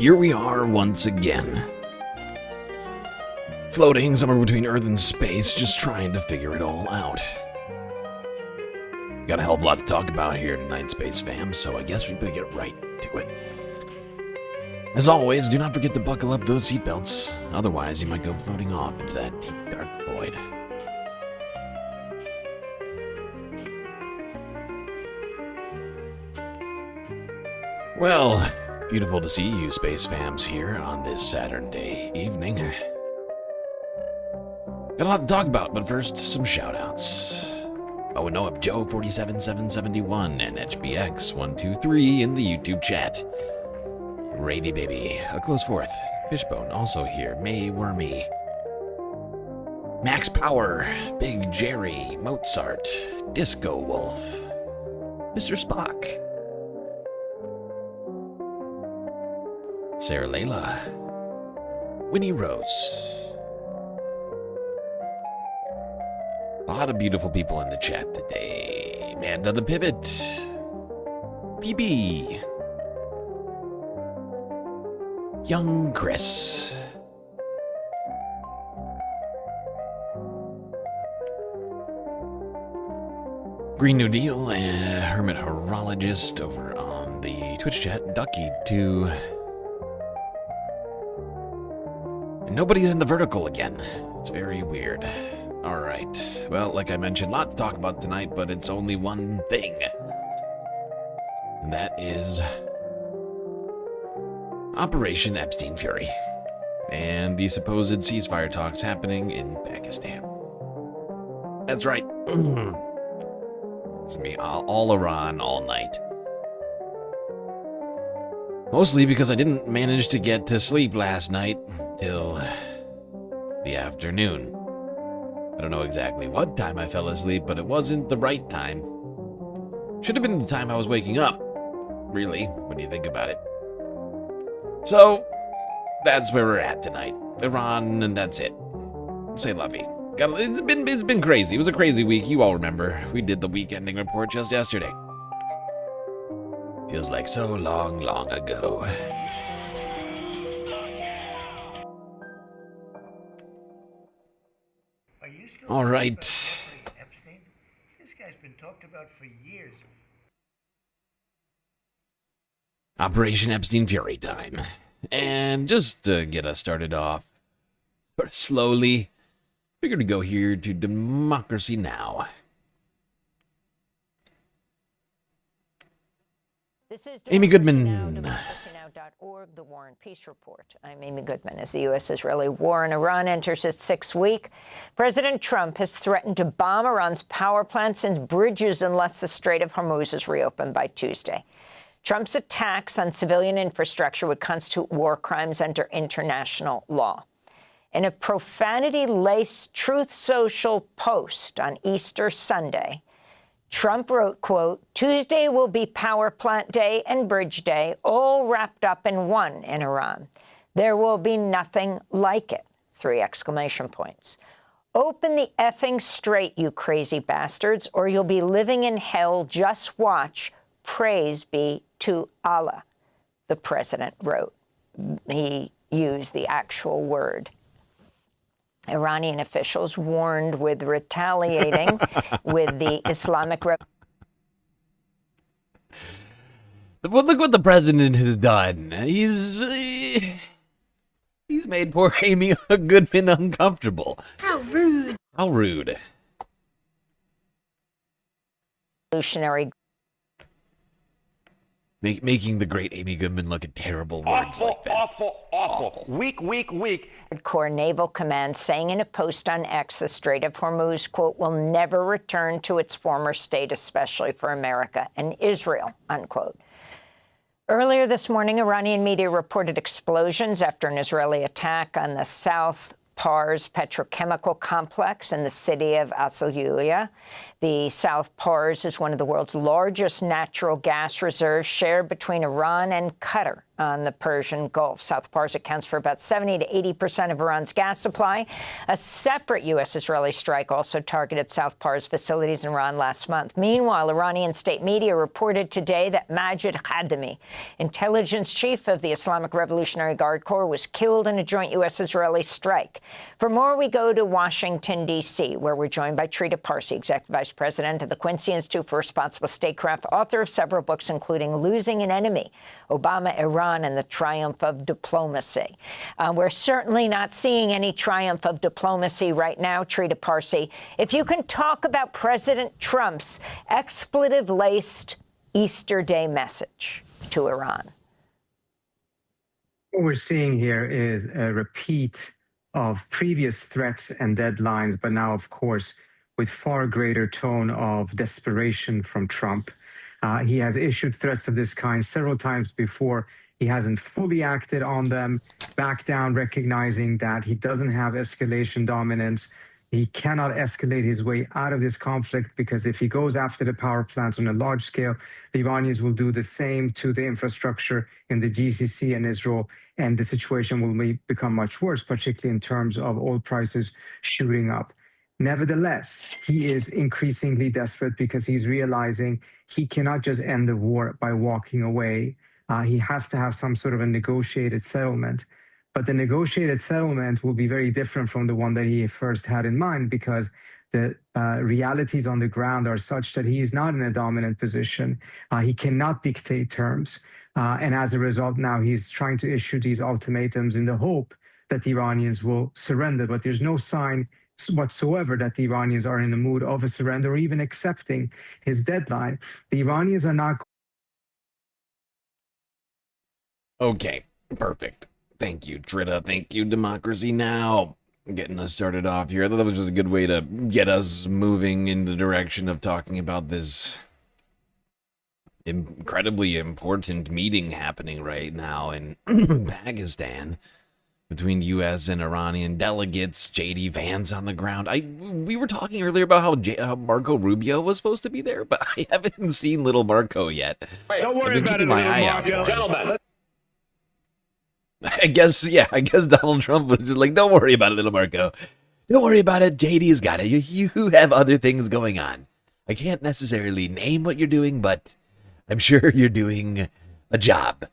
Here we are once again. Floating somewhere between Earth and space, just trying to figure it all out. Got a hell of a lot to talk about here tonight, Space Fam, so I guess we better get right to it. As always, do not forget to buckle up those seatbelts, otherwise you might go floating off into that deep, dark void. Well, beautiful to see you Space Fams here on this Saturday evening. Got a lot to talk about, but first, some shoutouts. Oh, and Noah, Joe 47771 and HBX123 in the YouTube chat. Ravy Baby, a close fourth. Fishbone also here. May Wormy. Max Power, Big Jerry, Mozart, Disco Wolf, Mr. Spock, Sarah Layla, Winnie Rose. A lot of beautiful people in the chat today. Manda the Pivot, PB, Young Chris, Green New Deal, Hermit Horologist over on the Twitch chat, Ducky 2. And nobody's in the vertical again. It's very weird. Alright, well, like I mentioned, a lot to talk about tonight, but it's only one thing. And that is Operation Epstein Fury and the supposed ceasefire talks happening in Pakistan. That's right. It's me, all Iran, all night. Mostly because I didn't manage to get to sleep last night till the afternoon. I don't know exactly what time I fell asleep, but it wasn't the right time. Should have been the time I was waking up, really, when you think about it. So, that's where we're at tonight. Iran, and that's it. Say lovey. It's been crazy. It was a crazy week, you all remember. We did the week ending report just yesterday. Feels like so long, long ago. All right. Epstein? This guy's been talked about for years. Operation Epstein Fury time. And just to get us started off, slowly, figured to go here to Democracy Now! This is Amy Goodman. DemocracyNow.org, The War and Peace Report. I'm Amy Goodman. As the U.S.-Israeli war in Iran enters its sixth week, President Trump has threatened to bomb Iran's power plants and bridges unless the Strait of Hormuz is reopened by Tuesday. Trump's attacks on civilian infrastructure would constitute war crimes under international law. In a profanity-laced Truth Social post on Easter Sunday, Trump wrote, quote, "Tuesday will be power plant day and bridge day, all wrapped up in one in Iran. There will be nothing like it," 3 exclamation points. "Open the effing strait, you crazy bastards, or you'll be living in hell. Just watch. Praise be to Allah," the president wrote. He used the actual word. Iranian officials warned with retaliating with the Islamic Well, look what the president has done. He's made poor Amy Goodman uncomfortable. How rude. How rude. revolutionary Making the great Amy Goodman look at terrible words like that. Awful. Weak. Corps Naval Command saying in a post on X, the Strait of Hormuz, quote, "will never return to its former state, especially for America and Israel," unquote. Earlier this morning, Iranian media reported explosions after an Israeli attack on the South Pars petrochemical complex in the city of Assyria. The South Pars is one of the world's largest natural gas reserves shared between Iran and Qatar. on the Persian Gulf. South Pars accounts for about 70 to 80% of Iran's gas supply. A separate U.S.-Israeli strike also targeted South Pars facilities in Iran last month. Meanwhile, Iranian state media reported today that Majid Khademi, intelligence chief of the Islamic Revolutionary Guard Corps, was killed in a joint U.S.-Israeli strike. For more, we go to Washington, D.C., where we're joined by Trita Parsi, executive vice president of the Quincy Institute for Responsible Statecraft, author of several books, including Losing an Enemy, Obama, Iran, and the Triumph of Diplomacy. We're certainly not seeing any triumph of diplomacy right now, Trita Parsi. If you can talk about President Trump's expletive-laced Easter Day message to Iran. What we're seeing here is a repeat of previous threats and deadlines, but now, of course, with far greater tone of desperation from Trump. He has issued threats of this kind several times before. He hasn't fully acted on them, backed down, recognizing that he doesn't have escalation dominance. He cannot escalate his way out of this conflict, because if he goes after the power plants on a large scale, the Iranians will do the same to the infrastructure in the GCC and Israel, and the situation will become much worse, particularly in terms of oil prices shooting up. Nevertheless, he is increasingly desperate because he's realizing he cannot just end the war by walking away. He has to have some sort of a negotiated settlement. But the negotiated settlement will be very different from the one that he first had in mind, because the realities on the ground are such that he is not in a dominant position. He cannot dictate terms. And as a result, now he's trying to issue these ultimatums in the hope that the Iranians will surrender. But there's no sign whatsoever that the Iranians are in the mood of a surrender or even accepting his deadline. The Iranians are not. Okay, perfect. Thank you, Trita. Thank you, Democracy Now! Getting us started off here. I thought that was just a good way to get us moving in the direction of talking about this incredibly important meeting happening right now in Pakistan between U.S. and Iranian delegates. J.D. Vance on the ground. We were talking earlier about how Marco Rubio was supposed to be there, but I haven't seen little Marco yet. Wait, don't worry I've been about keeping it, my eye out for him. gentlemen. I guess Donald Trump was just like, don't worry about it, little Marco. Don't worry about it. JD's got it. You have other things going on. I can't necessarily name what you're doing, but I'm sure you're doing a job.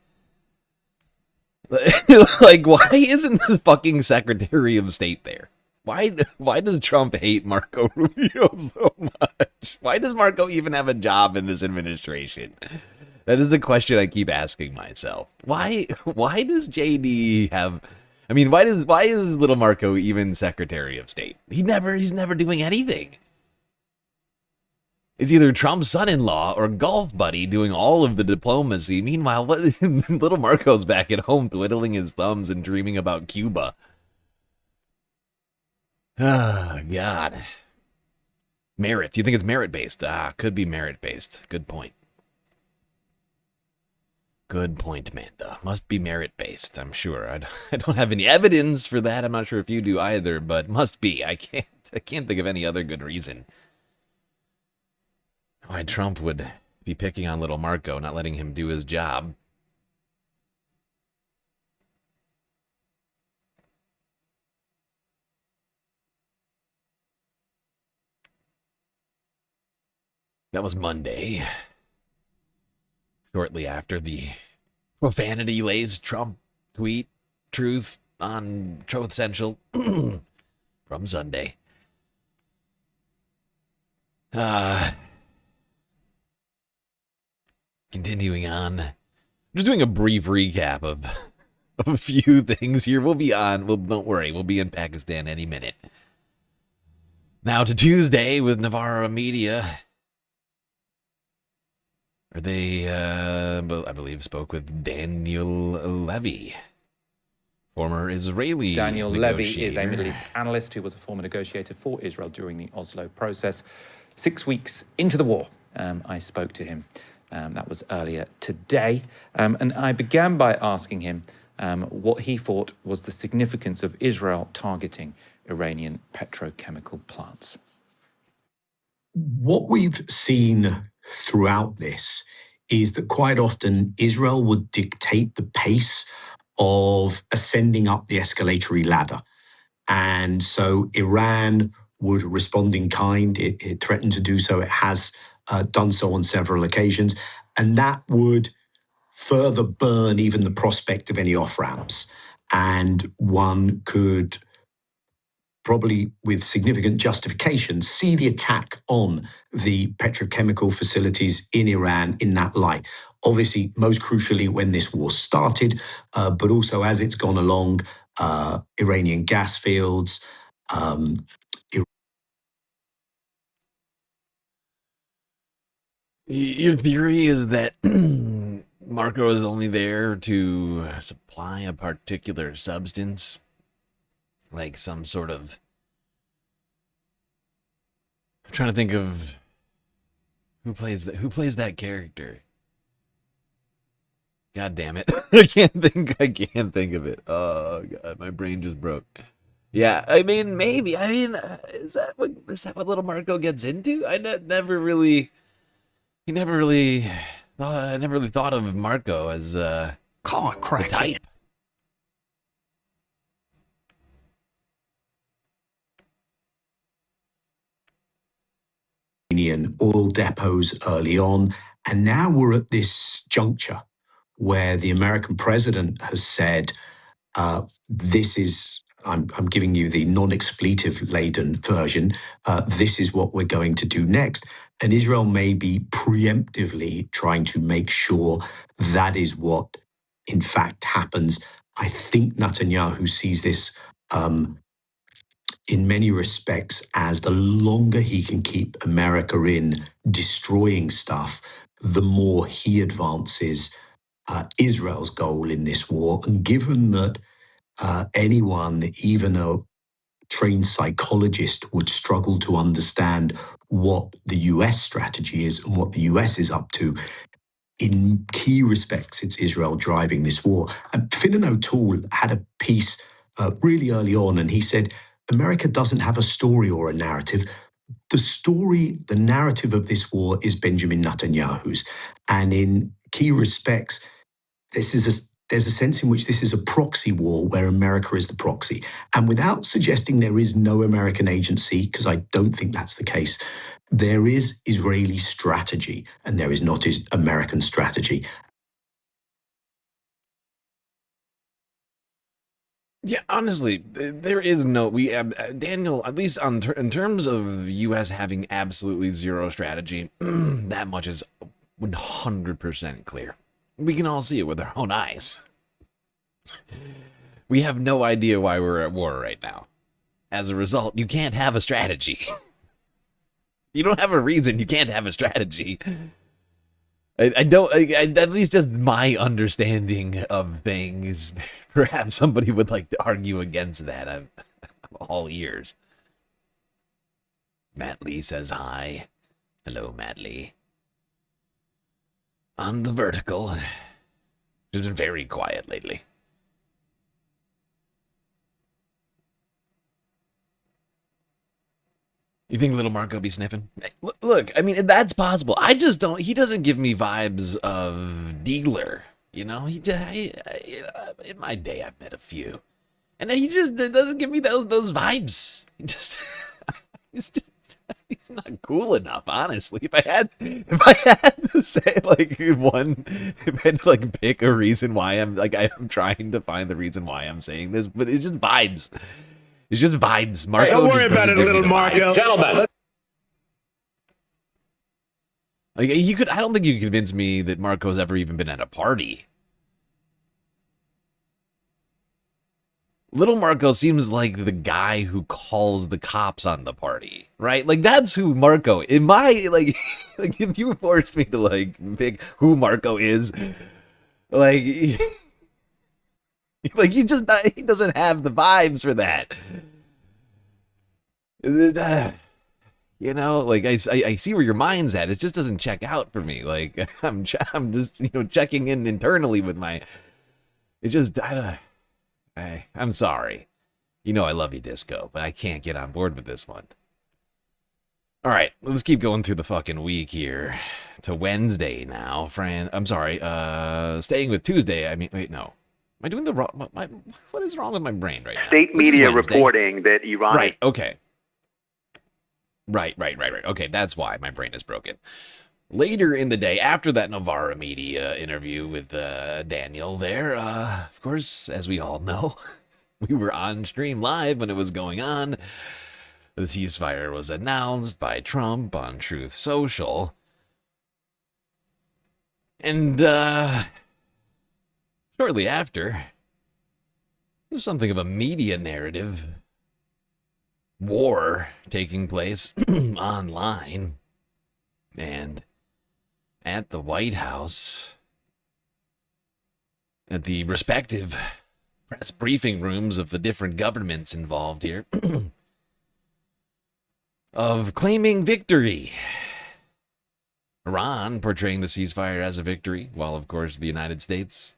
Like, why isn't the fucking Secretary of State there? Why does Trump hate Marco Rubio so much? Why does Marco even have a job in this administration? That is a question I keep asking myself. Why does JD have... I mean, why is little Marco even Secretary of State? He's never doing anything. It's either Trump's son-in-law or golf buddy doing all of the diplomacy. Meanwhile, little Marco's back at home twiddling his thumbs and dreaming about Cuba. Ah, God. Merit. Do you think it's merit-based? Could be merit-based. Good point. Good point, Manda. Must be merit-based, I'm sure. I don't have any evidence for that. I'm not sure if you do either, but must be. I can't think of any other good reason why Trump would be picking on little Marco, not letting him do his job. That was Monday. Shortly after the profanity-laced Trump tweet, truth on Truth Central from Sunday. Continuing on. I'm just doing a brief recap of a few things here. We'll be on. Don't worry. We'll be in Pakistan any minute. Now to Tuesday with Navarro Media. They, I believe, spoke with Daniel Levy, former Israeli Daniel Levy is a negotiator. Middle East analyst who was a former negotiator for Israel during the Oslo process. 6 weeks into the war, I spoke to him. That was earlier today. And I began by asking him what he thought was the significance of Israel targeting Iranian petrochemical plants. What we've seen throughout this is that quite often Israel would dictate the pace of ascending up the escalatory ladder. And so Iran would respond in kind. It threatened to do so. It has done so on several occasions. And that would further burn even the prospect of any off-ramps. And one could probably with significant justification, see the attack on the petrochemical facilities in Iran in that light. Obviously, most crucially, when this war started, but also as it's gone along, Iranian gas fields. Your theory is that Marco is only there to supply a particular substance, like some sort of. I'm trying to think of who plays that. Who plays that character? God damn it! I can't think of it. Oh god, my brain just broke. Yeah, I mean, maybe. I mean, is that what little Marco gets into? Never really. He never really thought. I never really thought of Marco as Call it crack. type. Iranian oil depots early on, and now we're at this juncture where the American president has said, "This is." I'm giving you the non-expletive laden version. This is what we're going to do next. And Israel may be preemptively trying to make sure that is what, in fact, happens. I think Netanyahu sees this in many respects as the longer he can keep America in destroying stuff, the more he advances Israel's goal in this war. And given that anyone, even a trained psychologist, would struggle to understand what the US strategy is and what the US is up to. In key respects, it's Israel driving this war. And Finan O'Toole had a piece really early on, and he said, America doesn't have a story or a narrative. The narrative of this war is Benjamin Netanyahu's. And in key respects, there's a sense in which this is a proxy war where America is the proxy. And without suggesting there is no American agency, because I don't think that's the case, there is Israeli strategy and there is not American strategy. Yeah, honestly, there is no. Daniel, at least in terms of U.S. having absolutely zero strategy, that much is 100% clear. We can all see it with our own eyes. We have no idea why we're at war right now. As a result, you can't have a strategy. You don't have a reason, you can't have a strategy. At least just my understanding of things. Perhaps somebody would like to argue against that. I'm all ears. Matt Lee says hi. Hello, Matt Lee. On the vertical, she's been very quiet lately. You think little Marco be sniffing? Look, I mean, that's possible. I just don't. He doesn't give me vibes of dealer. You know, in my day, I've met a few, and he just doesn't give me those vibes. He's not cool enough, honestly. If I had to say like one, if I had to like pick a reason why I'm trying to find the reason why I'm saying this, but it's just vibes. It's just vibes. Marco, don't worry about it, little Marco. Gentlemen. Like I don't think you could convince me that Marco's ever even been at a party. Little Marco seems like the guy who calls the cops on the party, right? Like that's who Marco. In my like if you forced me to like pick who Marco is, like he doesn't have the vibes for that. You know, like I see where your mind's at. It just doesn't check out for me. Like I'm just checking in internally with my. It just I'm sorry. You know I love you, Disco, but I can't get on board with this one. All right, let's keep going through the fucking week here to Wednesday now. I'm sorry, staying with Tuesday. I mean, wait, no. Am I doing the wrong? What is wrong with my brain right now? State media reporting that Iran... Right, okay. Right. Okay, that's why my brain is broken. Later in the day, after that Novara Media interview with Daniel there, of course, as we all know, we were on stream live when it was going on. The ceasefire was announced by Trump on Truth Social. And shortly after, there's something of a media narrative war taking place online and at the White House, at the respective press briefing rooms of the different governments involved here, of claiming victory. Iran portraying the ceasefire as a victory, while of course the United States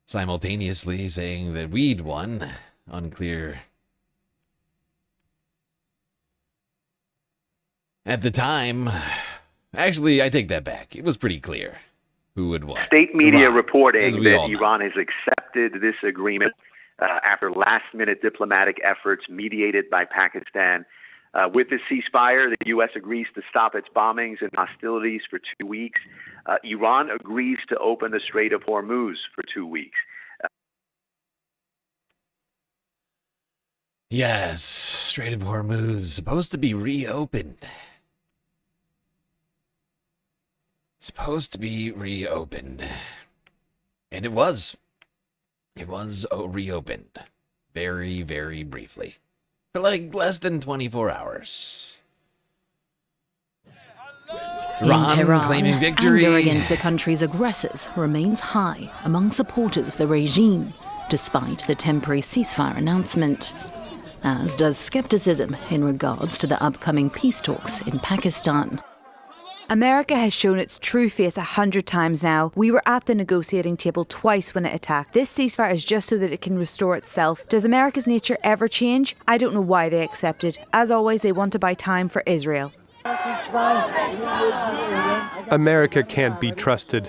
simultaneously saying that we'd won. Unclear. At the time, actually, I take that back. It was pretty clear who had won. State media Iran, reporting that Iran has accepted this agreement after last-minute diplomatic efforts mediated by Pakistan. With the ceasefire, the U.S. agrees to stop its bombings and hostilities for 2 weeks. Iran agrees to open the Strait of Hormuz for 2 weeks. Yes, Strait of Hormuz supposed to be reopened. Supposed to be reopened. And it was. It was reopened. Very, very briefly. For like less than 24 hours. In Tehran, claiming victory. Anger against the country's aggressors remains high among supporters of the regime, despite the temporary ceasefire announcement. As does skepticism in regards to the upcoming peace talks in Pakistan. America has shown its true face 100 times now. We were at the negotiating table twice when it attacked. This ceasefire is just so that it can restore itself. Does America's nature ever change? I don't know why they accepted. As always, they want to buy time for Israel. America can't be trusted.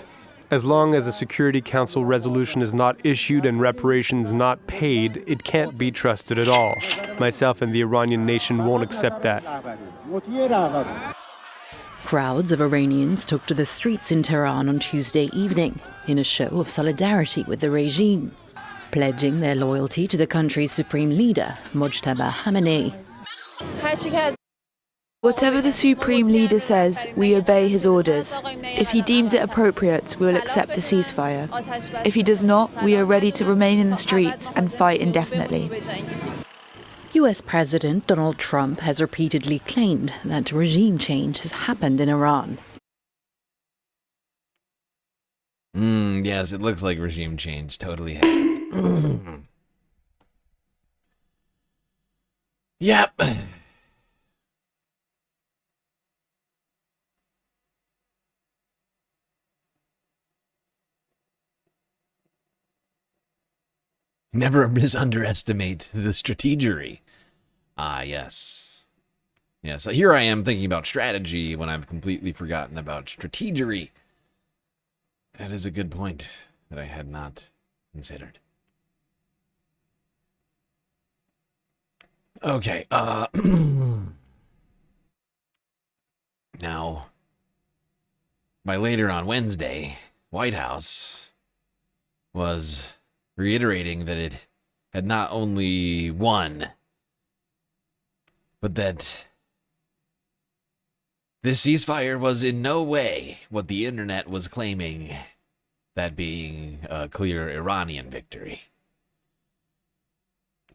As long as a Security Council resolution is not issued and reparations not paid, it can't be trusted at all. Myself and the Iranian nation won't accept that. Crowds of Iranians took to the streets in Tehran on Tuesday evening in a show of solidarity with the regime, pledging their loyalty to the country's supreme leader, Mojtaba Khamenei. Whatever the supreme leader says, we obey his orders. If he deems it appropriate, we will accept a ceasefire. If he does not, we are ready to remain in the streets and fight indefinitely. US President Donald Trump has repeatedly claimed that regime change has happened in Iran. Yes, it looks like regime change totally happened. Yep. Never misunderestimate the strategery. Ah, yes. Yes, here I am thinking about strategy when I've completely forgotten about strategery. That is a good point that I had not considered. Okay, now, by later on Wednesday, White House was reiterating that it had not only won, but that this ceasefire was in no way what the internet was claiming, that being a clear Iranian victory.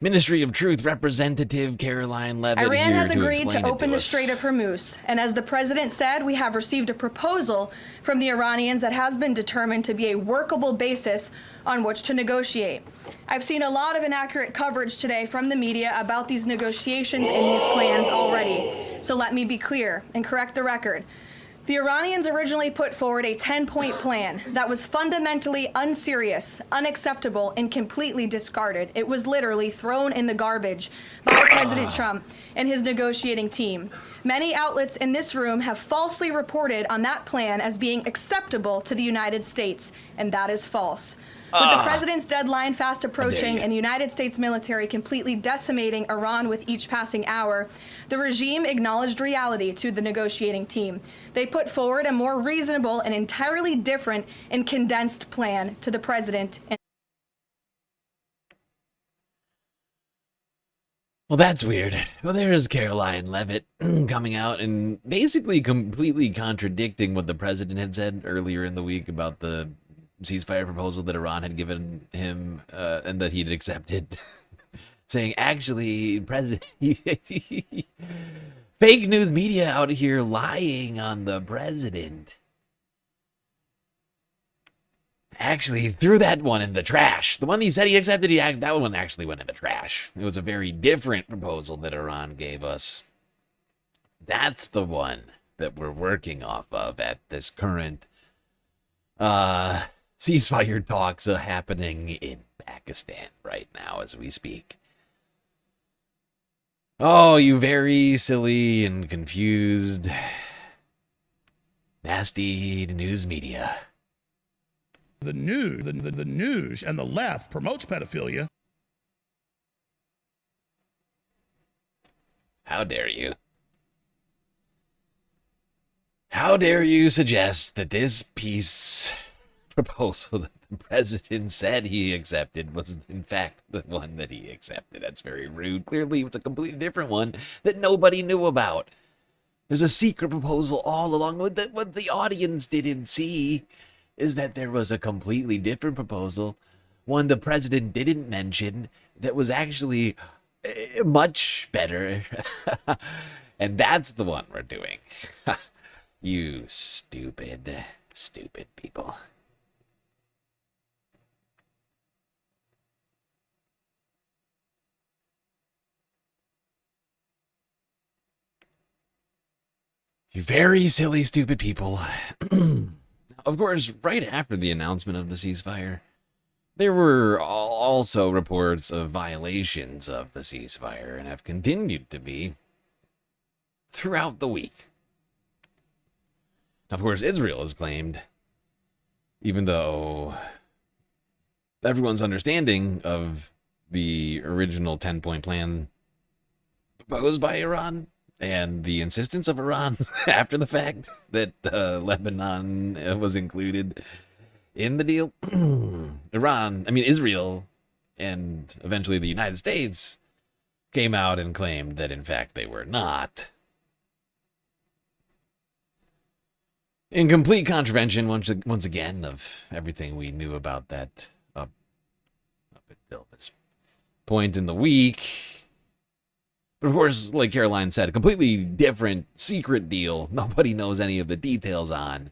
Ministry of Truth Representative Caroline Levitt Iran here has to agreed explain to it open to the us. Strait of Hormuz. And as the president said, we have received a proposal from the Iranians that has been determined to be a workable basis on which to negotiate. I've seen a lot of inaccurate coverage today from the media about these negotiations and these plans already. So let me be clear and correct the record. The Iranians originally put forward a 10-point plan that was fundamentally unserious, unacceptable, and completely discarded. It was literally thrown in the garbage by President Trump and his negotiating team. Many outlets in this room have falsely reported on that plan as being acceptable to the United States, and that is false. With the president's deadline fast approaching and the United States military completely decimating Iran with each passing hour, the regime acknowledged reality to the negotiating team. They put forward a more reasonable and entirely different and condensed plan to the president. Well, that's weird. Well, there is Caroline Levitt coming out and basically completely contradicting what the president had said earlier in the week about the ceasefire proposal that Iran had given him and that he'd accepted. Saying, actually, fake news media out here lying on the president. Actually threw that one in the trash. The one he said he accepted, that one actually went in the trash. It was a very different proposal that Iran gave us. That's the one that we're working off of at this current ceasefire talks happening in Pakistan right now as we speak. Oh, you very silly and confused, nasty news media. The news and the left promotes pedophilia. How dare you? How dare you suggest that this peace proposal that the president said he accepted was in fact the one that he accepted? That's very rude. Clearly, it's a completely different one that nobody knew about. There's a secret proposal all along with that. What the audience didn't see is that there was a completely different proposal, one the president didn't mention, that was actually much better. And that's the one we're doing. You stupid people. You very silly, stupid people. Of course, right after the announcement of the ceasefire, there were also reports of violations of the ceasefire and have continued to be throughout the week. Of course, Israel has claimed, even though everyone's understanding of the original 10-point plan proposed by Iran and the insistence of Iran after the fact that Lebanon was included in the deal, Israel, and eventually the United States came out and claimed that in fact they were not. In complete contravention, once again, of everything we knew about that up until this point in the week. But of course, like Caroline said, a completely different secret deal nobody knows any of the details on.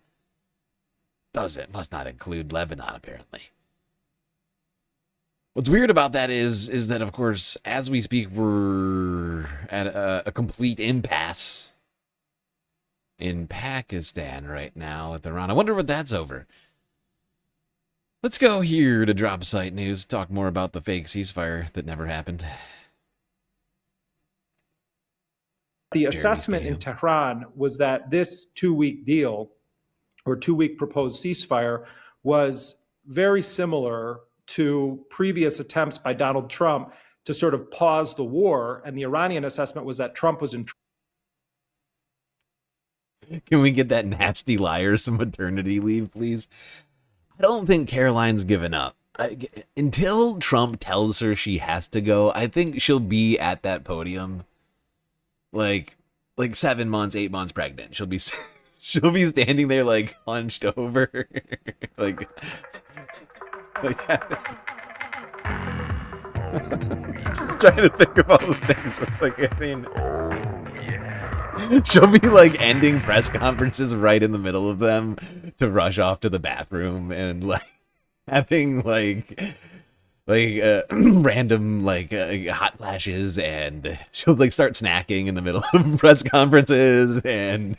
Must not include Lebanon, apparently. What's weird about that is that, of course, as we speak, we're at a complete impasse in Pakistan right now with Iran. I wonder what that's over. Let's go here to Drop Site News, talk more about the fake ceasefire that never happened. The assessment in Tehran was that this 2-week deal or 2-week proposed ceasefire was very similar to previous attempts by Donald Trump to sort of pause the war. And the Iranian assessment was that Trump was in. Can we get that nasty liar some maternity leave, please? I don't think Caroline's given up. Until Trump tells her she has to go, I think she'll be at that podium like 7 months, 8 months pregnant. She'll be standing there like hunched over, like just trying to think of all the things. She'll be like ending press conferences right in the middle of them to rush off to the bathroom and like having random hot flashes, and she'll like start snacking in the middle of press conferences, and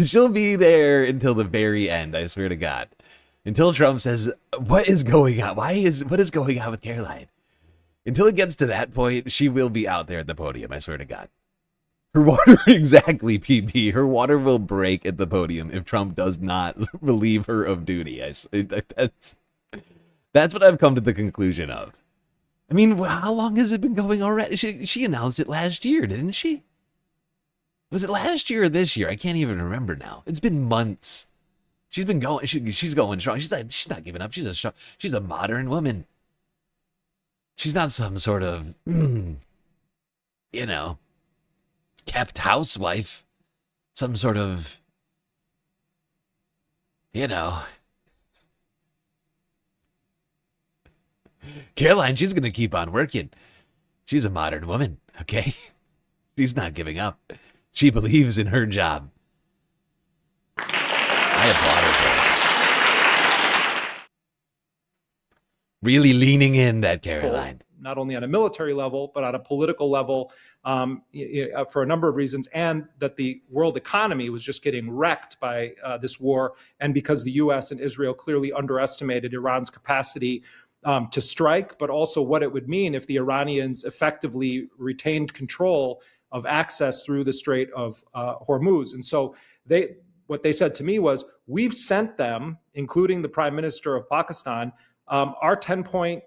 she'll be there until the very end, I swear to God. Until Trump says, what is going on? What is going on with Caroline? Until it gets to that point, she will be out there at the podium, I swear to God. Her water, exactly, PP. Her water will break at the podium if Trump does not relieve her of duty. That's what I've come to the conclusion of. I mean, how long has it been going already? She announced it last year, didn't she? Was it last year or this year? I can't even remember now. It's been months. She's been going. She's going strong. She's not giving up. She's a modern woman. She's not some sort of, kept housewife. Some sort of, Caroline, she's going to keep on working. She's a modern woman, okay? She's not giving up. She believes in her job. I applaud her for it. Really leaning in, that Caroline. Not only on a military level, but on a political level, for a number of reasons, and that the world economy was just getting wrecked by this war, and because the U.S. and Israel clearly underestimated Iran's capacity to strike, but also what it would mean if the Iranians effectively retained control of access through the Strait of Hormuz. And so what they said to me was, we've sent them, including the Prime Minister of Pakistan, our 10-point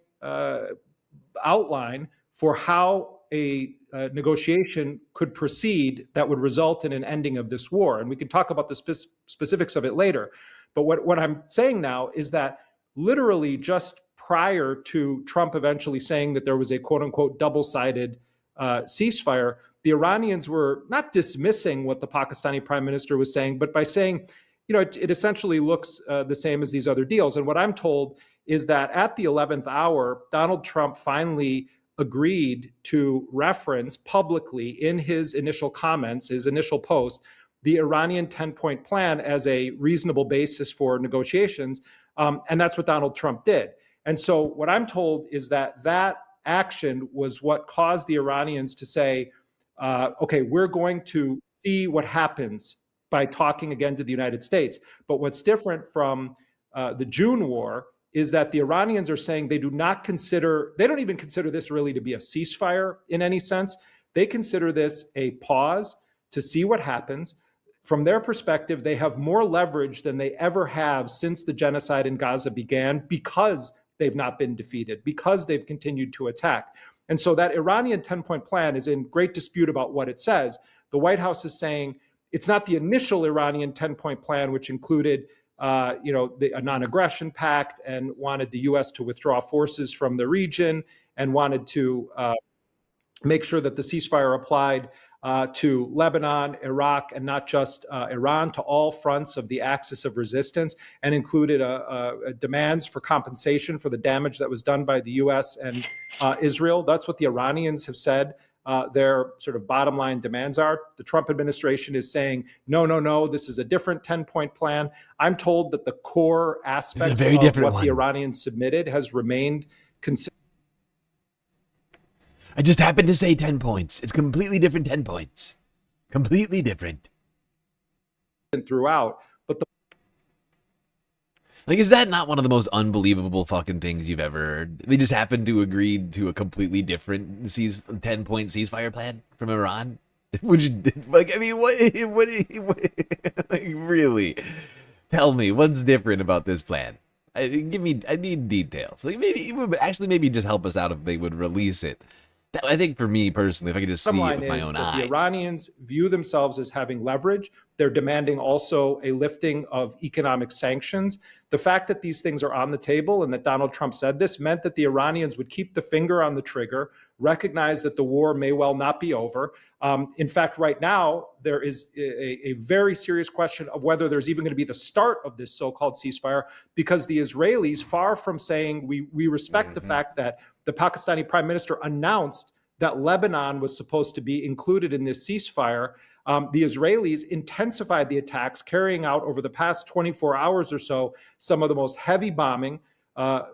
outline for how a negotiation could proceed that would result in an ending of this war. And we can talk about the specifics of it later. But what I'm saying now is that literally just prior to Trump eventually saying that there was a quote unquote double-sided ceasefire, the Iranians were not dismissing what the Pakistani prime minister was saying, but by saying, it essentially looks the same as these other deals. And what I'm told is that at the 11th hour, Donald Trump finally agreed to reference publicly in his initial comments, his initial post, the Iranian 10-point plan as a reasonable basis for negotiations. And that's what Donald Trump did. And so what I'm told is that action was what caused the Iranians to say, okay, we're going to see what happens by talking again to the United States. But what's different from the June war is that the Iranians are saying they don't even consider this really to be a ceasefire in any sense. They consider this a pause to see what happens. From their perspective, they have more leverage than they ever have since the genocide in Gaza began, because they've not been defeated, because they've continued to attack. And so that Iranian 10-point plan is in great dispute about what it says. The White House is saying it's not the initial Iranian 10-point plan, which included a non-aggression pact and wanted the U.S. to withdraw forces from the region and wanted to make sure that the ceasefire applied to Lebanon, Iraq, and not just Iran, to all fronts of the axis of resistance, and included demands for compensation for the damage that was done by the U.S. and Israel. That's what the Iranians have said their sort of bottom line demands are. The Trump administration is saying, no, this is a different 10-point plan. I'm told that the core aspects of what the Iranians submitted has remained consistent. I just happened to say 10 points. It's completely different 10 points. Completely different. Throughout. But is that not one of the most unbelievable fucking things you've ever heard? They just happened to agree to a completely different 10-point ceasefire plan from Iran? Which, what really? Tell me, what's different about this plan? I need details. Maybe just help us out if they would release it. I think for me personally, if I could just see it with my own eyes. The Iranians view themselves as having leverage. They're demanding also a lifting of economic sanctions. The fact that these things are on the table and that Donald Trump said this meant that the Iranians would keep the finger on the trigger, recognize that the war may well not be over. In fact, right now, there is a very serious question of whether there's even going to be the start of this so-called ceasefire, because the Israelis, far from saying we respect the fact that the Pakistani prime minister announced that Lebanon was supposed to be included in this ceasefire, the Israelis intensified the attacks, carrying out over the past 24 hours or so some of the most heavy bombing.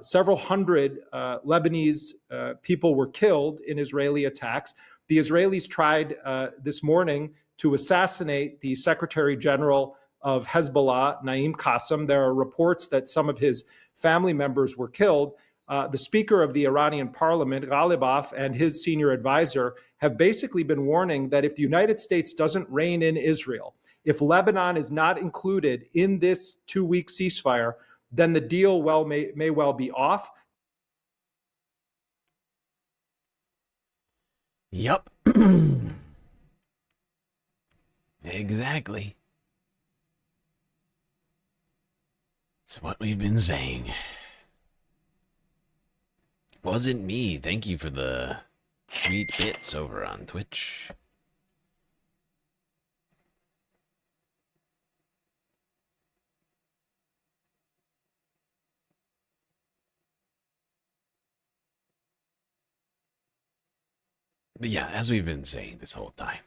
Several hundred Lebanese people were killed in Israeli attacks. The Israelis tried this morning to assassinate the Secretary General of Hezbollah, Naim Qassem. There are reports that some of his family members were killed. the Speaker of the Iranian Parliament, Ghalibaf, and his senior advisor have basically been warning that if the United States doesn't rein in Israel, if Lebanon is not included in this 2-week ceasefire, then the deal may well be off. Yup. Exactly. It's what we've been saying. Wasn't me. Thank you for the sweet bits over on Twitch. But yeah, as we've been saying this whole time,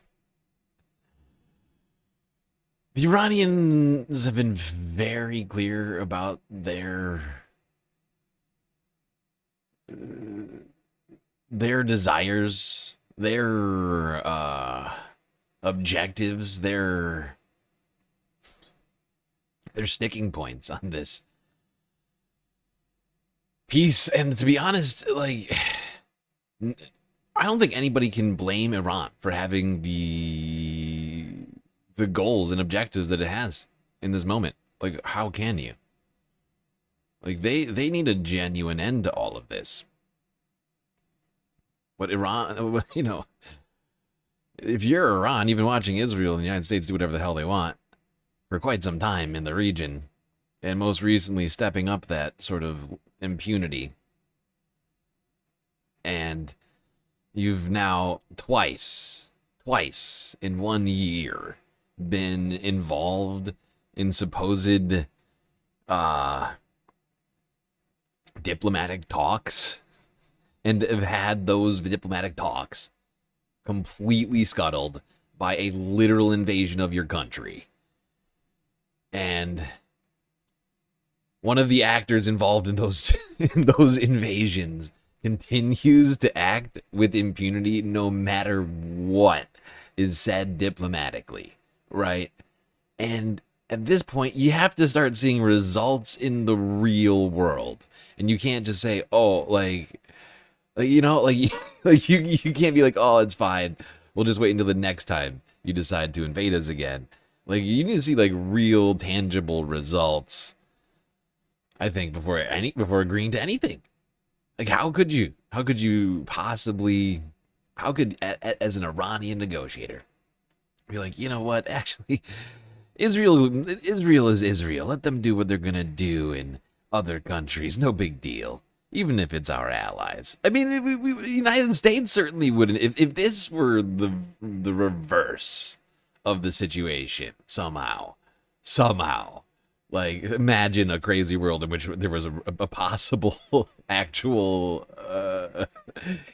the Iranians have been very clear about their desires, their objectives, their sticking points on this peace. And to be honest, like, I don't think anybody can blame Iran for having the goals and objectives that it has in this moment. Like, how can you? Like, they need a genuine end to all of this. But Iran, you know, if you're Iran, you've been watching Israel and the United States do whatever the hell they want for quite some time in the region, and most recently stepping up that sort of impunity. And you've now twice in 1 year been involved in supposed diplomatic talks, and have had those diplomatic talks completely scuttled by a literal invasion of your country. And one of the actors involved in those invasions continues to act with impunity no matter what is said diplomatically, right? And at this point, you have to start seeing results in the real world. And you can't just say, oh, like you know, like you can't be like, oh, it's fine, we'll just wait until the next time you decide to invade us again. Like, you need to see like real tangible results, I think, before agreeing to anything. Like, how could you possibly, as an Iranian negotiator, be like, you know what, actually, Israel is Israel. Let them do what they're gonna do in other countries. No big deal. Even if it's our allies. I mean, the United States certainly wouldn't. If this were the reverse of the situation, somehow, like, imagine a crazy world in which there was a possible, actual,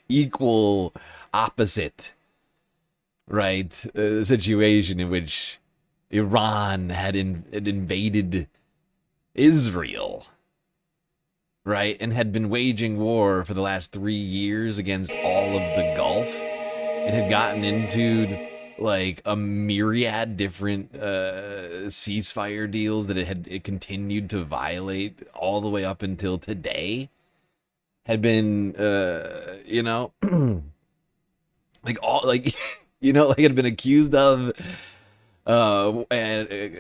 equal, opposite, right, situation in which Iran had invaded Israel, right, and had been waging war for the last 3 years against all of the Gulf. It had gotten into like a myriad different ceasefire deals that it continued to violate all the way up until today. Had been you know, like all, like, you know, like, had been accused of and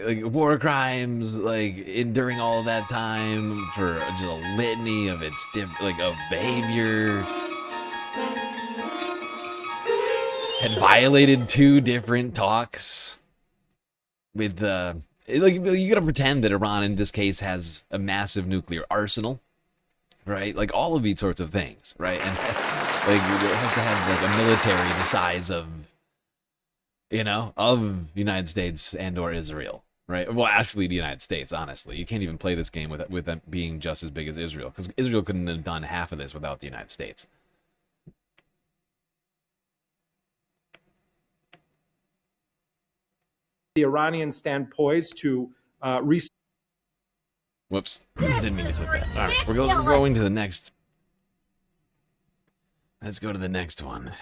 like war crimes, like, during all of that time, for just a litany of its of behavior. Had violated 2 different talks with like, you gotta pretend that Iran in this case has a massive nuclear arsenal, right? Like, all of these sorts of things, right? And like, it has to have like a military the size of, you know, of the United States and or Israel, right? Well, actually, the United States, honestly. You can't even play this game with them being just as big as Israel, because Israel couldn't have done half of this without the United States. The Iranians stand poised to Whoops. Didn't mean to click that. All right, we're going to the next. Let's go to the next one.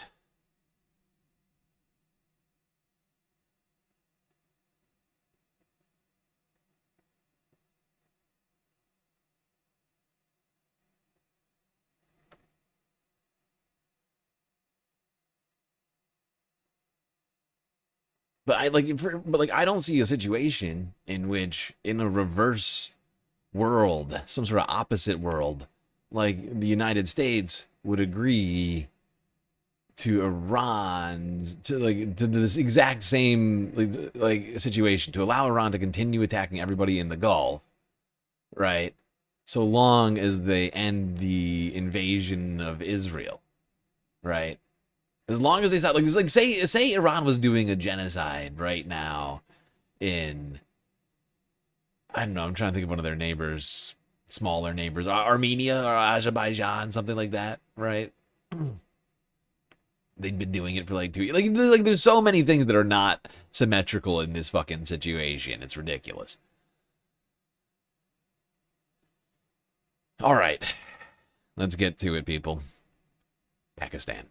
But I don't see a situation in which, in a reverse world, some sort of opposite world, like the United States would agree to Iran to this exact same like situation, to allow Iran to continue attacking everybody in the Gulf, right? So long as they end the invasion of Israel, right? As long as they stop, say Iran was doing a genocide right now in, I don't know, I'm trying to think of one of their neighbors, smaller neighbors, Armenia or Azerbaijan, something like that, right? They've been doing it for like 2 years. Like there's so many things that are not symmetrical in this fucking situation. It's ridiculous. All right. Let's get to it, people. Pakistan.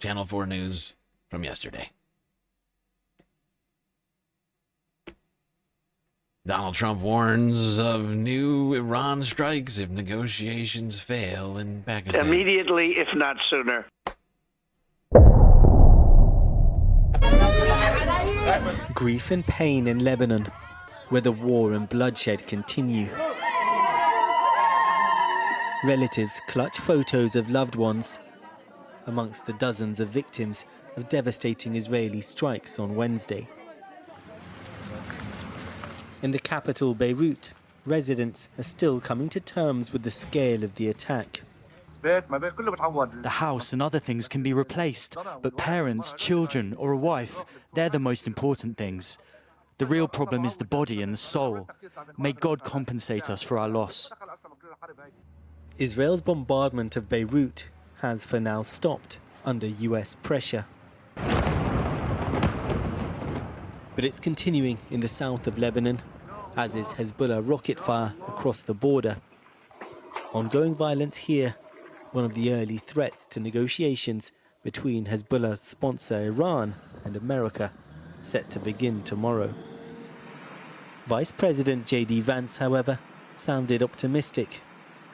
Channel 4 news from yesterday. Donald Trump warns of new Iran strikes if negotiations fail in Pakistan. Immediately, if not sooner. Grief and pain in Lebanon, where the war and bloodshed continue. Relatives clutch photos of loved ones amongst the dozens of victims of devastating Israeli strikes on Wednesday. In the capital, Beirut, residents are still coming to terms with the scale of the attack. The house and other things can be replaced, but parents, children, or a wife, they're the most important things. The real problem is the body and the soul. May God compensate us for our loss. Israel's bombardment of Beirut has for now stopped under US pressure. But it's continuing in the south of Lebanon, as is Hezbollah rocket fire across the border. Ongoing violence here, one of the early threats to negotiations between Hezbollah's sponsor Iran and America, set to begin tomorrow. Vice President J.D. Vance, however, sounded optimistic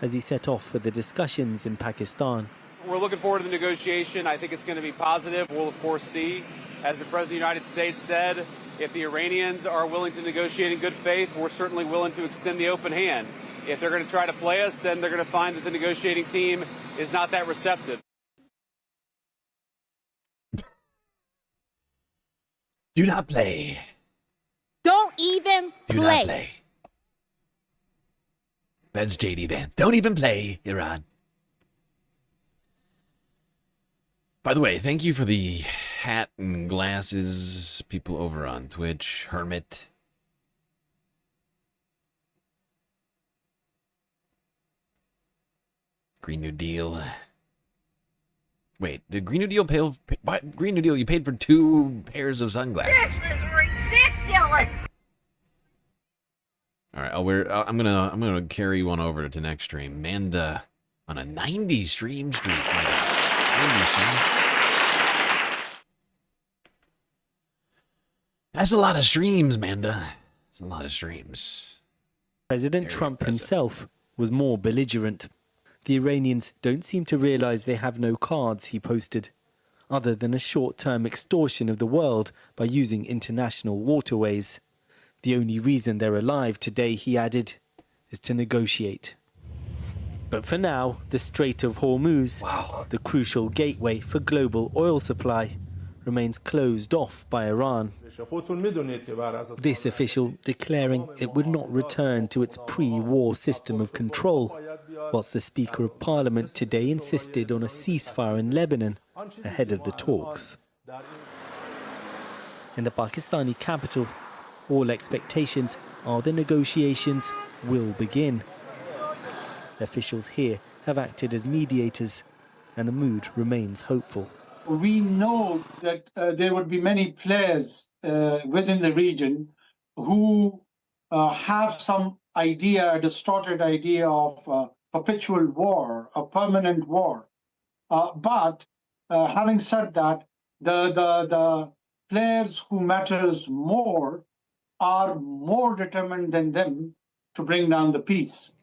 as he set off for the discussions in Pakistan. We're looking forward to the negotiation. I think it's going to be positive. We'll, of course, see. As the President of the United States said, if the Iranians are willing to negotiate in good faith, we're certainly willing to extend the open hand. If they're going to try to play us, then they're going to find that the negotiating team is not that receptive. Do not play. Don't even Do play. not play. That's J.D. Vance. Don't even play, Iran. By the way, thank you for the hat and glasses, people over on Twitch. Hermit. Green New Deal. Wait, did Green New Deal pay? Green New Deal, you paid for 2 pairs of sunglasses. This is ridiculous. All right, I'm gonna carry one over to next stream. Manda on a 90 stream streak. My God, 90 streams. That's a lot of streams, Manda. That's a lot of streams. President Trump himself was more belligerent. The Iranians don't seem to realize they have no cards, he posted, other than a short-term extortion of the world by using international waterways. The only reason they're alive today, he added, is to negotiate. But for now, the Strait of Hormuz, the crucial gateway for global oil supply, remains closed off by Iran. This official declaring it would not return to its pre-war system of control, whilst the Speaker of Parliament today insisted on a ceasefire in Lebanon ahead of the talks. In the Pakistani capital, all expectations are the negotiations will begin. Officials here have acted as mediators, and the mood remains hopeful. We know that there would be many players within the region who have some idea, a distorted idea of perpetual war, a permanent war. But having said that, the players who matters more are more determined than them to bring down the peace.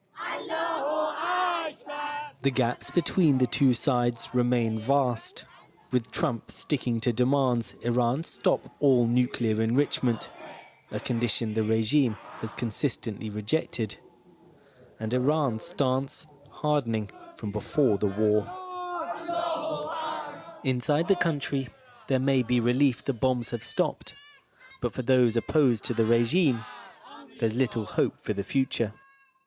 The gaps between the two sides remain vast. with Trump sticking to demands Iran stop all nuclear enrichment, a condition the regime has consistently rejected, and Iran's stance hardening from before the war. Inside the country, there may be relief the bombs have stopped, but for those opposed to the regime, there's little hope for the future.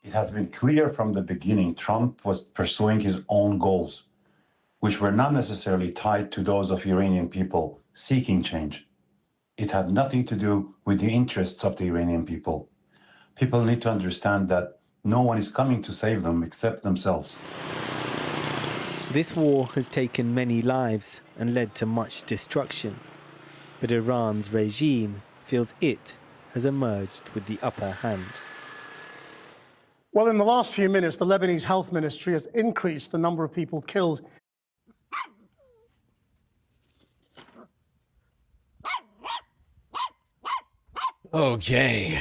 It has been clear from the beginning Trump was pursuing his own goals, which were not necessarily tied to those of Iranian people seeking change. It had nothing to do with the interests of the Iranian people. People need to understand that no one is coming to save them except themselves. This war has taken many lives and led to much destruction, but Iran's regime feels it has emerged with the upper hand. Well, in the last few minutes, the Lebanese health ministry has increased the number of people killed. Okay.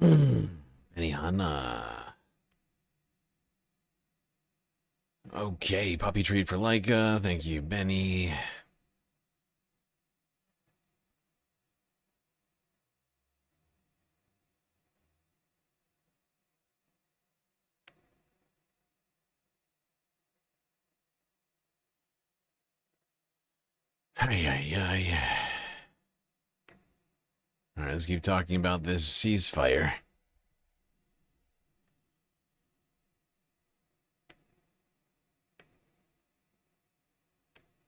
Benihana. Okay, puppy treat for Leica. Thank you, Benny. Ay, ay, ay. All right, let's keep talking about this ceasefire.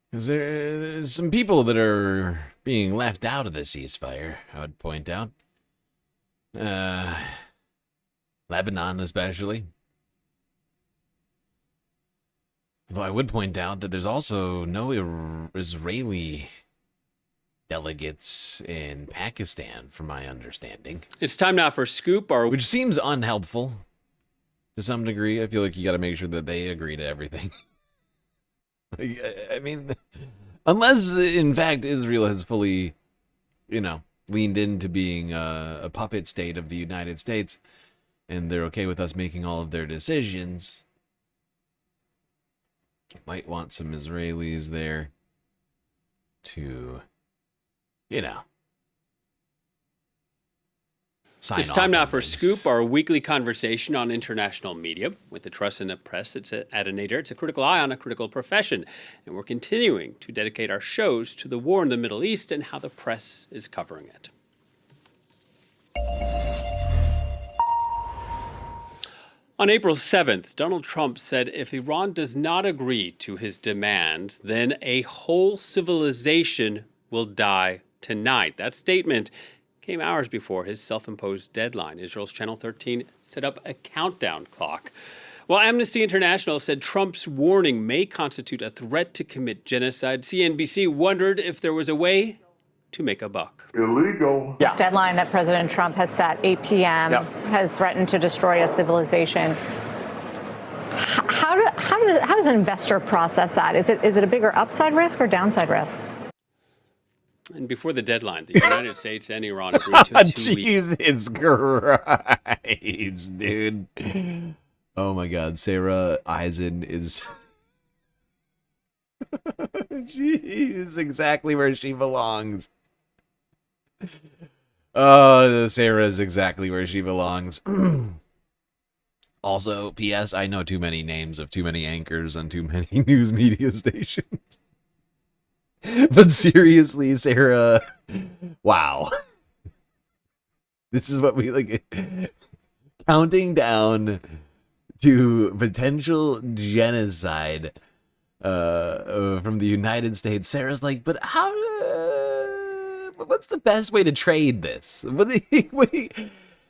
Because there's some people that are being left out of the ceasefire, I would point out. Lebanon especially. Though I would point out that there's also no Israeli delegates in Pakistan, from my understanding. It's time now for Scoop, which seems unhelpful to some degree. I feel like you got to make sure that they agree to everything. I mean, unless, in fact, Israel has fully, leaned into being a puppet state of the United States, and they're okay with us making all of their decisions. Might want some Israelis there to, It's time now for Scoop, our weekly conversation on international media. With the trust in the press, it's at a nadir. It's a critical eye on a critical profession. And we're continuing to dedicate our shows to the war in the Middle East and how the press is covering it. On April 7th, Donald Trump said if Iran does not agree to his demands, then a whole civilization will die tonight. That statement came hours before his self-imposed deadline. Israel's Channel 13 set up a countdown clock. While Amnesty International said Trump's warning may constitute a threat to commit genocide, CNBC wondered if there was a way to make a buck. Illegal. This deadline that President Trump has set, 8 p.m., has threatened to destroy a civilization. How does an investor process that? Is it a bigger upside risk or downside risk? And before the deadline, the United States and Iran agreed to a 2-week... Jesus Christ, dude. Oh my God, Sarah Eisen is... She is exactly where she belongs. Oh, Sarah is exactly where she belongs. Also, P.S. I know too many names of too many anchors on too many news media stations. But seriously, Sarah, wow. This is what we like. Counting down to potential genocide from the United States. Sarah's like, but how? What's the best way to trade this?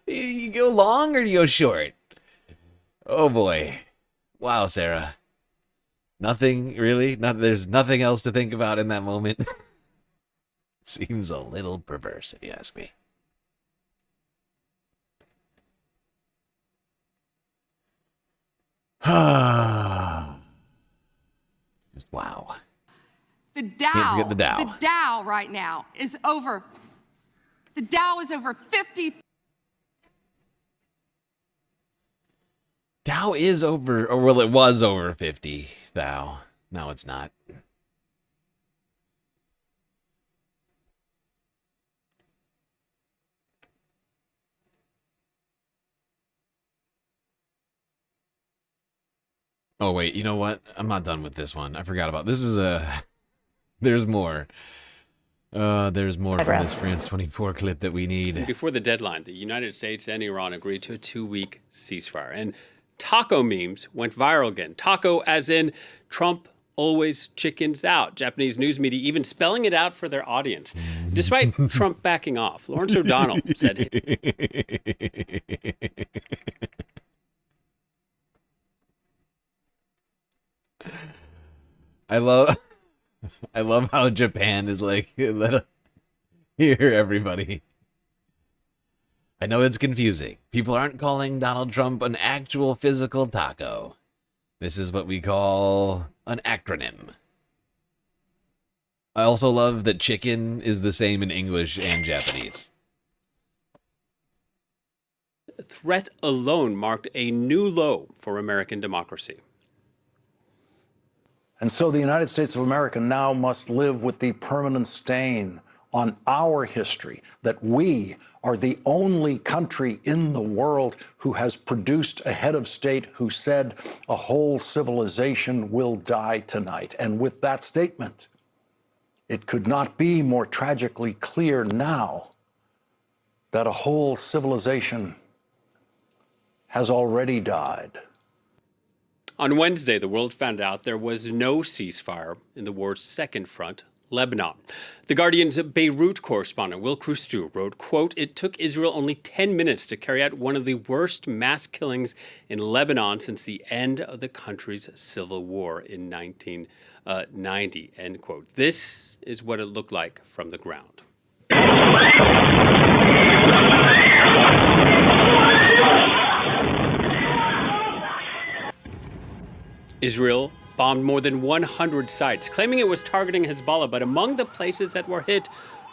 You go long or you go short? Oh boy! Wow, Sarah. Nothing really. There's nothing else to think about in that moment. Seems a little perverse, if you ask me. Just wow. The Dow. Can't forget the Dow. The Dow right now is over. The Dow is over 50. Dow is over, or well, it was over 50, Dow. No, it's not. Oh, wait, you know what? I'm not done with this one. I forgot about this. There's more. There's more from this France 24 clip that we need. Before the deadline, the United States and Iran agreed to a 2-week ceasefire. And taco memes went viral again. Taco as in Trump always chickens out. Japanese news media even spelling it out for their audience. Despite Trump backing off, Lawrence O'Donnell said... I love how Japan is like, here, everybody. I know it's confusing. People aren't calling Donald Trump an actual physical taco. This is what we call an acronym. I also love that chicken is the same in English and Japanese. The threat alone marked a new low for American democracy. And so the United States of America now must live with the permanent stain on our history that we are the only country in the world who has produced a head of state who said a whole civilization will die tonight. And with that statement, it could not be more tragically clear now that a whole civilization has already died. On Wednesday, the world found out there was no ceasefire in the war's second front, Lebanon. The Guardian's Beirut correspondent, Will Krustou, wrote, quote, "It took Israel only 10 minutes to carry out one of the worst mass killings in Lebanon since the end of the country's civil war in 1990, end quote. This is what it looked like from the ground. Israel bombed more than 100 sites, claiming it was targeting Hezbollah, but among the places that were hit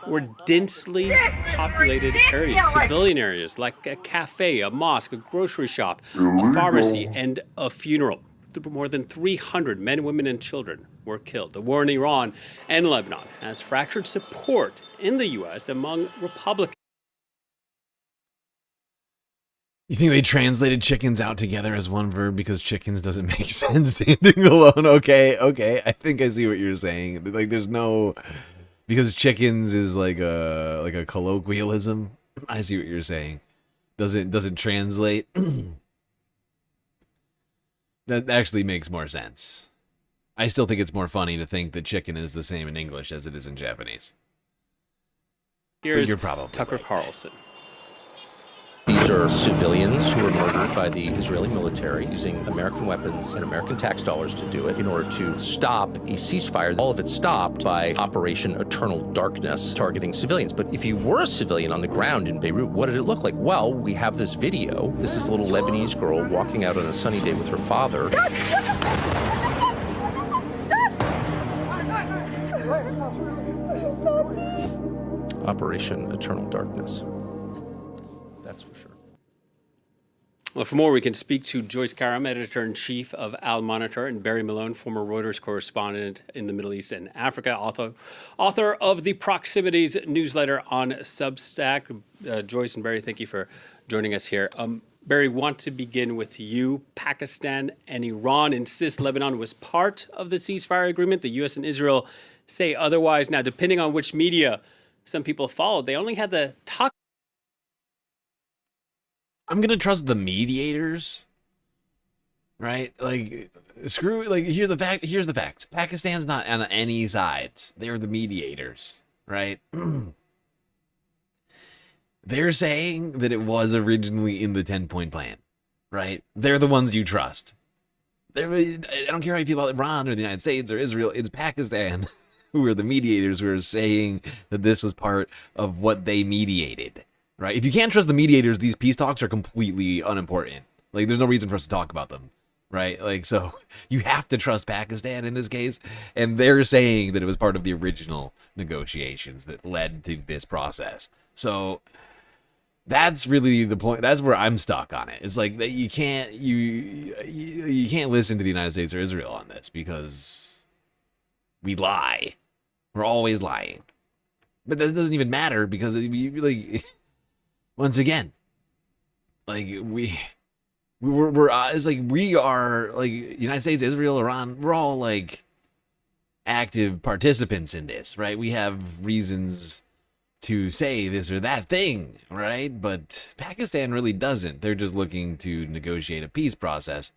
were densely populated areas, civilian areas like a cafe, a mosque, a grocery shop, a pharmacy, and a funeral. More than 300 men, women, and children were killed. The war in Iran and Lebanon has fractured support in the U.S. among Republicans. You think they translated chickens out together as one verb because chickens doesn't make sense standing alone? Okay. I think I see what you're saying. Like, there's no, because chickens is like a colloquialism. I see what you're saying. Doesn't translate. That actually makes more sense. I still think it's more funny to think that chicken is the same in English as it is in Japanese. Here's you're probably Tucker right. Carlson. These are civilians who were murdered by the Israeli military using American weapons and American tax dollars to do it in order to stop a ceasefire. All of it stopped by Operation Eternal Darkness, targeting civilians. But if you were a civilian on the ground in Beirut, what did it look like? Well, we have this video. This is a little Lebanese girl walking out on a sunny day with her father. Operation Eternal Darkness. That's for sure. Well, for more, we can speak to Joyce Karam, editor-in-chief of Al Monitor, and Barry Malone, former Reuters correspondent in the Middle East and Africa, author of the Proximities newsletter on Substack. Joyce and Barry, thank you for joining us here. Barry, want to begin with you. Pakistan and Iran insist Lebanon was part of the ceasefire agreement. The U.S. and Israel say otherwise. Now, depending on which media some people followed, they only had the talk. I'm gonna trust the mediators, right? Like, screw. Like, here's the fact. Here's the facts. Pakistan's not on any sides. They're the mediators, right? They're saying that it was originally in the 10-point plan, right? They're the ones you trust. I don't care how you feel about Iran or the United States or Israel. It's Pakistan who are the mediators who are saying that this was part of what they mediated. Right? If you can't trust the mediators, these peace talks are completely unimportant. Like, there's no reason for us to talk about them. Right? Like, so you have to trust Pakistan in this case. And they're saying that it was part of the original negotiations that led to this process. So that's really the point. That's where I'm stuck on it. It's like that you can't listen to the United States or Israel on this because we lie. We're always lying. But that doesn't even matter because once again, like, It's like we are, like, United States, Israel, Iran, we're all like active participants in this, right? We have reasons to say this or that thing, right? But Pakistan really doesn't. They're just looking to negotiate a peace process.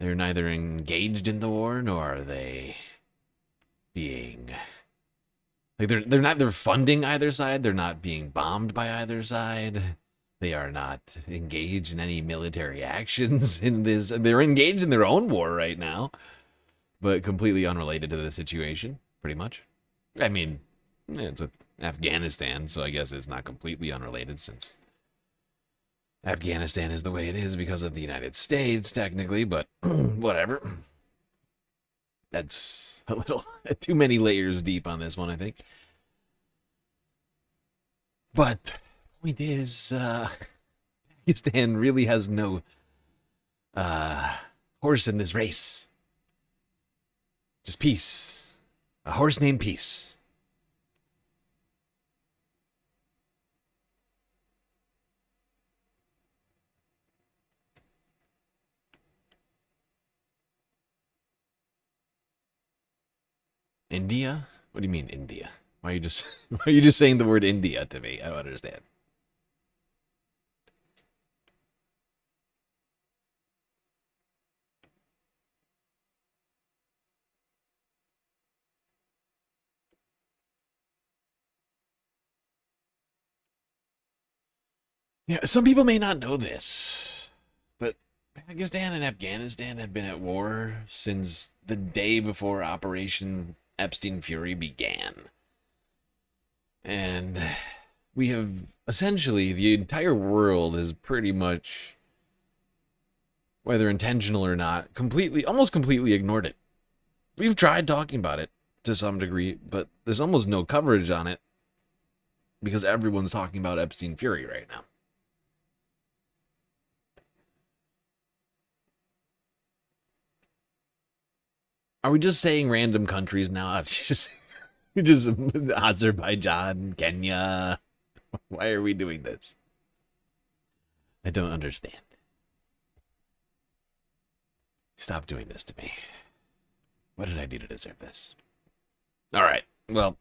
They're neither engaged in the war, nor are they being, like, they're funding either side. They're not being bombed by either side. They are not engaged in any military actions in this. They're engaged in their own war right now, but completely unrelated to the situation, pretty much. I mean, it's with Afghanistan, so I guess it's not completely unrelated, since Afghanistan is the way it is because of the United States, technically, but whatever. That's a little too many layers deep on this one, I think. But point is, Pakistan really has no horse in this race. Just peace. A horse named Peace. India? What do you mean India? Why are you just saying the word India to me? I don't understand. Yeah, some people may not know this, but Pakistan and Afghanistan have been at war since the day before Operation Epstein Fury began. And we have essentially, the entire world has pretty much, whether intentional or not, almost completely ignored it. We've tried talking about it to some degree, but there's almost no coverage on it because everyone's talking about Epstein Fury right now. Are we just saying random countries now? It's just Azerbaijan, Kenya. Why are we doing this? I don't understand. Stop doing this to me. What did I do to deserve this? All right. Well,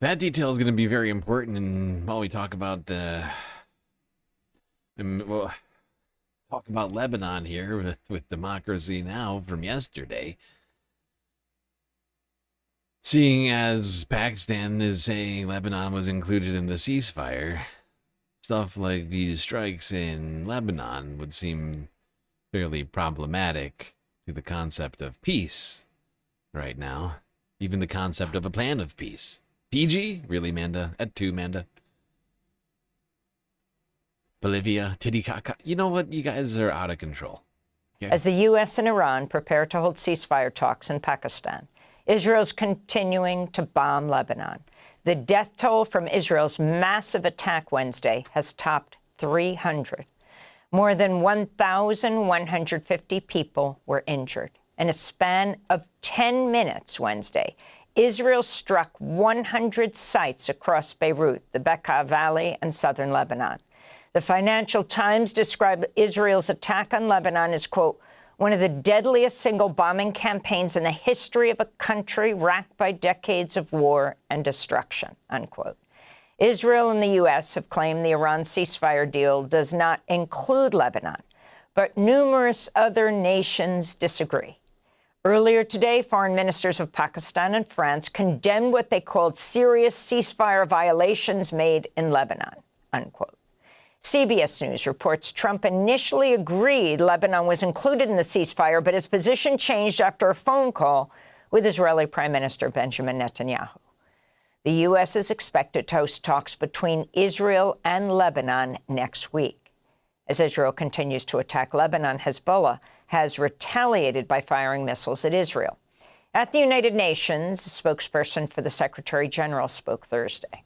that detail is going to be very important, and while we talk about talk about Lebanon here with Democracy Now! From yesterday. Seeing as Pakistan is saying Lebanon was included in the ceasefire, stuff like these strikes in Lebanon would seem fairly problematic to the concept of peace right now. Even the concept of a plan of peace. Fiji? Really, Manda? At 2, Manda? Bolivia, Titicaca. You know what? You guys are out of control. Okay? As the U.S. and Iran prepare to hold ceasefire talks in Pakistan, Israel's continuing to bomb Lebanon. The death toll from Israel's massive attack Wednesday has topped 300. More than 1,150 people were injured. In a span of 10 minutes Wednesday, Israel struck 100 sites across Beirut, the Bekaa Valley, and southern Lebanon. The Financial Times described Israel's attack on Lebanon as, quote, one of the deadliest single bombing campaigns in the history of a country racked by decades of war and destruction, unquote. Israel and the U.S. have claimed the Iran ceasefire deal does not include Lebanon, but numerous other nations disagree. Earlier today, foreign ministers of Pakistan and France condemned what they called serious ceasefire violations made in Lebanon, unquote. CBS News reports Trump initially agreed Lebanon was included in the ceasefire, but his position changed after a phone call with Israeli Prime Minister Benjamin Netanyahu. The U.S. is expected to host talks between Israel and Lebanon next week. As Israel continues to attack Lebanon, Hezbollah has retaliated by firing missiles at Israel. At the United Nations, a spokesperson for the Secretary General spoke Thursday.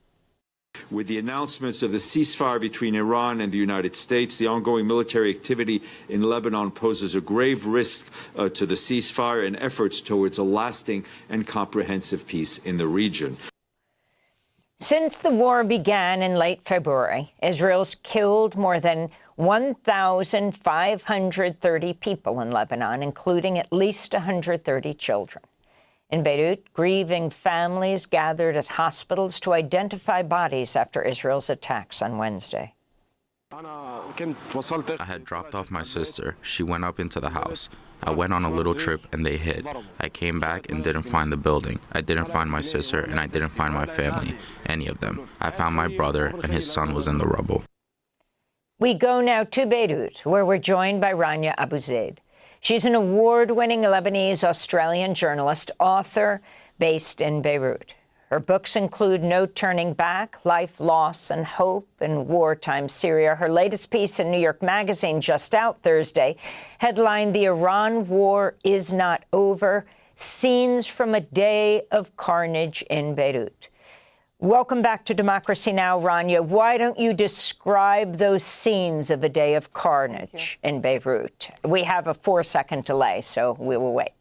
With the announcements of the ceasefire between Iran and the United States, the ongoing military activity in Lebanon poses a grave risk to the ceasefire and efforts towards a lasting and comprehensive peace in the region. Since the war began in late February, Israel's killed more than 1,530 people in Lebanon, including at least 130 children. In Beirut, grieving families gathered at hospitals to identify bodies after Israel's attacks on Wednesday. I had dropped off my sister. She went up into the house. I went on a little trip and they hid. I came back and didn't find the building. I didn't find my sister and I didn't find my family, any of them. I found my brother and his son was in the rubble. We go now to Beirut, where we're joined by Rania Abu Zaid. She's an award-winning Lebanese-Australian journalist, author based in Beirut. Her books include No Turning Back, Life, Loss, and Hope in Wartime Syria. Her latest piece in New York Magazine, just out Thursday, headlined The Iran War Is Not Over, Scenes from a Day of Carnage in Beirut. Welcome back to Democracy Now!, Rania. Why don't you describe those scenes of a day of carnage in Beirut? We have a 4-second delay, so we will wait.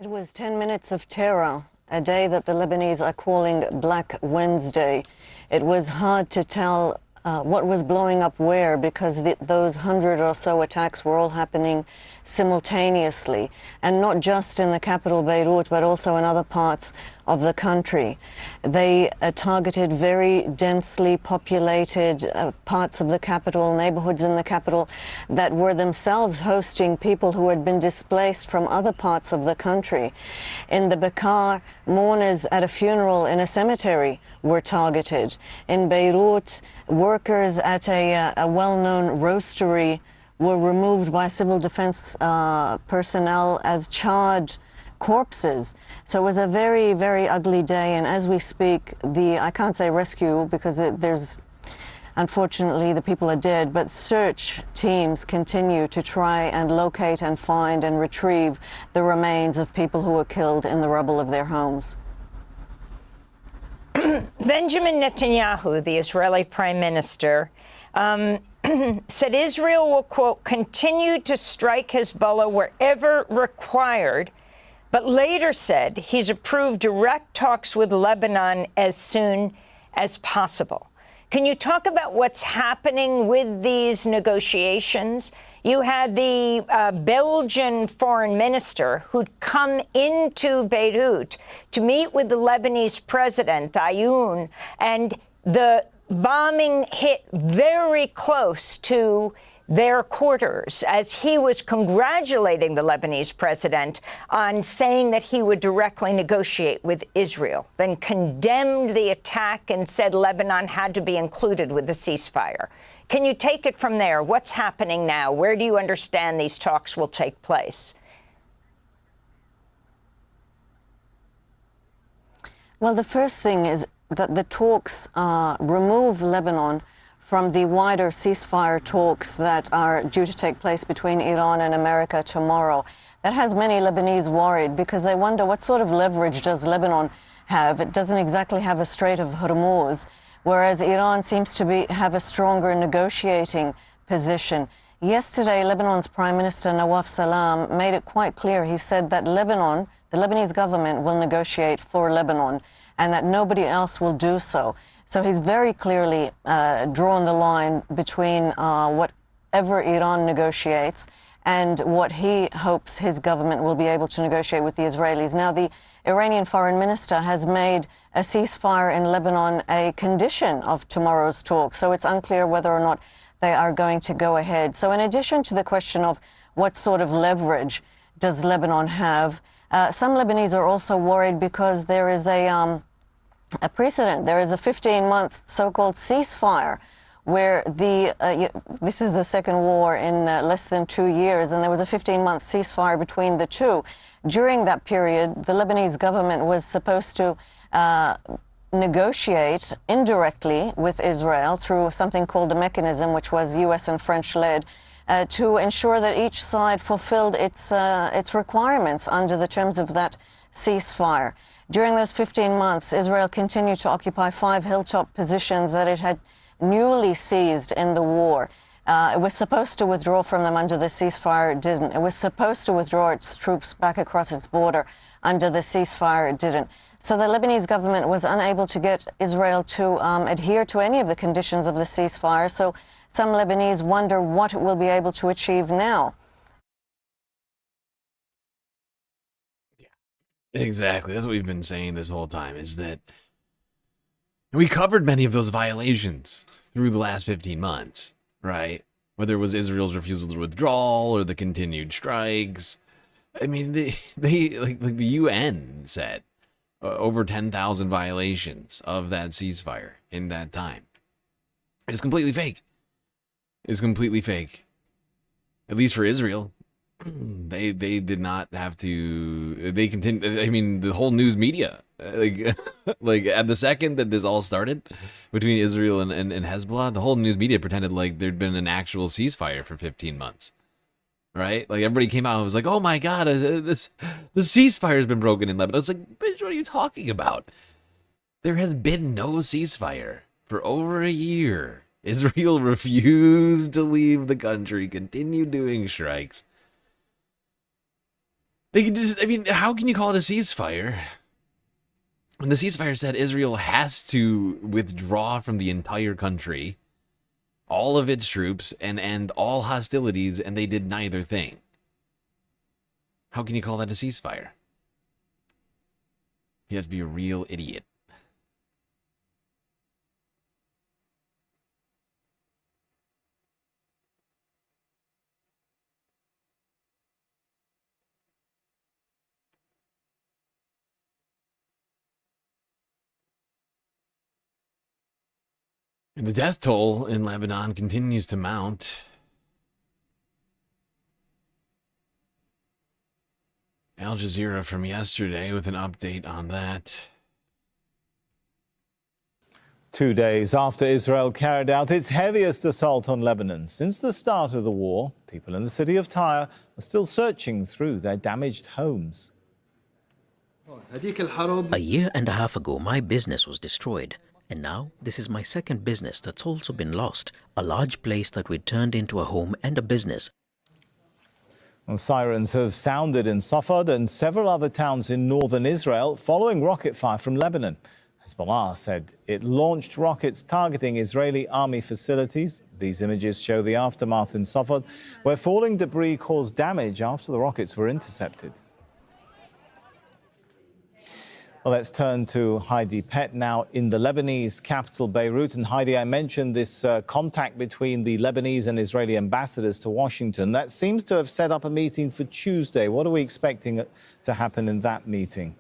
It was 10 minutes of terror, a day that the Lebanese are calling Black Wednesday. It was hard to tell what was blowing up where because those 100 or so attacks were all happening simultaneously, and not just in the capital Beirut, but also in other parts of the country. They targeted very densely populated parts of the capital, neighborhoods in the capital that were themselves hosting people who had been displaced from other parts of the country. In the Bekaa, mourners at a funeral in a cemetery were targeted. In Beirut, workers at a well-known roastery were removed by civil defense personnel as charred corpses. So it was a very, very ugly day. And as we speak, I can't say rescue because there's, unfortunately, the people are dead, but search teams continue to try and locate and find and retrieve the remains of people who were killed in the rubble of their homes. Benjamin Netanyahu, the Israeli prime minister, said Israel will, quote, continue to strike Hezbollah wherever required, but later said he's approved direct talks with Lebanon as soon as possible. Can you talk about what's happening with these negotiations? You had the Belgian foreign minister who'd come into Beirut to meet with the Lebanese president, Ayoun, and the bombing hit very close to their quarters as he was congratulating the Lebanese president on saying that he would directly negotiate with Israel, then condemned the attack and said Lebanon had to be included with the ceasefire. Can you take it from there? What's happening now? Where do you understand these talks will take place? Well, the first thing is that the talks remove Lebanon from the wider ceasefire talks that are due to take place between Iran and America tomorrow. That has many Lebanese worried because they wonder what sort of leverage does Lebanon have. It doesn't exactly have a Strait of Hormuz, whereas Iran seems to have a stronger negotiating position. Yesterday, Lebanon's Prime Minister Nawaf Salam made it quite clear. He said that Lebanon, the Lebanese government, will negotiate for Lebanon and that nobody else will do so. So he's very clearly drawn the line between whatever Iran negotiates and what he hopes his government will be able to negotiate with the Israelis. Now, the Iranian foreign minister has made a ceasefire in Lebanon a condition of tomorrow's talk, so it's unclear whether or not they are going to go ahead. So in addition to the question of what sort of leverage does Lebanon have, some Lebanese are also worried because there is a precedent. There is a 15-month so-called ceasefire where this is the second war in less than 2 years, and there was a 15-month ceasefire between the two. During that period, the Lebanese government was supposed to negotiate indirectly with Israel through something called a mechanism, which was U.S. and French-led, to ensure that each side fulfilled its requirements under the terms of that ceasefire. During those 15 months, Israel continued to occupy 5 hilltop positions that it had newly seized in the war. It was supposed to withdraw from them under the ceasefire. It didn't. It was supposed to withdraw its troops back across its border under the ceasefire, it didn't. So the Lebanese government was unable to get Israel to adhere to any of the conditions of the ceasefire. So some Lebanese wonder what it will be able to achieve now. Exactly. That's what we've been saying this whole time, is that we covered many of those violations through the last 15 months, right? Whether it was Israel's refusal to withdraw or the continued strikes. I mean, they like the UN said over 10,000 violations of that ceasefire in that time. It's completely fake. It's completely fake. At least for Israel. They did not have to. They continue. I mean, the whole news media, like at the second that this all started between Israel and Hezbollah, the whole news media pretended like there'd been an actual ceasefire for 15 months, right? Like everybody came out and was like, "Oh my God, the ceasefire has been broken in Lebanon." It's like, bitch, what are you talking about? There has been no ceasefire for over a year. Israel refused to leave the country, continued doing strikes. They could just, I mean, how can you call it a ceasefire when the ceasefire said Israel has to withdraw from the entire country, all of its troops, and end all hostilities, and they did neither thing? How can you call that a ceasefire? He has to be a real idiot. And the death toll in Lebanon continues to mount. Al Jazeera from yesterday with an update on that. 2 days after Israel carried out its heaviest assault on Lebanon since the start of the war, people in the city of Tyre are still searching through their damaged homes. A year and a half ago, my business was destroyed. And now, this is my second business that's also been lost. A large place that we turned into a home and a business. Well, sirens have sounded in Safed and several other towns in northern Israel following rocket fire from Lebanon. Hezbollah said it launched rockets targeting Israeli army facilities. These images show the aftermath in Safed, where falling debris caused damage after the rockets were intercepted. Well, let's turn to Heidi Pett now in the Lebanese capital, Beirut. And Heidi, I mentioned this contact between the Lebanese and Israeli ambassadors to Washington. That seems to have set up a meeting for Tuesday. What are we expecting to happen in that meeting?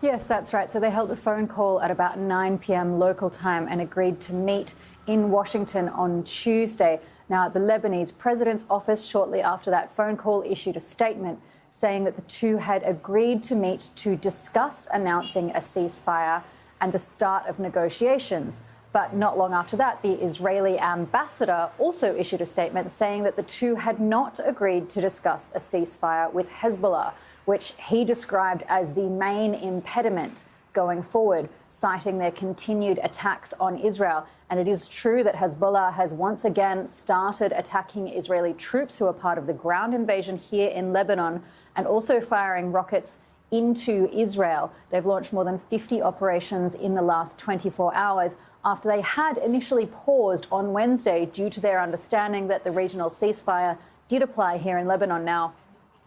Yes, that's right. So they held a phone call at about 9 p.m. local time and agreed to meet in Washington on Tuesday. Now, the Lebanese president's office, shortly after that phone call, issued a statement saying that the two had agreed to meet to discuss announcing a ceasefire and the start of negotiations. But not long after that, the Israeli ambassador also issued a statement saying that the two had not agreed to discuss a ceasefire with Hezbollah, which he described as the main impediment going forward, citing their continued attacks on Israel. And it is true that Hezbollah has once again started attacking Israeli troops who are part of the ground invasion here in Lebanon and also firing rockets into Israel. They've launched more than 50 operations in the last 24 hours after they had initially paused on Wednesday due to their understanding that the regional ceasefire did apply here in Lebanon. Now,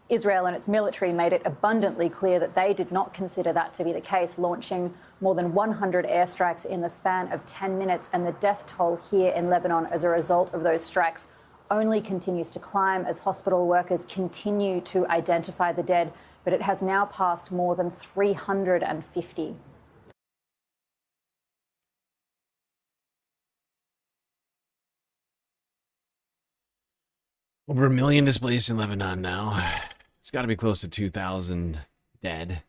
Israel and its military made it abundantly clear that they did not consider that to be the case, launching more than 100 airstrikes in the span of 10 minutes. And the death toll here in Lebanon as a result of those strikes only continues to climb as hospital workers continue to identify the dead. But it has now passed more than 350. Over 1 million displaced in Lebanon now. It's got to be close to 2,000 dead.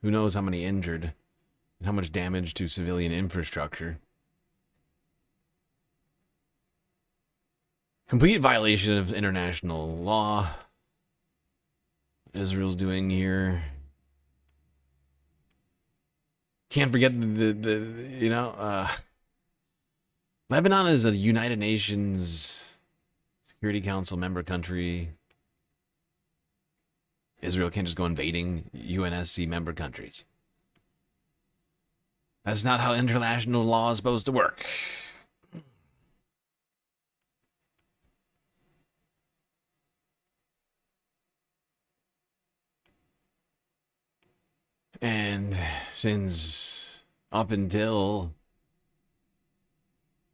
Who knows how many injured and how much damage to civilian infrastructure. Complete violation of international law. Israel's doing here. Can't forget Lebanon is a United Nations Security Council member country. Israel can't just go invading UNSC member countries. That's not how international law is supposed to work. And since up until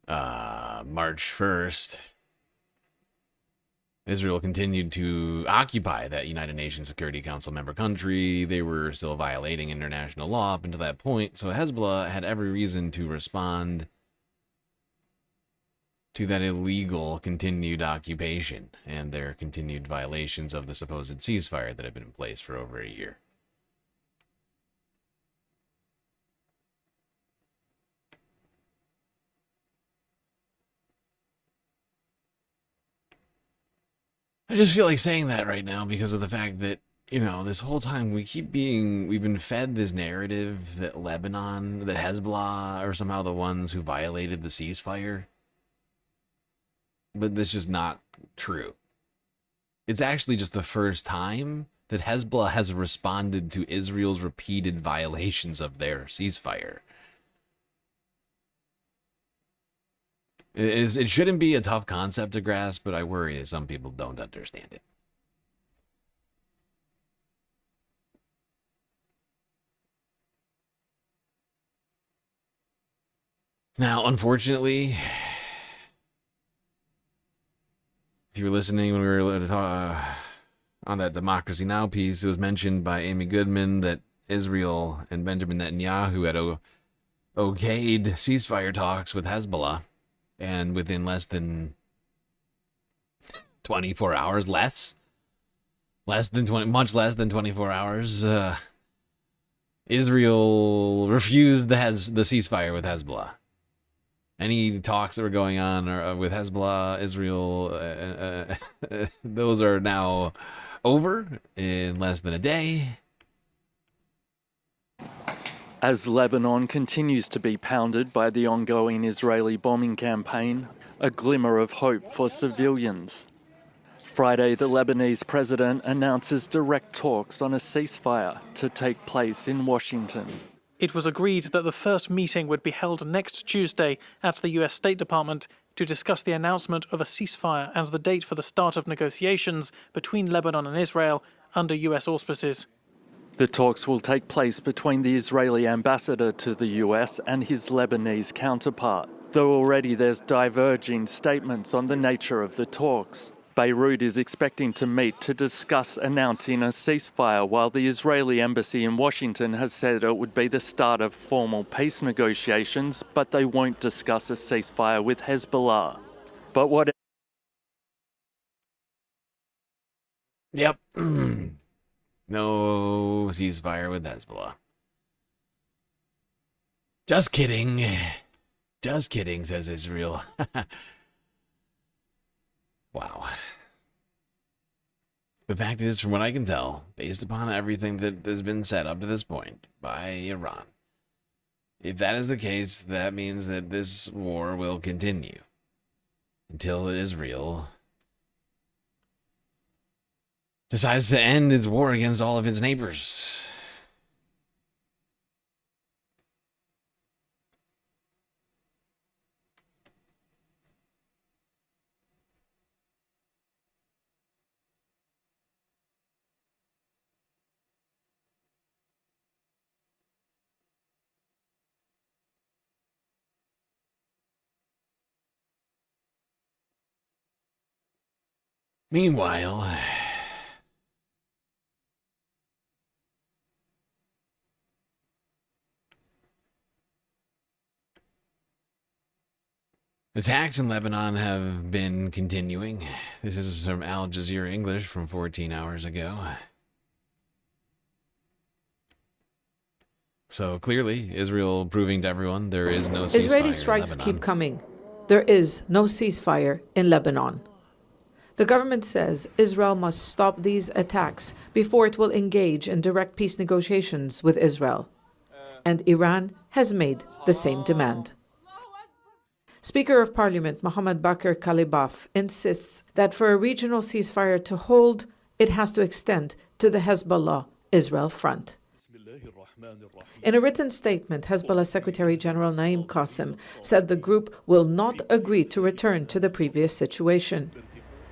March 1st, Israel continued to occupy that United Nations Security Council member country. They were still violating international law up until that point, so Hezbollah had every reason to respond to that illegal continued occupation and their continued violations of the supposed ceasefire that had been in place for over a year. I just feel like saying that right now because of the fact that, you know, this whole time we've been fed this narrative that Lebanon, that Hezbollah are somehow the ones who violated the ceasefire. But that's just not true. It's actually just the first time that Hezbollah has responded to Israel's repeated violations of their ceasefire. It shouldn't be a tough concept to grasp, but I worry that some people don't understand it. Now, unfortunately, if you were listening when we were on that Democracy Now! Piece, it was mentioned by Amy Goodman that Israel and Benjamin Netanyahu had okayed ceasefire talks with Hezbollah. And within less than 24 hours, much less than 24 hours, Israel refused the ceasefire with Hezbollah. Any talks that were going on with Hezbollah, Israel, those are now over in less than a day. As Lebanon continues to be pounded by the ongoing Israeli bombing campaign, a glimmer of hope for civilians. Friday, the Lebanese president announces direct talks on a ceasefire to take place in Washington. It was agreed that the first meeting would be held next Tuesday at the US State Department to discuss the announcement of a ceasefire and the date for the start of negotiations between Lebanon and Israel under US auspices. The talks will take place between the Israeli ambassador to the US and his Lebanese counterpart, though already there's diverging statements on the nature of the talks. Beirut is expecting to meet to discuss announcing a ceasefire, while the Israeli embassy in Washington has said it would be the start of formal peace negotiations, but they won't discuss a ceasefire with Hezbollah. But what... Yep. No ceasefire with Hezbollah. Just kidding. Just kidding, says Israel. Wow. The fact is, from what I can tell, based upon everything that has been said up to this point by Iran, if that is the case, that means that this war will continue until Israel decides to end its war against all of its neighbors. Meanwhile, attacks in Lebanon have been continuing. This is from Al Jazeera English from 14 hours ago. So clearly, Israel proving to everyone there is no ceasefire. Israeli strikes keep coming. There is no ceasefire in Lebanon. The government says Israel must stop these attacks before it will engage in direct peace negotiations with Israel. And Iran has made the same demand. Speaker of Parliament Mohammed Bakr Kalibaf insists that for a regional ceasefire to hold, it has to extend to the Hezbollah-Israel front. In a written statement, Hezbollah Secretary General Naim Qassem said the group will not agree to return to the previous situation.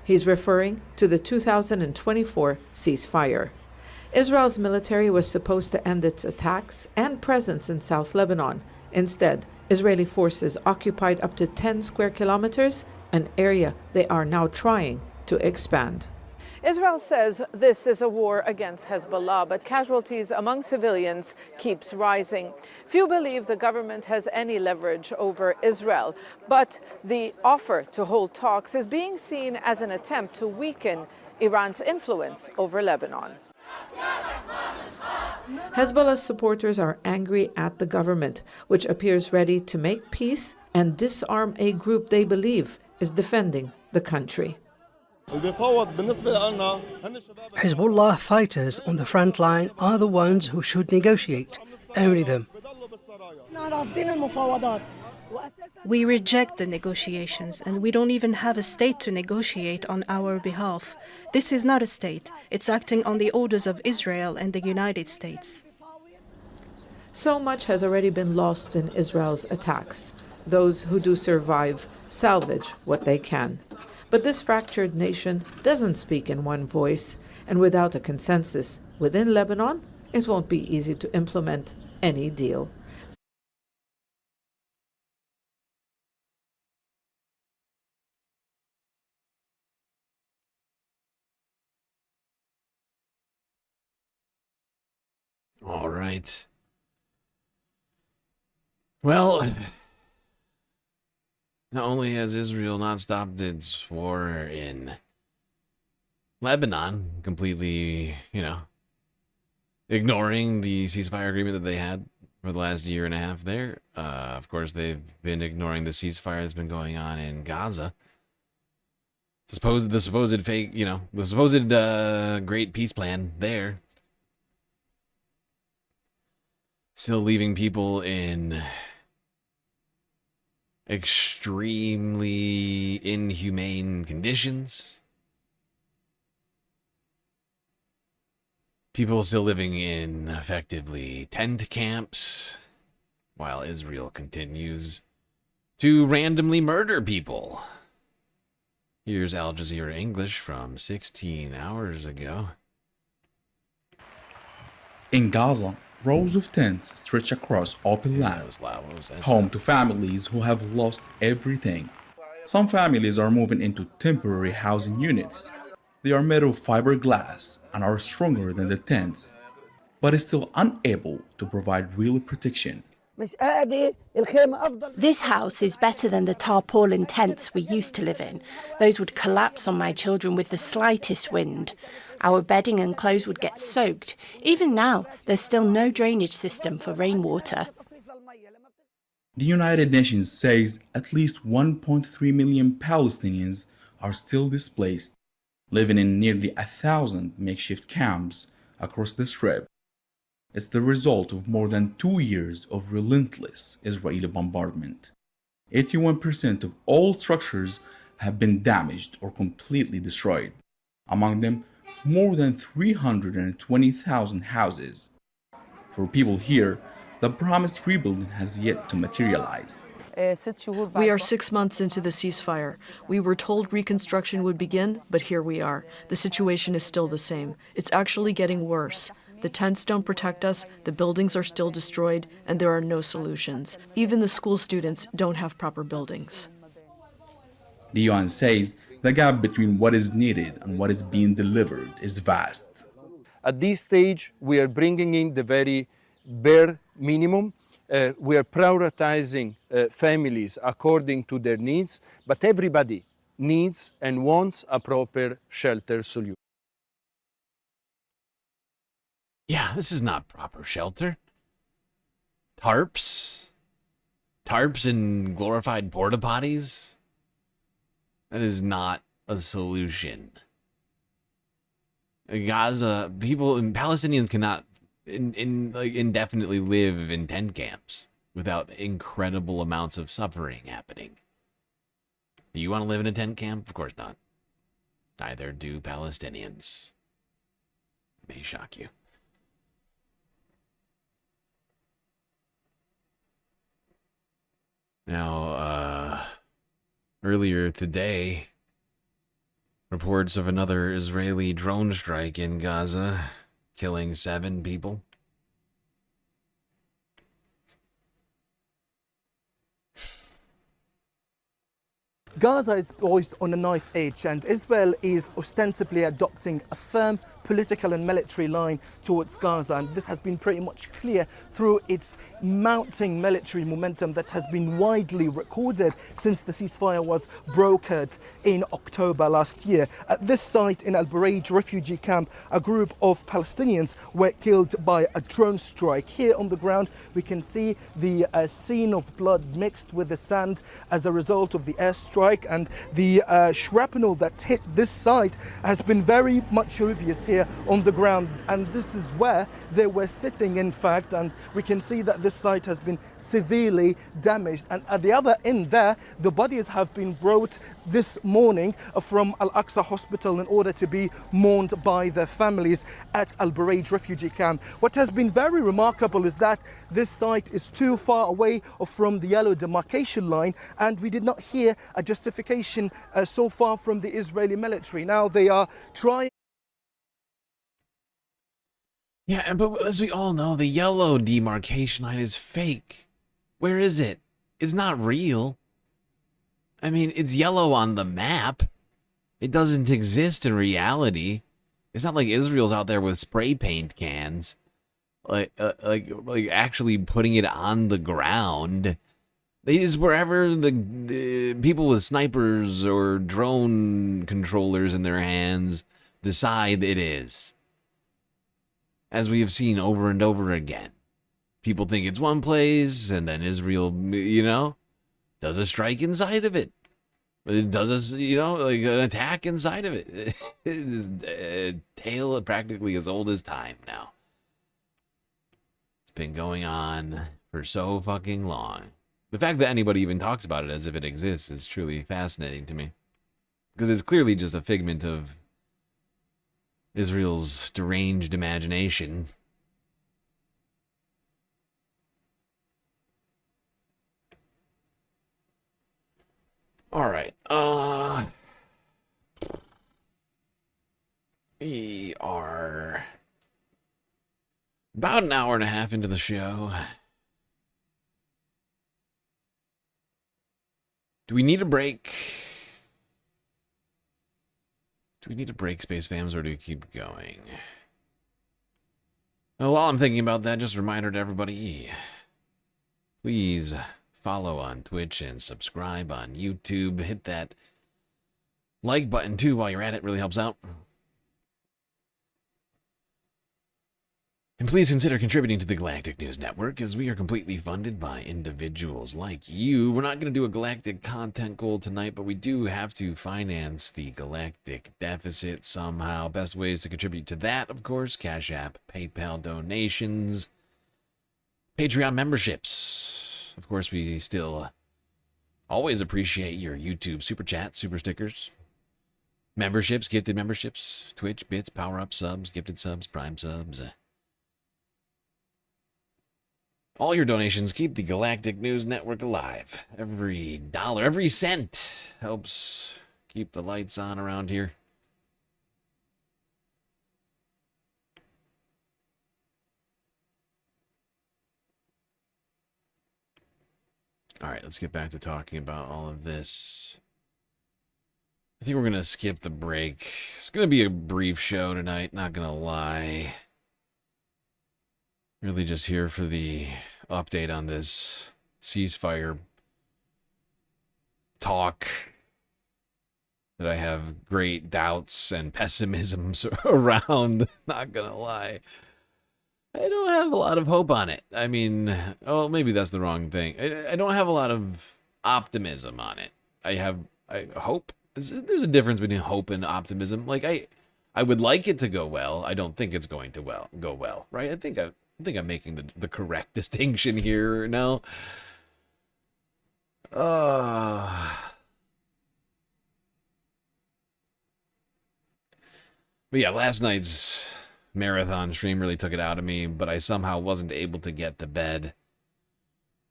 He's referring to the 2024 ceasefire. Israel's military was supposed to end its attacks and presence in South Lebanon. Instead, Israeli forces occupied up to 10 square kilometers, an area they are now trying to expand. Israel says this is a war against Hezbollah, but casualties among civilians keeps rising. Few believe the government has any leverage over Israel, but the offer to hold talks is being seen as an attempt to weaken Iran's influence over Lebanon. Hezbollah supporters are angry at the government, which appears ready to make peace and disarm a group they believe is defending the country. Hezbollah fighters on the front line are the ones who should negotiate, only them. We reject the negotiations, and we don't even have a state to negotiate on our behalf. This is not a state. It's acting on the orders of Israel and the United States. So much has already been lost in Israel's attacks. Those who do survive salvage what they can. But this fractured nation doesn't speak in one voice, and without a consensus within Lebanon, it won't be easy to implement any deal. All right. Well, not only has Israel not stopped its war in Lebanon, completely, ignoring the ceasefire agreement that they had for the last year and a half there. Of course, they've been ignoring the ceasefire that's been going on in Gaza. The supposed fake, the supposed great peace plan there. Still leaving people in extremely inhumane conditions. People still living in effectively tent camps, while Israel continues to randomly murder people. Here's Al Jazeera English from 16 hours ago. In Gaza, rows of tents stretch across open land, home to families who have lost everything. Some families are moving into temporary housing units. They are made of fiberglass and are stronger than the tents, but is still unable to provide real protection. This house is better than the tarpaulin tents we used to live in. Those would collapse on my children with the slightest wind. Our bedding and clothes would get soaked. Even now, there's still no drainage system for rainwater. The United Nations says at least 1.3 million Palestinians are still displaced, living in nearly 1,000 makeshift camps across the Strip. It's the result of more than 2 years of relentless Israeli bombardment. 81% of all structures have been damaged or completely destroyed. Among them, more than 320,000 houses. For people here, the promised rebuilding has yet to materialize. We are 6 months into the ceasefire. We were told reconstruction would begin, but here we are. The situation is still the same. It's actually getting worse. The tents don't protect us, the buildings are still destroyed, and there are no solutions. Even the school students don't have proper buildings. The UN says the gap between what is needed and what is being delivered is vast. At this stage, we are bringing in the very bare minimum. We are prioritizing families according to their needs, but everybody needs and wants a proper shelter solution. Yeah, this is not proper shelter. Tarps and glorified porta potties. That is not a solution. Gaza, Palestinians cannot indefinitely live in tent camps without incredible amounts of suffering happening. Do you want to live in a tent camp? Of course not. Neither do Palestinians. May shock you. Now, earlier today, reports of another Israeli drone strike in Gaza, killing 7 people. Gaza is poised on a knife edge, and Israel is ostensibly adopting a firm political and military line towards Gaza, and this has been pretty much clear through its mounting military momentum that has been widely recorded since the ceasefire was brokered in October last year. At this site in Al Bureij refugee camp, a group of Palestinians were killed by a drone strike. Here on the ground we can see the scene of blood mixed with the sand as a result of the airstrike, and the shrapnel that hit this site has been very much obvious here on the ground, and this is where they were sitting, in fact, and we can see that this site has been severely damaged. And at the other end there, the bodies have been brought this morning from Al-Aqsa Hospital in order to be mourned by their families at Al Bureij refugee camp. What has been very remarkable is that this site is too far away from the yellow demarcation line, and we did not hear a justification so far from the Israeli military. Now they are trying. Yeah, but as we all know, the yellow demarcation line is fake. Where is it? It's not real. I mean, it's yellow on the map. It doesn't exist in reality. It's not like Israel's out there with spray paint cans, like actually putting it on the ground. They just, wherever the people with snipers or drone controllers in their hands decide it is. As we have seen over and over again. People think it's one place, and then Israel, does a strike inside of it. It does like an attack inside of it. It is a tale practically as old as time now. It's been going on for so fucking long. The fact that anybody even talks about it as if it exists is truly fascinating to me. Because it's clearly just a figment of Israel's deranged imagination. All right. We are about an hour and a half into the show. Do we need a break? Do we need a break, Space Fams, or do we keep going? Well, while I'm thinking about that, just a reminder to everybody, please follow on Twitch and subscribe on YouTube. Hit that like button, too, while you're at it. Really helps out. And please consider contributing to the Galactic News Network, as we are completely funded by individuals like you. We're not going to do a galactic content goal tonight, but we do have to finance the galactic deficit somehow. Best ways to contribute to that, of course, Cash App, PayPal donations, Patreon memberships. Of course, we still always appreciate your YouTube super chats, super stickers, memberships, gifted memberships, Twitch, bits, power-up subs, gifted subs, prime subs. All your donations keep the Galactic News Network alive. Every dollar, every cent helps keep the lights on around here. All right, let's get back to talking about all of this. I think we're going to skip the break. It's going to be a brief show tonight, not going to lie. Really just here for the update on this ceasefire talk that I have great doubts and pessimisms around, not gonna lie. I don't have a lot of hope on it. I mean, oh, maybe that's the wrong thing. I don't have a lot of optimism on it. I hope. There's a difference between hope and optimism. Like, I would like it to go well. I don't think it's going to go well, right? I think I'm making the correct distinction here now. But yeah, last night's marathon stream really took it out of me, but I somehow wasn't able to get to bed.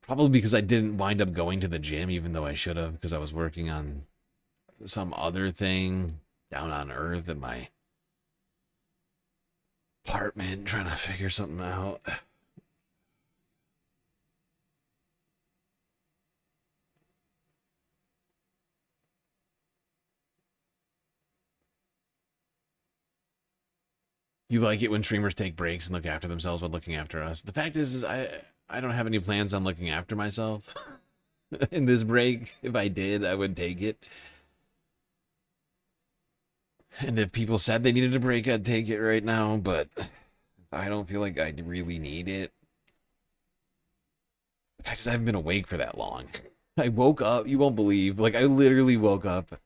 Probably because I didn't wind up going to the gym, even though I should have, because I was working on some other thing down on Earth in my apartment, trying to figure something out. You like it when streamers take breaks and look after themselves while looking after us. The fact is I don't have any plans on looking after myself in this break. If I did, I would take it. And if people said they needed a break, I'd take it right now, but I don't feel like I really need it. The fact is I haven't been awake for that long. I woke up, you won't believe, like I literally woke up.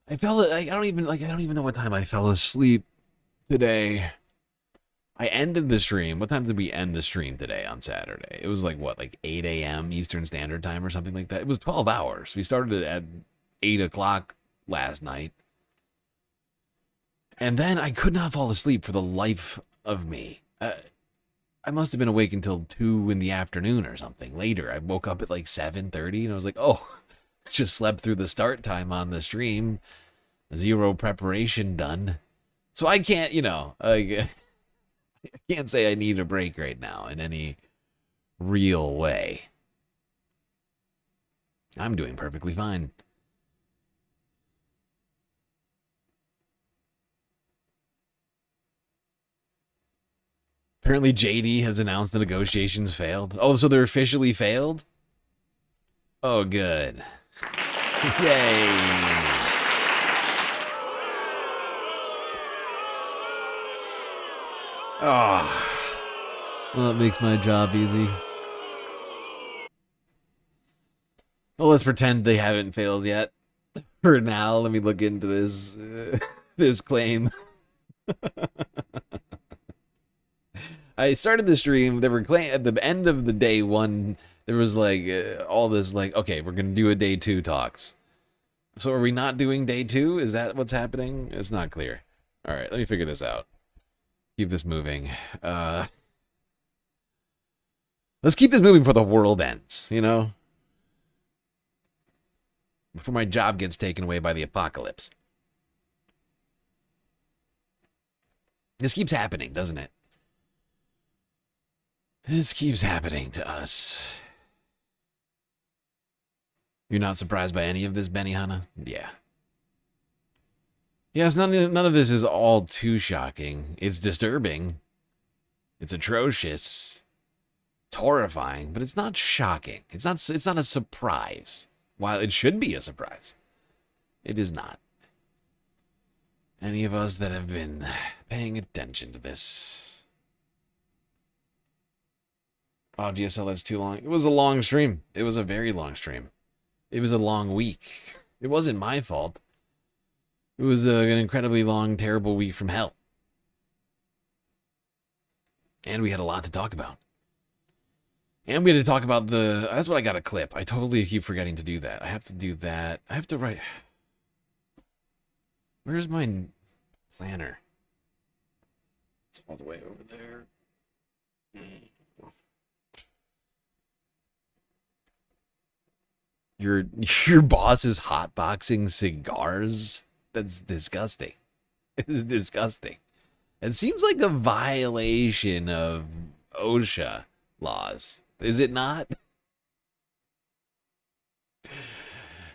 I don't even know what time I fell asleep today. I ended the stream. What time did we end the stream today on Saturday? It was like 8 a.m. Eastern Standard Time or something like that. It was 12 hours. We started it at 8 o'clock last night. And then I could not fall asleep for the life of me. I must have been awake until 2 in the afternoon or something. Later, I woke up at like 7:30 and I was like, oh, just slept through the start time on the stream. Zero preparation done. So I can't, I can't say I need a break right now in any real way. I'm doing perfectly fine. Apparently JD has announced the negotiations failed. Oh, so they're officially failed? Oh, good. Yay. Oh, well, that makes my job easy. Well, let's pretend they haven't failed yet. For now, let me look into this this claim. I started the stream. They were at the end of the day one. There was all this okay, we're gonna do a day 2 talks. So are we not doing day 2? Is that what's happening? It's not clear. All right, let me figure this out. Keep this moving. Let's keep this moving before the world ends, Before my job gets taken away by the apocalypse. This keeps happening, doesn't it? This keeps happening to us. You're not surprised by any of this, Benihana? Yeah. Yes, none of this is all too shocking. It's disturbing. It's atrocious. It's horrifying, but it's not shocking. It's not a surprise. While it should be a surprise, it is not. Any of us that have been paying attention to this. Oh, GSL, that's too long. It was a long stream. It was a very long stream. It was a long week. It wasn't my fault. It was an incredibly long, terrible week from hell. And we had a lot to talk about. And we had to talk about that's what I got to clip. I totally keep forgetting to do that. I have to do that. I have to write. Where's my planner? It's all the way over there. Your boss is hotboxing cigars? That's disgusting. It is disgusting. It seems like a violation of OSHA laws. Is it not?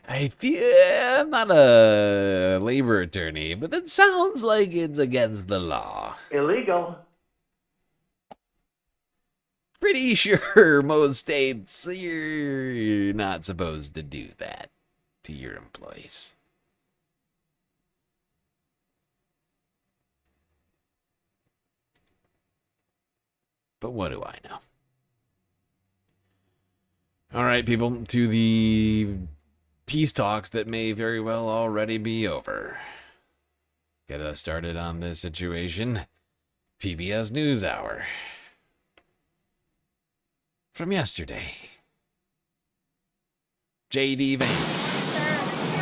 I'm not a labor attorney, but that sounds like it's against the law. Illegal. Pretty sure most states you're not supposed to do that to your employees. But what do I know? All right, people, to the peace talks that may very well already be over. Get us started on this situation. PBS NewsHour. From yesterday. JD Vance.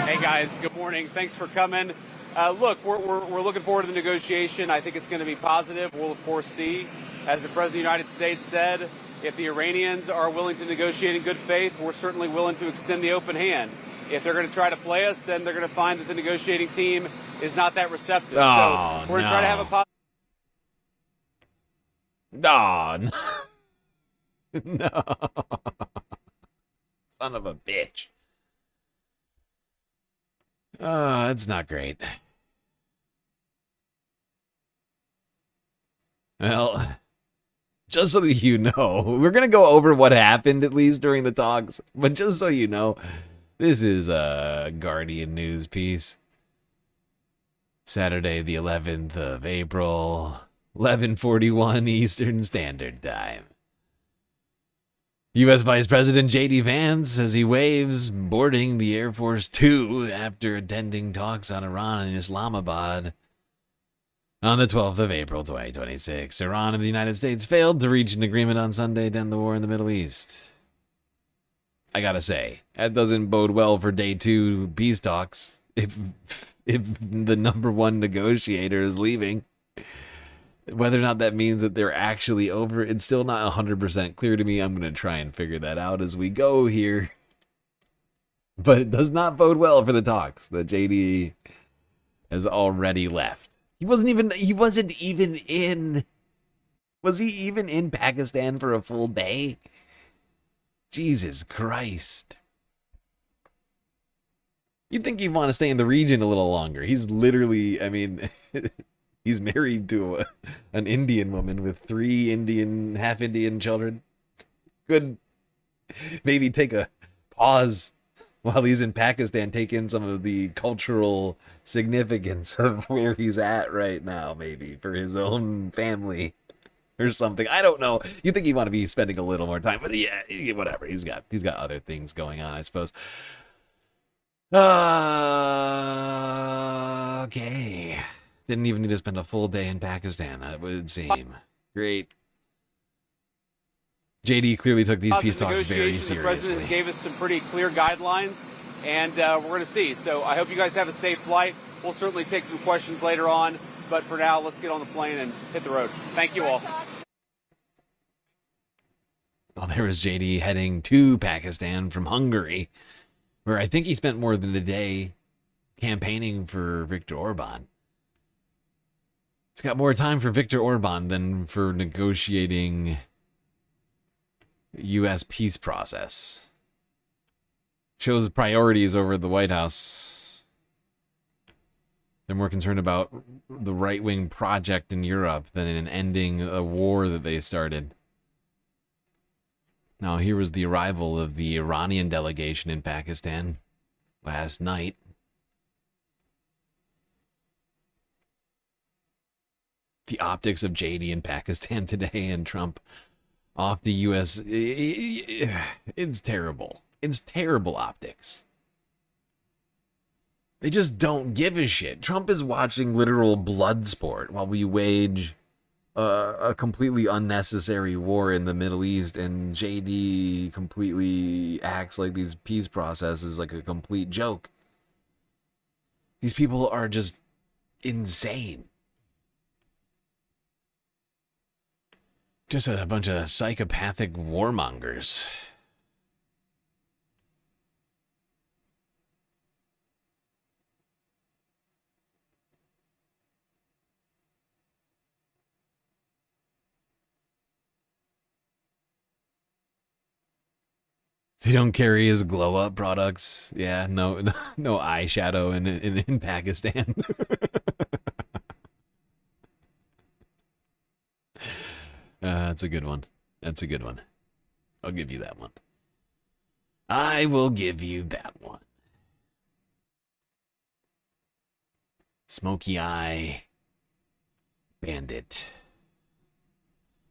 Hey guys, good morning. Thanks for coming. Look, we're looking forward to the negotiation. I think it's going to be positive. We'll, of course, see. As the President of the United States said, if the Iranians are willing to negotiate in good faith, we're certainly willing to extend the open hand. If they're going to try to play us, then they're going to find that the negotiating team is not that receptive. Oh, so we're going to try to have a positive. No. No. Son of a bitch. It's not great. Well, just so that you know, we're going to go over what happened at least during the talks, but just so you know, this is a Guardian news piece. Saturday, the 11th of April, 11:41 Eastern Standard Time. U.S. Vice President J.D. Vance as he waves boarding the Air Force Two after attending talks on Iran in Islamabad on the 12th of April, 2026. Iran and the United States failed to reach an agreement on Sunday to end the war in the Middle East. I gotta say, that doesn't bode well for day 2 peace talks if the number one negotiator is leaving. Whether or not that means that they're actually over, it's still not 100% clear to me. I'm going to try and figure that out as we go here. But it does not bode well for the talks that JD has already left. Was he even in Pakistan for a full day? Jesus Christ. You'd think he'd want to stay in the region a little longer. He's literally, I mean, he's married to an Indian woman with 3 half Indian children. Could maybe take a pause while he's in Pakistan, take in some of the cultural significance of where he's at right now, maybe for his own family or something. I don't know. You think he'd want to be spending a little more time, but yeah, whatever. He's got other things going on, I suppose. Okay. Didn't even need to spend a full day in Pakistan, it would seem. Great. JD clearly took these peace talks very seriously. The president gave us some pretty clear guidelines, and we're going to see. So I hope you guys have a safe flight. We'll certainly take some questions later on, but for now, let's get on the plane and hit the road. Thank you all. Well, there was JD heading to Pakistan from Hungary, where I think he spent more than a day campaigning for Viktor Orban. He's got more time for Viktor Orban than for negotiating U.S. peace process. Shows priorities over the White House. They're more concerned about the right-wing project in Europe than in ending a war that they started. Now, here was the arrival of the Iranian delegation in Pakistan last night. The optics of JD in Pakistan today and Trump off the U.S. It's terrible. It's terrible optics. They just don't give a shit. Trump is watching literal blood sport while we wage a completely unnecessary war in the Middle East, and JD completely acts like these peace processes like a complete joke. These people are just insane. Just a bunch of psychopathic warmongers. They don't carry his glow-up products. Yeah, no eyeshadow in Pakistan. That's a good one. That's a good one. I'll give you that one. I will give you that one. Smoky Eye Bandit.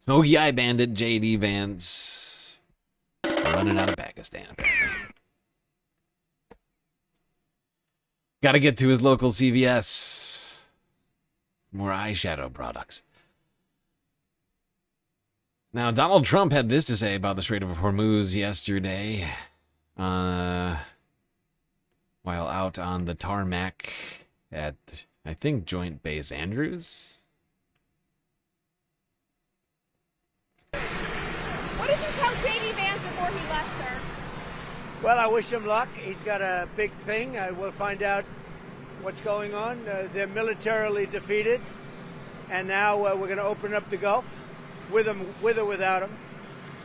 Smoky Eye Bandit, J.D. Vance. Running out of Pakistan, apparently. Gotta get to his local CVS. More eyeshadow products. Now, Donald Trump had this to say about the Strait of Hormuz yesterday, while out on the tarmac at I think Joint Base Andrews. What did you tell J.D. Vance before he left, sir? Well, I wish him luck. He's got a big thing. We'll find out what's going on. They're militarily defeated, and now we're going to open up the Gulf with or without him.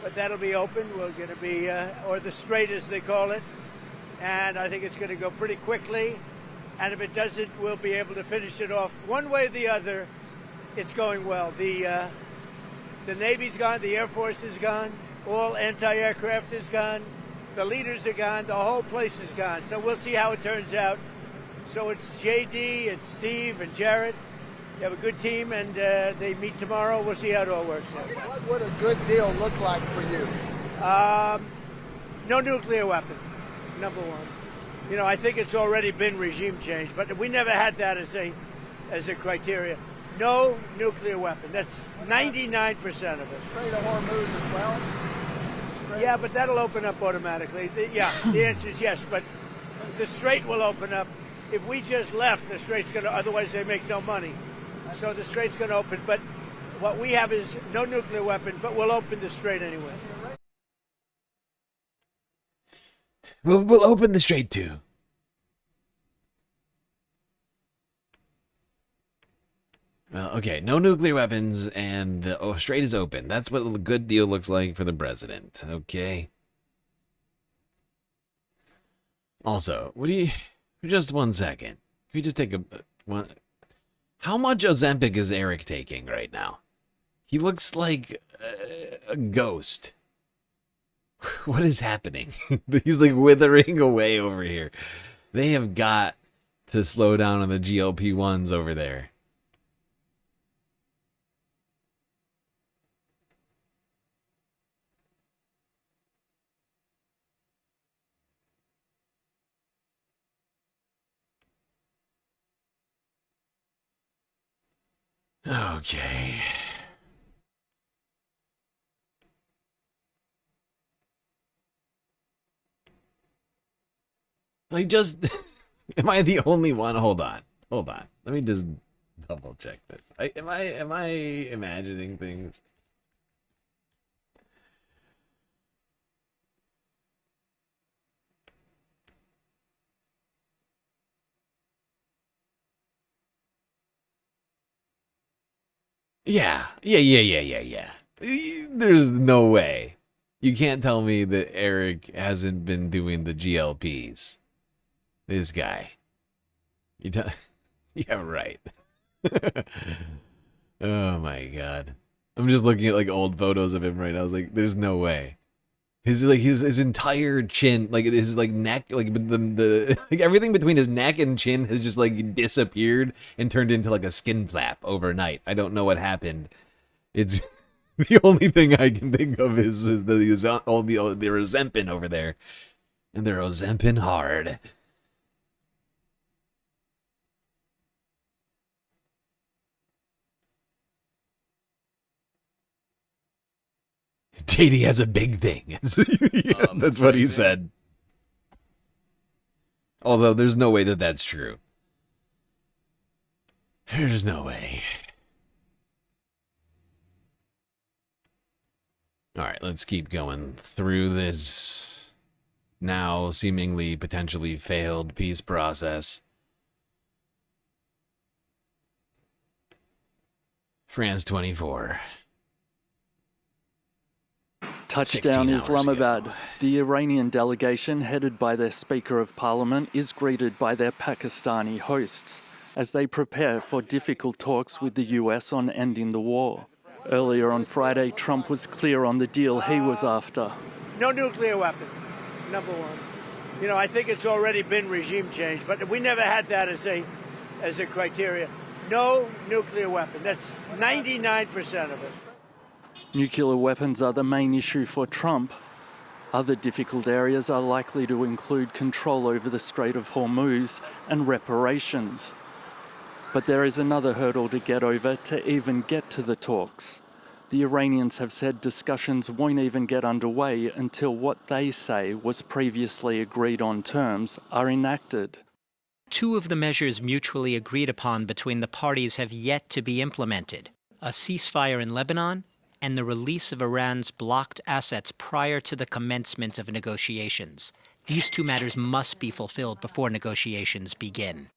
But that'll be open. We're going to be, or the Strait as they call it, and I think it's going to go pretty quickly. And if it doesn't, we'll be able to finish it off one way or the other. It's going well. The Navy's gone, the Air Force is gone, all anti-aircraft is gone, the leaders are gone, the whole place is gone. So we'll see how it turns out. So it's JD, it's Steve, and Jared. You have a good team, and they meet tomorrow. We'll see how it all works out. What would a good deal look like for you? No nuclear weapon, number one. You know, I think it's already been regime change, but we never had that as a criteria. No nuclear weapon. That's 99% of it. Strait of Hormuz as well? Yeah, but that'll open up automatically. The answer is yes, but the Strait will open up. If we just left, the Strait's going to, otherwise they make no money. So the Strait's going to open. But what we have is no nuclear weapon, but we'll open the Strait anyway. We'll open the Strait too. Well, okay, no nuclear weapons and the Strait is open. That's what a good deal looks like for the president. Okay. Also, what do you? For just 1 second, can we just take one? How much Ozempic is Eric taking right now? He looks like a ghost. What is happening? He's like withering away over here. They have got to slow down on the GLP-1s over there. Okay. Like, just... Am I the only one? Hold on. Hold on. Let me just double check this. Am I imagining things? Yeah. There's no way. You can't tell me that Eric hasn't been doing the GLPs. This guy. Yeah, right. Oh my god. I'm just looking at like old photos of him right now. I was like, there's no way. His entire chin, like his like neck, like the like everything between his neck and chin has just like disappeared and turned into like a skin flap overnight. I don't know what happened. It's the only thing I can think of is the Ozempic over there, and they're Ozempic hard. JD has a big thing. Yeah, that's what he said. Although there's no way that that's true. There's no way. All right, let's keep going through this now seemingly potentially failed peace process. France 24. Touchdown Islamabad. The Iranian delegation, headed by their Speaker of Parliament, is greeted by their Pakistani hosts as they prepare for difficult talks with the US on ending the war. Earlier on Friday, Trump was clear on the deal he was after. No nuclear weapon, number one. You know, I think it's already been regime change, but we never had that as a criteria. No nuclear weapon. That's 99% of it. Nuclear weapons are the main issue for Trump. Other difficult areas are likely to include control over the Strait of Hormuz and reparations. But there is another hurdle to get over to even get to the talks. The Iranians have said discussions won't even get underway until what they say was previously agreed on terms are enacted. Two of the measures mutually agreed upon between the parties have yet to be implemented: a ceasefire in Lebanon and the release of Iran's blocked assets prior to the commencement of negotiations. These two matters must be fulfilled before negotiations begin.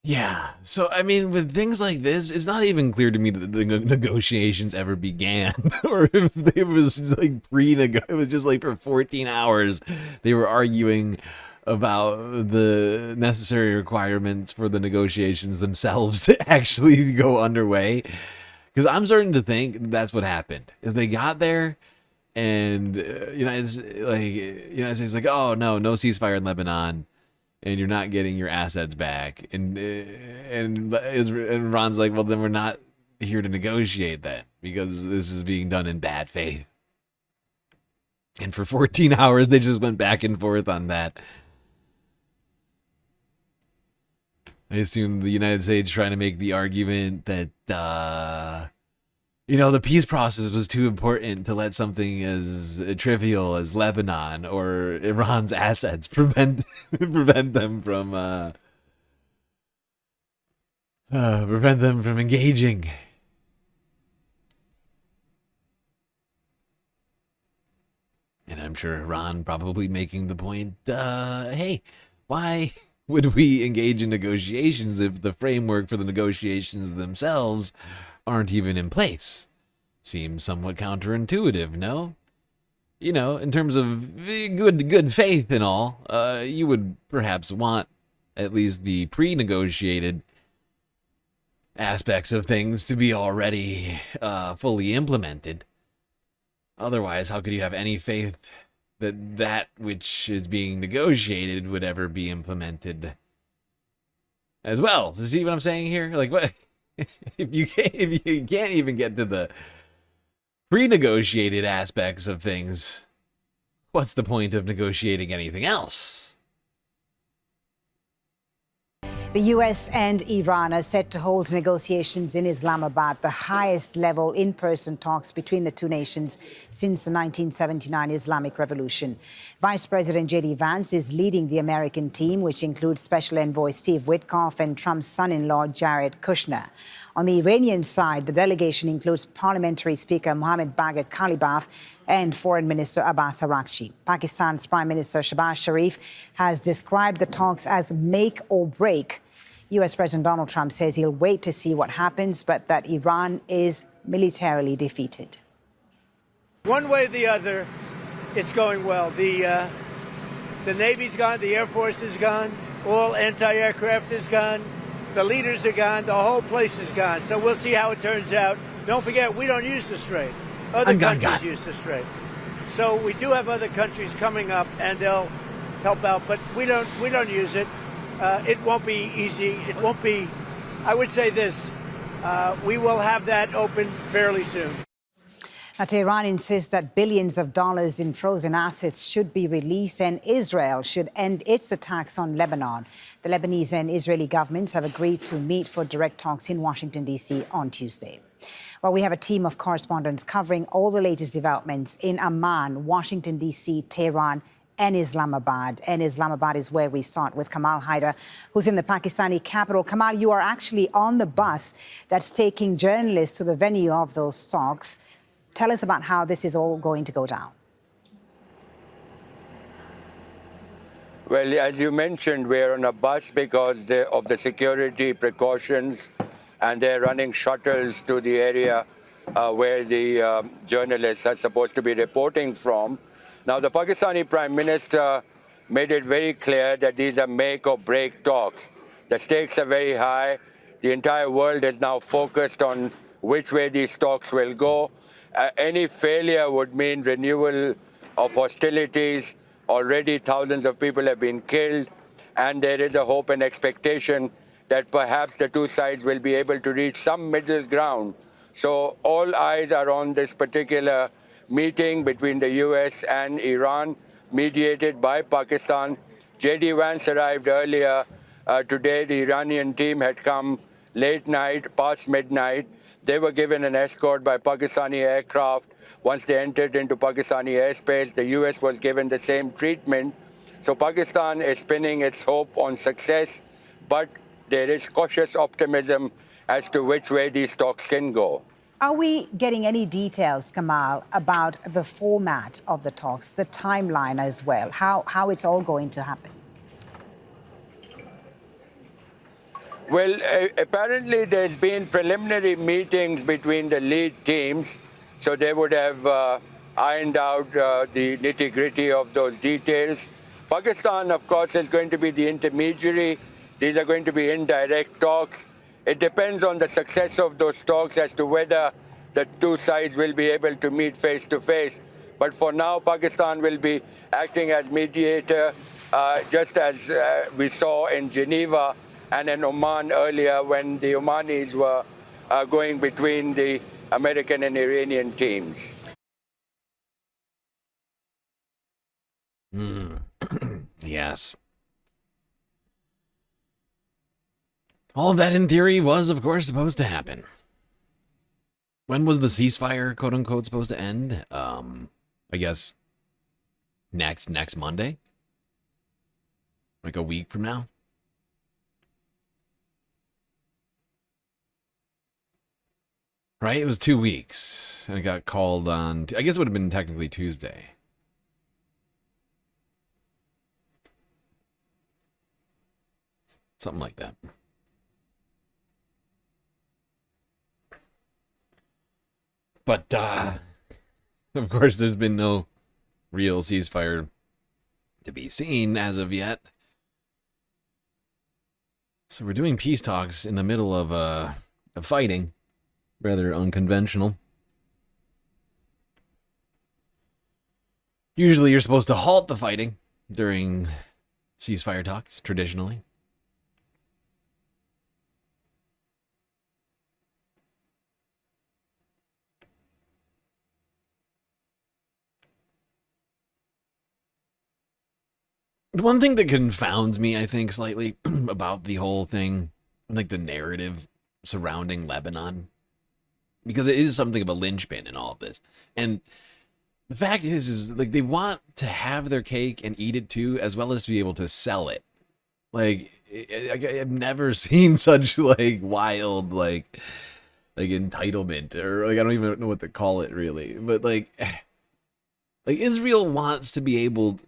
Yeah, so I mean, with things like this, it's not even clear to me that the negotiations ever began, or if it was just like it was just like for 14 hours they were arguing about the necessary requirements for the negotiations themselves to actually go underway. Because I'm starting to think that's what happened. Is they got there, and United States like, oh no ceasefire in Lebanon, and you're not getting your assets back, and Iran's like, well then we're not here to negotiate that because this is being done in bad faith. And for 14 hours they just went back and forth on that. I assume the United States trying to make the argument that, the peace process was too important to let something as trivial as Lebanon or Iran's assets prevent them from engaging. And I'm sure Iran probably making the point, hey, why would we engage in negotiations if the framework for the negotiations themselves aren't even in place? Seems somewhat counterintuitive, no? In terms of good faith and all, you would perhaps want at least the pre-negotiated aspects of things to be already fully implemented. Otherwise, how could you have any faith that which is being negotiated would ever be implemented as well? See what I'm saying here? Like, what if you can't even get to the pre-negotiated aspects of things? What's the point of negotiating anything else? The U.S. and Iran are set to hold negotiations in Islamabad, the highest level in-person talks between the two nations since the 1979 Islamic Revolution. Vice President J.D. Vance is leading the American team, which includes Special Envoy Steve Witkoff and Trump's son-in-law Jared Kushner. On the Iranian side, the delegation includes Parliamentary Speaker Mohammad Bagher Khalibaf and Foreign Minister Abbas Araghchi. Pakistan's Prime Minister Shehbaz Sharif has described the talks as make or break. U.S. President Donald Trump says he'll wait to see what happens, but that Iran is militarily defeated. One way or the other, it's going well. The Navy's gone, the Air Force is gone, all anti-aircraft is gone, the leaders are gone, the whole place is gone. So we'll see how it turns out. Don't forget, we don't use the Strait. Other countries use the Strait. So we do have other countries coming up, and they'll help out, but we don't use it. It won't be easy. It won't be, I would say this, we will have that open fairly soon. Now, Tehran insists that billions of dollars in frozen assets should be released and Israel should end its attacks on Lebanon. The Lebanese and Israeli governments have agreed to meet for direct talks in Washington, D.C. on Tuesday. Well, we have a team of correspondents covering all the latest developments in Amman, Washington, D.C., Tehran, and Islamabad. And Islamabad is where we start with Kamal Haider, who's in the Pakistani capital. Kamal, you are actually on the bus that's taking journalists to the venue of those talks. Tell us about how this is all going to go down. Well, as you mentioned, we're on a bus because of the security precautions, and they're running shuttles to the area where the journalists are supposed to be reporting from. Now, the Pakistani Prime Minister made it very clear that these are make or break talks. The stakes are very high. The entire world is now focused on which way these talks will go. Any failure would mean renewal of hostilities. Already thousands of people have been killed, and there is a hope and expectation that perhaps the two sides will be able to reach some middle ground. So all eyes are on this particular meeting between the U.S. and Iran, mediated by Pakistan. J.D. Vance arrived earlier today. The Iranian team had come late night, past midnight. They were given an escort by Pakistani aircraft. Once they entered into Pakistani airspace, the US was given the same treatment. So Pakistan is pinning its hope on success, but there is cautious optimism as to which way these talks can go. Are we getting any details, Kamal, about the format of the talks, the timeline as well, how it's all going to happen? Well, apparently there's been preliminary meetings between the lead teams, so they would have ironed out the nitty-gritty of those details. Pakistan, of course, is going to be the intermediary. These are going to be indirect talks. It depends on the success of those talks as to whether the two sides will be able to meet face to face. But for now, Pakistan will be acting as mediator, just as we saw in Geneva and in Oman earlier when the Omanis were going between the American and Iranian teams. Yes. All of that, in theory, was, of course, supposed to happen. When was the ceasefire, quote-unquote, supposed to end? I guess next Monday? Like a week from now? Right? It was 2 weeks. And it got called on... I guess it would have been technically Tuesday. Something like that. But, of course, there's been no real ceasefire to be seen as of yet. So we're doing peace talks in the middle of fighting. Rather unconventional. Usually you're supposed to halt the fighting during ceasefire talks, traditionally. One thing that confounds me, I think, slightly about the whole thing, like the narrative surrounding Lebanon, because it is something of a linchpin in all of this. And the fact is like they want to have their cake and eat it too, as well as to be able to sell it. Like, I've never seen such like wild like entitlement, or like I don't even know what to call it really. But like Israel wants to be able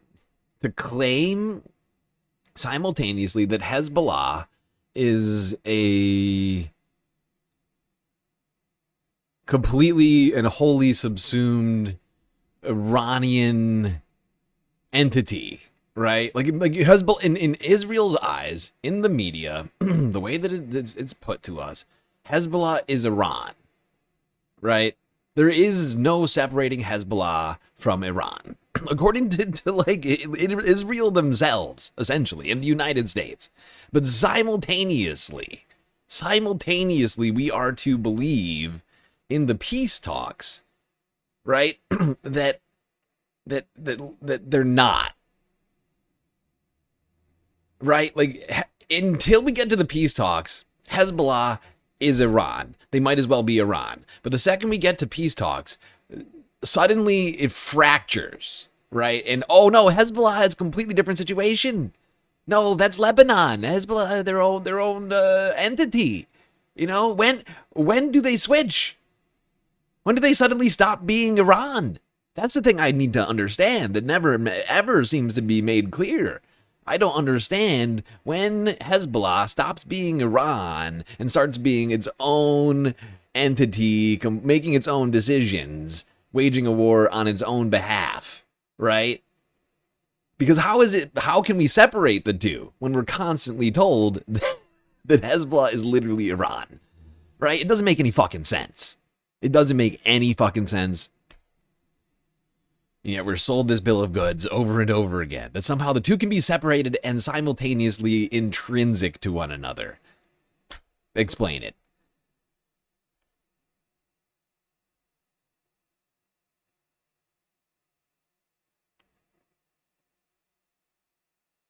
to claim simultaneously that Hezbollah is a completely and wholly subsumed Iranian entity, right? Like Hezbollah in Israel's eyes, in the media, the way that it's put to us, Hezbollah is Iran, right? There is no separating Hezbollah from Iran, according to like Israel themselves, essentially, in the United States. But simultaneously, we are to believe in the peace talks, right? that they're not, right? Like until we get to the peace talks, Hezbollah is Iran. They might as well be Iran. But the second we get to peace talks, suddenly it fractures, right? And oh no, Hezbollah has a completely different situation. No, that's Lebanon. Hezbollah, their own entity. You know, when do they switch? When do they suddenly stop being Iran? That's the thing I need to understand that never ever seems to be made clear. I don't understand when Hezbollah stops being Iran and starts being its own entity, making its own decisions, waging a war on its own behalf, right? Because how can we separate the two when we're constantly told that Hezbollah is literally Iran, right? It doesn't make any fucking sense. It doesn't make any fucking sense. Yeah, we're sold this bill of goods over and over again, that somehow the two can be separated and simultaneously intrinsic to one another. Explain it.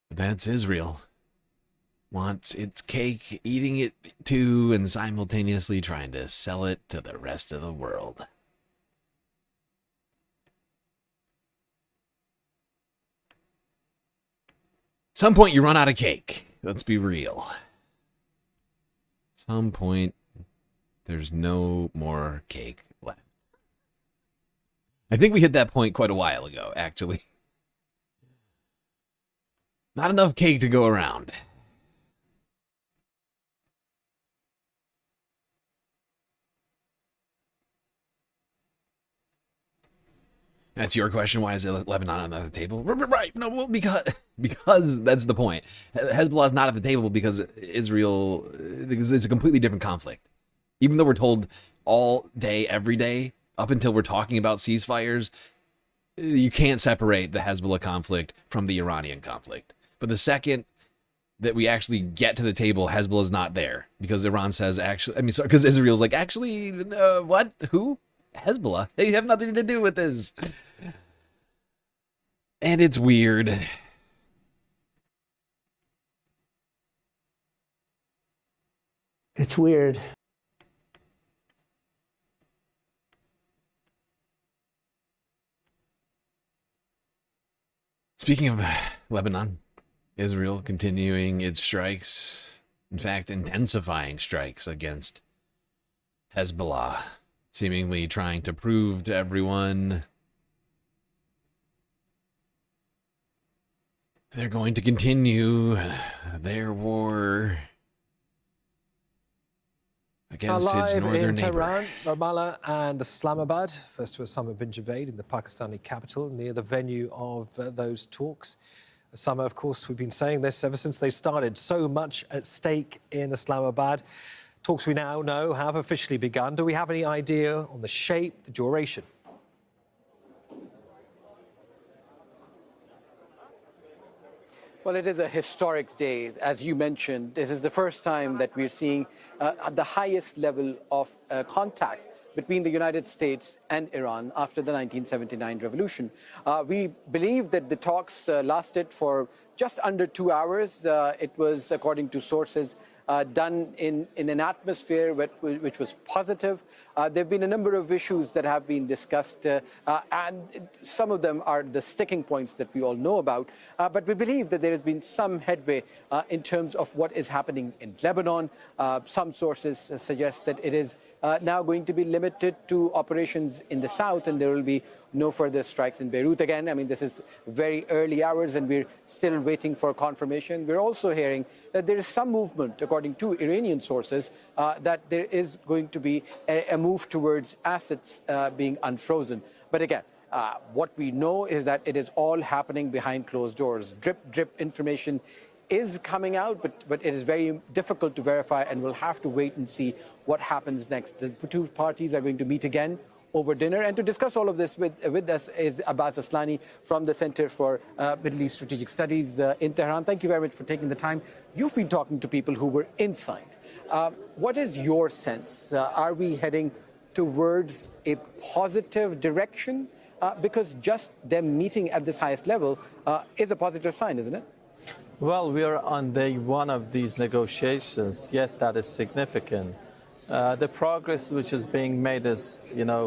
That's Israel. wants its cake, eating it too, and simultaneously trying to sell it to the rest of the world. Some point you run out of cake. Let's be real. Some point there's no more cake left. I think we hit that point quite a while ago, actually. Not enough cake to go around. That's your question. Why is Lebanon not at the table? Right. No, well, because that's the point. Hezbollah is not at the table because it's a completely different conflict. Even though we're told all day, every day, up until we're talking about ceasefires, you can't separate the Hezbollah conflict from the Iranian conflict. But the second that we actually get to the table, Hezbollah is not there because Iran says because Israel's like, actually, what? Who? Hezbollah? They have nothing to do with this. And it's weird. It's weird. Speaking of Lebanon, Israel continuing its strikes, in fact, intensifying strikes against Hezbollah, seemingly trying to prove to everyone they're going to continue their war against its northern neighbor. Tehran, Ramallah and Islamabad. First to Osama bin Javaid in the Pakistani capital, near the venue of those talks. Osama, of course, we've been saying this ever since they started. So much at stake in Islamabad. Talks we now know have officially begun. Do we have any idea on the shape, the duration? Well, it is a historic day. As you mentioned, this is the first time that we're seeing the highest level of contact between the United States and Iran after the 1979 revolution. We believe that the talks lasted for just under 2 hours. It was, according to sources, done in an atmosphere which was positive. There have been a number of issues that have been discussed, and some of them are the sticking points that we all know about. But we believe that there has been some headway in terms of what is happening in Lebanon. Some sources suggest that it is now going to be limited to operations in the south, and there will be no further strikes in Beirut again. I mean, this is very early hours, and we're still waiting for confirmation. We're also hearing that there is some movement, according to Iranian sources, that there is going to be a move towards assets being unfrozen. But again, what we know is that it is all happening behind closed doors. Drip information is coming out, but it is very difficult to verify, and we'll have to wait and see what happens next. The two parties are going to meet again over dinner. And to discuss all of this with us is Abbas Aslani from the Center for Middle East Strategic Studies in Tehran. Thank you very much for taking the time. You've been talking to people who were inside. What is your sense? Are we heading towards a positive direction? Because just them meeting at this highest level is a positive sign, isn't it? Well, we are on day one of these negotiations, yet that is significant. The progress which is being made is,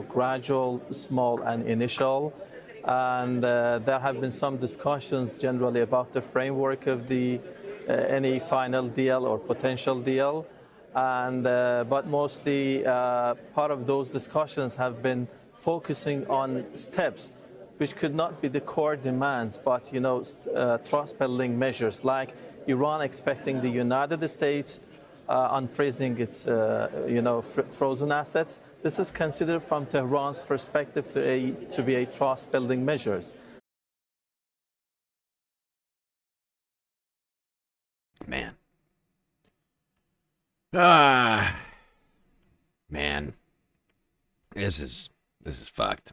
gradual, small, and initial. And there have been some discussions generally about the framework of any final deal or potential deal. And but mostly part of those discussions have been focusing on steps which could not be the core demands, but trust-building measures like Iran expecting the United States unfreezing its frozen assets. This is considered from Tehran's perspective to be a trust-building measures. Man. Man. This is fucked.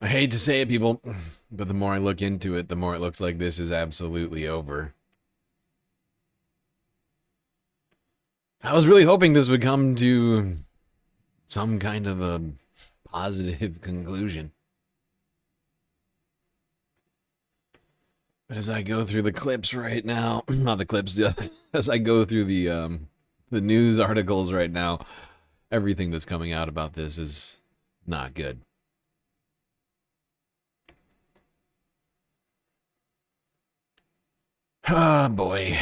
I hate to say it, people, but the more I look into it, the more it looks like this is absolutely over. I was really hoping this would come to some kind of a positive conclusion. But as I go through the clips right now, not the clips, as I go through the news articles right now, everything that's coming out about this is not good. Ah, boy.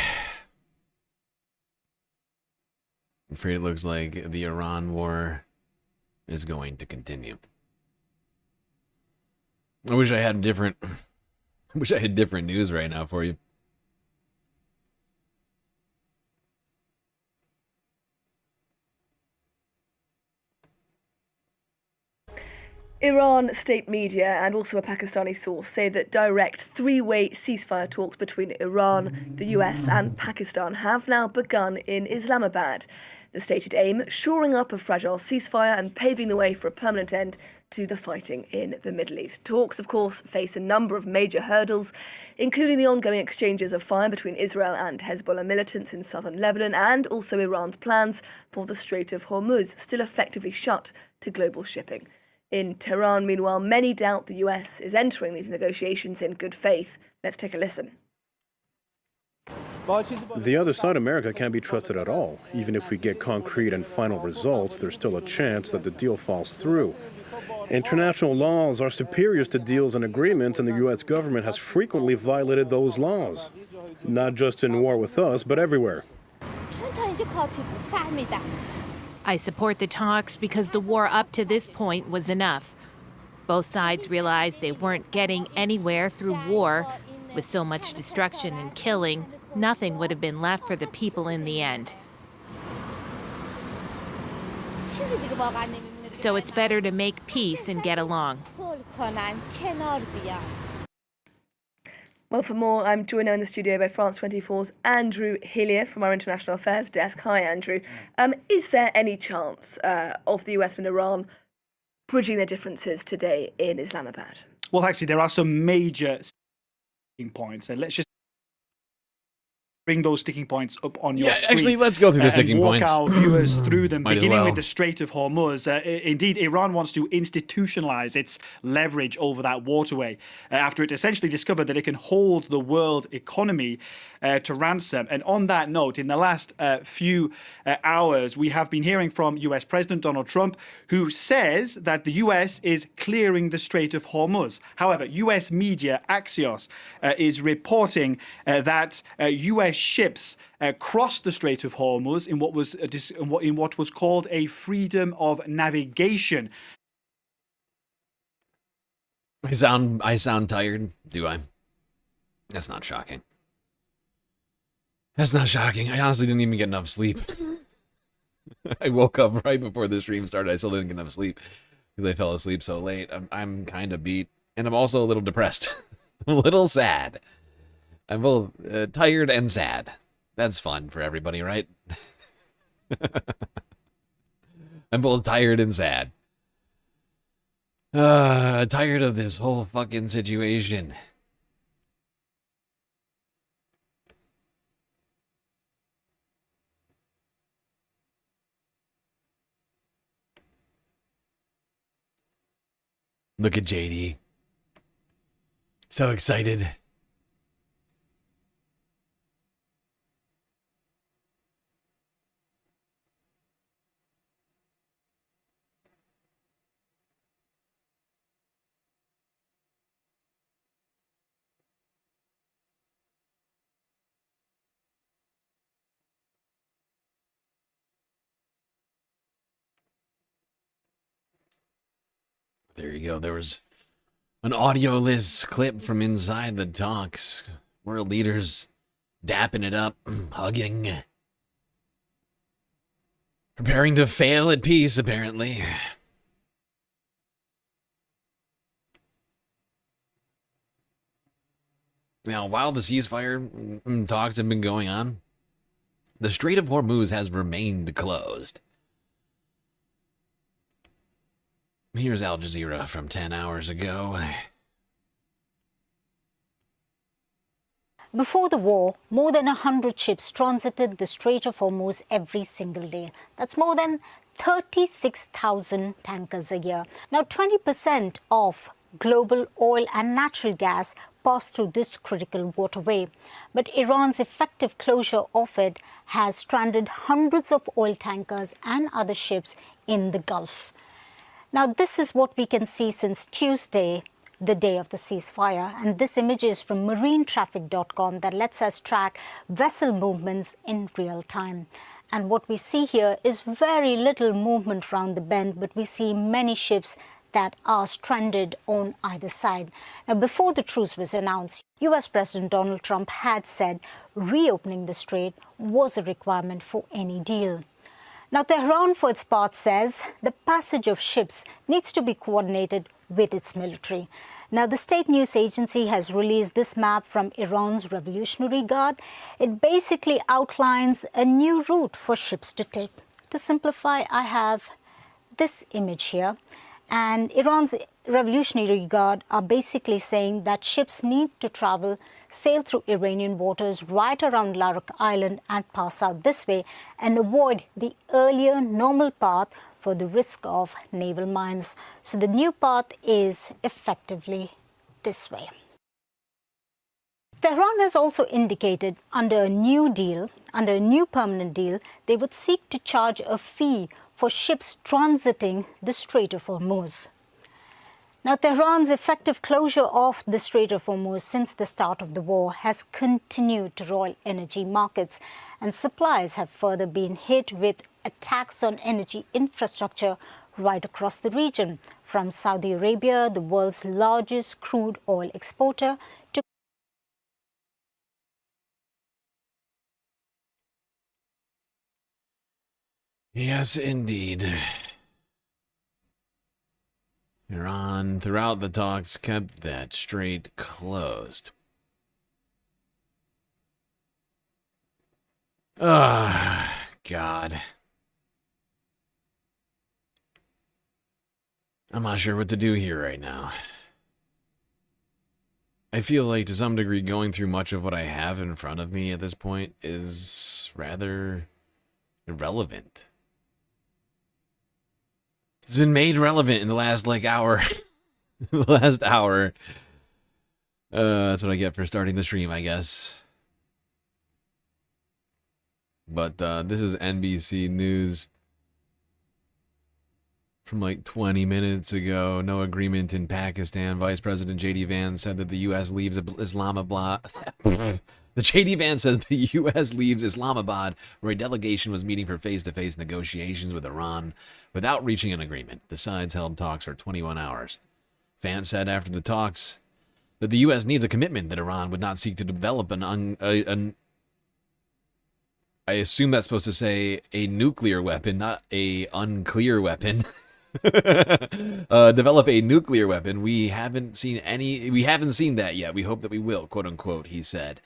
I'm afraid it looks like the Iran war is going to continue. I wish I had different news right now for you. Iran state media and also a Pakistani source say that direct three-way ceasefire talks between Iran, the US and Pakistan have now begun in Islamabad. The stated aim, shoring up a fragile ceasefire and paving the way for a permanent end to the fighting in the Middle East. Talks, of course, face a number of major hurdles, including the ongoing exchanges of fire between Israel and Hezbollah militants in southern Lebanon, and also Iran's plans for the Strait of Hormuz, still effectively shut to global shipping. In Tehran, meanwhile, many doubt the US is entering these negotiations in good faith. Let's take a listen. The other side, America, can't be trusted at all. Even if we get concrete and final results, there's still a chance that the deal falls through. International laws are superior to deals and agreements, and the U.S. government has frequently violated those laws. Not just in war with us, but everywhere. I support the talks because the war up to this point was enough. Both sides realized they weren't getting anywhere through war. With so much destruction and killing, nothing would have been left for the people in the end. So it's better to make peace and get along. Well, for more, I'm joined now in the studio by France 24's Andrew Hillier from our International Affairs desk. Hi, Andrew. Is there any chance of the US and Iran bridging their differences today in Islamabad? Well, actually, there are some major sticking points, and let's just bring those sticking points up on your screen. Actually, let's go through the sticking points. Walk our viewers through them, beginning with the the Strait of Hormuz. Indeed, Iran wants to institutionalize its leverage over that waterway after it essentially discovered that it can hold the world economy to ransom. And on that note, in the last few hours, we have been hearing from US President Donald Trump, who says that the US is clearing the Strait of Hormuz. However, US media, Axios, is reporting that US ships crossed the Strait of Hormuz in what was called a freedom of navigation. I sound tired, do I? That's not shocking. That's not shocking. I honestly didn't even get enough sleep. I woke up right before the stream started. I still didn't get enough sleep because I fell asleep so late. I'm kind of beat, and I'm also a little depressed, a little sad. I'm both tired and sad. That's fun for everybody, right? I'm both tired and sad. Tired of this whole fucking situation. Look at JD. So excited. There you go. There was an audio-less clip from inside the talks. World leaders dapping it up, hugging. Preparing to fail at peace, apparently. Now, while the ceasefire talks have been going on, the Strait of Hormuz has remained closed. Here's Al Jazeera from 10 hours ago. Before the war, more than 100 ships transited the Strait of Hormuz every single day. That's more than 36,000 tankers a year. Now, 20% of global oil and natural gas pass through this critical waterway. But Iran's effective closure of it has stranded hundreds of oil tankers and other ships in the Gulf. Now, this is what we can see since Tuesday, the day of the ceasefire. And this image is from marinetraffic.com that lets us track vessel movements in real time. And what we see here is very little movement around the bend, but we see many ships that are stranded on either side. Now, before the truce was announced, US President Donald Trump had said reopening the strait was a requirement for any deal. Now, Tehran, for its part, says the passage of ships needs to be coordinated with its military. Now, the state news agency has released this map from Iran's Revolutionary Guard. It basically outlines a new route for ships to take. To simplify, I have this image here. And Iran's Revolutionary Guard are basically saying that ships need to sail through Iranian waters right around Larak Island and pass out this way and avoid the earlier normal path for the risk of naval mines. So the new path is effectively this way. Tehran has also indicated under a new permanent deal, they would seek to charge a fee for ships transiting the Strait of Hormuz. Now, Tehran's effective closure of the Strait of Hormuz since the start of the war has continued to roil energy markets, and supplies have further been hit with attacks on energy infrastructure right across the region, from Saudi Arabia, the world's largest crude oil exporter, to Yes, indeed. Iran, throughout the talks, kept that strait closed. God. I'm not sure what to do here right now. I feel like, to some degree, going through much of what I have in front of me at this point is rather irrelevant. It's been made relevant in the last, hour. The last hour. That's what I get for starting the stream, I guess. But this is NBC News from 20 minutes ago. No agreement in Pakistan. Vice President J.D. Vance said that the U.S. leaves Islamabad. The J.D. Vance says the U.S. leaves Islamabad, where a delegation was meeting for face-to-face negotiations with Iran, without reaching an agreement. The sides held talks for 21 hours. Vance said after the talks that the U.S. needs a commitment that Iran would not seek to develop I assume that's supposed to say a nuclear weapon, not a unclear weapon. Develop a nuclear weapon. We haven't seen that yet. We hope that we will, quote unquote, he said.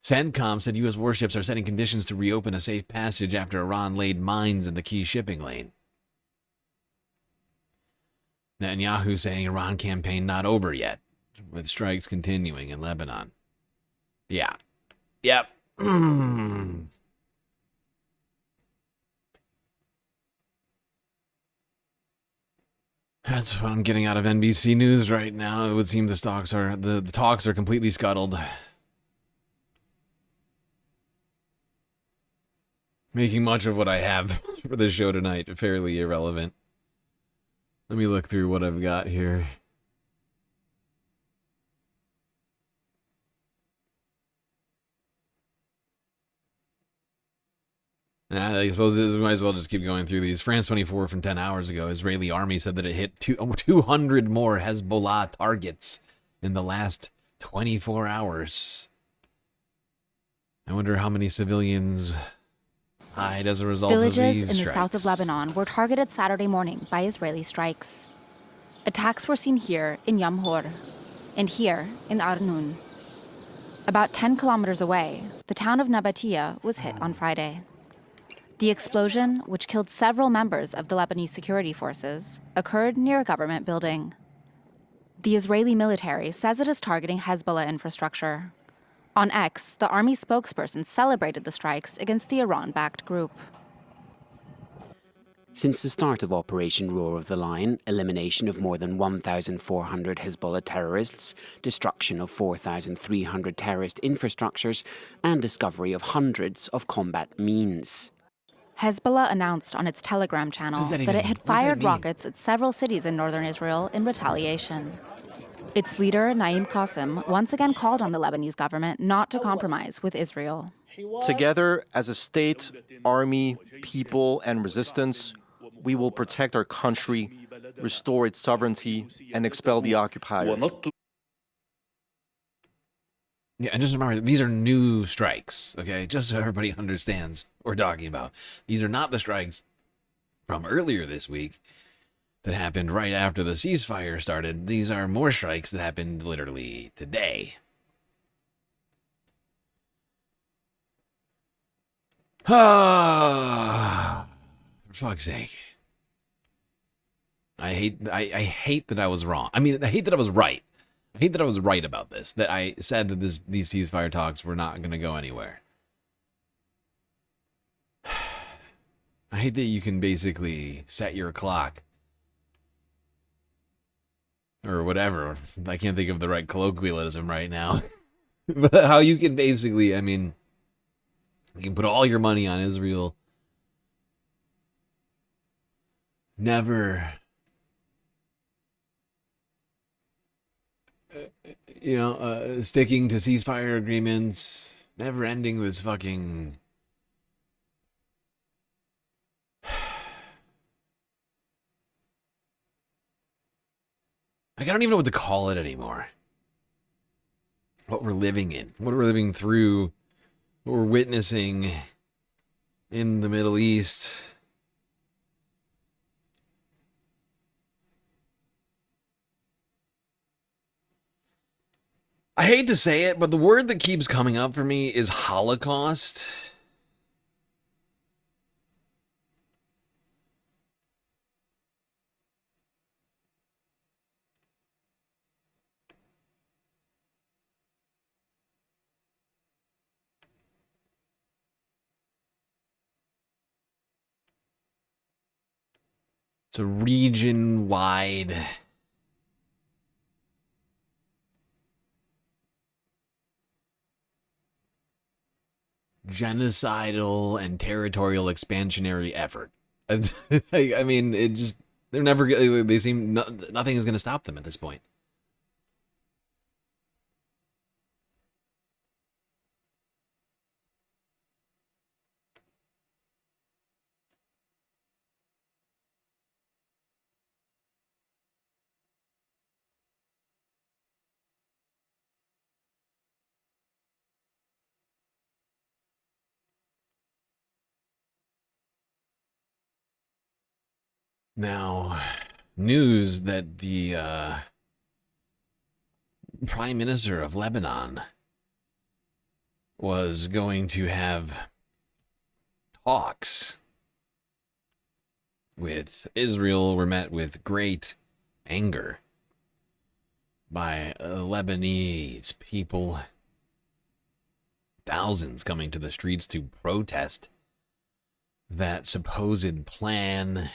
CENTCOM said U.S. warships are setting conditions to reopen a safe passage after Iran laid mines in the key shipping lane. Netanyahu saying Iran campaign not over yet, with strikes continuing in Lebanon. Yeah. Yep. That's what I'm getting out of NBC News right now. It would seem the talks are completely scuttled. Making much of what I have for the show tonight fairly irrelevant. Let me look through what I've got here. I suppose we might as well just keep going through these. France 24 from 10 hours ago. Israeli army said that it hit 200 more Hezbollah targets in the last 24 hours. I wonder how many civilians died as a result of these Villages in the strikes. south of Lebanon were targeted Saturday morning by Israeli strikes. Attacks were seen here in Yamhor and here in Arnoun. About 10 kilometers away, the town of Nabatea was hit on Friday. The explosion, which killed several members of the Lebanese security forces, occurred near a government building. The Israeli military says it is targeting Hezbollah infrastructure. On X, the army spokesperson celebrated the strikes against the Iran-backed group. Since the start of Operation Roar of the Lion, elimination of more than 1,400 Hezbollah terrorists, destruction of 4,300 terrorist infrastructures, and discovery of hundreds of combat means. Hezbollah announced on its Telegram channel that it had fired rockets at several cities in northern Israel in retaliation. Its leader, Naim Qassem, once again called on the Lebanese government not to compromise with Israel. Together, as a state, army, people, and resistance, we will protect our country, restore its sovereignty, and expel the occupier. Yeah, and just remember, these are new strikes, okay? Just so everybody understands what we're talking about. These are not the strikes from earlier this week that happened right after the ceasefire started. These are more strikes that happened literally today. Ah, for fuck's sake. I hate that I was wrong. I mean, I hate that I was right. I hate that I was right about this, that I said that these ceasefire talks were not going to go anywhere. I hate that you can basically set your clock. Or whatever. I can't think of the right colloquialism right now. But how you can basically, I mean, you can put all your money on Israel. Never... sticking to ceasefire agreements, never ending this fucking... I don't even know what to call it anymore. What we're living in, what we're living through, what we're witnessing in the Middle East. I hate to say it, but the word that keeps coming up for me is Holocaust. It's a region-wide genocidal and territorial expansionary effort. I mean, it just, they're never, they seem, nothing is going to stop them at this point. Now, news that the Prime Minister of Lebanon was going to have talks with Israel were met with great anger by Lebanese people. Thousands coming to the streets to protest that supposed plan.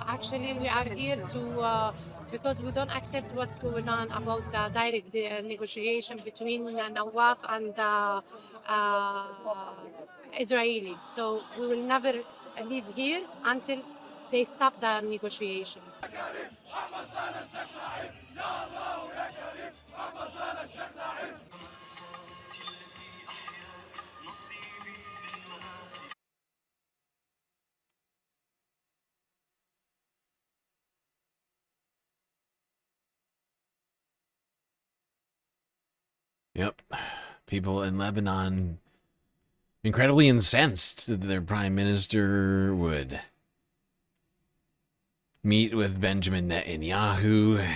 Actually, we are here to because we don't accept what's going on about the direct negotiation between Nawaf and the Israeli. So we will never leave here until they stop the negotiation. Yep. People in Lebanon incredibly incensed that their prime minister would meet with Benjamin Netanyahu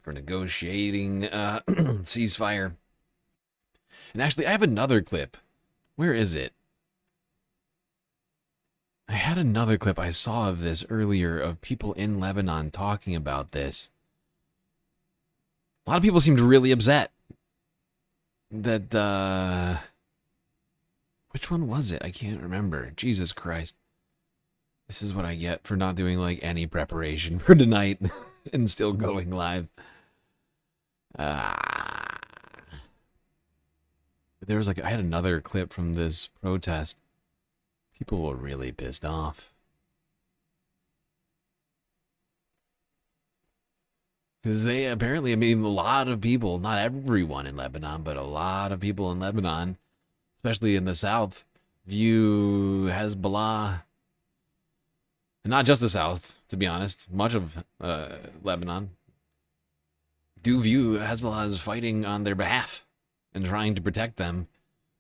for negotiating ceasefire. And actually, I have another clip. Where is it? I had another clip I saw of this earlier of people in Lebanon talking about this. A lot of people seemed really upset that, which one was it? I can't remember. Jesus Christ. This is what I get for not doing, like, any preparation for tonight and still going live. There was, like, I had another clip from this protest. People were really pissed off. Because they apparently, I mean, a lot of people, not everyone in Lebanon, but a lot of people in Lebanon, especially in the south, view Hezbollah, and not just the south, to be honest, much of Lebanon, do view Hezbollah as fighting on their behalf and trying to protect them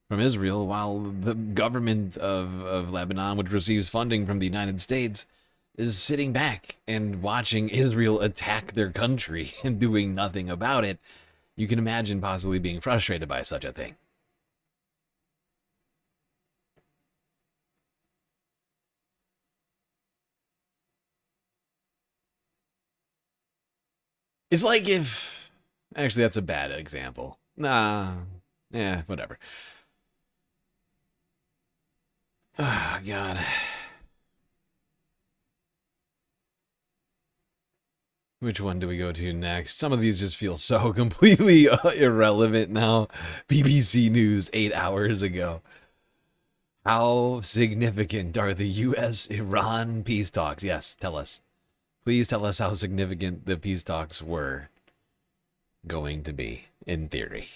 from Israel, while the government of Lebanon, which receives funding from the United States, is sitting back and watching Israel attack their country and doing nothing about it. You can imagine possibly being frustrated by such a thing. It's like if... Actually, that's a bad example. Nah. Yeah, whatever. Oh, God. Which one do we go to next? Some of these just feel so completely irrelevant now. BBC News 8 hours ago. How significant are the U.S.-Iran peace talks? Yes, tell us. Please tell us how significant the peace talks were going to be, in theory.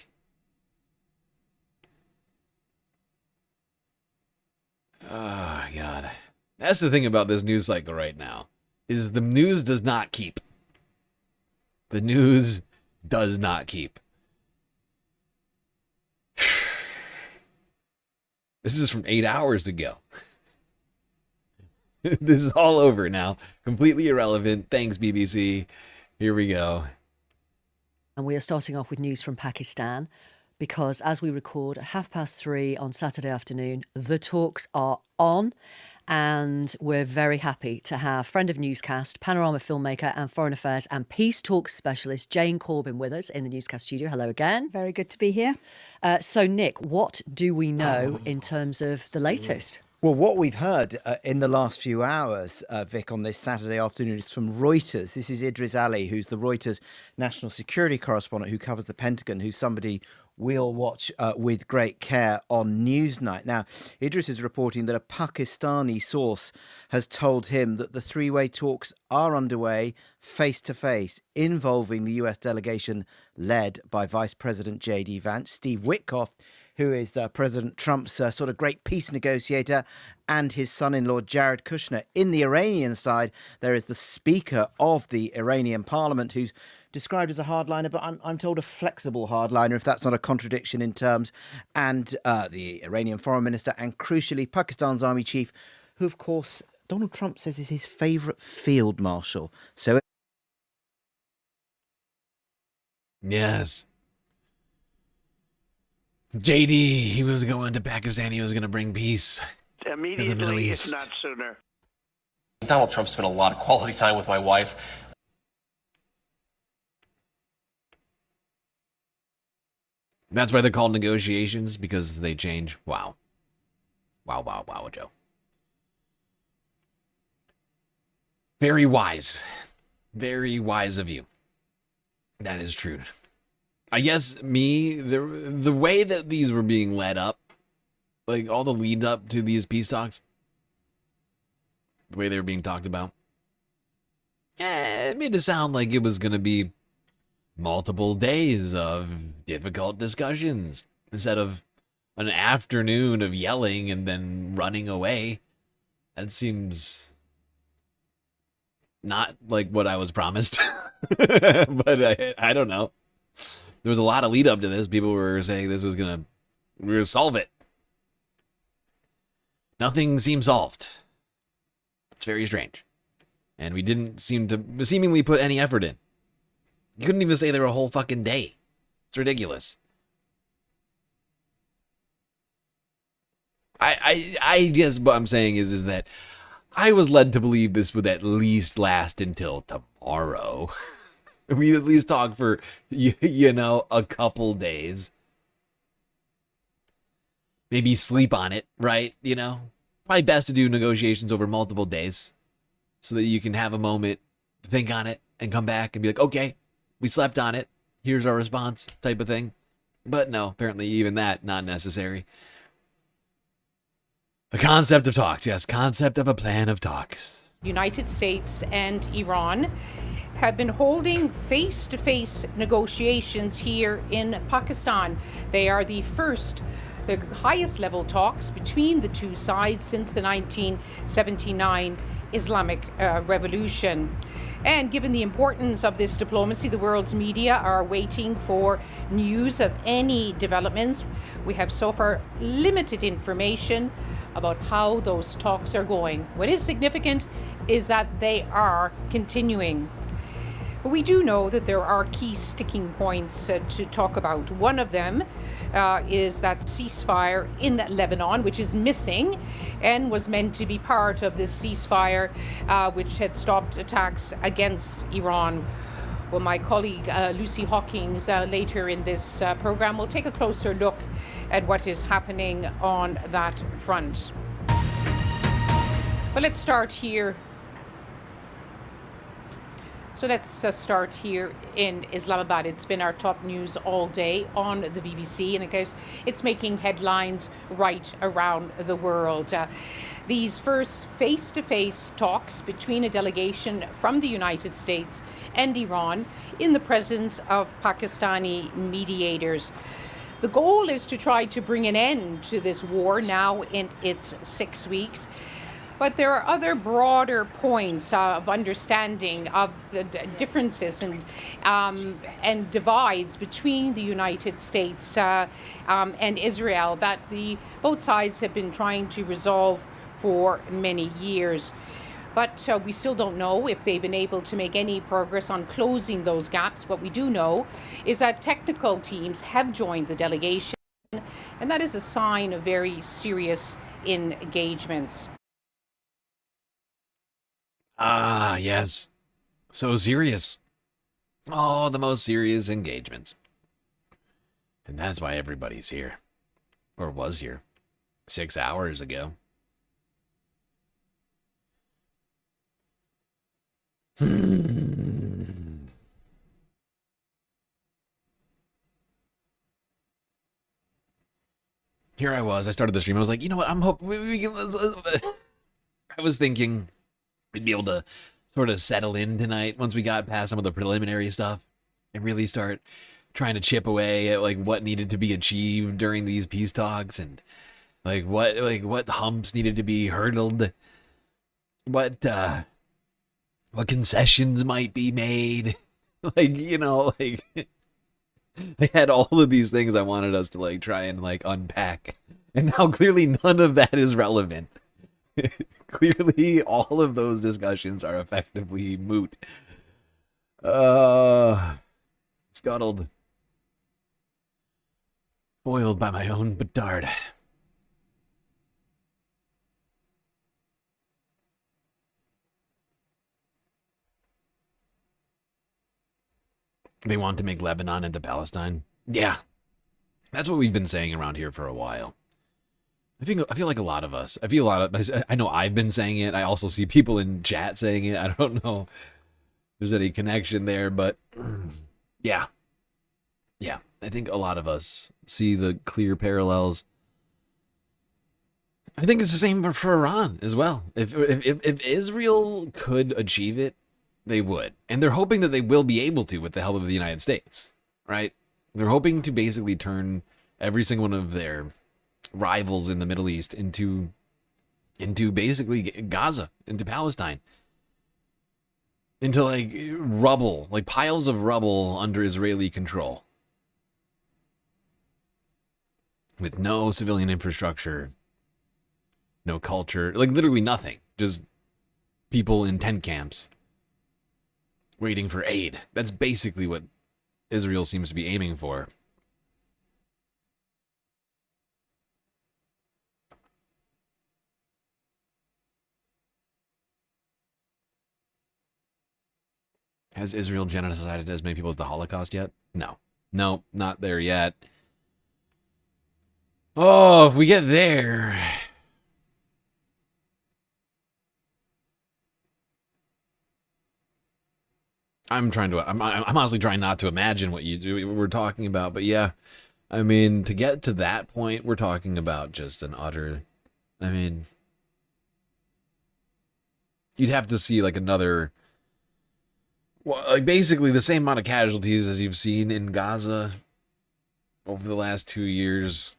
Oh, God. That's the thing about this news cycle right now, is the news does not keep. The news does not keep. This is from 8 hours ago. This is all over now. Completely irrelevant. Thanks, BBC. Here we go. And we are starting off with news from Pakistan because as we record at 3:30 on Saturday afternoon, the talks are on. And we're very happy to have friend of Newscast, Panorama filmmaker and foreign affairs and peace talks specialist Jane Corbin with us in the Newscast studio. Hello again. Very good to be here. So, Nick, what do we know in terms of the latest? Well, what we've heard in the last few hours, Vic, on this Saturday afternoon is from Reuters. This is Idris Ali, who's the Reuters national security correspondent who covers the Pentagon, who's somebody we'll watch with great care on Newsnight. Now, Idris is reporting that a Pakistani source has told him that the three-way talks are underway face-to-face, involving the US delegation led by Vice President J.D. Vance, Steve Witkoff, who is President Trump's sort of great peace negotiator, and his son-in-law Jared Kushner. In the Iranian side, there is the Speaker of the Iranian Parliament, who's described as a hardliner, but I'm told a flexible hardliner, if that's not a contradiction in terms, and the Iranian Foreign Minister, and crucially, Pakistan's Army Chief, who, of course, Donald Trump says is his favourite field marshal. So, yes. JD, he was going to Pakistan. He was going to bring peace to the Middle East. If not sooner. Donald Trump spent a lot of quality time with my wife. That's why they're called negotiations, because they change. Wow. Wow, wow, wow, Joe. Very wise. Very wise of you. That is true. I guess the way that these were being led up, like all the lead up to these peace talks, the way they were being talked about, it made it sound like it was going to be multiple days of difficult discussions instead of an afternoon of yelling and then running away. That seems not like what I was promised. But I don't know. There was a lot of lead up to this. People were saying this was we were gonna solve it. nothing seems solved. It's very strange. And we didn't seem to seemingly put any effort in. You couldn't even say there a whole fucking day. It's ridiculous. I guess what I'm saying is that I was led to believe this would at least last until tomorrow. We'd at least talk for, you know, a couple days. Maybe sleep on it, right? You know? Probably best to do negotiations over multiple days so that you can have a moment to think on it and come back and be like, okay, we slept on it. Here's our response type of thing. But no, apparently even that, not necessary. The concept of talks, yes, concept of a plan of talks. United States and Iran have been holding face-to-face negotiations here in Pakistan. They are the highest level talks between the two sides since the 1979 Islamic Revolution. And given the importance of this diplomacy, the world's media are waiting for news of any developments. We have so far limited information about how those talks are going. What is significant is that they are continuing. But we do know that there are key sticking points to talk about. One of them is that ceasefire in Lebanon, which is missing and was meant to be part of this ceasefire which had stopped attacks against Iran. Well, my colleague Lucy Hawkins later in this program will take a closer look at what is happening on that front. But let's start here. So let's start here in Islamabad. It's been our top news all day on the BBC, and of course, it's making headlines right around the world. These first face-to-face talks between a delegation from the United States and Iran in the presence of Pakistani mediators. The goal is to try to bring an end to this war now in its 6 weeks. But there are other broader points of understanding of the differences and divides between the United States and Israel that both sides have been trying to resolve for many years. But we still don't know if they've been able to make any progress on closing those gaps. What we do know is that technical teams have joined the delegation, and that is a sign of very serious engagements. Ah, yes. So serious. Oh, the most serious engagements. And that's why everybody's here. Or was here. 6 hours ago. Here I was. I started the stream. I was like, you know what? I'm hoping we can. I was thinking we'd be able to sort of settle in tonight once we got past some of the preliminary stuff and really start trying to chip away at like what needed to be achieved during these peace talks and what humps needed to be hurdled, what concessions might be made. I had all of these things I wanted us to like try and like unpack, and now clearly none of that is relevant. Clearly, all of those discussions are effectively moot. Scuttled. Foiled by my own petard. They want to make Lebanon into Palestine? Yeah. That's what we've been saying around here for a while. I feel like a lot of us. I know I've been saying it. I also see people in chat saying it. I don't know if there's any connection there, but yeah. Yeah, I think a lot of us see the clear parallels. I think it's the same for Iran as well. If Israel could achieve it, they would. And they're hoping that they will be able to with the help of the United States, right? They're hoping to basically turn every single one of their rivals in the Middle East into basically Gaza, into Palestine, into like rubble, like piles of rubble under Israeli control, with no civilian infrastructure, no culture, like literally nothing. Just people in tent camps waiting for aid. That's basically what Israel seems to be aiming for. Has Israel genocided as many people as the Holocaust yet? No. No, not there yet. Oh, if we get there... I'm honestly trying not to imagine what we're talking about, but yeah. I mean, to get to that point, we're talking about just an utter... I mean... You'd have to see, like, another... Well, like, basically the same amount of casualties as you've seen in Gaza over the last 2 years.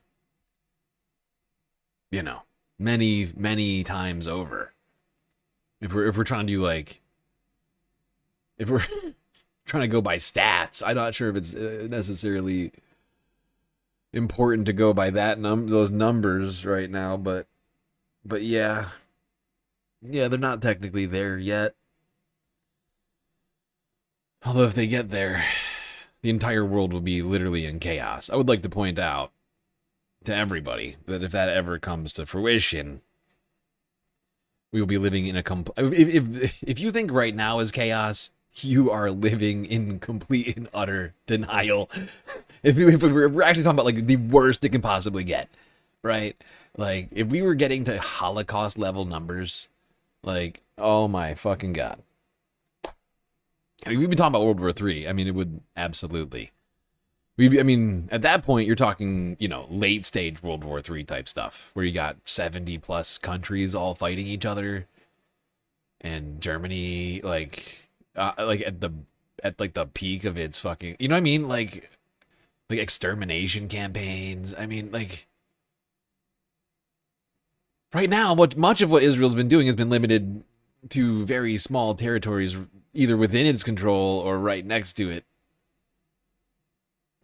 You know, many, many times over. If we're trying to do, like... If we're trying to go by stats, I'm not sure if it's necessarily important to go by those numbers right now, but yeah. Yeah, they're not technically there yet. Although if they get there, the entire world will be literally in chaos. I would like to point out to everybody that if that ever comes to fruition, we will be living in a if you think right now is chaos, you are living in complete and utter denial. if we're actually talking about like the worst it can possibly get, right? Like if we were getting to Holocaust level numbers, like oh my fucking god. I mean, we've been talking about World War III. I mean, it would absolutely. I mean, at that point, you're talking, you know, late stage World War III type stuff, where you got 70 plus countries all fighting each other, and Germany, like at the peak of its fucking, you know what I mean, like extermination campaigns. I mean, like right now, much of what Israel's been doing has been limited to very small territories, either within its control or right next to it.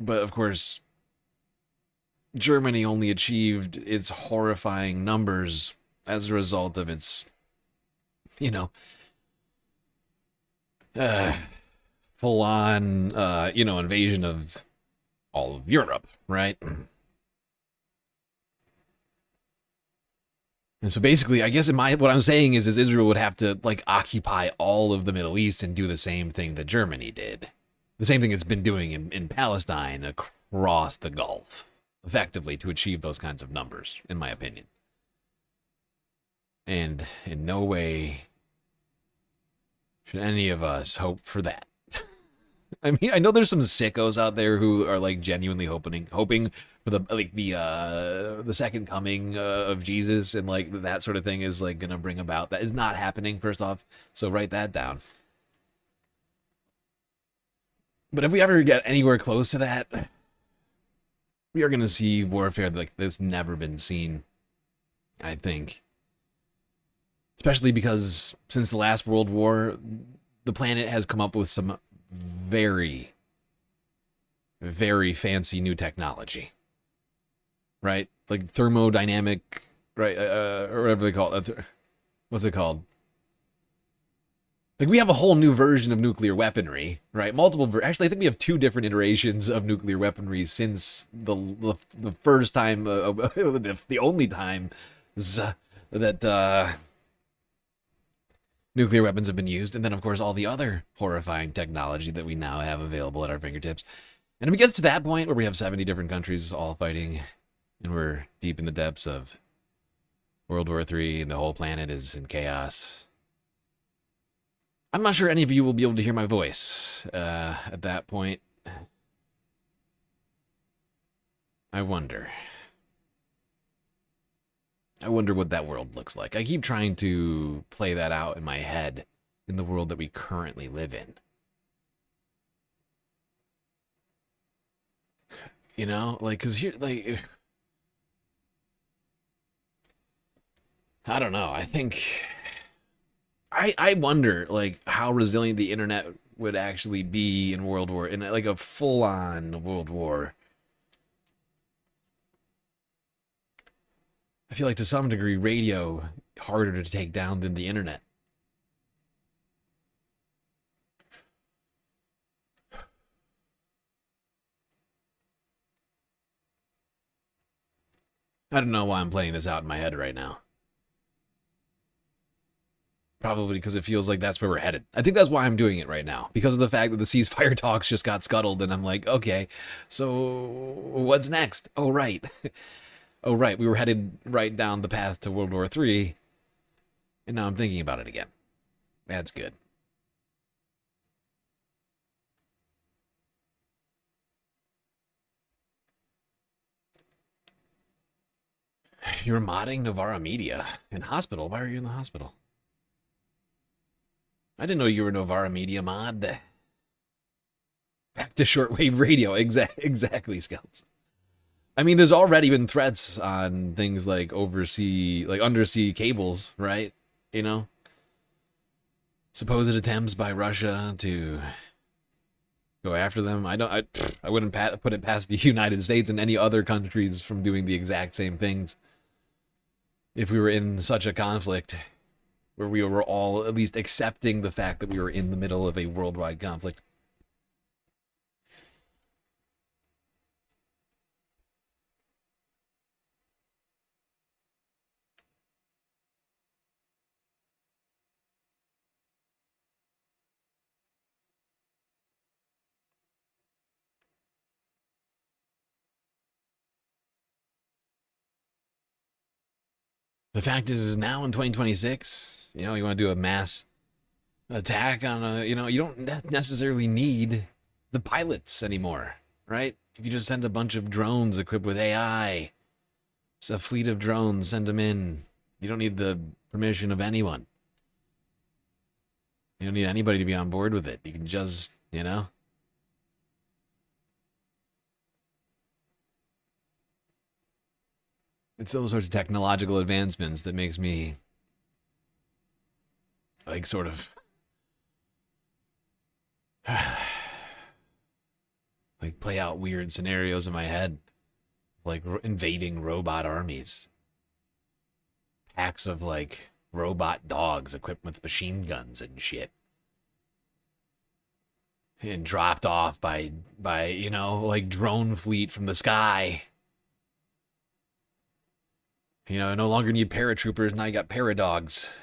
But of course, Germany only achieved its horrifying numbers as a result of its, you know, full-on, you know, invasion of all of Europe, right? And so basically, I guess what I'm saying is Israel would have to like occupy all of the Middle East and do the same thing that Germany did. The same thing it's been doing in Palestine across the Gulf, effectively, to achieve those kinds of numbers, in my opinion. And in no way should any of us hope for that. I mean, I know there's some sickos out there who are like genuinely hoping for the second coming of Jesus, and like that sort of thing is like gonna bring about. That is not happening, first off, so write that down. But if we ever get anywhere close to that, we are gonna see warfare like that's never been seen, I think. Especially because since the last World War, the planet has come up with some very, very fancy new technology, right? Like thermodynamic, right? Or whatever they call it. What's it called? Like we have a whole new version of nuclear weaponry, right? Actually, I think we have 2 different iterations of nuclear weaponry since the first time, the only time that nuclear weapons have been used, and then of course all the other horrifying technology that we now have available at our fingertips. And if it gets to that point where we have 70 different countries all fighting, and we're deep in the depths of World War III, and the whole planet is in chaos, I'm not sure any of you will be able to hear my voice at that point. I wonder what that world looks like. I keep trying to play that out in my head in the world that we currently live in. You know, like, cause here, like, I don't know. I think, I wonder, like, how resilient the internet would actually be in like a full-on World War. I feel like to some degree radio harder to take down than the internet. I don't know why I'm playing this out in my head right now. Probably because it feels like that's where we're headed. I think that's why I'm doing it right now. Because of the fact that the ceasefire talks just got scuttled, and I'm like, okay, so what's next? Oh, right. Oh, right, we were headed right down the path to World War III, and now I'm thinking about it again. That's good. You were modding Novara Media in hospital. Why are you in the hospital? I didn't know you were Novara Media mod. Back to shortwave radio. Exactly, Scouts. I mean, there's already been threats on things like undersea cables, right? You know? Supposed attempts by Russia to go after them. I wouldn't put it past the United States and any other countries from doing the exact same things. If we were in such a conflict where we were all at least accepting the fact that we were in the middle of a worldwide conflict. The fact is now in 2026, you want to do a mass attack on a, you don't necessarily need the pilots anymore, right? If you just send a bunch of drones equipped with AI, just a fleet of drones, send them in. You don't need the permission of anyone. You don't need anybody to be on board with it. You can just, It's those sorts of technological advancements that makes me, sort of, play out weird scenarios in my head, like invading robot armies. Packs of, robot dogs equipped with machine guns and shit. And dropped off by drone fleet from the sky. No longer need paratroopers, now you got paradogs.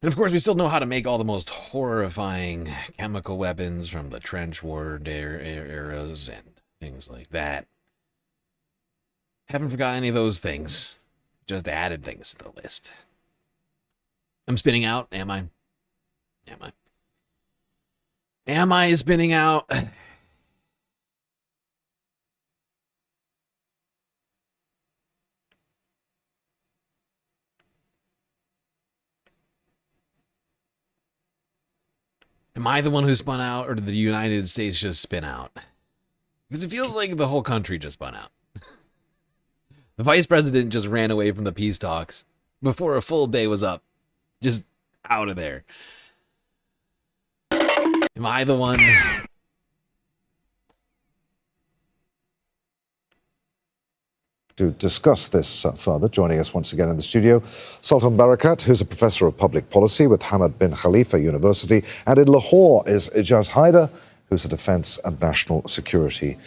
And of course, we still know how to make all the most horrifying chemical weapons from the trench war eras and things like that. Haven't forgot any of those things. Just added things to the list. I'm spinning out, am I? Am I spinning out? Am I the one who spun out, or did the United States just spin out? Because it feels like the whole country just spun out. The vice president just ran away from the peace talks before a full day was up. Just out of there. Am I the one? To discuss this further, joining us once again in the studio, Sultan Barakat, who's a professor of public policy with Hamad bin Khalifa University, and in Lahore is Ijaz Haider, who's a defense and national security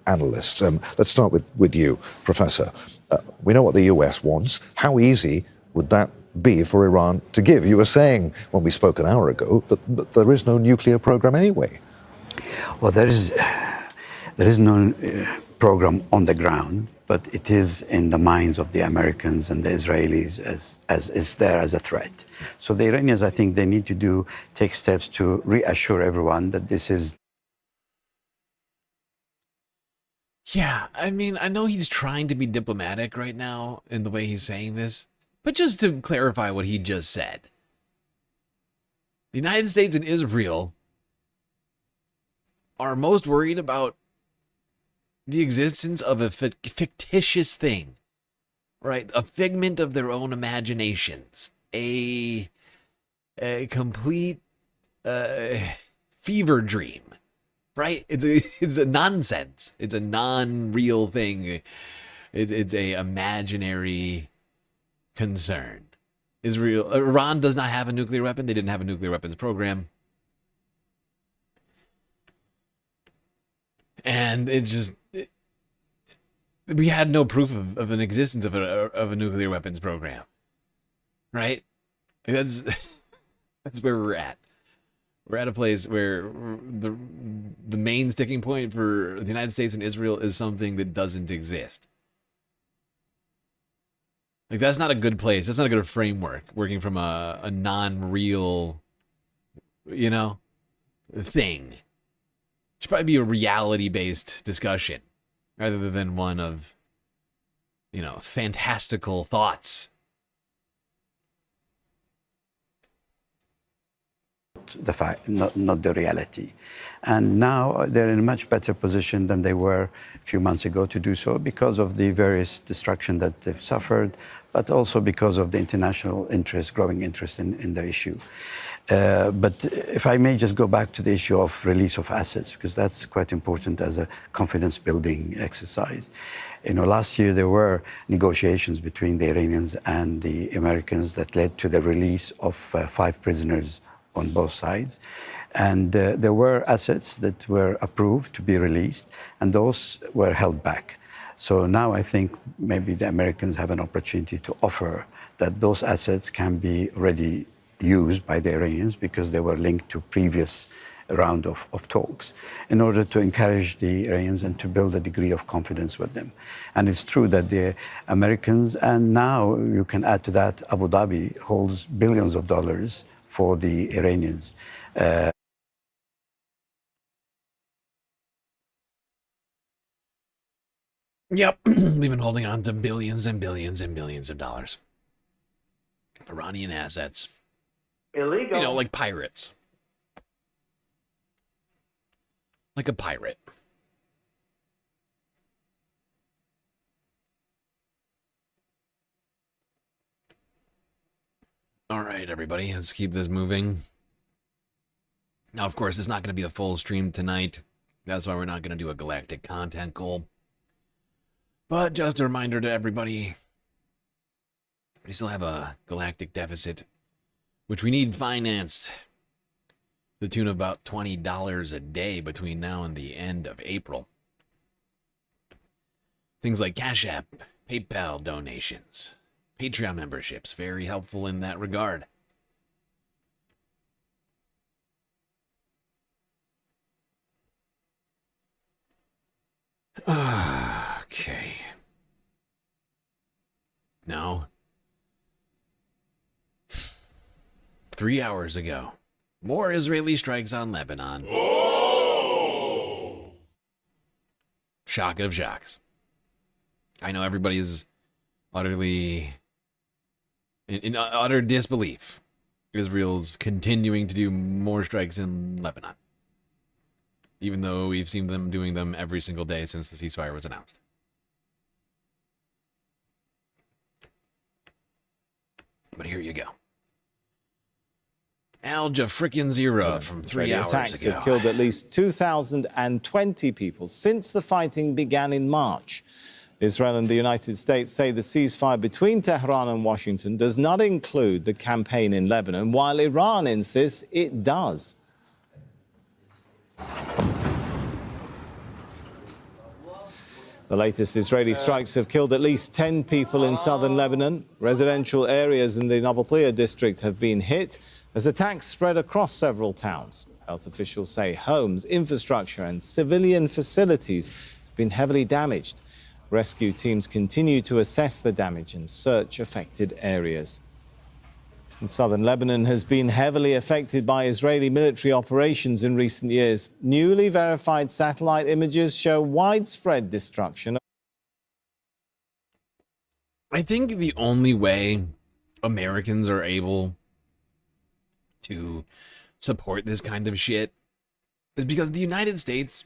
analyst. Let's start with you, Professor. We know what the US wants. How easy would that be for Iran to give? You were saying when we spoke an hour ago that there is no nuclear program anyway. Well, there is no program on the ground, but it is in the minds of the Americans and the Israelis as is there as a threat. So the Iranians, I think, they need to take steps to reassure everyone that this is. Yeah, I mean, I know he's trying to be diplomatic right now in the way he's saying this, but just to clarify what he just said. The United States and Israel are most worried about the existence of a fictitious thing, right? A figment of their own imaginations. a complete fever dream, right? It's a nonsense. It's a non-real thing. It's a imaginary concern. Iran does not have a nuclear weapon. They didn't have a nuclear weapons program. And we had no proof of an existence of a nuclear weapons program, right? That's where we're at. We're at a place where the main sticking point for the United States and Israel is something that doesn't exist. Like, that's not a good place. That's not a good framework, working from a non-real, thing. It should probably be a reality-based discussion rather than one of, fantastical thoughts. The fact, not the reality. And now they're in a much better position than they were a few months ago to do so because of the various destruction that they've suffered, but also because of the international interest, growing interest in the issue. But if I may just go back to the issue of release of assets, because that's quite important as a confidence-building exercise. Last year there were negotiations between the Iranians and the Americans that led to the release of 5 prisoners on both sides. And there were assets that were approved to be released, and those were held back. So now I think maybe the Americans have an opportunity to offer that those assets can be already used by the Iranians because they were linked to previous round of talks in order to encourage the Iranians and to build a degree of confidence with them. And it's true that the Americans, and now you can add to that, Abu Dhabi holds billions of dollars for the Iranians. Yep, we've been holding on to billions and billions and billions of dollars. Iranian assets. Illegal. Like pirates. Like a pirate. All right, everybody, let's keep this moving. Now, of course, it's not going to be a full stream tonight. That's why we're not going to do a galactic content goal. But just a reminder to everybody, we still have a galactic deficit, which we need financed to the tune of about $20 a day between now and the end of April. Things like Cash App, PayPal donations, Patreon memberships, very helpful in that regard. Okay. Now, 3 hours ago, more Israeli strikes on Lebanon. Whoa! Shock of shocks. I know everybody is utterly in utter disbelief. Israel's continuing to do more strikes in Lebanon, even though we've seen them doing them every single day since the ceasefire was announced. But here you go. Al Jafrican Zero from 3 hours attacks ago. have killed at least 2,020 people since the fighting began in March. Israel and the United States say the ceasefire between Tehran and Washington does not include the campaign in Lebanon, while Iran insists it does. The latest Israeli strikes have killed at least 10 people in southern Lebanon. Residential areas in the Nabatea district have been hit as attacks spread across several towns. Health officials say homes, infrastructure and civilian facilities have been heavily damaged. Rescue teams continue to assess the damage and search affected areas. And southern Lebanon has been heavily affected by Israeli military operations in recent years. Newly verified satellite images show widespread destruction. I think the only way Americans are able to support this kind of shit is because the United States,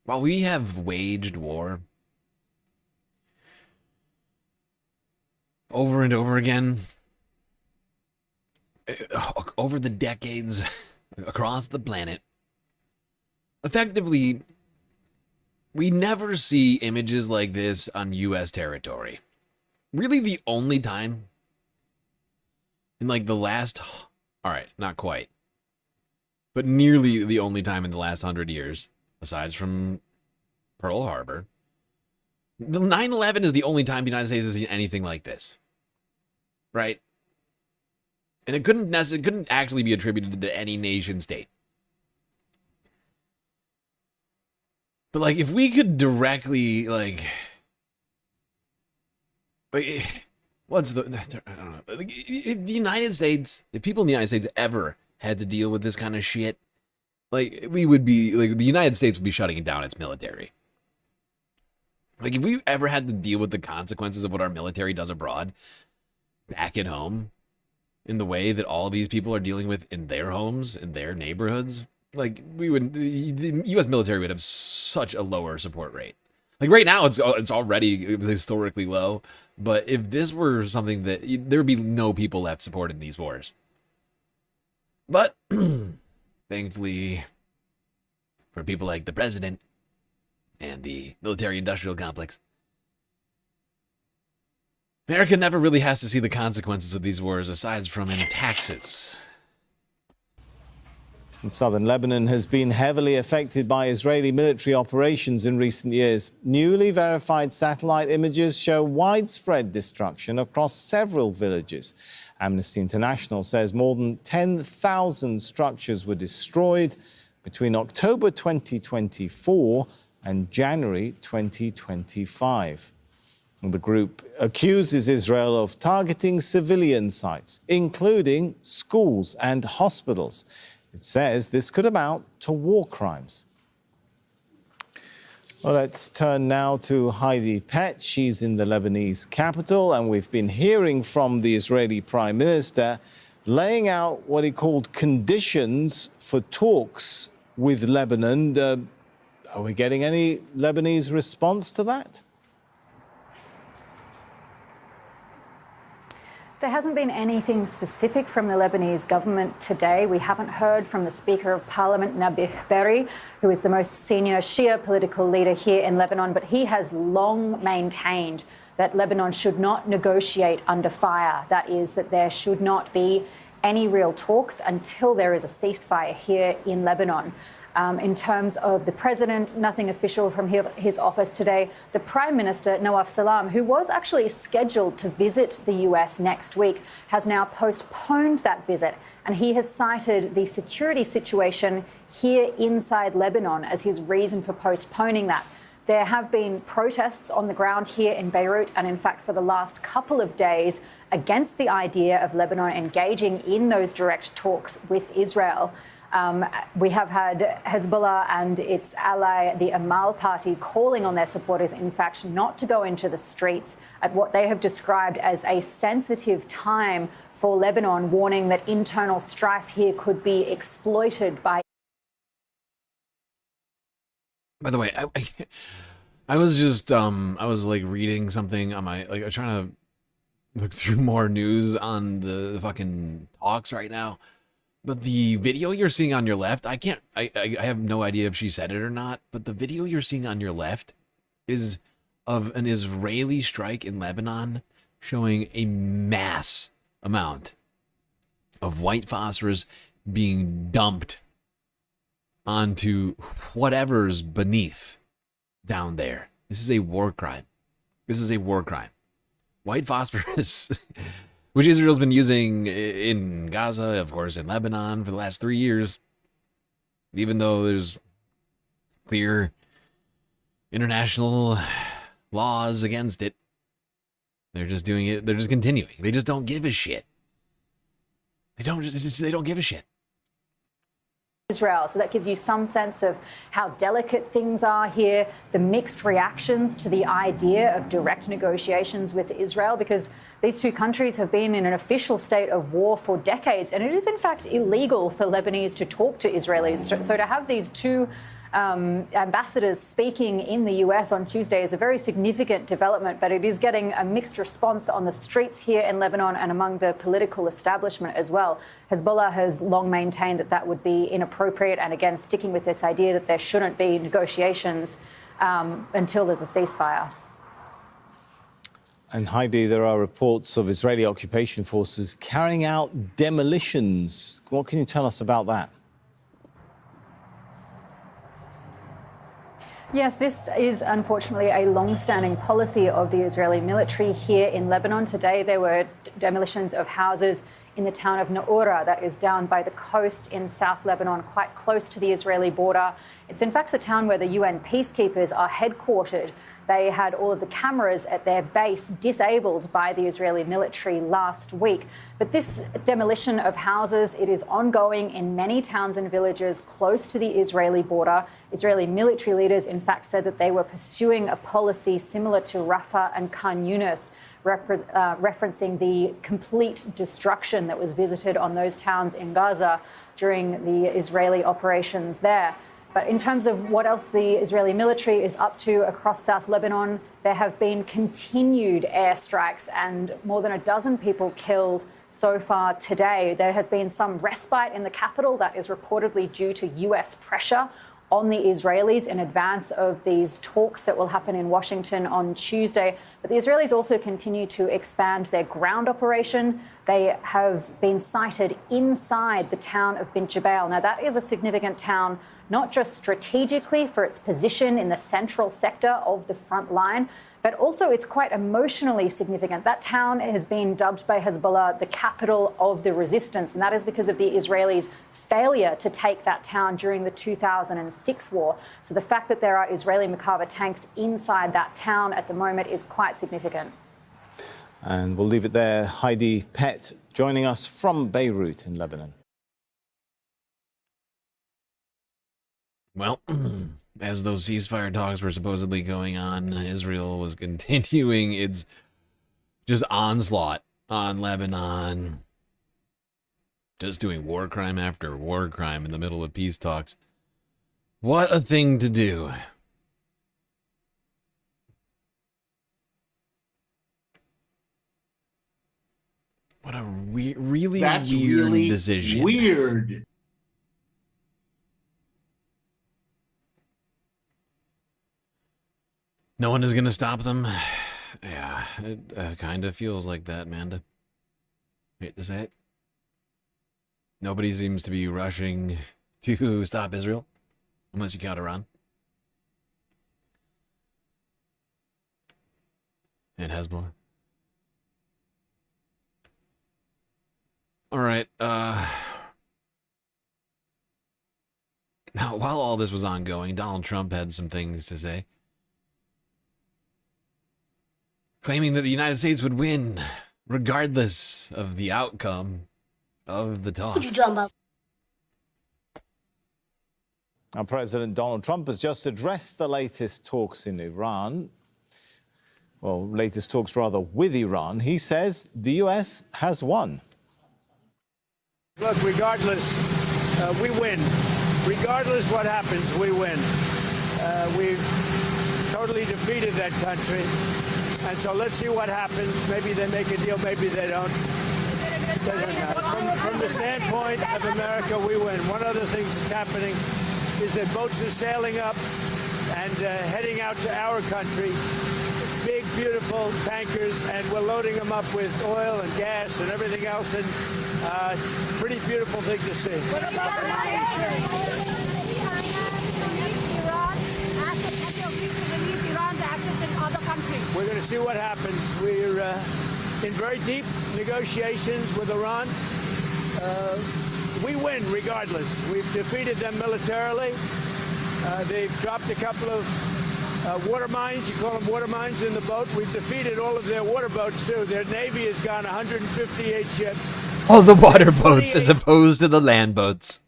while we have waged war over and over again, over the decades across the planet, effectively, we never see images like this on U.S. territory. Really the only time in like the last, all right, not quite, but nearly the only time in the last 100 years, aside from Pearl Harbor, the 9/11 is the only time the United States has seen anything like this, right? And it couldn't actually be attributed to any nation state. But like, if we could directly what's the, I don't know. Like, if the United States, if people in the United States ever had to deal with this kind of shit, like, we would be, like, the United States would be shutting down its military. Like, if we ever had to deal with the consequences of what our military does abroad, back at home, in the way that all these people are dealing with in their homes, in their neighborhoods, like, the U.S. military would have such a lower support rate. Like, right now, it's already historically low, but if this were something that, there would be no people left supporting these wars. But, thankfully, for people like the president and the military-industrial complex, America never really has to see the consequences of these wars aside from in taxes. And southern Lebanon has been heavily affected by Israeli military operations in recent years. Newly verified satellite images show widespread destruction across several villages. Amnesty International says more than 10,000 structures were destroyed between October 2024 and January 2025. And the group accuses Israel of targeting civilian sites, including schools and hospitals. It says this could amount to war crimes. Well, let's turn now to Heidi Pett. She's in the Lebanese capital, and we've been hearing from the Israeli Prime Minister laying out what he called conditions for talks with Lebanon. Are we getting any Lebanese response to that? There hasn't been anything specific from the Lebanese government today. We haven't heard from the Speaker of Parliament, Nabih Berri, who is the most senior Shia political leader here in Lebanon, but he has long maintained that Lebanon should not negotiate under fire. That is, that there should not be any real talks until there is a ceasefire here in Lebanon. In terms of the president, nothing official from his office today. The Prime Minister, Nawaf Salam, who was actually scheduled to visit the US next week, has now postponed that visit. And he has cited the security situation here inside Lebanon as his reason for postponing that. There have been protests on the ground here in Beirut, and in fact, for the last couple of days, against the idea of Lebanon engaging in those direct talks with Israel. We have had Hezbollah and its ally, the Amal Party, calling on their supporters, in fact, not to go into the streets at what they have described as a sensitive time for Lebanon, warning that internal strife here could be exploited by. By the way, I was just I was like reading something on my, like, I'm trying to look through more news on the fucking talks right now. But the video you're seeing on your left, I have no idea if she said it or not, but the video you're seeing on your left is of an Israeli strike in Lebanon showing a mass amount of white phosphorus being dumped onto whatever's beneath down there. This is a war crime. This is a war crime. White phosphorus, which Israel's been using in Gaza, of course, in Lebanon for the last 3 years, even though there's clear international laws against it. They're just doing it. They're just continuing. They just don't give a shit. They don't give a shit. Israel. So that gives you some sense of how delicate things are here, the mixed reactions to the idea of direct negotiations with Israel, because these two countries have been in an official state of war for decades, and it is in fact illegal for Lebanese to talk to Israelis. So to have these two ambassadors speaking in the US on Tuesday is a very significant development, but it is getting a mixed response on the streets here in Lebanon and among the political establishment as well. Hezbollah has long maintained that that would be inappropriate, and again sticking with this idea that there shouldn't be negotiations until there's a ceasefire. And Heidi, there are reports of Israeli occupation forces carrying out demolitions. What can you tell us about that? Yes, this is unfortunately a long-standing policy of the Israeli military here in Lebanon. Today there were demolitions of houses in the town of Naura, that is down by the coast in South Lebanon, quite close to the Israeli border. It's in fact the town where the UN peacekeepers are headquartered. They had all of the cameras at their base disabled by the Israeli military last week. But this demolition of houses, it is ongoing in many towns and villages close to the Israeli border. Israeli military leaders, in fact, said that they were pursuing a policy similar to Rafah and Khan Yunis, referencing the complete destruction that was visited on those towns in Gaza during the Israeli operations there. But in terms of what else the Israeli military is up to across South Lebanon, there have been continued airstrikes and more than a dozen people killed so far today. There has been some respite in the capital that is reportedly due to US pressure on the Israelis in advance of these talks that will happen in Washington on Tuesday. But the Israelis also continue to expand their ground operation. They have been sighted inside the town of Bint Jbeil. Now, that is a significant town, not just strategically for its position in the central sector of the front line, but also it's quite emotionally significant. That town has been dubbed by Hezbollah the capital of the resistance, and that is because of the Israelis' failure to take that town during the 2006 war. So the fact that there are Israeli Merkava tanks inside that town at the moment is quite significant. And we'll leave it there. Heidi Pett joining us from Beirut in Lebanon. Well, as those ceasefire talks were supposedly going on, Israel was continuing its just onslaught on Lebanon. Just doing war crime after war crime in the middle of peace talks. What a thing to do. What a really weird decision. Weird. No one is going to stop them. Yeah, it kind of feels like that, Amanda. Hate to say it. Nobody seems to be rushing to stop Israel, unless you count Iran. And Hezbollah. All right. Now, while all this was ongoing, Donald Trump had some things to say, claiming that the United States would win regardless of the outcome of the talks. What you talking about? Our President Donald Trump has just addressed the latest talks in Iran. Well, latest talks rather with Iran. He says the US has won. Look, regardless, we win. Regardless what happens, we win. We've totally defeated that country. And so let's see what happens. Maybe they make a deal, maybe they don't. From the standpoint of America, we win. One other thing that's happening is that boats are sailing up and heading out to our country. Big, beautiful tankers, and we're loading them up with oil and gas and everything else. And it's a pretty beautiful thing to see. We're going to see what happens. We're in very deep negotiations with Iran. We win regardless. We've defeated them militarily. They've dropped a couple of water mines. You call them water mines in the boat. We've defeated all of their water boats, too. Their Navy has gone 158 ships. All the water boats as opposed to the land boats.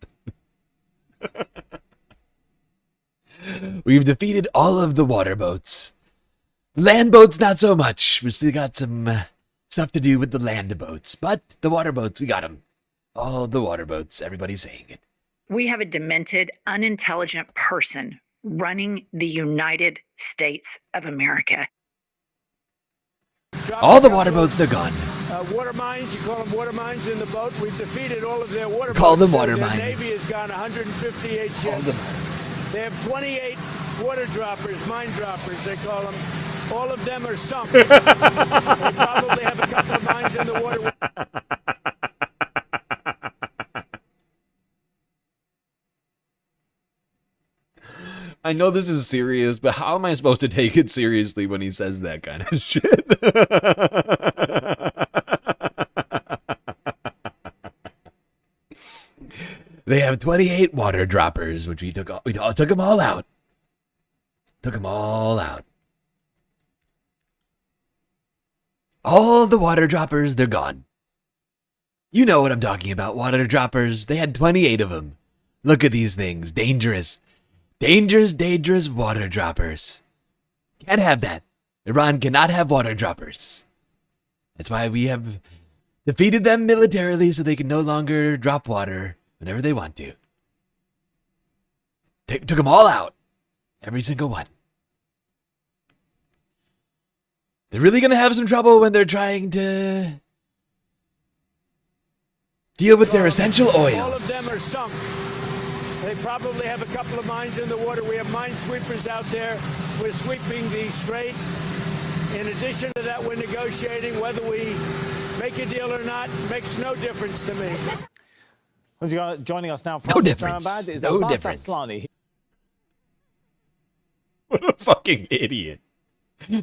We've defeated all of the water boats. Land boats, not so much. We still got some stuff to do with the land boats. But the water boats, we got them. All the water boats. Everybody's saying it. We have a demented, unintelligent person running the United States of America. All the water boats, they're gone. Water mines, you call them water mines in the boat. We've defeated all of their water Call boats. them water Their mines. Navy has gone 158 ships. They have 28 water droppers, mine droppers, they call them. All of them are sunk. They probably have a couple of mines in the water. I know this is serious, but how am I supposed to take it seriously when he says that kind of shit? They have 28 water droppers, which we took them all out. Took them all out. All the water droppers, they're gone. You know what I'm talking about, water droppers. They had 28 of them. Look at these things, dangerous. Dangerous, dangerous water droppers. Can't have that. Iran cannot have water droppers. That's why we have defeated them militarily so they can no longer drop water whenever they want to. Took them all out. Every single one. They're really going to have some trouble when they're trying to deal with their essential oils. All of them are sunk. They probably have a couple of mines in the water. We have minesweepers out there. We're sweeping the strait. In addition to that, we're negotiating whether we make a deal or not. Makes no difference to me. Joining us now from Islamabad is Abbas Aslani. What a fucking idiot.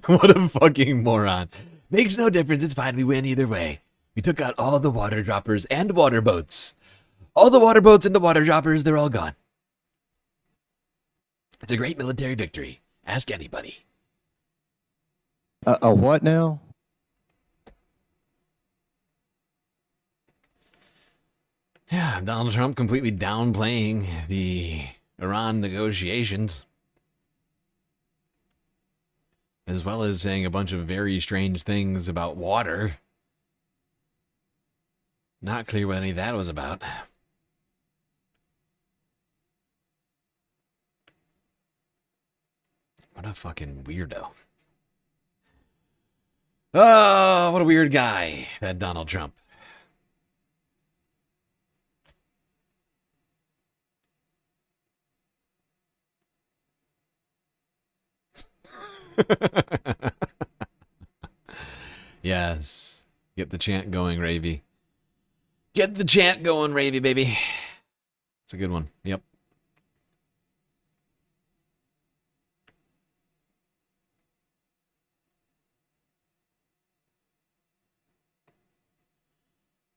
What a fucking moron. Makes no difference. It's fine. We win either way. We took out all the water droppers and water boats. All the water boats and the water droppers, they're all gone. It's a great military victory. Ask anybody. A what now? Yeah, Donald Trump completely downplaying the Iran negotiations, as well as saying a bunch of very strange things about water. Not clear what any of that was about. What a fucking weirdo. Oh, what a weird guy, that Donald Trump. Yes. Get the chant going, Ravy. Get the chant going, Ravy, baby. It's a good one. Yep.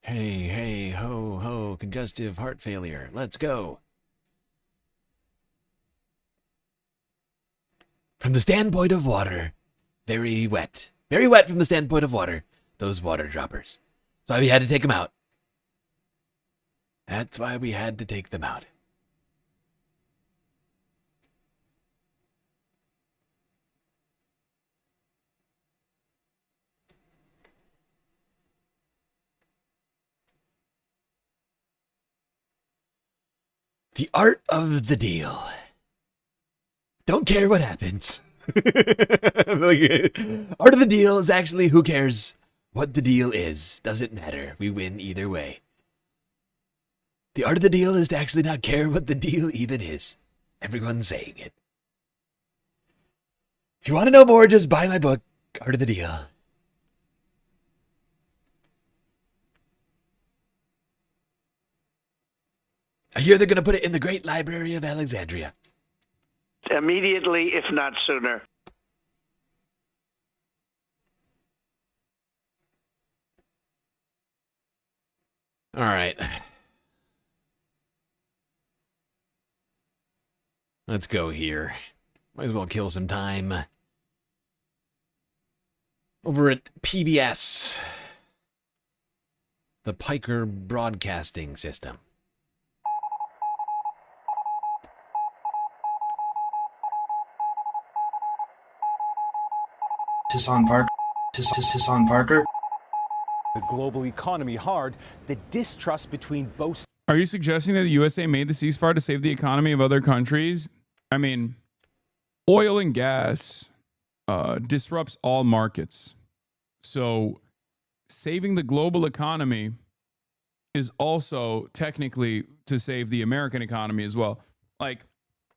Hey, hey, ho, ho, congestive heart failure. Let's go. From the standpoint of water, very wet. Very wet from the standpoint of water, those water droppers. That's why we had to take them out. That's why we had to take them out. The art of the deal. Don't care what happens. Art of the deal is actually who cares what the deal is. Doesn't matter. We win either way. The art of the deal is to actually not care what the deal even is. Everyone's saying it. If you want to know more, just buy my book, Art of the Deal. I hear they're going to put it in the Great Library of Alexandria. Immediately, if not sooner. All right. Let's go here. Might as well kill some time. Over at PBS, the Piker Broadcasting System. Tisson Parker. The global economy hard, the distrust between both. Are you suggesting that the USA made the ceasefire to save the economy of other countries? I mean, oil and gas disrupts all markets. So saving the global economy is also technically to save the American economy as well. Like,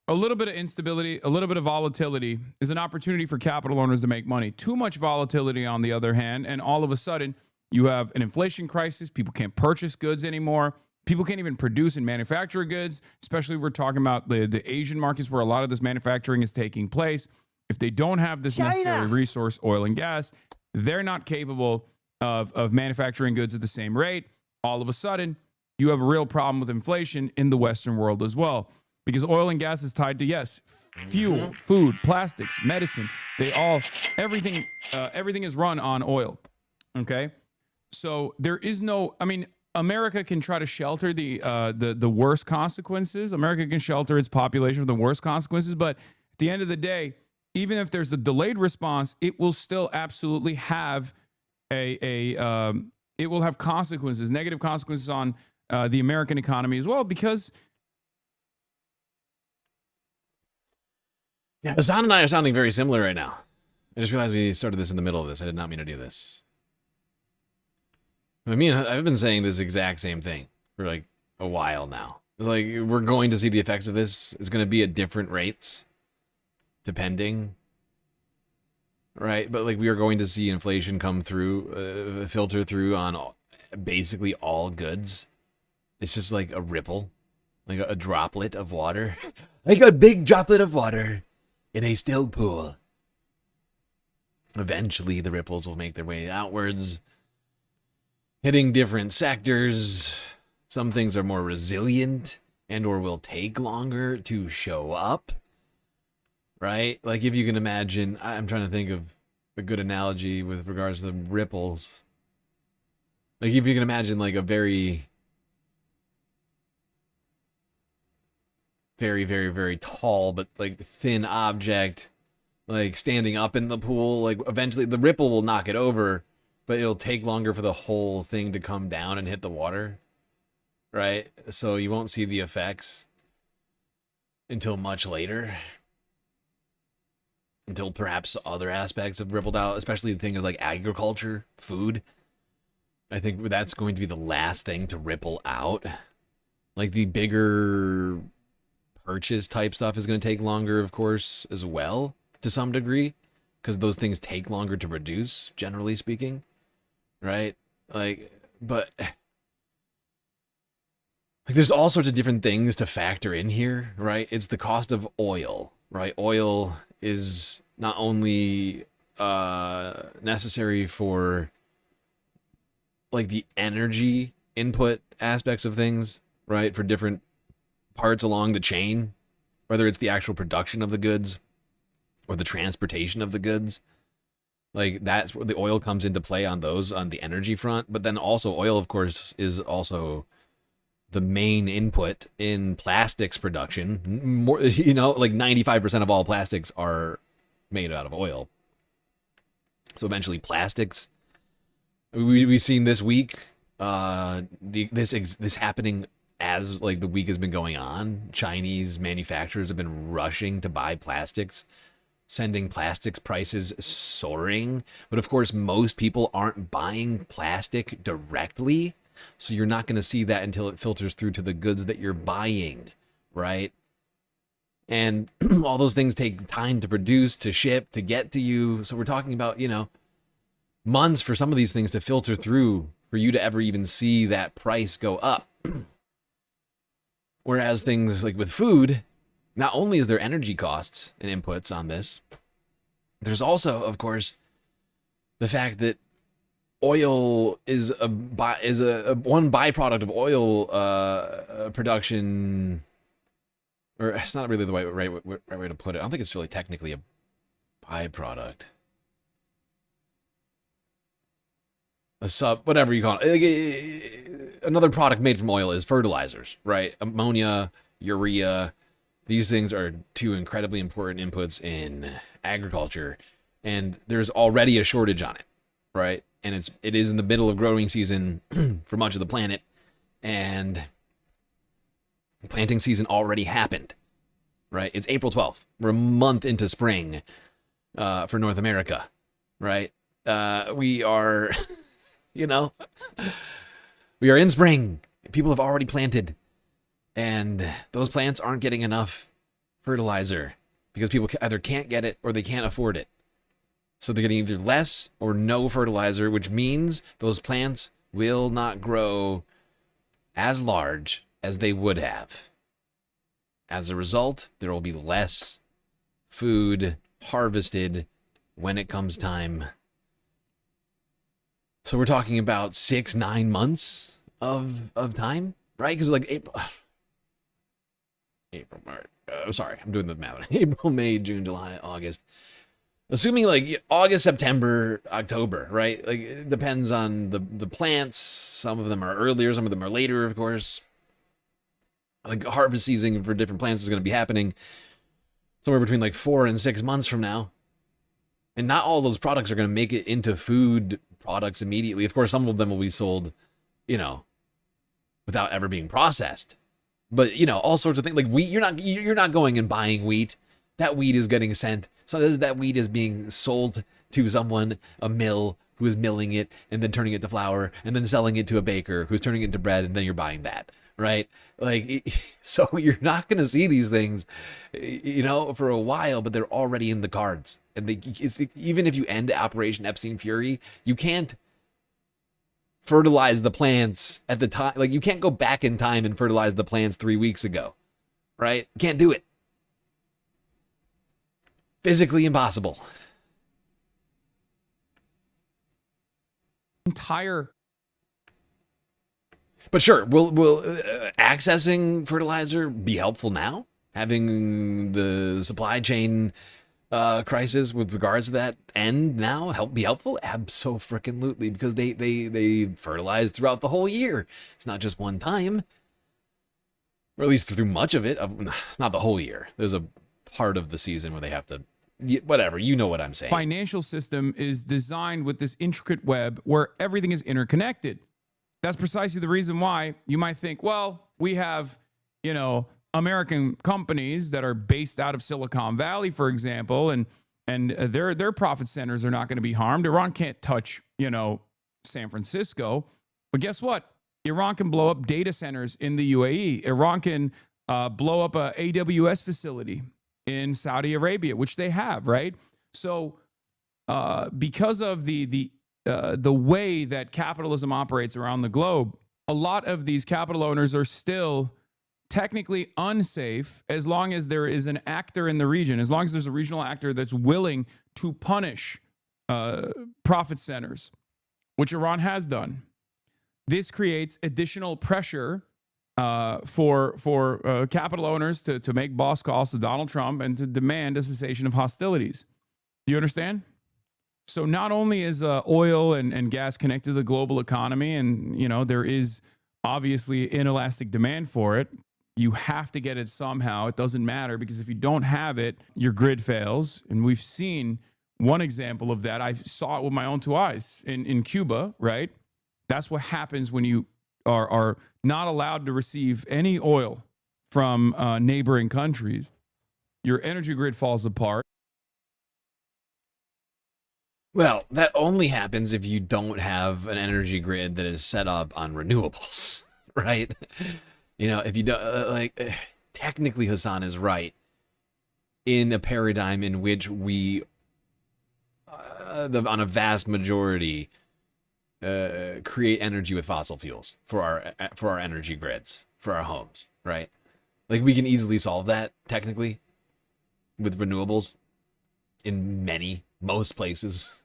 a little bit of instability, a little bit of volatility is an opportunity for capital owners to make money. Too much volatility, on the other hand, and all of a sudden you have an inflation crisis. People can't purchase goods anymore. People can't even produce and manufacture goods, especially if we're talking about the Asian markets where a lot of this manufacturing is taking place. If they don't have this necessary resource, oil and gas, they're not capable of manufacturing goods at the same rate. All of a sudden, you have a real problem with inflation in the Western world as well. Because oil and gas is tied to, yes, fuel, food, plastics, medicine. Everything is run on oil. Okay? So there is no, I mean, America can try to shelter the worst consequences. America can shelter its population from the worst consequences. But at the end of the day, even if there's a delayed response, it will still absolutely have it will have consequences, negative consequences on the American economy as well, because yeah, Hassan and I are sounding very similar right now. I just realized we started this in the middle of this. I did not mean to do this. I mean, I've been saying this exact same thing for like a while now. Like, we're going to see the effects of this. It's going to be at different rates, depending. Right? But like, we are going to see inflation come through, filter through on basically all goods. It's just like a ripple, like a droplet of water. Like a big droplet of water in a still pool. Eventually, the ripples will make their way outwards, hitting different sectors. Some things are more resilient and or will take longer to show up. Right? Like, if you can imagine, I'm trying to think of a good analogy with regards to the ripples. Like, if you can imagine, like, a very, very, very, very tall but like thin object, like standing up in the pool, like eventually the ripple will knock it over, but it'll take longer for the whole thing to come down and hit the water, right? So you won't see the effects until much later, until perhaps other aspects have rippled out, especially things like agriculture, food. I think that's going to be the last thing to ripple out. Like, the bigger purchase type stuff is going to take longer, of course, as well, to some degree, because those things take longer to produce, generally speaking, right? Like, but like, there's all sorts of different things to factor in here, right? It's the cost of oil, right? Oil is not only necessary for like the energy input aspects of things, right? For different parts along the chain, whether it's the actual production of the goods or the transportation of the goods. Like, that's where the oil comes into play on those, on the energy front. But then also oil, of course, is also the main input in plastics production. More, you know, like 95% of all plastics are made out of oil. So eventually plastics, we've seen this week, this happening as like the week has been going on. Chinese manufacturers have been rushing to buy plastics, sending plastics prices soaring. But of course, most people aren't buying plastic directly, so you're not going to see that until it filters through to the goods that you're buying, right? And all those things take time to produce, to ship, to get to you. So we're talking about, you know, months for some of these things to filter through for you to ever even see that price go up. Whereas things like with food, not only is there energy costs and inputs on this, there's also, of course, the fact that oil is one byproduct of oil production, or it's not really the right way to put it. I don't think it's really technically a byproduct. Whatever you call it. Another product made from oil is fertilizers, right? Ammonia, urea. These things are two incredibly important inputs in agriculture, and there's already a shortage on it, right? And it is in the middle of growing season for much of the planet, and Planting season already happened, right? It's April 12th. We're a month into spring for North America, right? We are, we are in spring. People have already planted, and those plants aren't getting enough fertilizer because people either can't get it or they can't afford it. So they're getting either less or no fertilizer, which means those plants will not grow as large as they would have. As a result, there will be less food harvested when it comes time. So we're talking about 6-9 months of time, right? Because like April, March. Sorry, I'm doing the math. April, May, June, July, August. Assuming like August, September, October, right? Like it depends on the plants. Some of them are earlier, some of them are later, of course. Like harvest season for different plants is going to be happening somewhere between like 4 and 6 months from now. And not all those products are going to make it into food products immediately. Of course, some of them will be sold, without ever being processed. But, all sorts of things like wheat, you're not going and buying wheat. That wheat is getting sent. So that wheat is being sold to someone, a mill who is milling it and then turning it to flour and then selling it to a baker who's turning it into bread, and then you're buying that, right? So you're not going to see these things, for a while, but they're already in the cards. And even if you end Operation Epstein Fury, you can't fertilize the plants at the time. Like you can't go back in time and fertilize the plants 3 weeks ago, right? You can't do it. Physically impossible. But sure, will accessing fertilizer be helpful now? Having the supply chain crisis with regards to that end now be helpful? Abso-freaking-lutely, because they fertilize throughout the whole year. It's not just one time, or at least through much of it. Not the whole year. There's a part of the season where they have to. Whatever, you know what I'm saying. Financial system is designed with this intricate web where everything is interconnected. That's precisely the reason why you might think, well, we have, American companies that are based out of Silicon Valley, for example, and their profit centers are not going to be harmed. Iran can't touch, San Francisco. But guess what? Iran can blow up data centers in the UAE. Iran can blow up a AWS facility in Saudi Arabia, which they have, right? So because of the way that capitalism operates around the globe, a lot of these capital owners are still technically unsafe as long as there is an actor in the region, as long as there's a regional actor that's willing to punish profit centers, which Iran has done. This creates additional pressure for capital owners to make boss calls to Donald Trump and to demand a cessation of hostilities. Do you understand? So not only is oil and gas connected to the global economy, and there is obviously inelastic demand for it, you have to get it somehow. It doesn't matter, because if you don't have it, your grid fails. And we've seen one example of that. I saw it with my own two eyes in Cuba, right? That's what happens when you are not allowed to receive any oil from neighboring countries. Your energy grid falls apart. Well, that only happens if you don't have an energy grid that is set up on renewables, right? If you don't, technically Hassan is right in a paradigm in which we, on a vast majority, create energy with fossil fuels for our energy grids, for our homes, right? Like we can easily solve that technically with renewables in most places,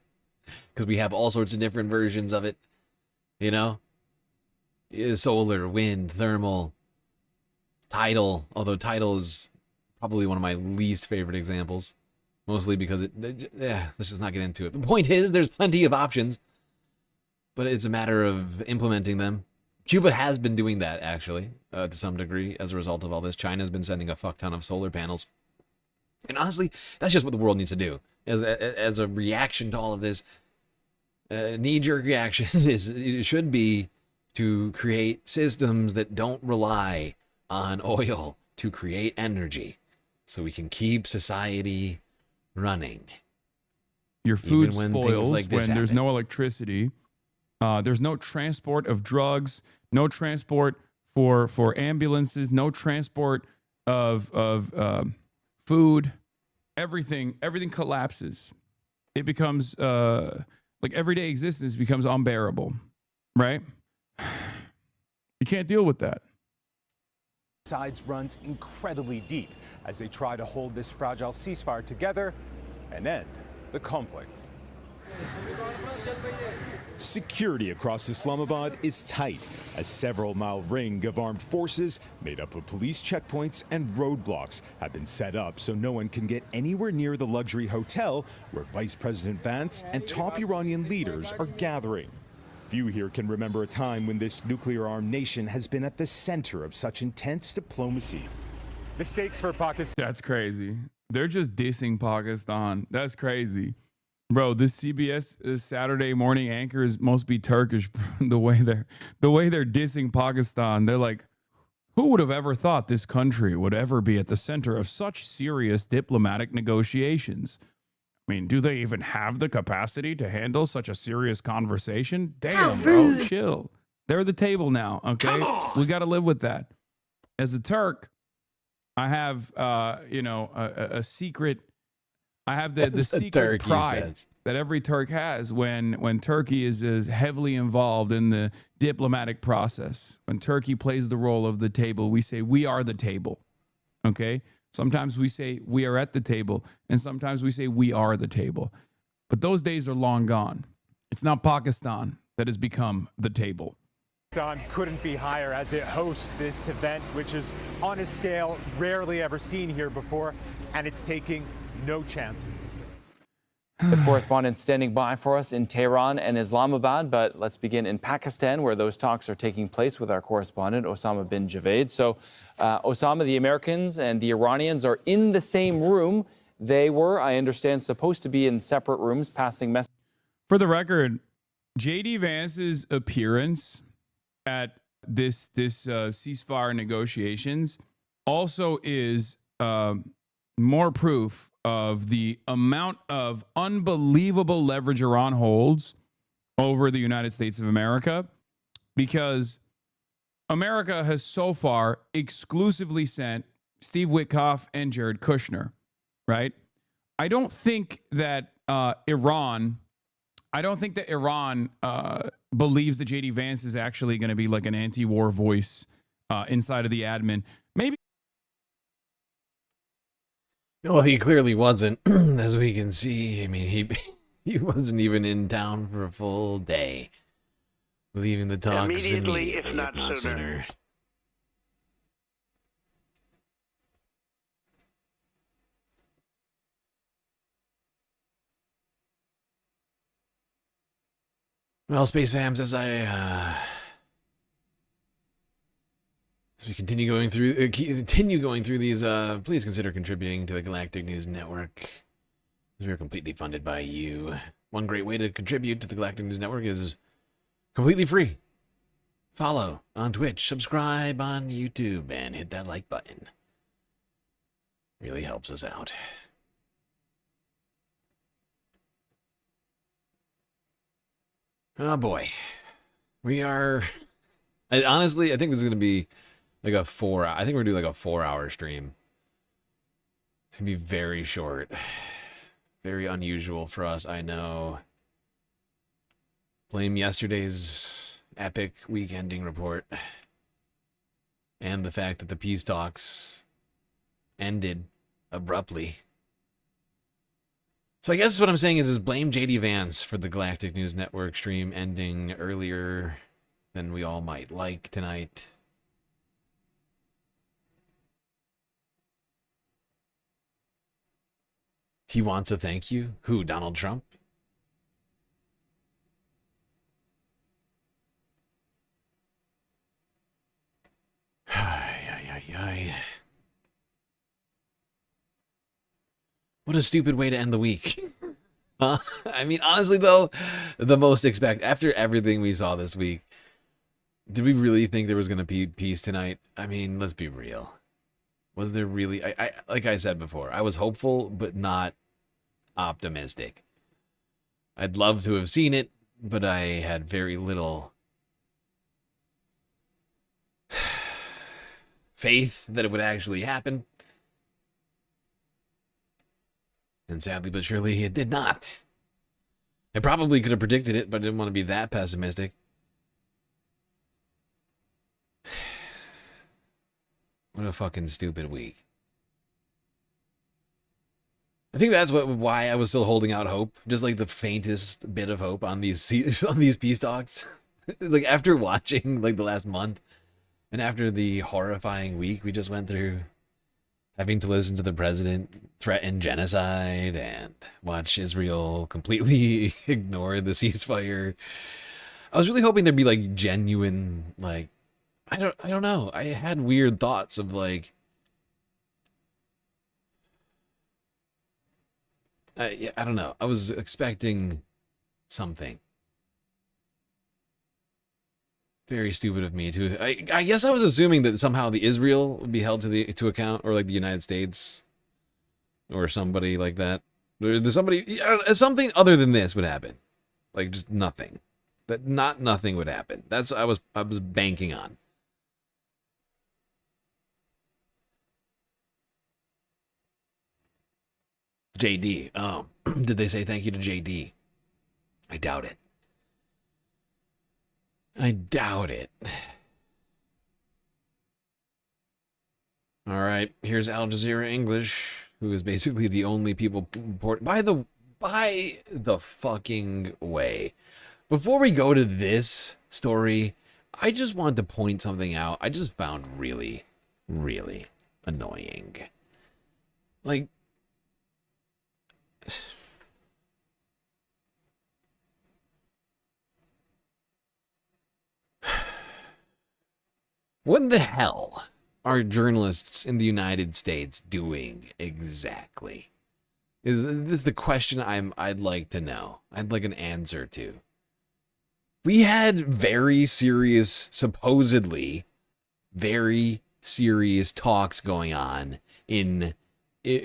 because we have all sorts of different versions of it, solar, wind, thermal, tidal, although tidal is probably one of my least favorite examples, mostly because let's just not get into it. The point is, there's plenty of options, but it's a matter of implementing them. Cuba has been doing that, actually, to some degree, as a result of all this. China's been sending a fuck ton of solar panels. And honestly, that's just what the world needs to do. As a reaction to all of this, knee-jerk reaction it should be to create systems that don't rely on oil to create energy so we can keep society running. Your food Even when things spoils like this when there's happen. no electricity. There's no transport of drugs, no transport for ambulances, no transport of food. Everything collapses. It becomes like everyday existence becomes unbearable, right? You can't deal with that. Sides runs incredibly deep as they try to hold this fragile ceasefire together and end the conflict. Security across Islamabad is tight, a several-mile ring of armed forces made up of police checkpoints and roadblocks have been set up so no one can get anywhere near the luxury hotel where Vice President Vance and top Iranian leaders are gathering. Few here can remember a time when this nuclear-armed nation has been at the center of such intense diplomacy. The stakes for Pakistan. That's crazy. They're just dissing Pakistan. That's crazy. Bro, this CBS Saturday morning anchors must be Turkish. the way they're dissing Pakistan. They're like, who would have ever thought this country would ever be at the center of such serious diplomatic negotiations? I mean, do they even have the capacity to handle such a serious conversation? Damn, bro, chill. They're at the table now, okay? We got to live with that. As a Turk, I have, a secret. I have the secret pride that every Turk has when Turkey is heavily involved in the diplomatic process. When Turkey plays the role of the table, we say we are the table, okay? Sometimes we say we are at the table, and sometimes we say we are the table. But those days are long gone. It's not Pakistan that has become the table. Pakistan couldn't be higher as it hosts this event, which is on a scale rarely ever seen here before, and it's taking no chances. With correspondents standing by for us in Tehran and Islamabad, but let's begin in Pakistan, where those talks are taking place with our correspondent, Osama bin Javed. So, Osama, the Americans and the Iranians are in the same room. They were, I understand, supposed to be in separate rooms, passing messages. For the record, J.D. Vance's appearance at this ceasefire negotiations also is more proof of the amount of unbelievable leverage Iran holds over the United States of America, because America has so far exclusively sent Steve Witkoff and Jared Kushner, right? I don't think that Iran believes that J.D. Vance is actually going to be like an anti-war voice inside of the admin. Maybe. Well, he clearly wasn't, as we can see. I mean, he wasn't even in town for a full day, leaving the talks immediately, if not sooner. Well, Space Fams, as we continue going through these, please consider contributing to the Galactic News Network. We are completely funded by you. One great way to contribute to the Galactic News Network is completely free. Follow on Twitch, subscribe on YouTube, and hit that like button. Really helps us out. Oh boy. We are... honestly, I think this is going to be like a 4 hour. I think we're going to do like a 4-hour stream. It's going to be very short. Very unusual for us, I know. Blame yesterday's epic week-ending report. And the fact that the peace talks ended abruptly. So I guess what I'm saying is blame J.D. Vance for the Galactic News Network stream ending earlier than we all might like tonight. He wants a thank you? Who, Donald Trump? What a stupid way to end the week. I mean, honestly, though, the most after everything we saw this week, Did we really think there was going to be peace tonight? I mean, let's be real. Was there really? I like I said before, I was hopeful, but not optimistic. I'd love to have seen it, but I had very little faith that it would actually happen. And sadly but surely, it did not. I probably could have predicted it, but I didn't want to be that pessimistic. What a fucking stupid week. I think that's why I was still holding out hope, just like the faintest bit of hope on these peace talks. Like after watching like the last month, and after the horrifying week we just went through, having to listen to the president threaten genocide and watch Israel completely ignore the ceasefire, I was really hoping there'd be like genuine, like, I don't know. I had weird thoughts of like, I don't know. I was expecting something. Very stupid of me to. I guess I was assuming that somehow the Israel would be held to account, or like the United States, or somebody like that. There's somebody, something other than this would happen, like just nothing. That nothing would happen. That's what I was banking on. JD. Did they say thank you to JD? I doubt it. I doubt it. All right, here's Al Jazeera English, who is basically the only people by the fucking way. Before we go to this story, I just want to point something out I just found really, really annoying. Like, what the hell are journalists in the United States doing exactly? Is this the question I'd like to know? I'd like an answer to. We had very serious, supposedly very serious talks going on in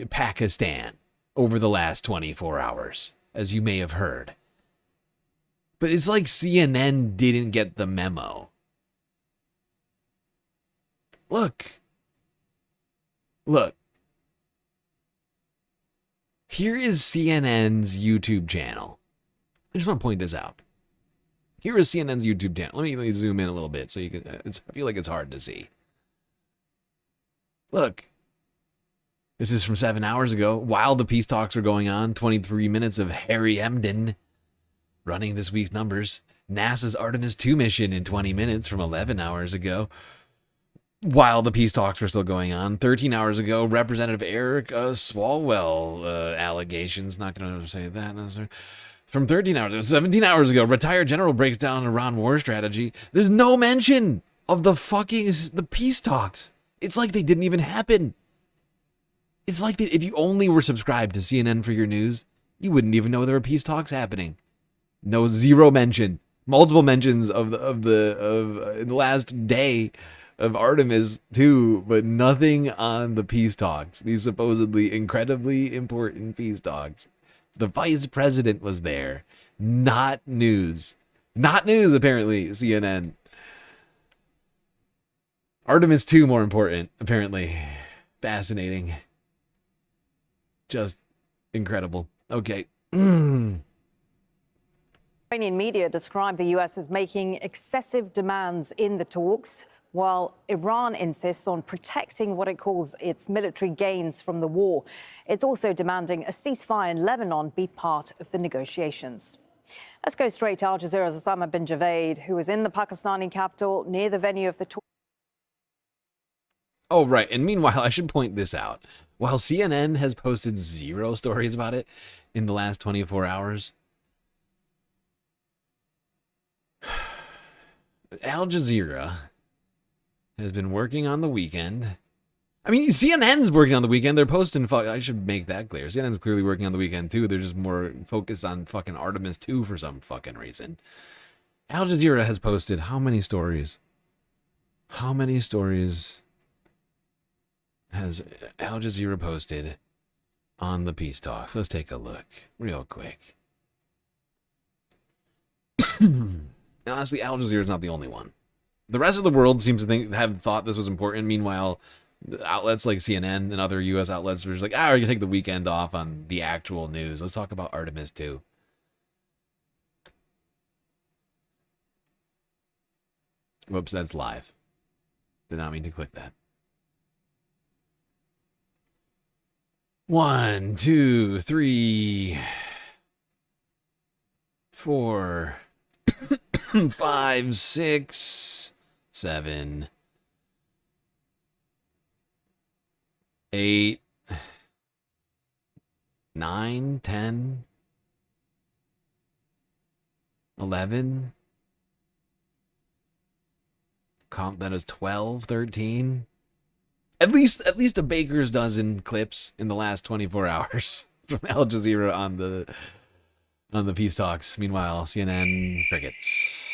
Pakistan over the last 24 hours, as you may have heard. But it's like CNN didn't get the memo. Look. Here is CNN's YouTube channel. I just want to point this out. Here is CNN's YouTube channel. Let me zoom in a little bit so you can. I feel like it's hard to see. Look. This is from 7 hours ago. While the peace talks were going on, 23 minutes of Harry Emden running this week's numbers. NASA's Artemis 2 mission in 20 minutes from 11 hours ago. While the peace talks were still going on, 13 hours ago, Representative Eric Swalwell allegations. Not going to say that necessarily. From 17 hours ago, retired general breaks down Iran war strategy. There's no mention of the peace talks. It's like they didn't even happen. It's like if you only were subscribed to CNN for your news, you wouldn't even know there were peace talks happening. No, zero mention. Multiple mentions of in the last day of Artemis 2, but nothing on the peace talks. These supposedly incredibly important peace talks. The vice president was there. Not news. Not news, apparently, CNN. Artemis 2 more important, apparently. Fascinating. Just incredible. Okay. Iranian media describe the U.S. as making excessive demands in the talks, while Iran insists on protecting what it calls its military gains from the war. It's also demanding a ceasefire in Lebanon be part of the negotiations. Let's go straight to Al Jazeera's Osama bin Javed, who is in the Pakistani capital near the venue of the talk. Oh, right. And meanwhile, I should point this out. While CNN has posted zero stories about it in the last 24 hours, Al Jazeera has been working on the weekend. I mean, CNN's working on the weekend. They're posting. I should make that clear. CNN's clearly working on the weekend too. They're just more focused on fucking Artemis 2 for some fucking reason. Al Jazeera has posted how many stories? How many stories has Al Jazeera posted on the peace talks? Let's take a look real quick. Honestly, Al Jazeera is not the only one. The rest of the world seems to have thought this was important. Meanwhile, outlets like CNN and other U.S. outlets were just like, we're going to take the weekend off on the actual news. Let's talk about Artemis too. Whoops, that's live. Did not mean to click that. 1, 2, 3, 4, 5, 6, 7, 8, 9, 10, 11. That is 12, 13. At least a baker's dozen clips in the last 24 hours from Al Jazeera on the peace talks. Meanwhile, CNN crickets.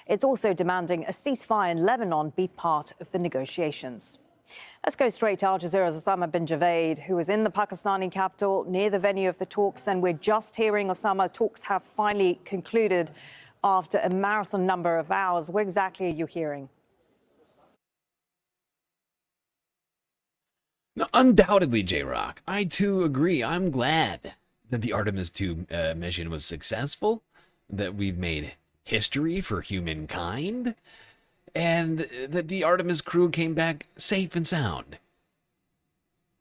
It's also demanding a ceasefire in Lebanon be part of the negotiations. Let's go straight to Al Jazeera's Osama bin Javaid, who is in the Pakistani capital near the venue of the talks. And we're just hearing, Osama, talks have finally concluded after a marathon number of hours. What exactly are you hearing? No, undoubtedly, J-Rock. I too agree. I'm glad that the Artemis 2 mission was successful, that we've made history for humankind, and that the Artemis crew came back safe and sound.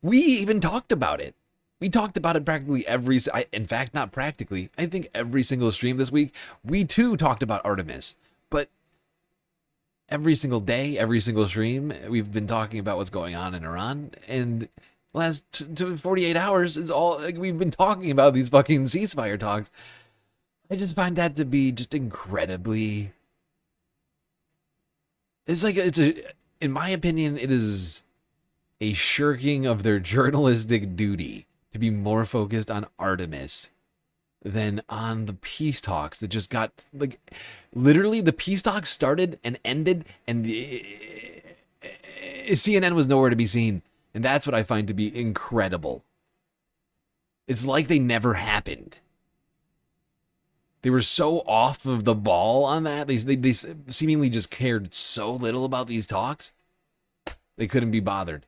We even talked about it. We talked about it practically in fact, not practically, I think every single stream this week, we too talked about Artemis. But every single day, every single stream, we've been talking about what's going on in Iran, and the last 48 hours is all we've been talking about, these fucking ceasefire talks. I just find that to be just incredibly... in my opinion, it is a shirking of their journalistic duty to be more focused on Artemis than on the peace talks that just got, literally the peace talks started and ended, and CNN was nowhere to be seen. And that's what I find to be incredible. It's like they never happened. They were so off of the ball on that. They seemingly just cared so little about these talks. They couldn't be bothered.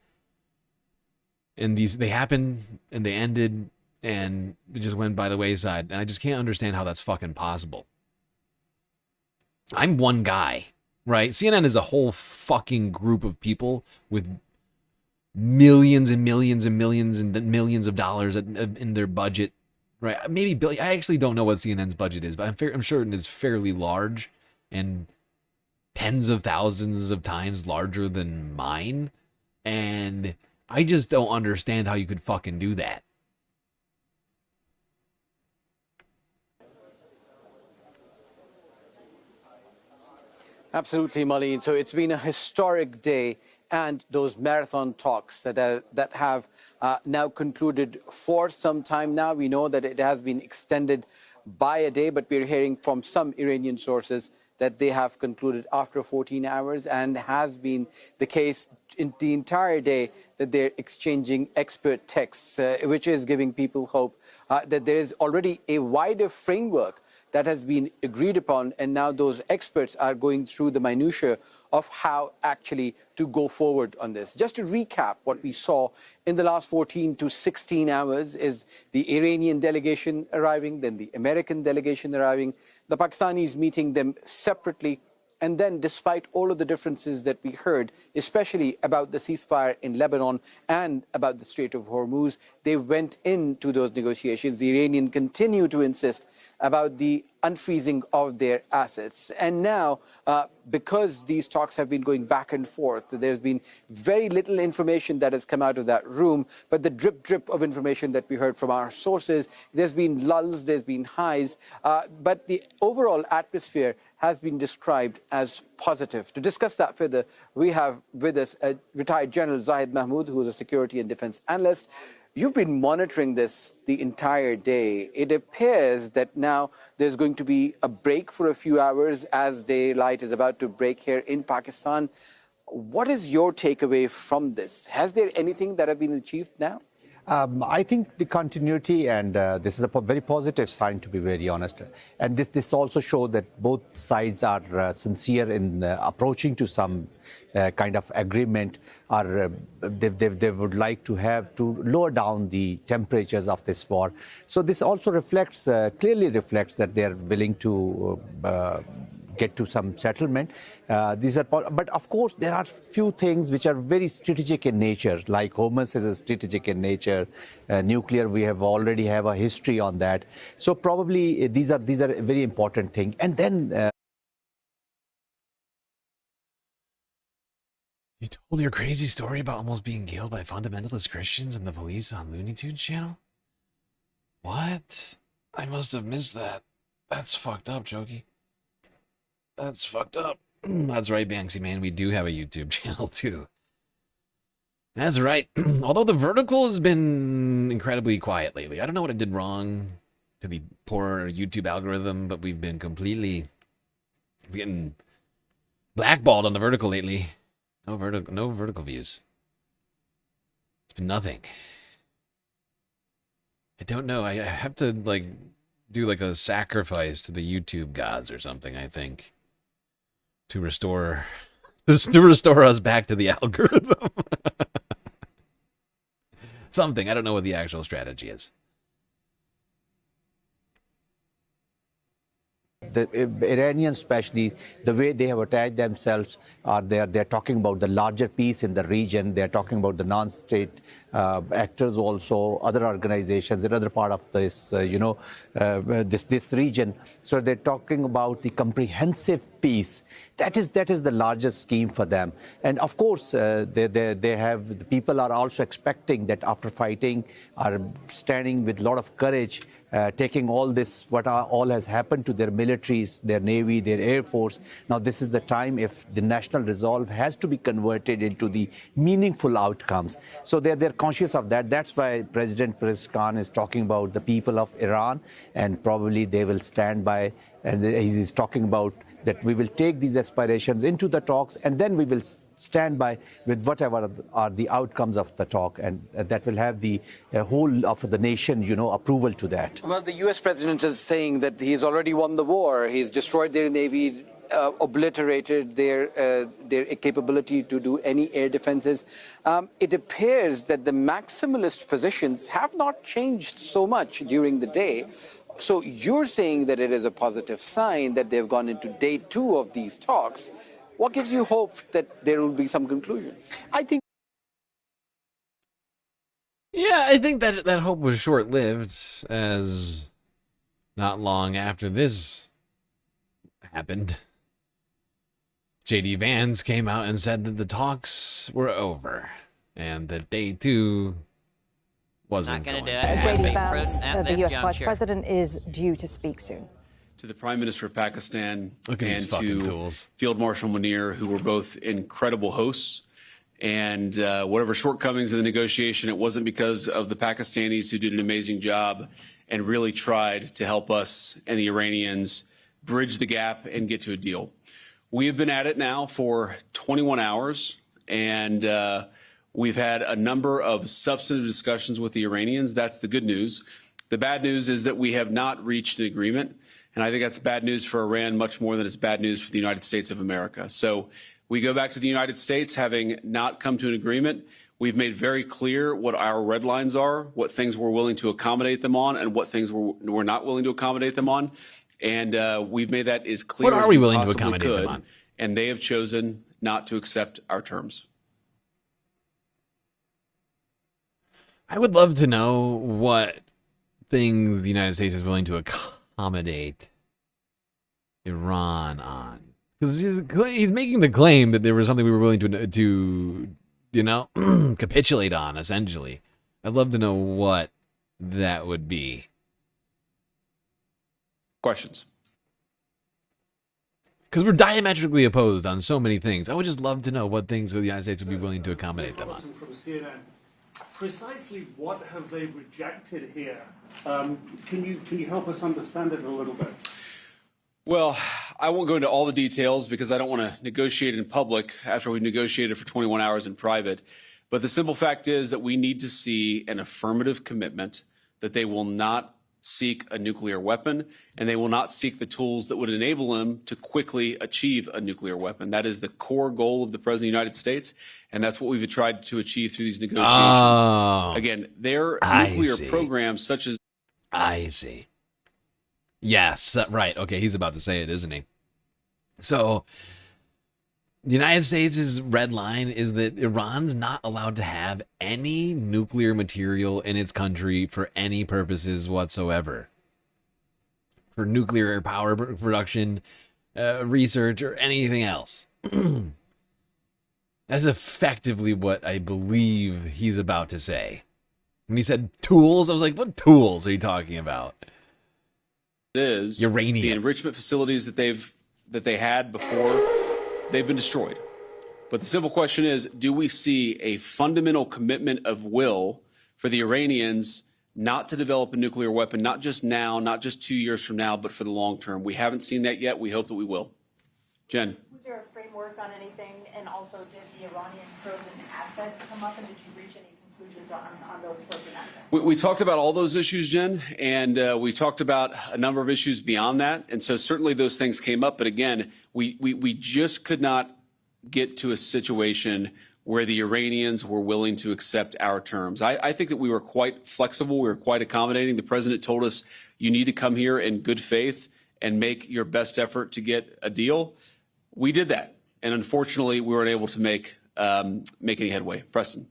And they happened and they ended and it just went by the wayside. And I just can't understand how that's fucking possible. I'm one guy, right? CNN is a whole fucking group of people with millions and millions and millions and millions of dollars in their budget. Right, maybe billion. I actually don't know what CNN's budget is, but I'm sure it is fairly large and tens of thousands of times larger than mine. And I just don't understand how you could fucking do that. Absolutely, Marlene. So it's been a historic day, and those marathon talks that have now concluded for some time now. We know that it has been extended by a day, but we're hearing from some Iranian sources that they have concluded after 14 hours, and has been the case in the entire day that they're exchanging expert texts, which is giving people hope that there is already a wider framework that has been agreed upon, and now those experts are going through the minutiae of how actually to go forward on this. Just to recap what we saw in the last 14 to 16 hours is the Iranian delegation arriving, then the American delegation arriving, the Pakistanis meeting them separately, and then despite all of the differences that we heard, especially about the ceasefire in Lebanon and about the Strait of Hormuz, they went into those negotiations. The Iranians continue to insist about the unfreezing of their assets. And now, because these talks have been going back and forth, there's been very little information that has come out of that room, but the drip of information that we heard from our sources, there's been lulls, there's been highs, but the overall atmosphere has been described as positive. To discuss that further, we have with us a retired General Zahid Mahmood, who is a security and defense analyst. You've been monitoring this the entire day. It appears that now there's going to be a break for a few hours as daylight is about to break here in Pakistan. What is your takeaway from this? Has there anything that have been achieved now? I think the continuity, and this is a very positive sign, to be very honest. And this also shows that both sides are sincere in approaching to some kind of agreement, or they would like to have to lower down the temperatures of this war. So this also reflects, clearly reflects that they are willing to get to some settlement. But of course, there are few things which are very strategic in nature, like Hormuz is strategic in nature. Nuclear, we already have a history on that. So probably these are very important things. And then you told your crazy story about almost being killed by fundamentalist Christians and the police on Looney Tunes channel? What? I must have missed that. That's fucked up, Jokey. That's fucked up. That's right, Banksy Man. We do have a YouTube channel, too. That's right. Although the vertical has been incredibly quiet lately. I don't know what I did wrong to the poor YouTube algorithm, but we've been completely getting blackballed on the vertical lately. No vertical views. It's been nothing. I don't know. I have to, like, do, like, a sacrifice to the YouTube gods or something, I think. To restore us back to the algorithm. Something. I don't know what the actual strategy is. The Iranians, especially, the way they have attached themselves, they're talking about the larger peace in the region. They're talking about the non-state actors also, other organizations in other part of this, this region. So they're talking about the comprehensive peace. That is the largest scheme for them. And of course, the people are also expecting that after fighting, are standing with a lot of courage, taking all this, all has happened to their militaries, their navy, their air force. Now this is the time if the national resolve has to be converted into the meaningful outcomes. So they're conscious of that. That's why President Khan is talking about the people of Iran, and probably they will stand by, and he's talking about that we will take these aspirations into the talks, and then we will stand by with whatever are the outcomes of the talk, and that will have the whole of the nation, approval to that. Well, the U.S. president is saying that he's already won the war. He's destroyed their navy, obliterated their capability to do any air defenses. It appears that the maximalist positions have not changed so much during the day. So you're saying that it is a positive sign that they've gone into day 2 of these talks. What gives you hope that there will be some conclusion? I think that hope was short-lived, as not long after this happened, J.D. Vance came out and said that the talks were over and that day 2 wasn't going to happen. J.D. Vance, the U.S. Vice President, is due to speak soon. To the Prime Minister of Pakistan and to tools. Field Marshal Munir, who were both incredible hosts. And whatever shortcomings in the negotiation, it wasn't because of the Pakistanis who did an amazing job and really tried to help us and the Iranians bridge the gap and get to a deal. We have been at it now for 21 hours, and we've had a number of substantive discussions with the Iranians. That's the good news. The bad news is that we have not reached an agreement. And I think that's bad news for Iran much more than it's bad news for the United States of America. So we go back to the United States having not come to an agreement. We've made very clear what our red lines are, what things we're willing to accommodate them on, and what things we're not willing to accommodate them on. And we've made that as clear as we willing to possibly accommodate could. them on? And they have chosen not to accept our terms. I would love to know what things the United States is willing to accommodate Iran on, because he's making the claim that there was something we were willing to capitulate on, essentially. I'd love to know what that would be. Questions? Because we're diametrically opposed on so many things. I would just love to know what things the United States would be willing to accommodate them on. Precisely what have they rejected here? Can you help us understand it a little bit? Well, I won't go into all the details because I don't want to negotiate in public after we negotiated for 21 hours in private. But the simple fact is that we need to see an affirmative commitment that they will not seek a nuclear weapon and they will not seek the tools that would enable them to quickly achieve a nuclear weapon. That is the core goal of the President of the United States, and that's what we've tried to achieve through these negotiations. Oh, Again, their I nuclear see. programs such as... I see. Yes, right. Okay, he's about to say it, isn't he? So, the United States' red line is that Iran's not allowed to have any nuclear material in its country for any purposes whatsoever. For nuclear power production, research, or anything else. That's effectively what I believe he's about to say. When he said tools, I was like, what tools are you talking about? Is uranium. The enrichment facilities that they had before, they've been destroyed. But the simple question is, do we see a fundamental commitment of will for the Iranians not to develop a nuclear weapon, not just now, not just 2 years from now, but for the long term? We haven't seen that yet. We hope that we will. Jen. Was there a framework on anything? And also, did the Iranian frozen assets come up, and did you reach any conclusions on those frozen assets? We talked about all those issues, Jen, and we talked about a number of issues beyond that. And so certainly those things came up. But again, we just could not get to a situation where the Iranians were willing to accept our terms. I think that we were quite flexible. We were quite accommodating. The president told us, you need to come here in good faith and make your best effort to get a deal. We did that. And unfortunately, we weren't able to make any headway. Preston.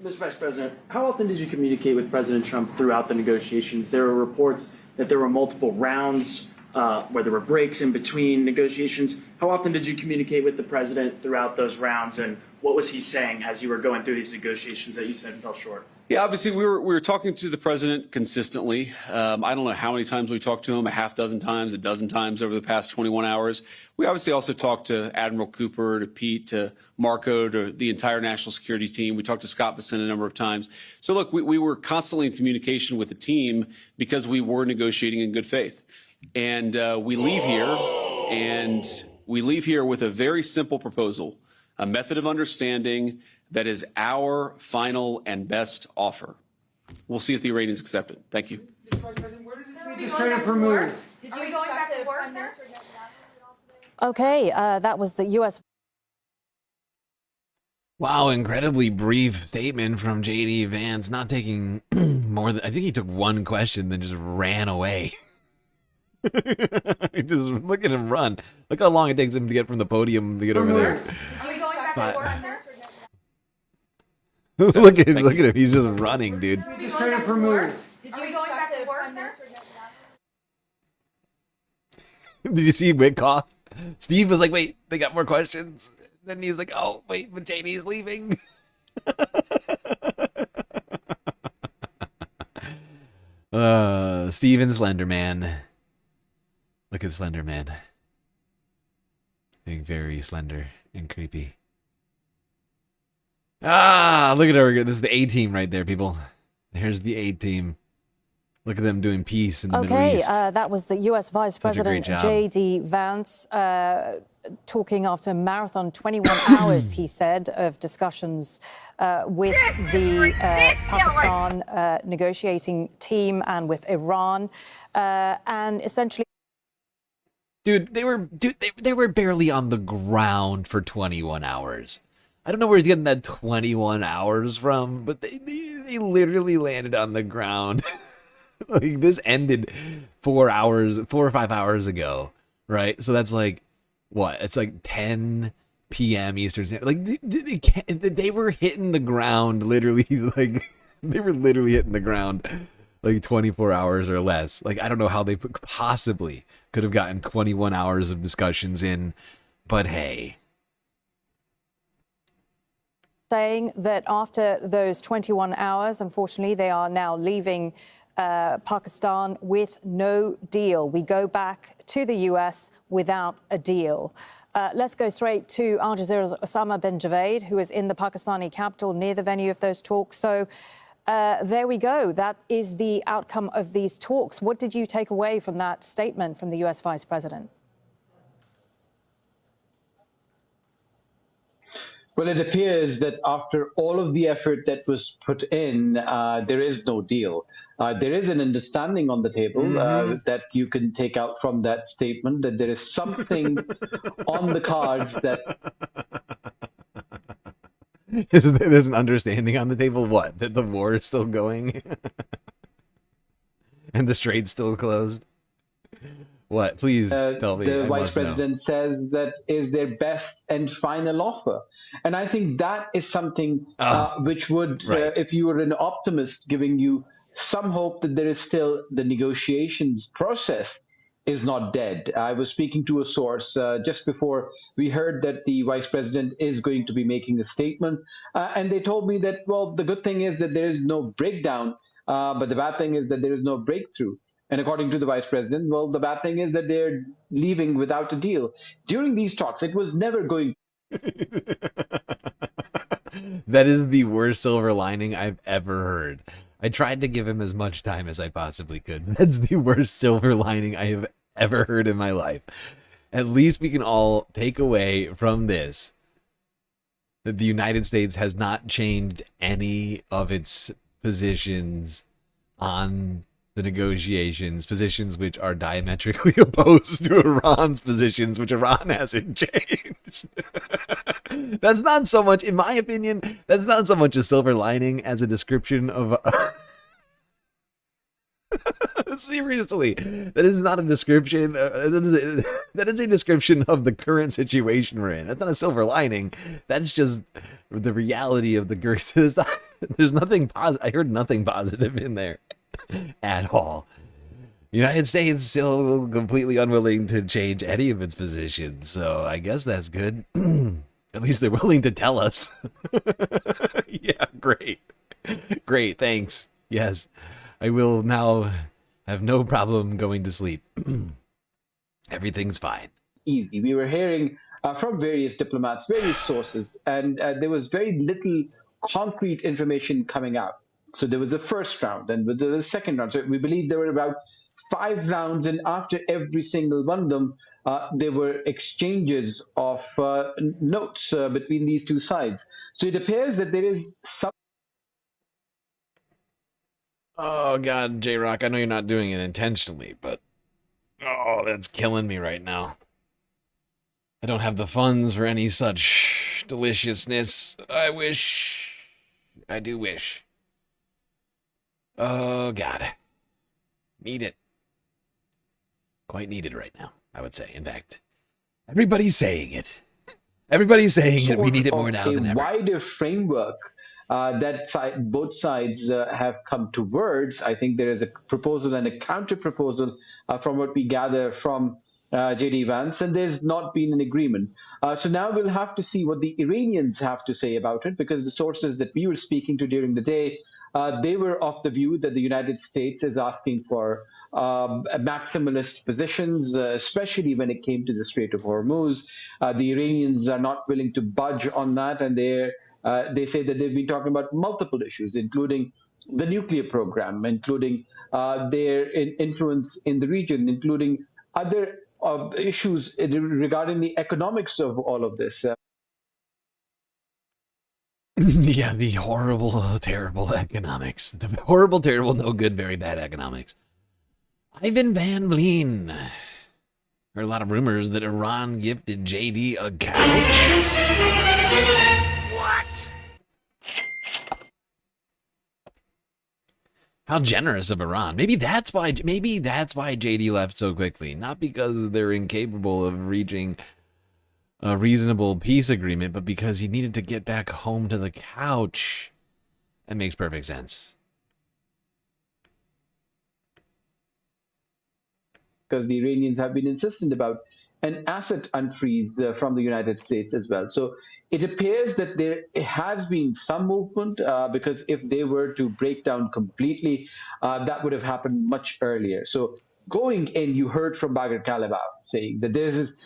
Mr. Vice President, how often did you communicate with President Trump throughout the negotiations? There are reports that there were multiple rounds where there were breaks in between negotiations. How often did you communicate with the president throughout those rounds, and what was he saying as you were going through these negotiations that you said fell short? Yeah, obviously we were talking to the president consistently. I don't know how many times we talked to him, a half dozen times, a dozen times over the past 21 hours. We obviously also talked to Admiral Cooper, to Pete, to Marco, to the entire national security team. We talked to Scott Bessent a number of times. So look, we were constantly in communication with the team because we were negotiating in good faith. And we leave here with a very simple proposal, a method of understanding that is our final and best offer. We'll see if the Iranians accept it. Thank you. The Strait of Hormuz. Did you going back to war, sir? Okay, that was the U.S. Wow, incredibly brief statement from J.D. Vance, not taking more than, I think he took one question, then just ran away. Just look at him run. Look how long it takes him to get from the podium to get over there. Are we going back to war, sir? Look at him. He's just running, dude. The Strait of Hormuz. Did you going back to war, sir? Did you see Witkoff? Steve was like, wait, they got more questions. Then he's like, oh, wait, but JD's leaving. Steven Slenderman. Look at Slenderman. Being very slender and creepy. Ah, look at her. This is the A-team right there, people. There's the A-team. Look at them doing peace in the Middle East. That was the U.S. Vice President J.D. Vance talking after a marathon 21 hours, he said, of discussions with the Pakistan negotiating team and with Iran, and essentially. Dude, they were barely on the ground for 21 hours. I don't know where he's getting that 21 hours from, but they literally landed on the ground. Like, this ended 4 or 5 hours ago, right? So that's like, what? It's like 10 p.m. Eastern Standard. Like, they were hitting the ground literally, like, they were literally hitting the ground like 24 hours or less. Like, I don't know how they possibly could have gotten 21 hours of discussions in, but hey. Saying that after those 21 hours, unfortunately, they are now leaving Pakistan with no deal. We go back to the US without a deal. Let's go straight to Al Jazeera's Osama bin Javaid, who is in the Pakistani capital near the venue of those talks. So there we go. That is the outcome of these talks. What did you take away from that statement from the US Vice President? Well, it appears that after all of the effort that was put in, there is no deal. There is an understanding on the table that you can take out from that statement, that there is something on the cards that... There's an understanding on the table, what? That the war is still going? And the strait's still closed? What? Please tell me. The Vice President says that is their best and final offer. And I think that is something which would, if you were an optimist, giving you some hope that there is still the negotiations process is not dead. I was speaking to a source just before we heard that the Vice President is going to be making a statement. And they told me that, well, the good thing is that there is no breakdown, but the bad thing is that there is no breakthrough. And according to the Vice President, well, the bad thing is that they're leaving without a deal. During these talks, it was never going... That is the worst silver lining I've ever heard. I tried to give him as much time as I possibly could. That's the worst silver lining I have ever heard in my life. At least we can all take away from this that the United States has not changed any of its positions on the negotiations, positions which are diametrically opposed to Iran's positions, which Iran hasn't changed. That's not so much, in my opinion, that's not so much a silver lining as a description of... Seriously, that is not a description. That is a description of the current situation we're in. That's not a silver lining. That's just the reality of the girth. There's nothing positive. I heard nothing positive in there at all. United States still completely unwilling to change any of its positions. So I guess that's good. At least they're willing to tell us. Yeah, great. Great, thanks. Yes. I will now have no problem going to sleep. Everything's fine. Easy. We were hearing from various diplomats, various sources, and there was very little concrete information coming out. So there was the first round, and the second round. So we believe there were about 5 rounds, and after every single one of them, there were exchanges of notes between these two sides. So it appears that there is some... Oh, God, J-Rock, I know you're not doing it intentionally, but... Oh, that's killing me right now. I don't have the funds for any such deliciousness. I wish... I do wish. Oh, God. Need it. Quite needed right now, I would say. In fact, everybody's saying it. Everybody's saying it. We need it more now than ever. A wider framework that both sides have come towards. I think there is a proposal and a counter proposal from what we gather from J.D. Vance, and there's not been an agreement. So now we'll have to see what the Iranians have to say about it, because the sources that we were speaking to during the day, they were of the view that the United States is asking for maximalist positions, especially when it came to the Strait of Hormuz. The Iranians are not willing to budge on that, and they say that they've been talking about multiple issues, including the nuclear program, including their influence in the region, including other issues regarding the economics of all of this. Yeah, the horrible, terrible economics. The horrible, terrible, no good, very bad economics. Ivan Van Vleen. There are a lot of rumors that Iran gifted JD a couch. What? How generous of Iran. Maybe that's why JD left so quickly. Not because they're incapable of reaching a reasonable peace agreement, but because he needed to get back home to the couch. That makes perfect sense. Because the Iranians have been insistent about an asset unfreeze from the United States as well. So It appears that there has been some movement because if they were to break down completely, that would have happened much earlier. So going in, you heard from Bagher Kalibaf saying that this is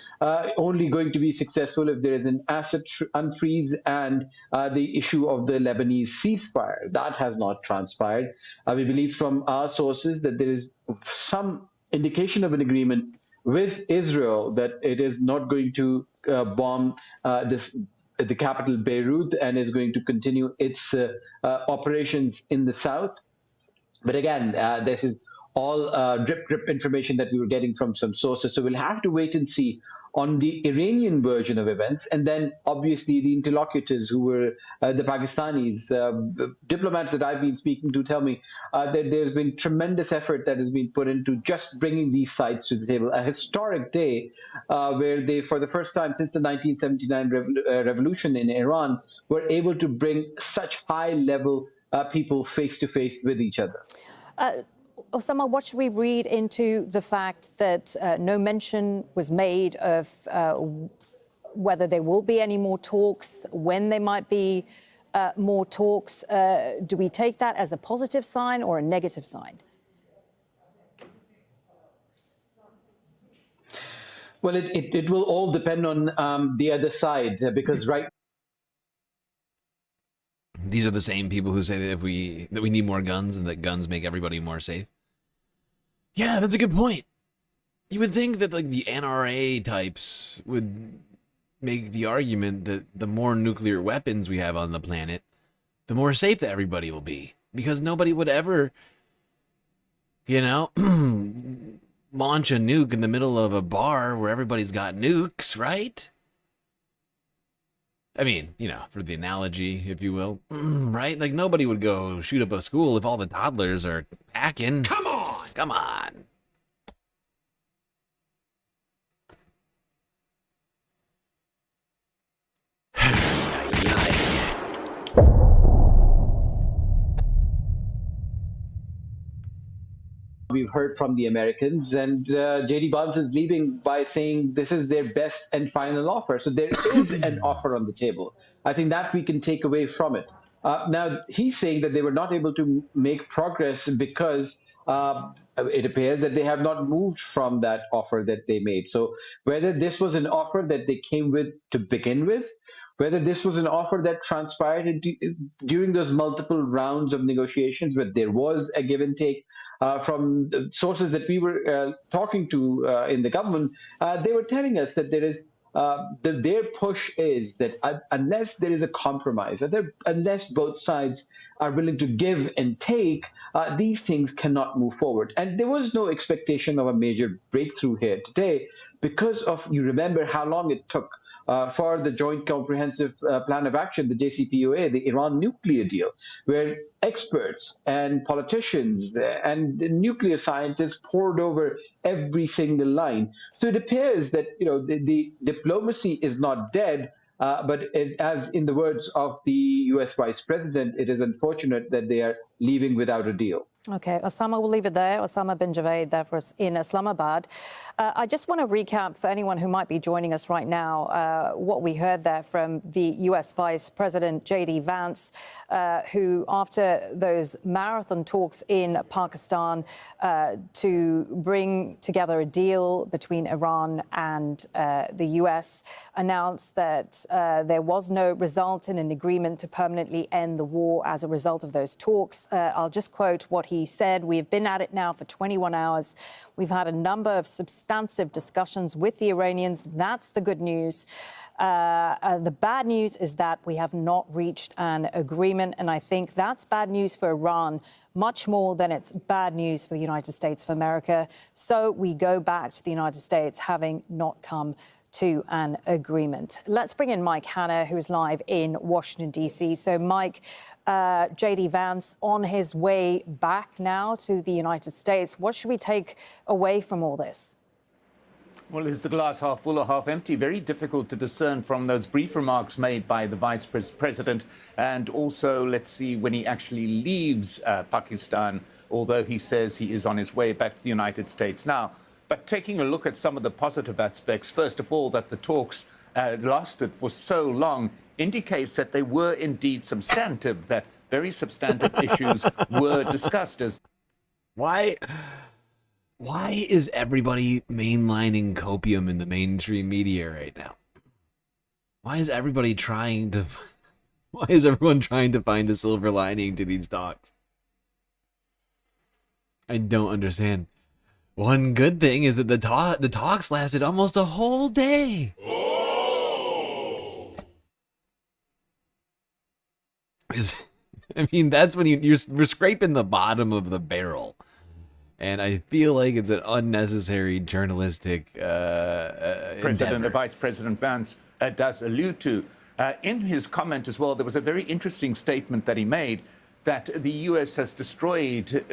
only going to be successful if there is an asset unfreeze and the issue of the Lebanese ceasefire. That has not transpired. We believe from our sources that there is some indication of an agreement with Israel that it is not going to bomb the capital Beirut and is going to continue its operations in the south. But again, this is all drip information that we were getting from some sources. So we'll have to wait and see on the Iranian version of events. And then obviously the interlocutors who were the Pakistanis, diplomats that I've been speaking to tell me that there's been tremendous effort that has been put into just bringing these sides to the table. A historic day where they, for the first time since the 1979 revolution in Iran, were able to bring such high level people face to face with each other. Osama, what should we read into the fact that no mention was made of whether there will be any more talks, when there might be more talks? Do we take that as a positive sign or a negative sign? Well, it will all depend on the other side because These are the same people who say that we need more guns and that guns make everybody more safe. Yeah, that's a good point. You would think that like the NRA types would make the argument that the more nuclear weapons we have on the planet, the more safe that everybody will be. Because nobody would ever, you know, launch a nuke in the middle of a bar where everybody's got nukes, right? I mean, you know, for the analogy, if you will, right? Like nobody would go shoot up a school if all the toddlers are packing. Come on! Come on! We've heard from the Americans, and J.D. Vance is leaving by saying this is their best and final offer. So there is an offer on the table. I think that we can take away from it. Now, he's saying that they were not able to make progress because it appears that they have not moved from that offer that they made. So whether this was an offer that they came with to begin with, whether this was an offer that transpired during those multiple rounds of negotiations where there was a give and take from the sources that we were talking to in the government, they were telling us that there is their push is that unless there is a compromise, unless both sides are willing to give and take, these things cannot move forward. And there was no expectation of a major breakthrough here today because of, you remember how long it took for the Joint Comprehensive Plan of Action, the JCPOA, the Iran nuclear deal, where experts and politicians and nuclear scientists poured over every single line. So it appears that the diplomacy is not dead, but as in the words of the U.S. Vice President, it is unfortunate that they are leaving without a deal. Okay, Osama, we'll leave it there. Osama bin Javed there for us in Islamabad. I just want to recap for anyone who might be joining us right now what we heard there from the U.S. Vice President J.D. Vance, who, after those marathon talks in Pakistan to bring together a deal between Iran and the U.S., announced that there was no result in an agreement to permanently end the war as a result of those talks. I'll just quote what he said. "We've been at it now for 21 hours. We've had a number of substantive discussions with the Iranians. That's the good news. The bad news is that we have not reached an agreement, and I think that's bad news for Iran, much more than it's bad news for the United States of America. So we go back to the United States having not come to an agreement." Let's bring in Mike Hanna, who is live in Washington, D.C. So, Mike, J.D. Vance on his way back now to the United States. What should we take away from all this? Well, is the glass half full or half empty? Very difficult to discern from those brief remarks made by the Vice President. And also, let's see when he actually leaves Pakistan, although he says he is on his way back to the United States now. But taking a look at some of the positive aspects, first of all, that the talks lasted for so long indicates that they were indeed substantive, that very substantive issues were discussed. As Why is everybody mainlining copium in the mainstream media right now? Why is everybody trying to... Why is everyone trying to find a silver lining to these talks? I don't understand. One good thing is that the talks lasted almost a whole day. I mean, that's when we're scraping the bottom of the barrel. And I feel like it's an unnecessary journalistic President, Vice President Vance does allude to. In his comment as well, there was a very interesting statement that he made that the U.S. has destroyed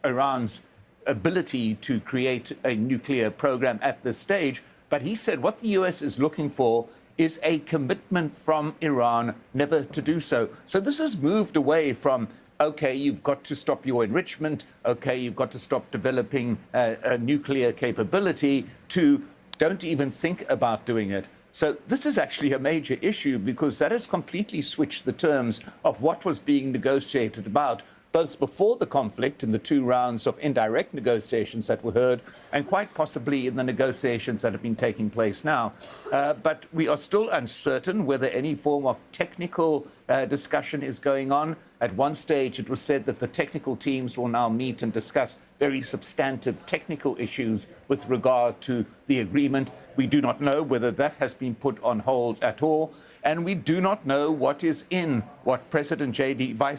Iran's ability to create a nuclear program at this stage. But he said what the U.S. is looking for is a commitment from Iran never to do so. So this has moved away from, okay, you've got to stop your enrichment, okay, you've got to stop developing a nuclear capability, to don't even think about doing it. So this is actually a major issue because that has completely switched the terms of what was being negotiated about, both before the conflict in the 2 rounds of indirect negotiations that were heard, and quite possibly in the negotiations that have been taking place now. But we are still uncertain whether any form of technical discussion is going on. At one stage, it was said that the technical teams will now meet and discuss very substantive technical issues with regard to the agreement. We do not know whether that has been put on hold at all. And we do not know what is in what Vice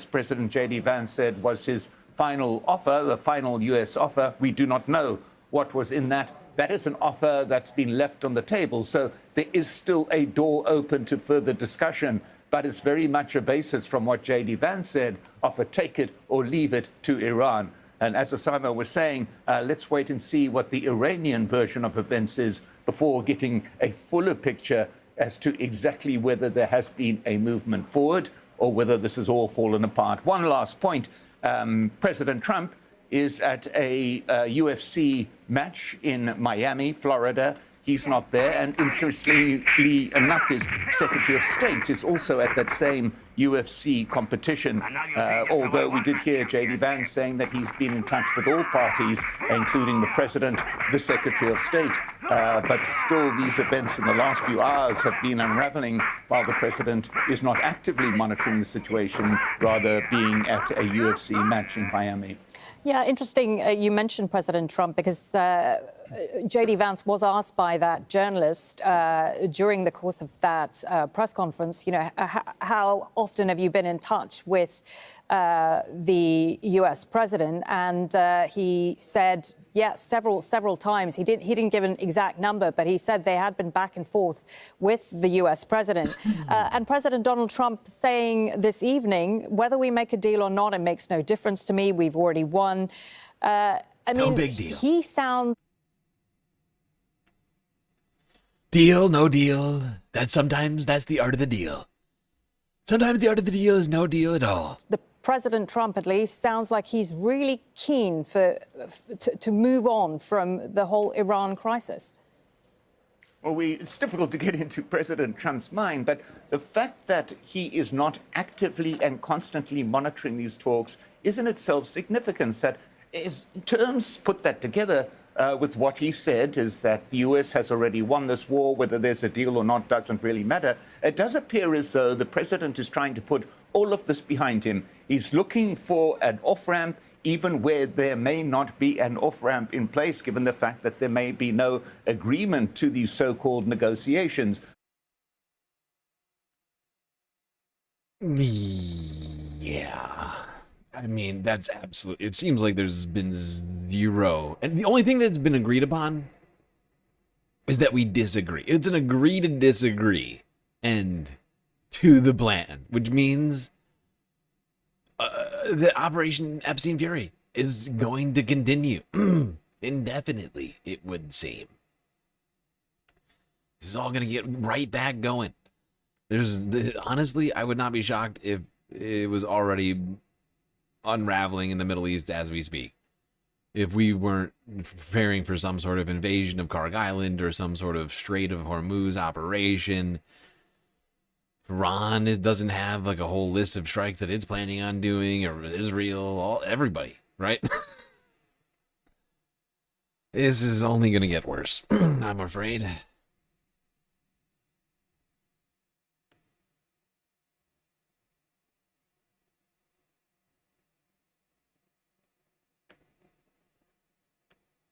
President J.D. Vance said was his final offer, the final U.S. offer. We do not know what was in that. That is an offer that's been left on the table. So there is still a door open to further discussion. But it's very much a basis from what J.D. Vance said of a take it or leave it to Iran. And as Osama was saying, let's wait and see what the Iranian version of events is before getting a fuller picture as to exactly whether there has been a movement forward or whether this has all fallen apart. One last point. President Trump is at a UFC match in Miami, Florida. He's not there. And interestingly enough, his Secretary of State is also at that same UFC competition, although we did hear J.D. Vance saying that he's been in touch with all parties, including the President, the Secretary of State. But still, these events in the last few hours have been unraveling while the President is not actively monitoring the situation, rather being at a UFC match in Miami. Yeah, interesting you mentioned President Trump because J.D. Vance was asked by that journalist during the course of that press conference, you know, how often have you been in touch with the U.S. president? And he said, yeah, several times. He didn't give an exact number, but he said they had been back and forth with the U.S. president. And President Donald Trump saying this evening, whether we make a deal or not, it makes no difference to me. We've already won. I mean, no big deal. He sounds... Deal, no deal. Sometimes that's the art of the deal. Sometimes the art of the deal is no deal at all. The President Trump, at least, sounds like he's really keen to move on from the whole Iran crisis. Well, it's difficult to get into President Trump's mind, but the fact that he is not actively and constantly monitoring these talks is in itself significant. That his terms put that together with what he said is that the U.S. has already won this war. Whether there's a deal or not doesn't really matter. It does appear as though the president is trying to put all of this behind him. He's looking for an off-ramp, even where there may not be an off-ramp in place, given the fact that there may be no agreement to these so-called negotiations. Yeah. I mean, that's absolutely... It seems like there's been zero. And the only thing that's been agreed upon is that we disagree. It's an agree to disagree end to the plan, which means the Operation Epstein Fury is going to continue indefinitely, it would seem. This is all going to get right back going. Honestly, I would not be shocked if it was already unraveling in the Middle East as we speak. if we weren't preparing for some sort of invasion of Karg Island or some sort of Strait of Hormuz operation. Iran doesn't have like a whole list of strikes that it's planning on doing, or Israel, everybody, right? This is only going to get worse, I'm afraid.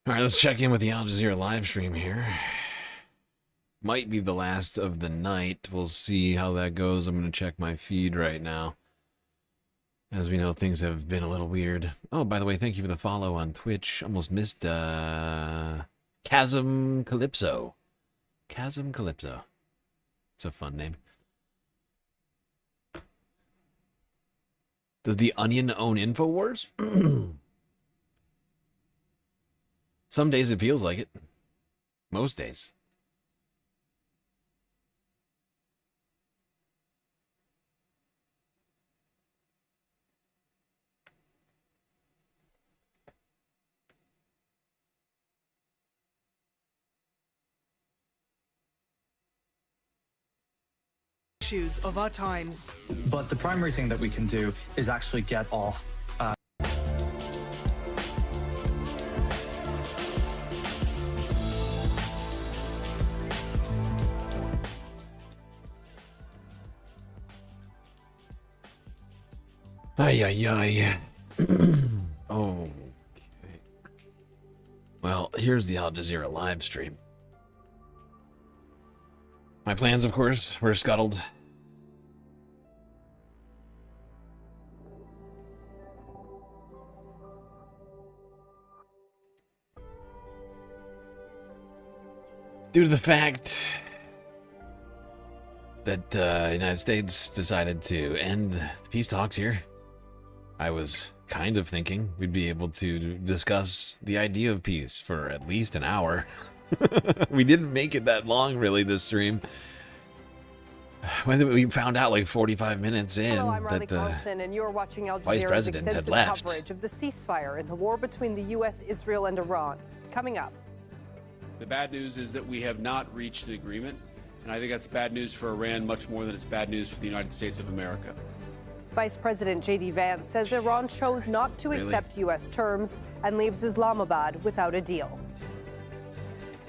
All right, let's check in with the Al Jazeera live stream here. Might be the last of the night. We'll see how that goes. I'm going to check my feed right now. As we know, things have been a little weird. Oh, by the way, thank you for the follow on Twitch. Almost missed Chasm Calypso. Chasm Calypso. It's a fun name. Does the Onion own InfoWars? Some days it feels like it. Most days. Issues of our times. But the primary thing that we can do is actually get off. Ay. Oh. Okay. Well, here's the Al Jazeera live stream. My plans, of course, were scuttled. Due to the fact that the United States decided to end the peace talks here, I was kind of thinking we'd be able to discuss the idea of peace for at least an hour. We didn't make it that long, really, this stream. When we found out like 45 minutes in that the and you're watching Al Vice Jazeera's President had extensive left. coverage of the ceasefire in the war between the U.S., Israel, and Iran. Coming up. The bad news is that we have not reached an agreement, and I think that's bad news for Iran much more than it's bad news for the United States of America. Vice President J.D. Vance says Iran chose not to accept U.S. terms and leaves Islamabad without a deal.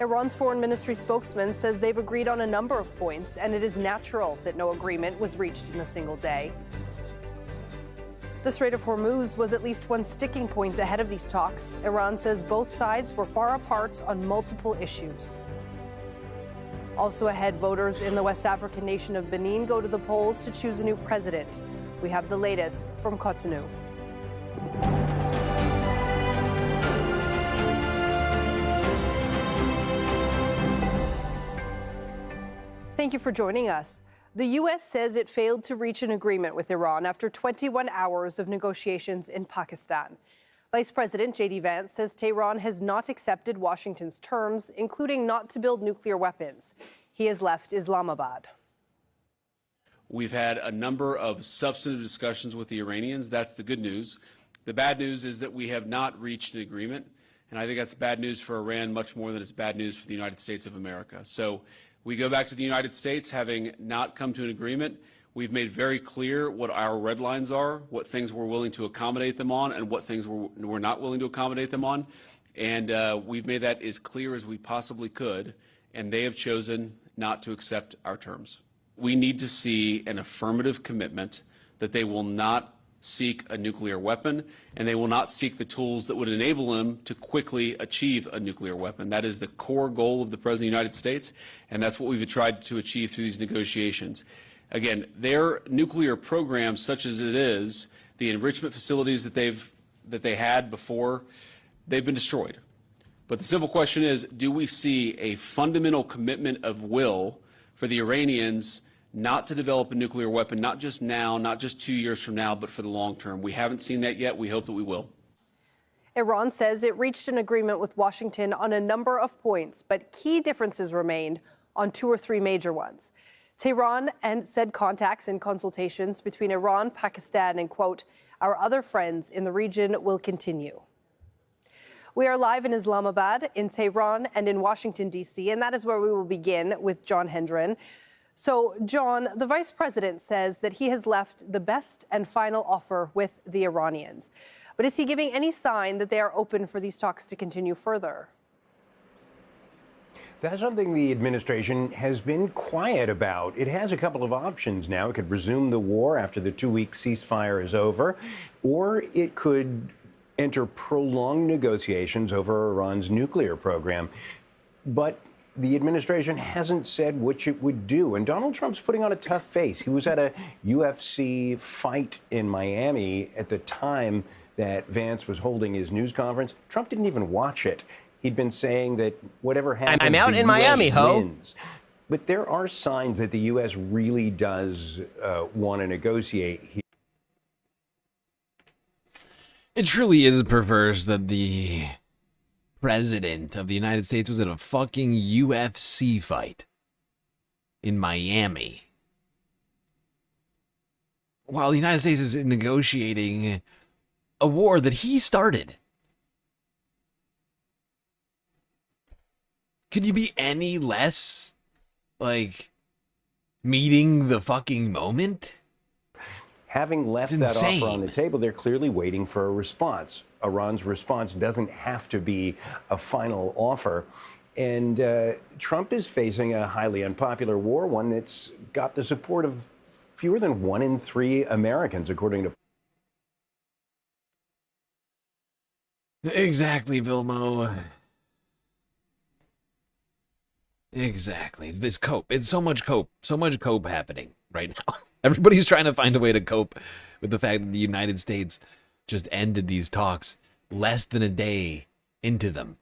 Iran's foreign ministry spokesman says they've agreed on a number of points, and it is natural that no agreement was reached in a single day. The Strait of Hormuz was at least one sticking point ahead of these talks. Iran says both sides were far apart on multiple issues. Also ahead, voters in the West African nation of Benin go to the polls to choose a new president. We have the latest from Cotonou. Thank you for joining us. The U.S. says it failed to reach an agreement with Iran after 21 hours of negotiations in Pakistan. Vice President J.D. Vance says Tehran has not accepted Washington's terms, including not to build nuclear weapons. He has left Islamabad. We've had a number of substantive discussions with the Iranians. That's the good news. The bad news is that we have not reached an agreement, and I think that's bad news for Iran much more than it's bad news for the United States of America. So we go back to the United States having not come to an agreement. We've made very clear what our red lines are, what things we're willing to accommodate them on, and what things we're not willing to accommodate them on. And we've made that as clear as we possibly could, and they have chosen not to accept our terms. We need to see an affirmative commitment that they will not seek a nuclear weapon, and they will not seek the tools that would enable them to quickly achieve a nuclear weapon. That is the core goal of the President of the United States, and that's what we've tried to achieve through these negotiations. Again, their nuclear program, such as it is, the enrichment facilities that they had before, they've been destroyed. But the simple question is, do we see a fundamental commitment of will for the Iranians not to develop a nuclear weapon, not just now, not just 2 years from now, but for the long term? We haven't seen that yet. We hope that we will. Iran says it reached an agreement with Washington on a number of points, but key differences remained on 2 or 3 major ones. Tehran said contacts and consultations between Iran, Pakistan, and, quote, our other friends in the region will continue. We are live in Islamabad, in Tehran, and in Washington, D.C., and that is where we will begin with John Hendren. So, John, the vice president says that he has left the best and final offer with the Iranians. But is he giving any sign that they are open for these talks to continue further? That's something the administration has been quiet about. It has a couple of options now. It could resume the war after the 2-week ceasefire is over, or it could enter prolonged negotiations over Iran's nuclear program. But the administration hasn't said which it would do. And Donald Trump's putting on a tough face. He was at a UFC fight in Miami at the time that Vance was holding his news conference. Trump didn't even watch it. He'd been saying that whatever happens, I'm out in Miami, ho. Wins. But there are signs that the U.S. really does want to negotiate here. It truly is perverse that the president of the United States was at a fucking UFC fight in Miami while the United States is negotiating a war that he started. Could you be any less, like, meeting the fucking moment? Having left that offer on the table, they're clearly waiting for a response. Iran's response doesn't have to be a final offer. And Trump is facing a highly unpopular war, one that's got the support of fewer than 1 in 3 Americans, according to... Exactly, Vilmo. Exactly. This cope. It's so much cope happening right now. Everybody's trying to find a way to cope with the fact that the United States just ended these talks less than a day into them.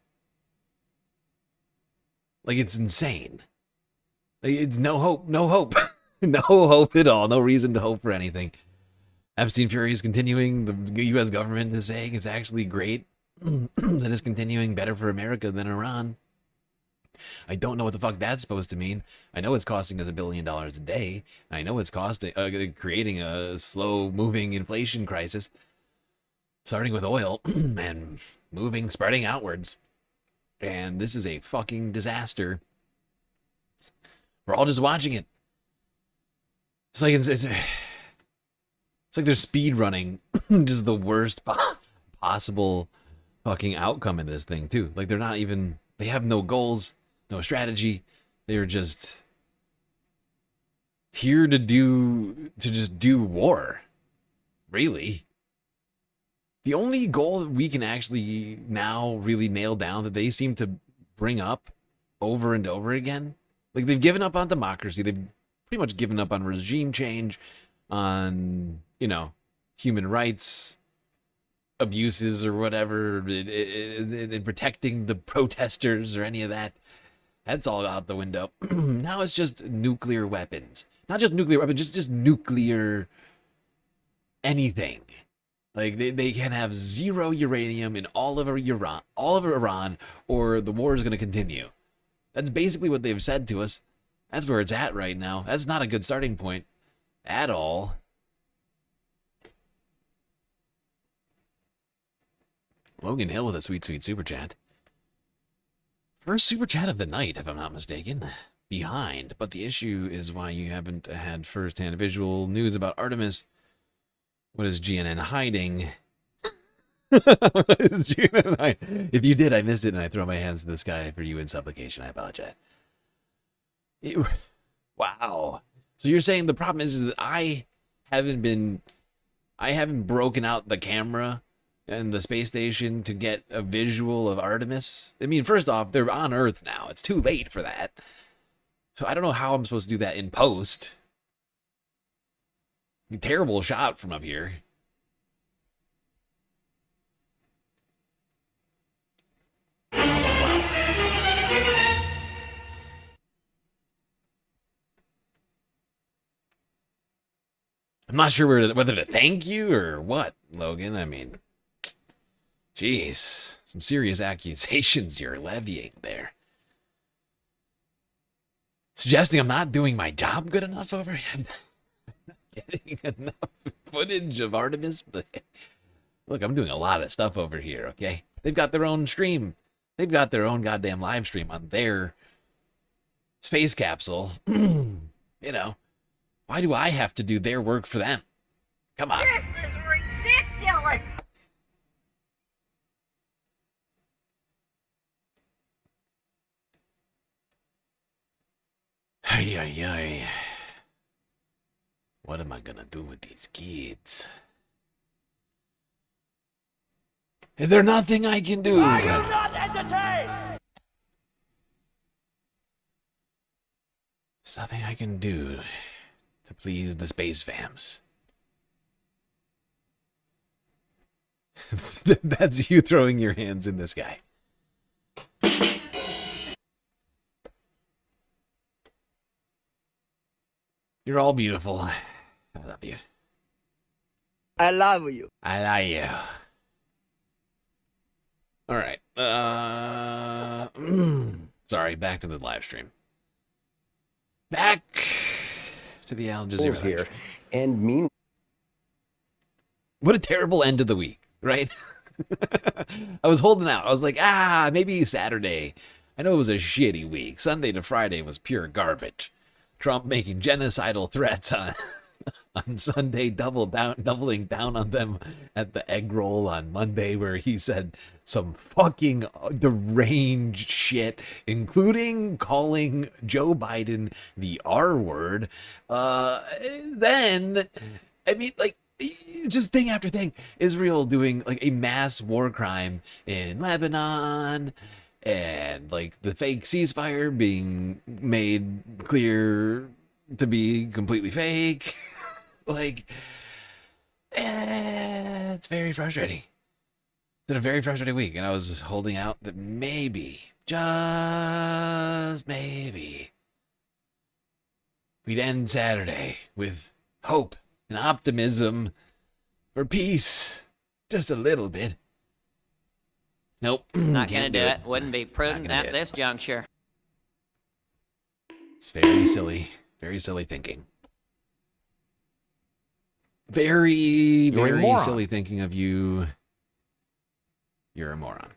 Like, it's insane. Like, it's no hope. No hope at all. No reason to hope for anything. Epstein Fury is continuing. The U.S. government is saying it's actually great that it's continuing, better for America than Iran. I don't know what the fuck that's supposed to mean. I know it's costing us $1 billion a day. I know it's creating a slow-moving inflation crisis, starting with oil and spreading outwards. And this is a fucking disaster. We're all just watching it. It's like they're speed running just the worst possible fucking outcome in this thing too. Like they have no goals. No strategy. They're just here to just do war. Really. The only goal that we can actually now really nail down that they seem to bring up over and over again. Like, they've given up on democracy. They've pretty much given up on regime change, on, human rights abuses or whatever, in protecting the protesters or any of that. That's all out the window. Now it's just nuclear weapons. Not just nuclear weapons, just nuclear anything. Like, they can have 0 uranium in all of Iran, or the war is going to continue. That's basically what they've said to us. That's where it's at right now. That's not a good starting point at all. Logan Hill with a sweet super chat. First super chat of the night, if I'm not mistaken. Behind, but the issue is why you haven't had first-hand visual news about Artemis. What is GNN hiding? What is GNN hiding? If you did, I missed it, and I throw my hands to the sky for you in supplication. I apologize. Wow. So you're saying the problem is that I haven't broken out the camera and the space station to get a visual of Artemis? I mean, first off, they're on Earth now. It's too late for that. So I don't know how I'm supposed to do that in post. Terrible shot from up here. Wow. I'm not sure whether to thank you or what, Logan. I mean, jeez, some serious accusations you're levying there. Suggesting I'm not doing my job good enough over here. I'm not getting enough footage of Artemis, but look, I'm doing a lot of stuff over here, okay? They've got their own stream. They've got their own goddamn live stream on their space capsule. You know, why do I have to do their work for them? Come on. This is ridiculous. Ay, ay, ay. What am I gonna do with these kids? Is there nothing I can do? Are you not entertained? There's nothing I can do to please the space fams. That's you throwing your hands in the sky. You're all beautiful. I love you. I love you. I love you. All right. Sorry, back to the live stream. Back to the Al Jazeera here. And mean. What a terrible end of the week, right? I was holding out. I was like, maybe Saturday. I know it was a shitty week. Sunday to Friday was pure garbage. Trump making genocidal threats on Sunday, doubling down on them at the egg roll on Monday, where he said some fucking deranged shit, including calling Joe Biden the R word. Then, I mean, like, just thing after thing. Israel doing like a mass war crime in Lebanon, and like the fake ceasefire being made clear to be completely fake. Like, it's very frustrating. It's been a very frustrating week, and I was holding out that maybe, just maybe, we'd end Saturday with hope and optimism for peace. Just a little bit. Nope. Not Can't gonna do it. Wouldn't be prudent gonna at do it. this juncture. It's very silly thinking. Very, You're a very moron. silly thinking of you. You're a moron.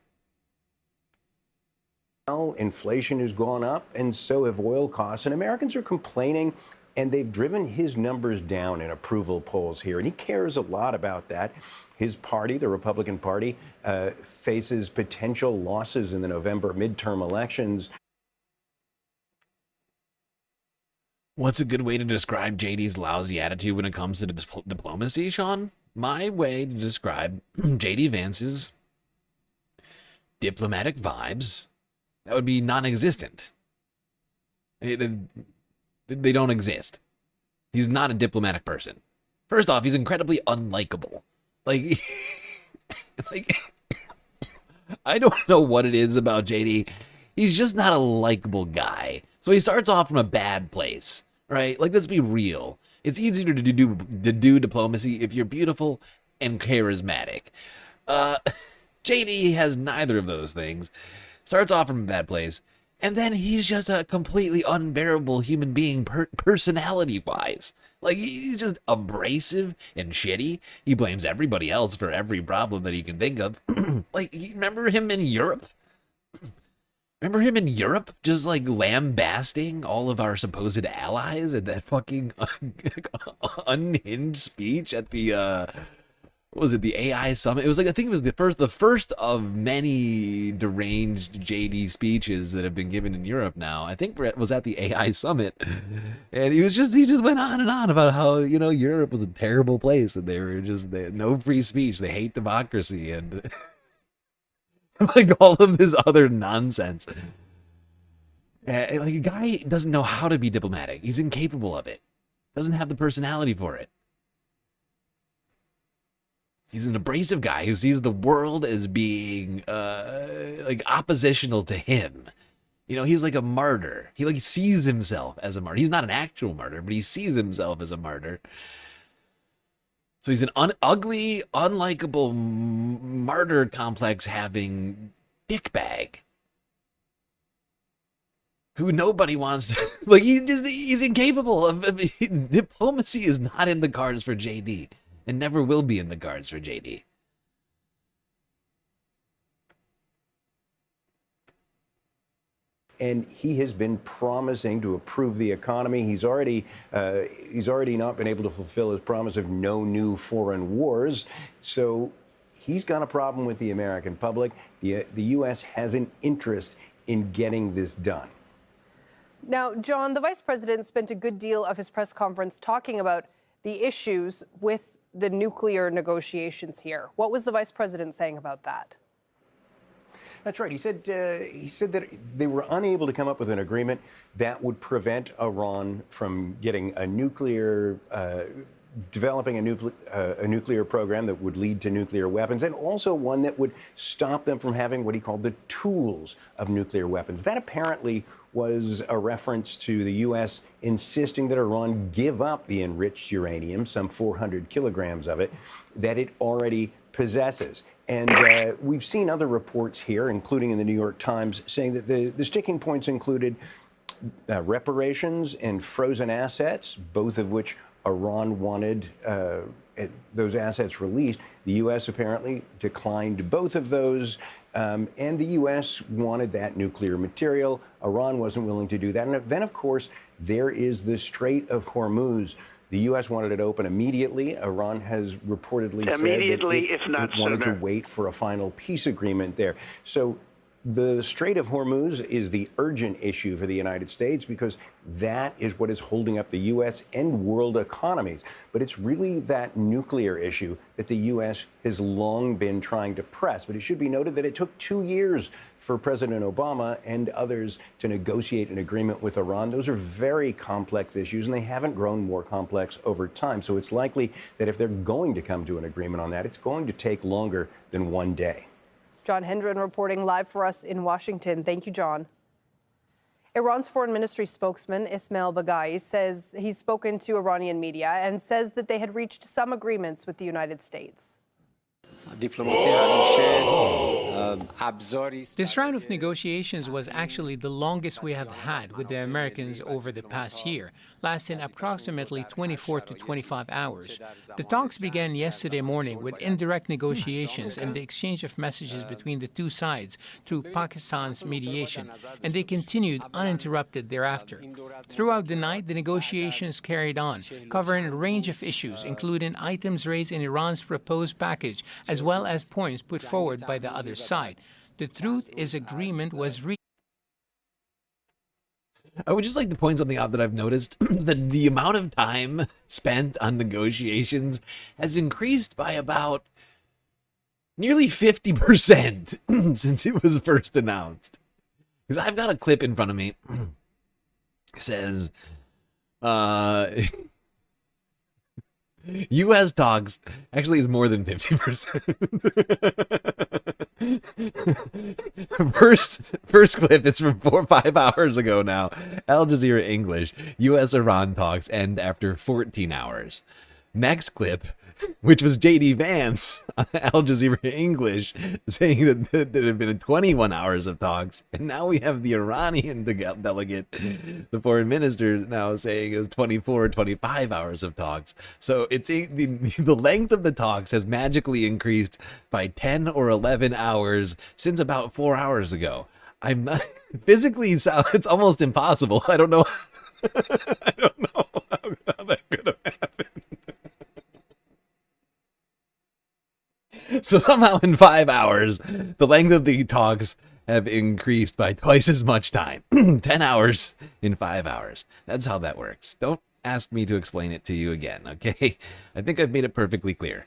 Well, inflation has gone up, and so have oil costs, and Americans are complaining, and they've driven his numbers down in approval polls here, and he cares a lot about that. His party, the Republican Party, faces potential losses in the November midterm elections. What's a good way to describe JD's lousy attitude when it comes to diplomacy, Sean? My way to describe JD Vance's diplomatic vibes, that would be non-existent. They don't exist. He's not a diplomatic person. First off, he's incredibly unlikable. Like, I don't know what it is about JD. He's just not a likable guy. So he starts off from a bad place, right? Like, let's be real. It's easier to do diplomacy if you're beautiful and charismatic. JD has neither of those things. Starts off from a bad place, and then he's just a completely unbearable human being personality-wise. Like, he's just abrasive and shitty. He blames everybody else for every problem that he can think of. Like, you remember him in Europe? Remember him in Europe just like lambasting all of our supposed allies at that fucking unhinged speech at the what was it, the AI summit? It was like, I think it was the first of many deranged JD speeches that have been given in Europe now. I think it was at the AI summit. And he just went on and on about how, you know, Europe was a terrible place and they had no free speech. They hate democracy and like all of this other nonsense. Like, a guy doesn't know how to be diplomatic. He's incapable of it. Doesn't have the personality for it. He's an abrasive guy who sees the world as being like oppositional to him. You know, he's like a martyr. He like sees himself as a martyr. He's not an actual martyr, but he sees himself as a martyr. So he's an ugly, unlikable, martyr complex having dickbag who nobody wants to, like, he's incapable of diplomacy is not in the cards for JD and never will be in the cards for JD. and he has been promising to improve the economy. He's already not been able to fulfill his promise of no new foreign wars. So he's got a problem with the American public. The U.S. has an interest in getting this done. Now, John, the vice president spent a good deal of his press conference talking about the issues with the nuclear negotiations here. What was the vice president saying about that? That's right. He said that they were unable to come up with an agreement that would prevent Iran from getting a nuclear, developing a nuclear program that would lead to nuclear weapons, and also one that would stop them from having what he called the tools of nuclear weapons. That apparently was a reference to the U.S. insisting that Iran give up the enriched uranium, some 400 kilograms of it, that it already possesses. And we've seen other reports here, including in the New York Times, saying that the sticking points included reparations and frozen assets, both of which Iran wanted those assets released. The U.S. apparently declined both of those, and the U.S. wanted that nuclear material. Iran wasn't willing to do that. And then, of course, there is the Strait of Hormuz. The U.S. wanted it open immediately. Iran has reportedly said that it wanted to wait for a final peace agreement there. So the Strait of Hormuz is the urgent issue for the United States because that is what is holding up the U.S. and world economies. But it's really that nuclear issue that the U.S. has long been trying to press. But it should be noted that it took 2 years for President Obama and others to negotiate an agreement with Iran. Those are very complex issues, and they haven't grown more complex over time. So it's likely that if they're going to come to an agreement on that, it's going to take longer than 1 day. John Hendren reporting live for us in Washington. Thank you, John. Iran's foreign ministry spokesman, Ismail Baghai, says he's spoken to Iranian media and says that they had reached some agreements with the United States. This round of negotiations was actually the longest we have had with the Americans over the past year, lasting approximately 24 to 25 hours. The talks began yesterday morning with indirect negotiations and the exchange of messages between the two sides through Pakistan's mediation, and they continued uninterrupted thereafter. Throughout the night, the negotiations carried on, covering a range of issues, including items raised in Iran's proposed package, as well as points put forward by the other side. The truth is agreement was reached. I would just like to point something out that I've noticed, that the amount of time spent on negotiations has increased by about nearly 50% since it was first announced. Because I've got a clip in front of me. It says, U.S. talks actually is more than 50%. First clip is from 4 or 5 hours ago now. Al Jazeera English. U.S.-Iran talks end after 14 hours. Next clip, which was J.D. Vance on Al Jazeera English, saying that there had been 21 hours of talks. And now we have the Iranian delegate, the foreign minister, now saying it was 24 or 25 hours of talks. So it's the length of the talks has magically increased by 10 or 11 hours since about 4 hours ago. I'm not physically, it's almost impossible. I don't know. I don't know how that could have happened. So somehow in 5 hours, the length of the talks have increased by twice as much time. 10 hours in 5 hours. That's how that works. Don't ask me to explain it to you again, okay? I think I've made it perfectly clear.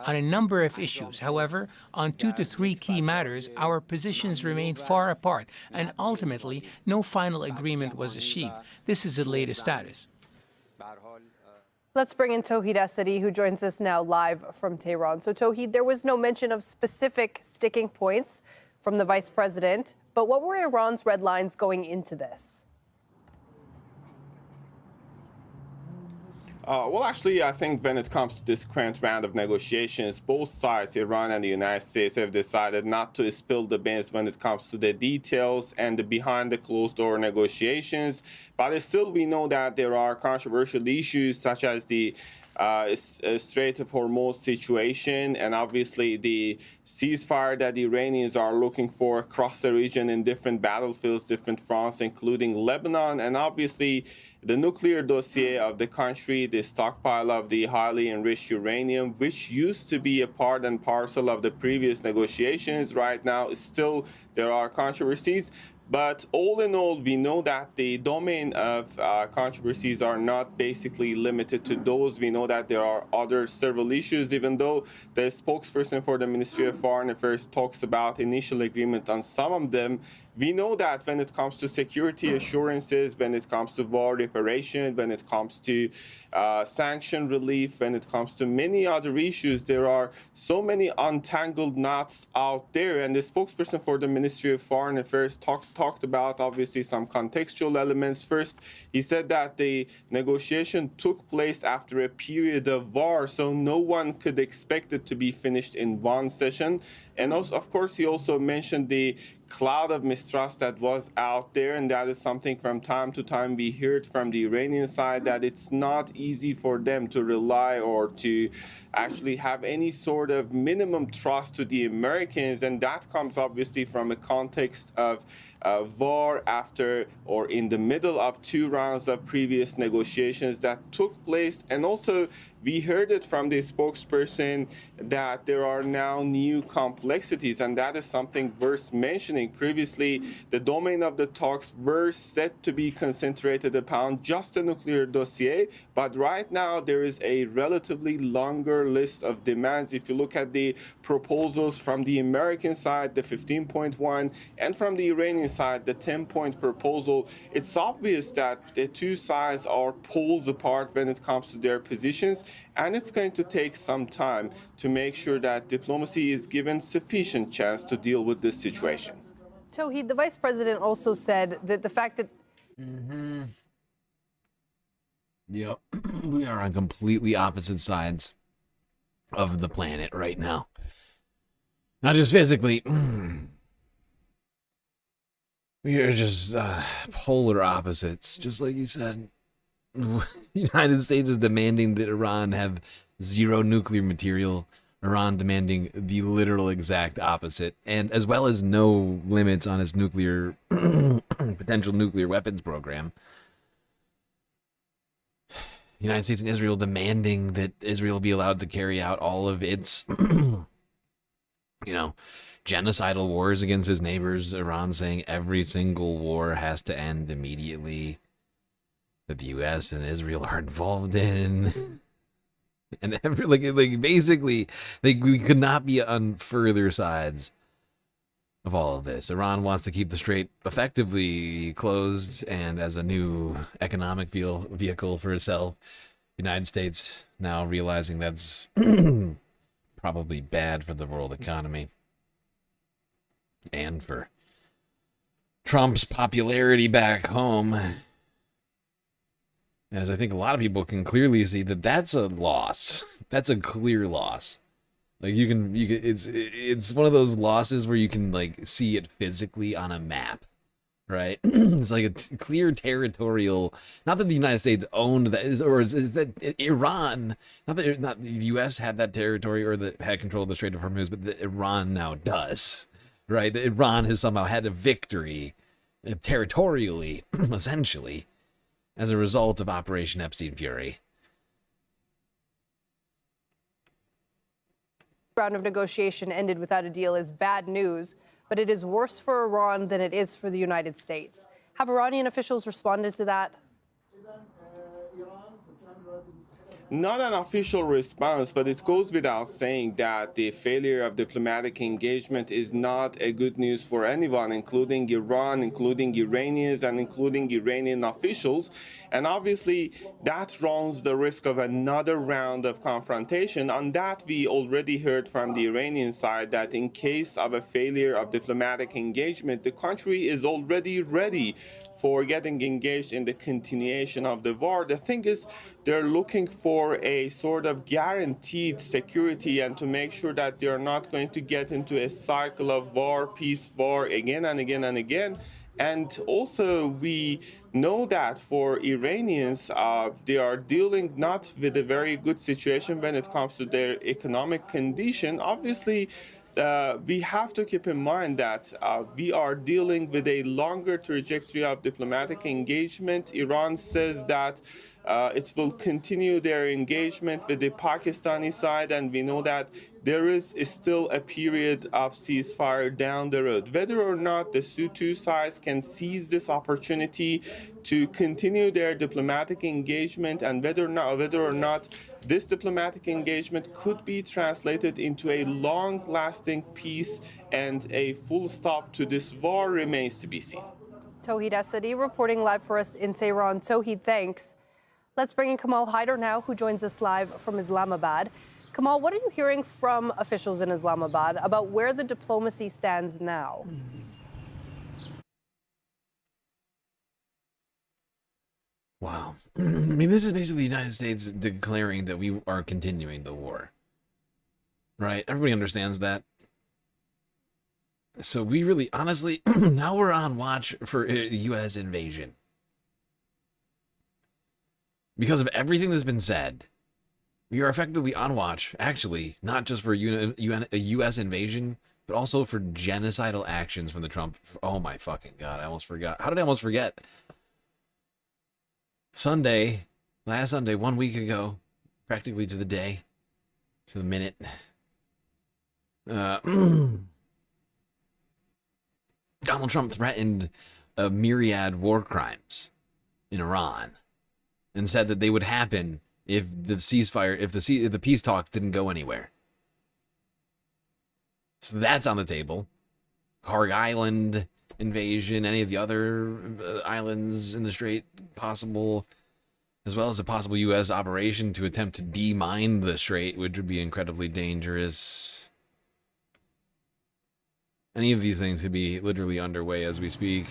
On a number of issues. However, on 2 to 3 key matters, our positions remain far apart, and ultimately, no final agreement was achieved. This is the latest status. Let's bring in Tauhid Asadi, who joins us now live from Tehran. So, Tauhid, there was no mention of specific sticking points from the vice president, but what were Iran's red lines going into this? Well, actually, I think when it comes to this current round of negotiations, both sides, Iran and the United States, have decided not to spill the beans when it comes to the details and the behind the closed door negotiations. But still, we know that there are controversial issues such as the Strait of Hormuz situation, and obviously the ceasefire that the Iranians are looking for across the region in different battlefields, different fronts, including Lebanon, and obviously the nuclear dossier of the country, the stockpile of the highly enriched uranium, which used to be a part and parcel of the previous negotiations. Right now, still there are controversies. But all in all, we know that the domain of controversies are not basically limited to those. We know that there are other several issues, even though the spokesperson for the Ministry of Foreign Affairs talks about initial agreement on some of them. We know that when it comes to security assurances, when it comes to war reparation, when it comes to sanction relief, when it comes to many other issues, there are so many untangled knots out there. And the spokesperson for the Ministry of Foreign Affairs talked about, obviously, some contextual elements. First, he said that the negotiation took place after a period of war, so no one could expect it to be finished in one session. And also, of course, he also mentioned the cloud of mistrust that was out there, and that is something from time to time we heard from the Iranian side, that it's not easy for them to rely or to actually have any sort of minimum trust to the Americans, and that comes obviously from a context of war after or in the middle of 2 rounds of previous negotiations that took place. And also we heard it from the spokesperson that there are now new complexities, and that is something worth mentioning. Previously, the domain of the talks were set to be concentrated upon just the nuclear dossier, but right now there is a relatively longer list of demands. If you look at the proposals from the American side, the 15.1, and from the Iranian side, the 10-point proposal, it's obvious that the two sides are poles apart when it comes to their positions, and it's going to take some time to make sure that diplomacy is given sufficient chance to deal with this situation. Tauhid, the vice president also said that the fact that Yep. We are on completely opposite sides of the planet right now. Not just physically. We are just polar opposites, just like you said. The United States is demanding that Iran have zero nuclear material. Iran demanding the literal exact opposite, and as well as no limits on its nuclear potential nuclear weapons program. The United States and Israel demanding that Israel be allowed to carry out all of its, genocidal wars against its neighbors. Iran saying every single war has to end immediately, that the U.S. and Israel are involved in. And basically, we could not be on further sides of all of this. Iran wants to keep the strait effectively closed and as a new economic vehicle for itself. United States now realizing that's probably bad for the world economy and for Trump's popularity back home. As I think a lot of people can clearly see that that's a loss. That's a clear loss. Like you can it's one of those losses where you can see it physically on a map, right? It's like a clear territorial. Not that the United States owned that, is that Iran? Not the U.S. had that territory or that had control of the Strait of Hormuz, but that Iran now does, right? That Iran has somehow had a victory territorially, essentially, as a result of Operation Epstein Fury. round of negotiation ended without a deal is bad news, but it is worse for Iran than it is for the United States. Have Iranian officials responded to that? Not an official response, but it goes without saying that the failure of diplomatic engagement is not a good news for anyone, including Iran, including Iranians, and including Iranian officials. And obviously, that runs the risk of another round of confrontation. On that, we already heard from the Iranian side that in case of a failure of diplomatic engagement, the country is already ready for getting engaged in the continuation of the war. The thing is, they're looking for a sort of guaranteed security and to make sure that they're not going to get into a cycle of war, peace, war again and again and again. And also, we know that for Iranians, they are dealing not with a very good situation when it comes to their economic condition. Obviously, we have to keep in mind that we are dealing with a longer trajectory of diplomatic engagement. Iran says that it will continue their engagement with the Pakistani side, and we know that there is still a period of ceasefire down the road. Whether or not the two sides can seize this opportunity to continue their diplomatic engagement, and whether or not this diplomatic engagement could be translated into a long-lasting peace and a full stop to this war remains to be seen. Tauhid Asadi reporting live for us in Tehran. Tauhid, thanks. Let's bring in Kamal Haider now, who joins us live from Islamabad. Kamal, what are you hearing from officials in Islamabad about where the diplomacy stands now? Wow. I mean, this is basically the United States declaring that we are continuing the war. Right? Everybody understands that. So we really, honestly, now we're on watch for a U.S. invasion. Because of everything that's been said, we are effectively on watch, actually, not just for a U.S. invasion, but also for genocidal actions from the Trump. Oh my fucking God, I almost forgot. How did I almost forget? Last Sunday, 1 week ago, practically to the day, to the minute, Donald Trump threatened a myriad war crimes in Iran and said that they would happen if the ceasefire, if the peace talks didn't go anywhere. So that's on the table. Kharg Island invasion, any of the other islands in the Strait possible, as well as a possible U.S. operation to attempt to demine the Strait, which would be incredibly dangerous. Any of these things could be literally underway as we speak.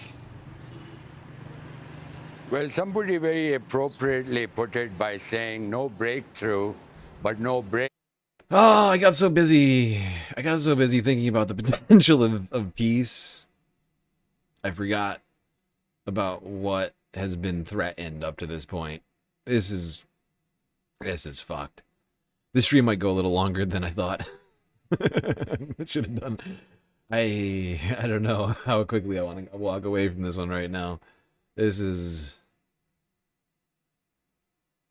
Well, somebody very appropriately put it by saying no breakthrough, but no break. Oh, I got so busy thinking about the potential of peace. I forgot about what has been threatened up to this point. This is fucked. This stream might go a little longer than I thought. It should have done. I don't know how quickly I want to walk away from this one right now. This is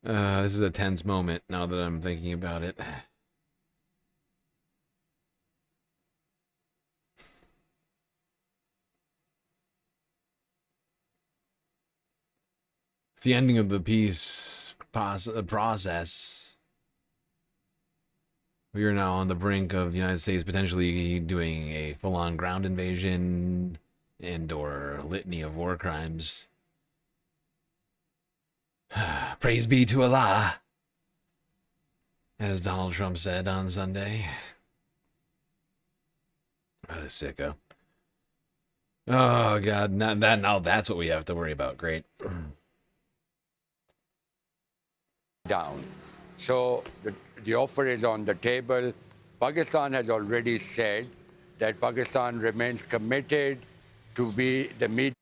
a tense moment now that I'm thinking about it. The ending of the peace process, we are now on the brink of the United States potentially doing a full-on ground invasion and/or litany of war crimes. Praise be to Allah, as Donald Trump said on Sunday. What a sicko. Oh, God, now that's what we have to worry about. Great. Down. So the offer is on the table. Pakistan has already said that Pakistan remains committed to be the mediator.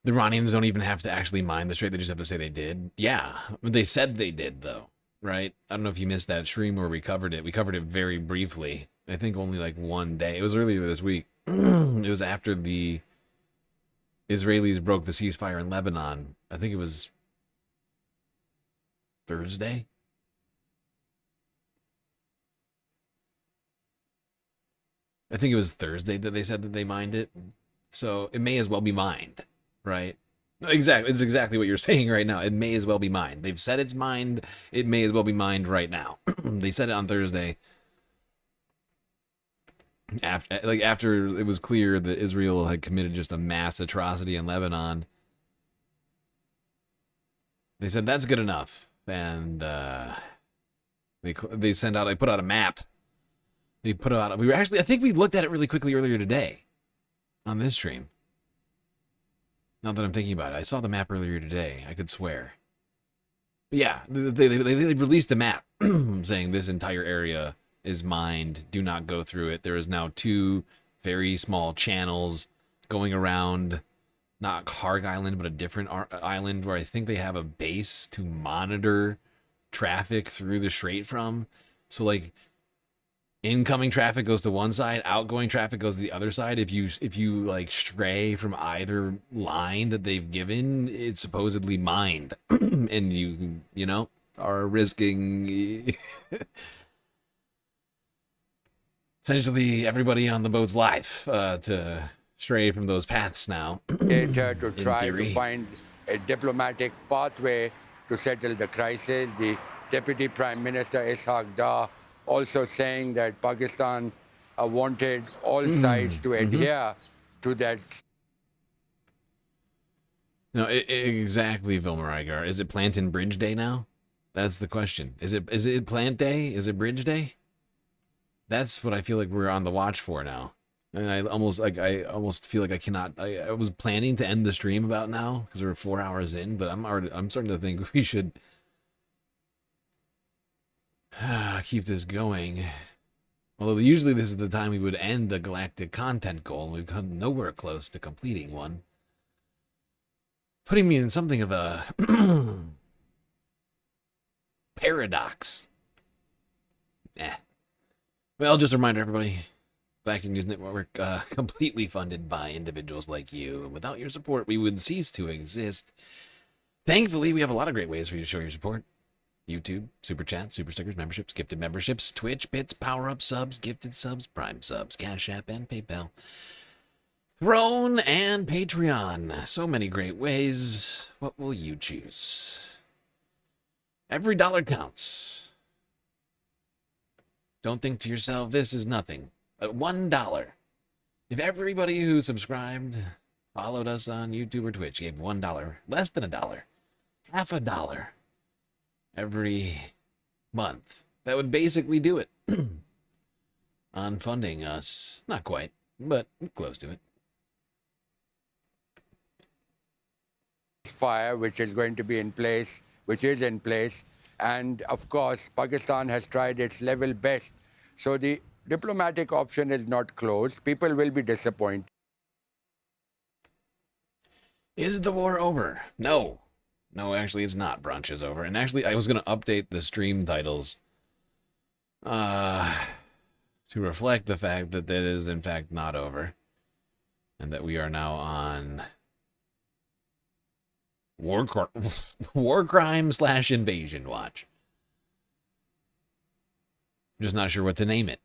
The Iranians don't even have to actually mine the Strait. They just have to say they did. Yeah, they said they did, though, right? I don't know if you missed that stream where we covered it. We covered it very briefly. I think only like one day. It was earlier this week. It was after the Israelis broke the ceasefire in Lebanon. I think it was Thursday. I think it was Thursday that they said that they mined it. So it may as well be mined, right? Exactly. It's exactly what you're saying right now. It may as well be mined. They've said it's mined. It may as well be mined right now. They said it on Thursday. After it was clear that Israel had committed just a mass atrocity in Lebanon, they said that's good enough, and they put out a map. They put out. I think we looked at it really quickly earlier today on this stream. Now that I'm thinking about it, I saw the map earlier today. I could swear. But yeah, they released a map saying this entire area is mined. Do not go through it. There is now 2 very small channels going around not Karg Island, but a different island where I think they have a base to monitor traffic through the strait from. So like incoming traffic goes to one side, outgoing traffic goes to the other side. If you like stray from either line that they've given, it's supposedly mined, and you know are risking essentially everybody on the boat's life to stray from those paths now. To try to find a diplomatic pathway to settle the crisis. The Deputy Prime Minister Ishaq Dar also saying that Pakistan wanted all sides to adhere to that. No, exactly, Vilma Rygar. Is it Plant and Bridge Day now? That's the question. Is it Plant Day? Is it Bridge Day? That's what I feel like we're on the watch for now. And I almost feel like I cannot. I was planning to end the stream about now because we're 4 hours in, but I'm starting to think we should keep this going. Although usually this is the time we would end a galactic content goal, and we've come nowhere close to completing one. Putting me in something of a paradox. Well, just a reminder, everybody. Galactic News Network, completely funded by individuals like you. And without your support, we would cease to exist. Thankfully, we have a lot of great ways for you to show your support. YouTube, Super Chat, Super Stickers, memberships, gifted memberships, Twitch, bits, power-up subs, gifted subs, Prime subs, Cash App, and PayPal. Throne and Patreon. So many great ways. What will you choose? Every dollar counts. Don't think to yourself, this is nothing. $1. If everybody who subscribed, followed us on YouTube or Twitch, gave $1, less than $1, half a dollar every month, that would basically do it on funding us. Not quite, but close to it. Fire, which is going to be in place, which is in place. And of course, Pakistan has tried its level best. So the diplomatic option is not closed. People will be disappointed. Is the war over? No. No, actually, it's not. Brunch is over. And actually, I was going to update the stream titles to reflect the fact that that is, in fact, not over. And that we are now on war crime / invasion watch. I'm just not sure what to name it.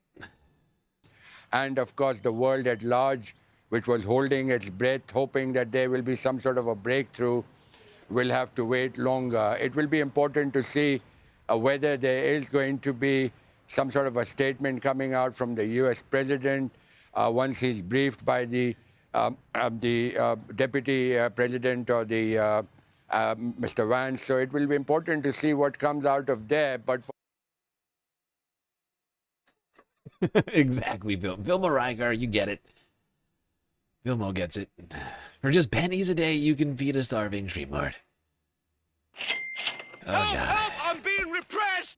And of course, the world at large, which was holding its breath, hoping that there will be some sort of a breakthrough, will have to wait longer. It will be important to see whether there is going to be some sort of a statement coming out from the U.S. president once he's briefed by the deputy president or the Mr. Vance. So it will be important to see what comes out of there. But Exactly, Vilma Rygar, you get it. Vilmo gets it. For just pennies a day, you can feed a starving streamlord. Oh, God. Help! I'm being repressed!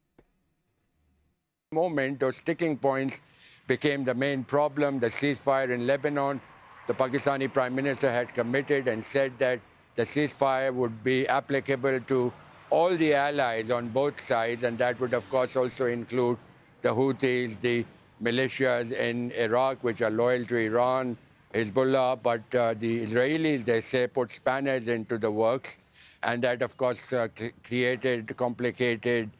Moment, those sticking points became the main problem. The ceasefire in Lebanon, the Pakistani Prime Minister had committed and said that the ceasefire would be applicable to all the allies on both sides, and that would, of course, also include the Houthis, the militias in Iraq, which are loyal to Iran, Hezbollah, but the Israelis, they say, put spanners into the works, and that, of course, complicated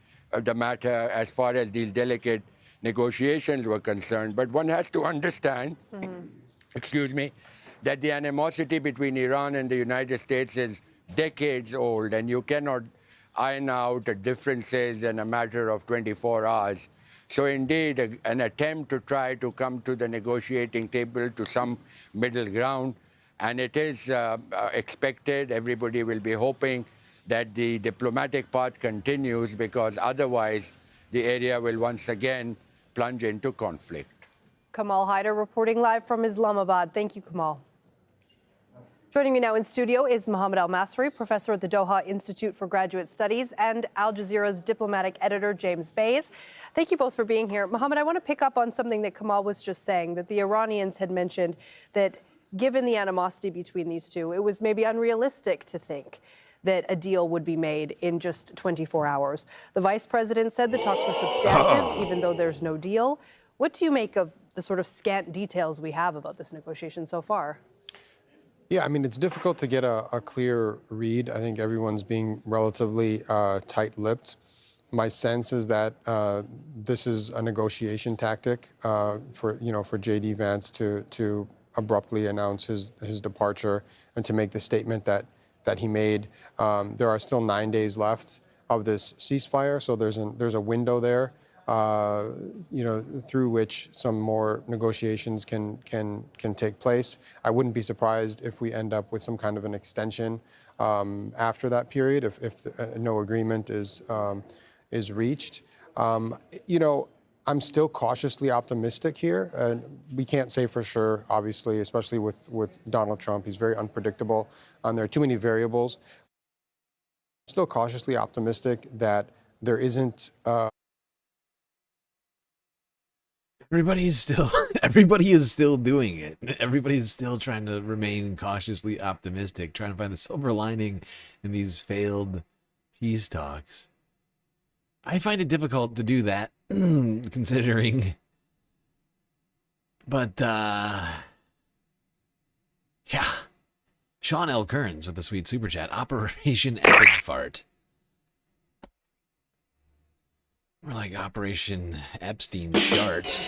the matter as far as these delicate negotiations were concerned. But one has to understand, excuse me, that the animosity between Iran and the United States is decades old, and you cannot iron out differences in a matter of 24 hours. So indeed, an attempt to try to come to the negotiating table to some middle ground, and it is expected, everybody will be hoping that the diplomatic path continues, because otherwise the area will once again plunge into conflict. Kamal Haider reporting live from Islamabad. Thank you, Kamal. Joining me now in studio is Mohammed Al-Masri, professor at the Doha Institute for Graduate Studies, and Al Jazeera's diplomatic editor, James Bays. Thank you both for being here. Mohammed, I want to pick up on something that Kamal was just saying, that the Iranians had mentioned that given the animosity between these two, it was maybe unrealistic to think that a deal would be made in just 24 hours. The vice president said the talks were substantive, even though there's no deal. What do you make of the sort of scant details we have about this negotiation so far? Yeah, I mean, it's difficult to get a clear read. I think everyone's being relatively tight-lipped. My sense is that this is a negotiation tactic for J.D. Vance to abruptly announce his departure and to make the statement that he made. There are still 9 days left of this ceasefire, so there's a window there, through which some more negotiations can take place. I wouldn't be surprised if we end up with some kind of an extension after that period, if no agreement is reached. I'm still cautiously optimistic here. We can't say for sure, obviously, especially with Donald Trump. He's very unpredictable, and there are too many variables. I'm still cautiously optimistic that there isn't. Everybody is still doing it. Everybody is still trying to remain cautiously optimistic, trying to find the silver lining in these failed peace talks. I find it difficult to do that, considering. But, yeah. Sean L. Kearns with the sweet super chat. Operation Epic Fart. More like Operation Epstein Shart.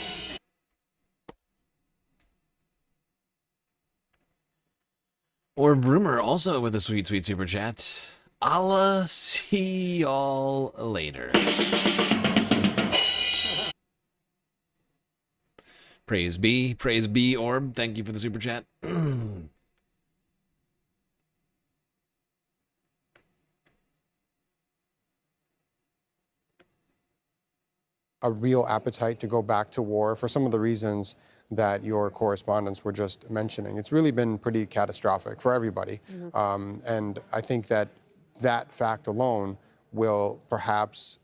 Or Broomer also with a sweet super chat. I'll see y'all later. Praise be, Orb. Thank you for the super chat. A real appetite to go back to war for some of the reasons that your correspondents were just mentioning. It's really been pretty catastrophic for everybody. And I think that fact alone will perhaps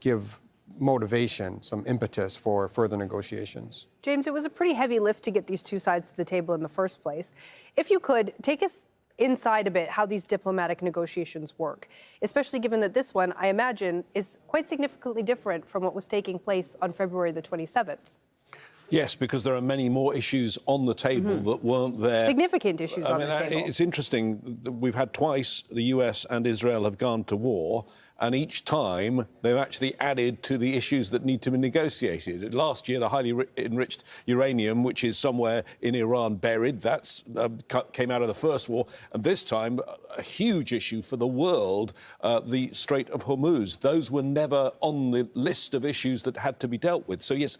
give motivation, some impetus for further negotiations. James, it was a pretty heavy lift to get these two sides to the table in the first place. If you could, take us inside a bit how these diplomatic negotiations work, especially given that this one, I imagine, is quite significantly different from what was taking place on February the 27th. Yes, because there are many more issues on the table that weren't there. Significant issues on the table. It's interesting that we've had twice the US and Israel have gone to war, and each time they've actually added to the issues that need to be negotiated. Last year, the highly enriched uranium, which is somewhere in Iran buried, that's came out of the first war. And this time, a huge issue for the world, the Strait of Hormuz. Those were never on the list of issues that had to be dealt with. So, yes.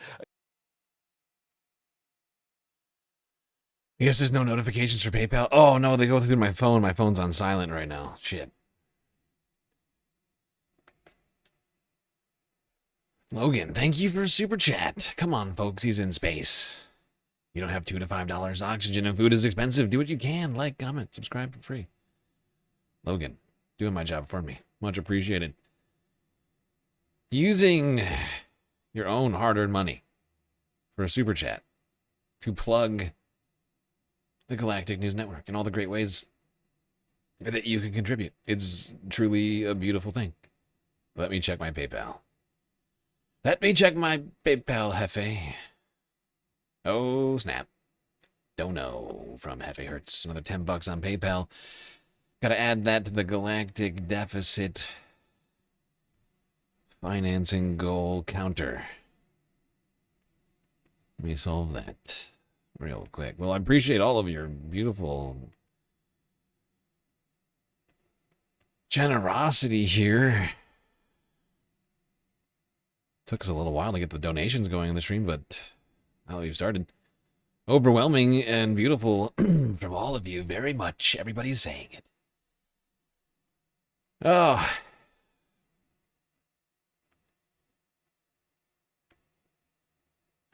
I guess there's no notifications for PayPal. Oh, no, they go through my phone. My phone's on silent right now. Shit. Logan, thank you for a super chat. Come on, folks, he's in space. You don't have $2 to $5. Oxygen and food is expensive. Do what you can. Like, comment, subscribe for free. Logan, doing my job for me. Much appreciated. Using your own hard-earned money for a super chat to plug the Galactic News Network and all the great ways that you can contribute. It's truly a beautiful thing. Let me check my PayPal. Let me check my PayPal, Hefe. Oh, snap. Dono from Hefe Hertz. Another $10 on PayPal. Gotta add that to the Galactic Deficit Financing Goal Counter. Let me solve that real quick. Well, I appreciate all of your beautiful generosity here. Took us a little while to get the donations going in the stream, but now we've started. Overwhelming and beautiful from all of you. Very much. Everybody's saying it. Oh.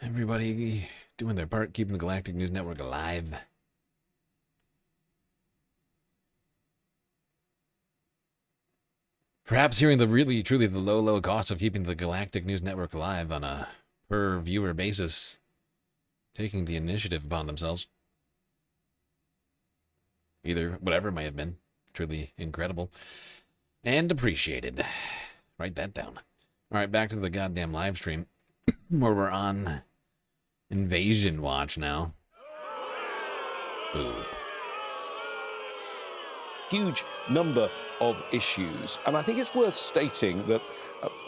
Everybody doing their part, keeping the Galactic News Network alive. Perhaps hearing the really, truly the low cost of keeping the Galactic News Network alive on a per-viewer basis, taking the initiative upon themselves. either, whatever it may have been. Truly incredible and appreciated. Write that down. All right, back to the goddamn live stream where we're on Invasion Watch now. Boo. Huge number of issues. And I think it's worth stating that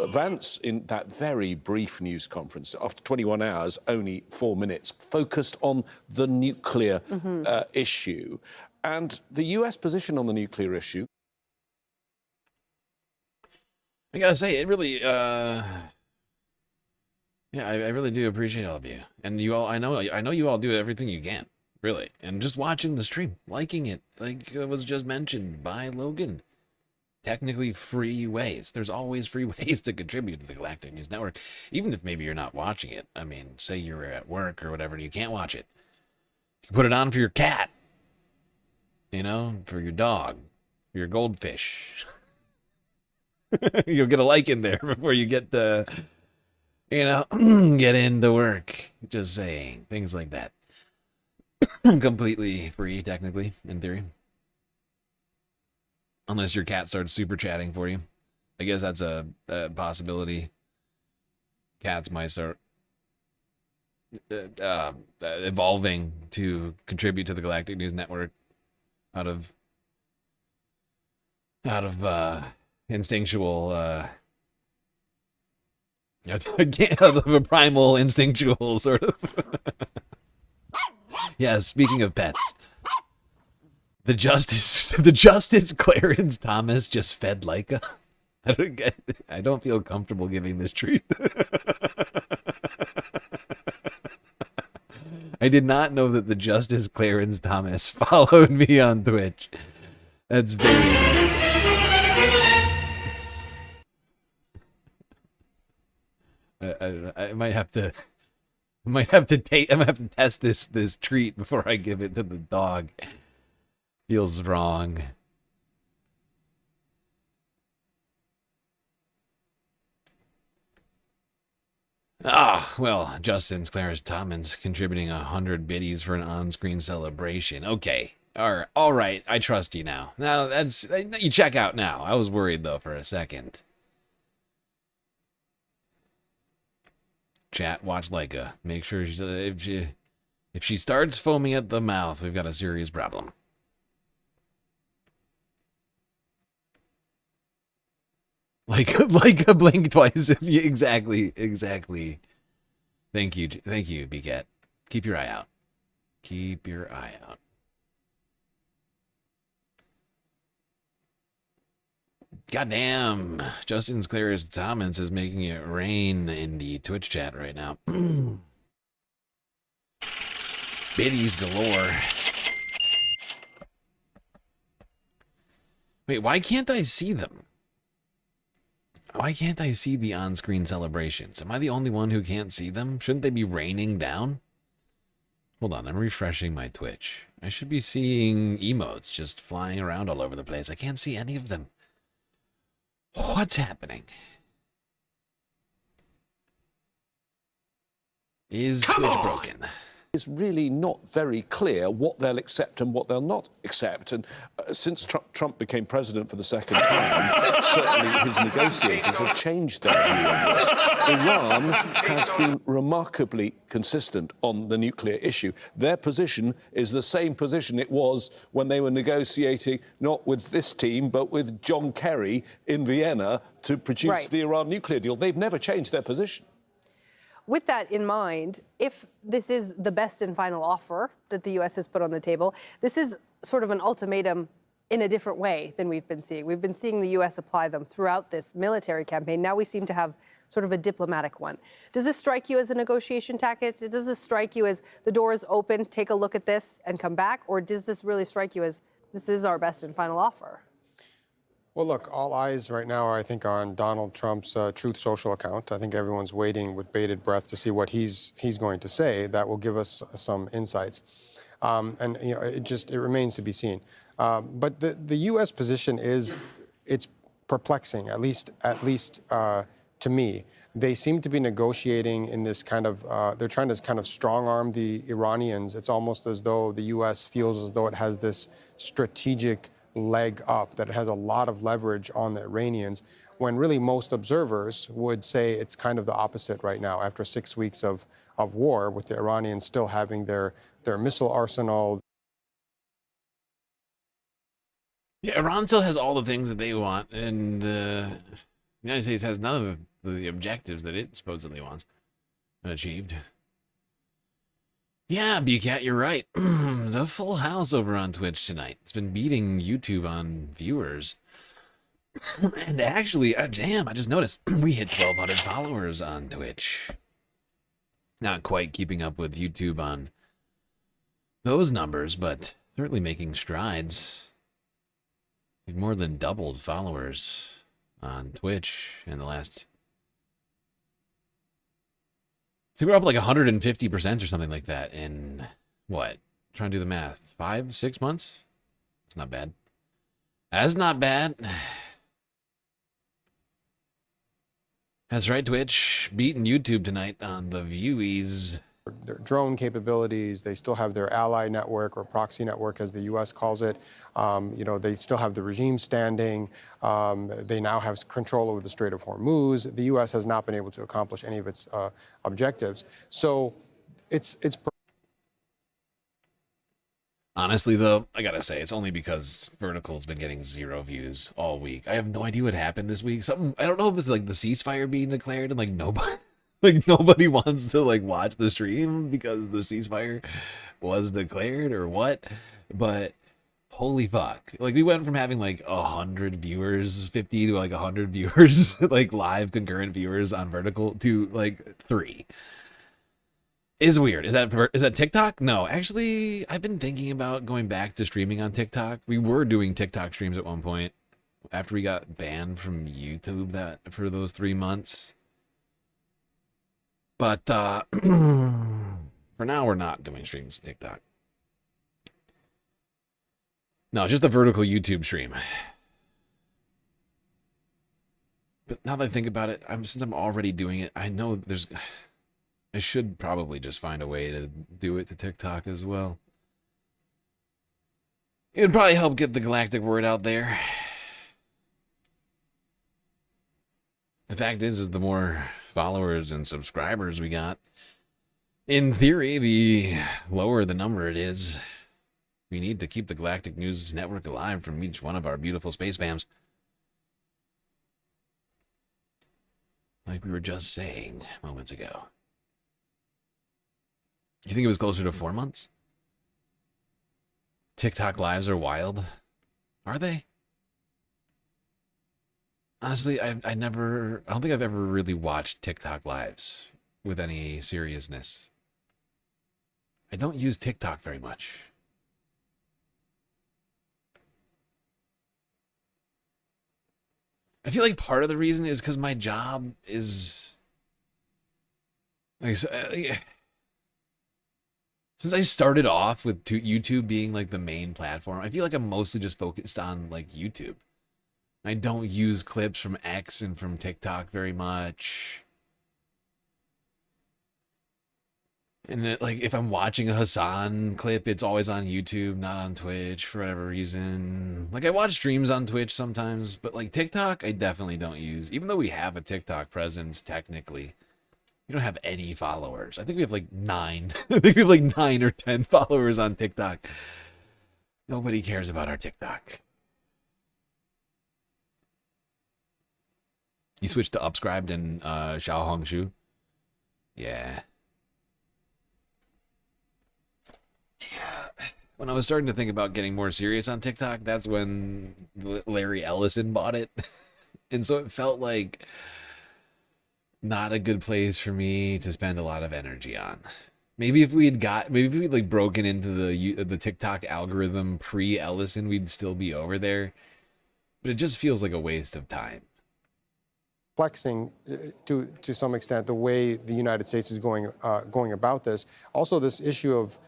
Vance, in that very brief news conference, after 21 hours, only 4 minutes, focused on the nuclear issue. And the US position on the nuclear issue. I gotta say, it really, yeah, I really do appreciate all of you. And you all, I know you all do everything you can. Really. And just watching the stream, liking it, like it was just mentioned by Logan. Technically free ways. There's always free ways to contribute to the Galactic News Network, even if maybe you're not watching it. I mean, say you're at work or whatever and you can't watch it. You can put it on for your cat. You know, for your dog, for your goldfish. You'll get a like in there before you get to, you know, get into work. Just saying. Things like that. Completely free, technically, in theory. Unless your cat starts super chatting for you. I guess that's a possibility. Cats might start evolving to contribute to the Galactic News Network out of instinctual out of a primal instinctual sort of. Yeah, speaking of pets, the Justice Clarence Thomas just fed Laika. I don't feel comfortable giving this treat. I did not know that the Justice Clarence Thomas followed me on Twitch. That's very weird. I don't know. I might have to test this treat before I give it to the dog. Feels wrong. Well, Justin Clarence Thomas contributing 100 biddies for an on-screen celebration. Okay. All right. I trust you now. Now you check out now. I was worried though for a second. Chat, watch Laika. Make sure if she starts foaming at the mouth, we've got a serious problem. Like a blink twice. Exactly. Thank you, BCat. Keep your eye out. Keep your eye out. Goddamn, Justin Clarence Thomas is making it rain in the Twitch chat right now. Biddies galore. Wait, why can't I see them? Why can't I see the on-screen celebrations? Am I the only one who can't see them? Shouldn't they be raining down? Hold on, I'm refreshing my Twitch. I should be seeing emotes just flying around all over the place. I can't see any of them. What's happening? Is Twitch broken? It's really not very clear what they'll accept and what they'll not accept. And since Trump became president for the second time, certainly his negotiators have changed their view on this. Iran has been remarkably consistent on the nuclear issue. Their position is the same position it was when they were negotiating, not with this team, but with John Kerry in Vienna to produce the Iran nuclear deal. They've never changed their position. With that in mind, if this is the best and final offer that the U.S. has put on the table, this is sort of an ultimatum in a different way than we've been seeing. We've been seeing the U.S. apply them throughout this military campaign. Now we seem to have sort of a diplomatic one. Does this strike you as a negotiation tactic? Does this strike you as the door is open, take a look at this and come back? Or does this really strike you as this is our best and final offer? Well, look, all eyes right now are, I think, on Donald Trump's Truth Social account. I think everyone's waiting with bated breath to see what he's going to say. That will give us some insights. And you know, it remains to be seen. But the U.S. position it's perplexing, at least to me. they seem to be negotiating in this kind of, they're trying to kind of strong arm the Iranians. It's almost as though the U.S. feels as though it has this strategic leg up, that it has a lot of leverage on the Iranians, when really most observers would say it's kind of the opposite right now, after 6 weeks of war, with the Iranians still having their missile arsenal. Yeah, Iran still has all the things that they want, and the United States has none of the objectives that it supposedly wants achieved. Yeah, BCat, you're right. There's a full house over on Twitch tonight. It's been beating YouTube on viewers. And actually, damn, I just noticed we hit 1,200 followers on Twitch. Not quite keeping up with YouTube on those numbers, but certainly making strides. We've more than doubled followers on Twitch in the last... I think we're up like 150% or something like that in, what? Trying to do the math. 5, 6 months? That's not bad. That's not bad. That's right, Twitch. Beating YouTube tonight on the viewies. Their drone capabilities, they still have their ally network, or proxy network as the U.S. calls it. They still have the regime standing. They now have control over the Strait of Hormuz. The U.S. has not been able to accomplish any of its objectives. So it's Honestly, though, I gotta say, it's only because Vertical's been getting 0 views all week. I have no idea what happened this week. Something, I don't know if it's like the ceasefire being declared and like nobody wants to like watch the stream because the ceasefire was declared or what, but holy fuck, like we went from having like 100 viewers, 50 to like 100 viewers, like live concurrent viewers on Vertical, to like 3. Is weird. Is that TikTok? No, actually, I've been thinking about going back to streaming on TikTok. We were doing TikTok streams at one point after we got banned from YouTube for those 3 months. But for now, we're not doing streams on TikTok. No, just a vertical YouTube stream. But now that I think about it, since I'm already doing it, I know I should probably just find a way to do it to TikTok as well. It would probably help get the galactic word out there. The fact is the more followers and subscribers we got, in theory, the lower the number it is. We need to keep the Galactic News Network alive from each one of our beautiful space fams. Like we were just saying moments ago. You think it was closer to 4 months? TikTok lives are wild. Are they? Honestly, I don't think I've ever really watched TikTok lives with any seriousness. I don't use TikTok very much. I feel like part of the reason is because my job is like, since I started off with YouTube being like the main platform, I feel like I'm mostly just focused on like YouTube. I don't use clips from X and from TikTok very much. And like if I'm watching a Hassan clip, it's always on YouTube, not on Twitch for whatever reason. Like I watch streams on Twitch sometimes, but like TikTok, I definitely don't use. Even though we have a TikTok presence technically, we don't have any followers. I think we have like 9. I think we have like 9 or 10 followers on TikTok. Nobody cares about our TikTok. You switched to Upscribed and Xiaohongshu? Yeah. When I was starting to think about getting more serious on TikTok, that's when Larry Ellison bought it. And so it felt like not a good place for me to spend a lot of energy on. Maybe if we'd like broken into the TikTok algorithm pre-Ellison, we'd still be over there. But it just feels like a waste of time. Flexing to some extent the way the United States is going about this. Also, this issue of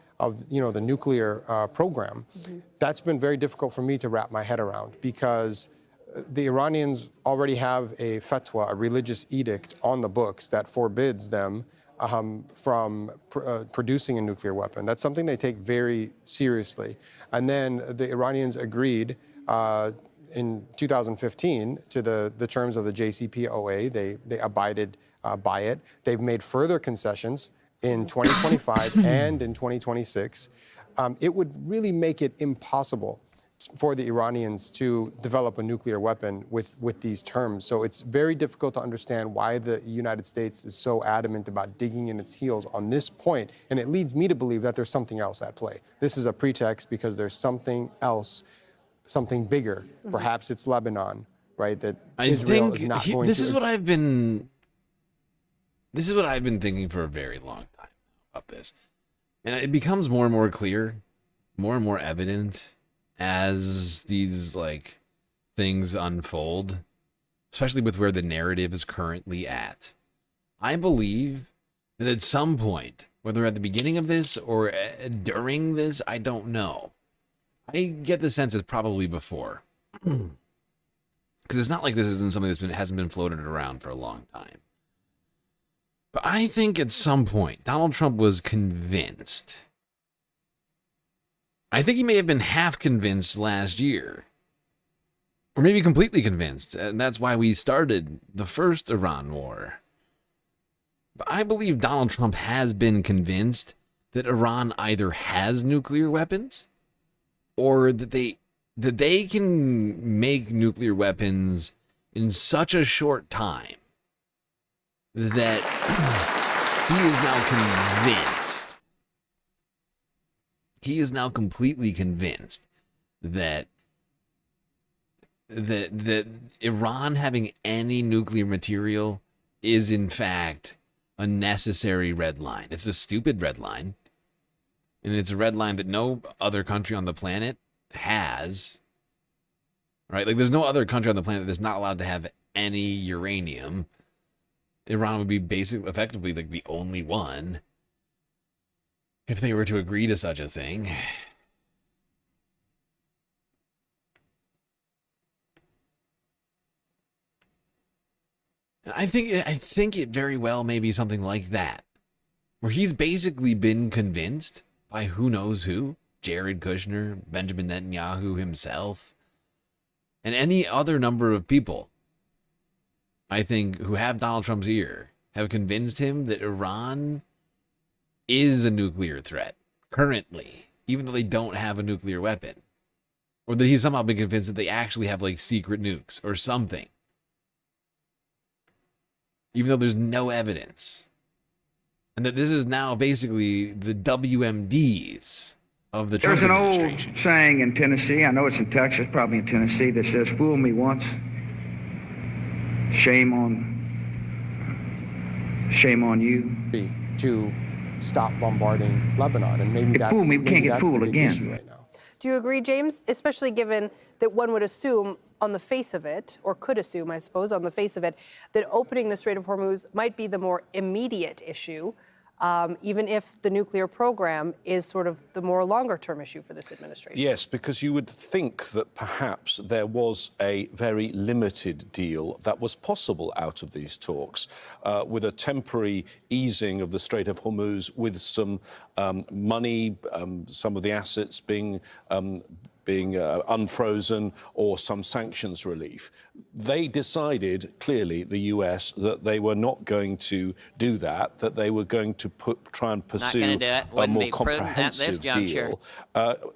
the nuclear program, that's been very difficult for me to wrap my head around, because the Iranians already have a fatwa, a religious edict on the books that forbids them from producing a nuclear weapon. That's something they take very seriously. And then the Iranians agreed in 2015 to the terms of the JCPOA. They abided by it. They've made further concessions in 2025 and in 2026. It would really make it impossible for the Iranians to develop a nuclear weapon with these terms. So it's very difficult to understand why the United States is so adamant about digging in its heels on this point. And it leads me to believe that there's something else at play. This is a pretext because there's something else, something bigger. Perhaps it's Lebanon, right? That Israel is not going to... This is what I've been thinking for a very long time about this. And it becomes more and more clear, more and more evident as these things unfold, especially with where the narrative is currently at. I believe that at some point, whether at the beginning of this or during this, I don't know. I get the sense it's probably before. Because it's not like this isn't something that's hasn't been floated around for a long time. But I think at some point, Donald Trump was convinced. I think he may have been half convinced last year. Or maybe completely convinced. And that's why we started the first Iran war. But I believe Donald Trump has been convinced that Iran either has nuclear weapons or that they can make nuclear weapons in such a short time that he is now convinced. He is now completely convinced that Iran having any nuclear material is in fact a necessary red line. It's a stupid red line. And it's a red line that no other country on the planet has. Right? There's no other country on the planet that's not allowed to have any uranium. Iran would be effectively the only one if they were to agree to such a thing. I think it very well may be something like that, where he's basically been convinced by who knows who, Jared Kushner, Benjamin Netanyahu himself, and any other number of people, I think, who have Donald Trump's ear, have convinced him that Iran is a nuclear threat currently, even though they don't have a nuclear weapon. Or that he's somehow been convinced that they actually have secret nukes or something. Even though there's no evidence. And that this is now basically the WMDs of the Trump administration. There's an old saying in Tennessee, I know it's in Texas, probably in Tennessee, that says, fool me once, shame on you. To stop bombarding Lebanon, and maybe that's, we can't get fooled the big again. issue right now. Do you agree, James? Especially given that one would assume on the face of it, or could assume, I suppose, on the face of it, that opening the Strait of Hormuz might be the more immediate issue, even if the nuclear program is sort of the more longer-term issue for this administration. Yes, because you would think that perhaps there was a very limited deal that was possible out of these talks, with a temporary easing of the Strait of Hormuz, with some money, some of the assets being unfrozen, or some sanctions relief. They decided, clearly, the US, that they were not going to do that, that they were going to try and pursue a more comprehensive deal.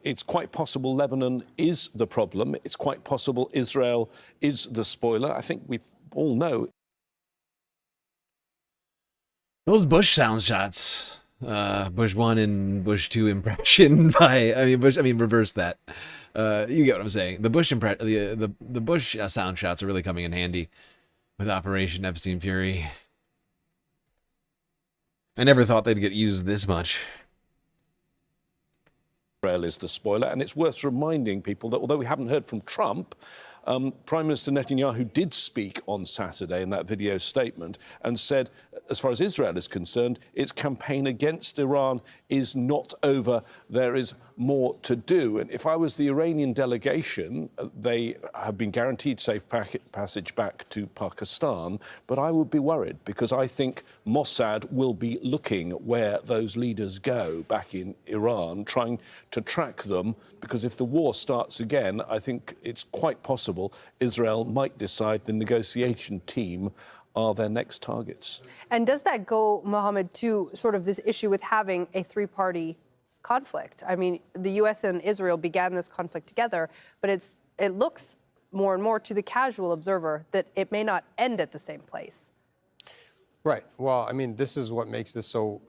It's quite possible Lebanon is the problem. It's quite possible Israel is the spoiler. I think we all know. Those Bush sound shots. Bush 1 and Bush 2 impression by, reverse that. You get what I'm saying. The Bush the Bush sound shots are really coming in handy with Operation Epstein Fury. I never thought they'd get used this much. Israel is the spoiler, and it's worth reminding people that although we haven't heard from Trump, Prime Minister Netanyahu did speak on Saturday in that video statement and said, as far as Israel is concerned, its campaign against Iran is not over. There is more to do. And if I was the Iranian delegation, they have been guaranteed safe passage back to Pakistan, but I would be worried because I think Mossad will be looking where those leaders go back in Iran, trying to track them, because if the war starts again, I think it's quite possible Israel might decide the negotiation team are their next targets. And does that go, Mohammed, to sort of this issue with having a three-party conflict? I mean, the U.S. and Israel began this conflict together, but it looks more and more to the casual observer that it may not end at the same place. Right. Well, I mean, this is what makes this so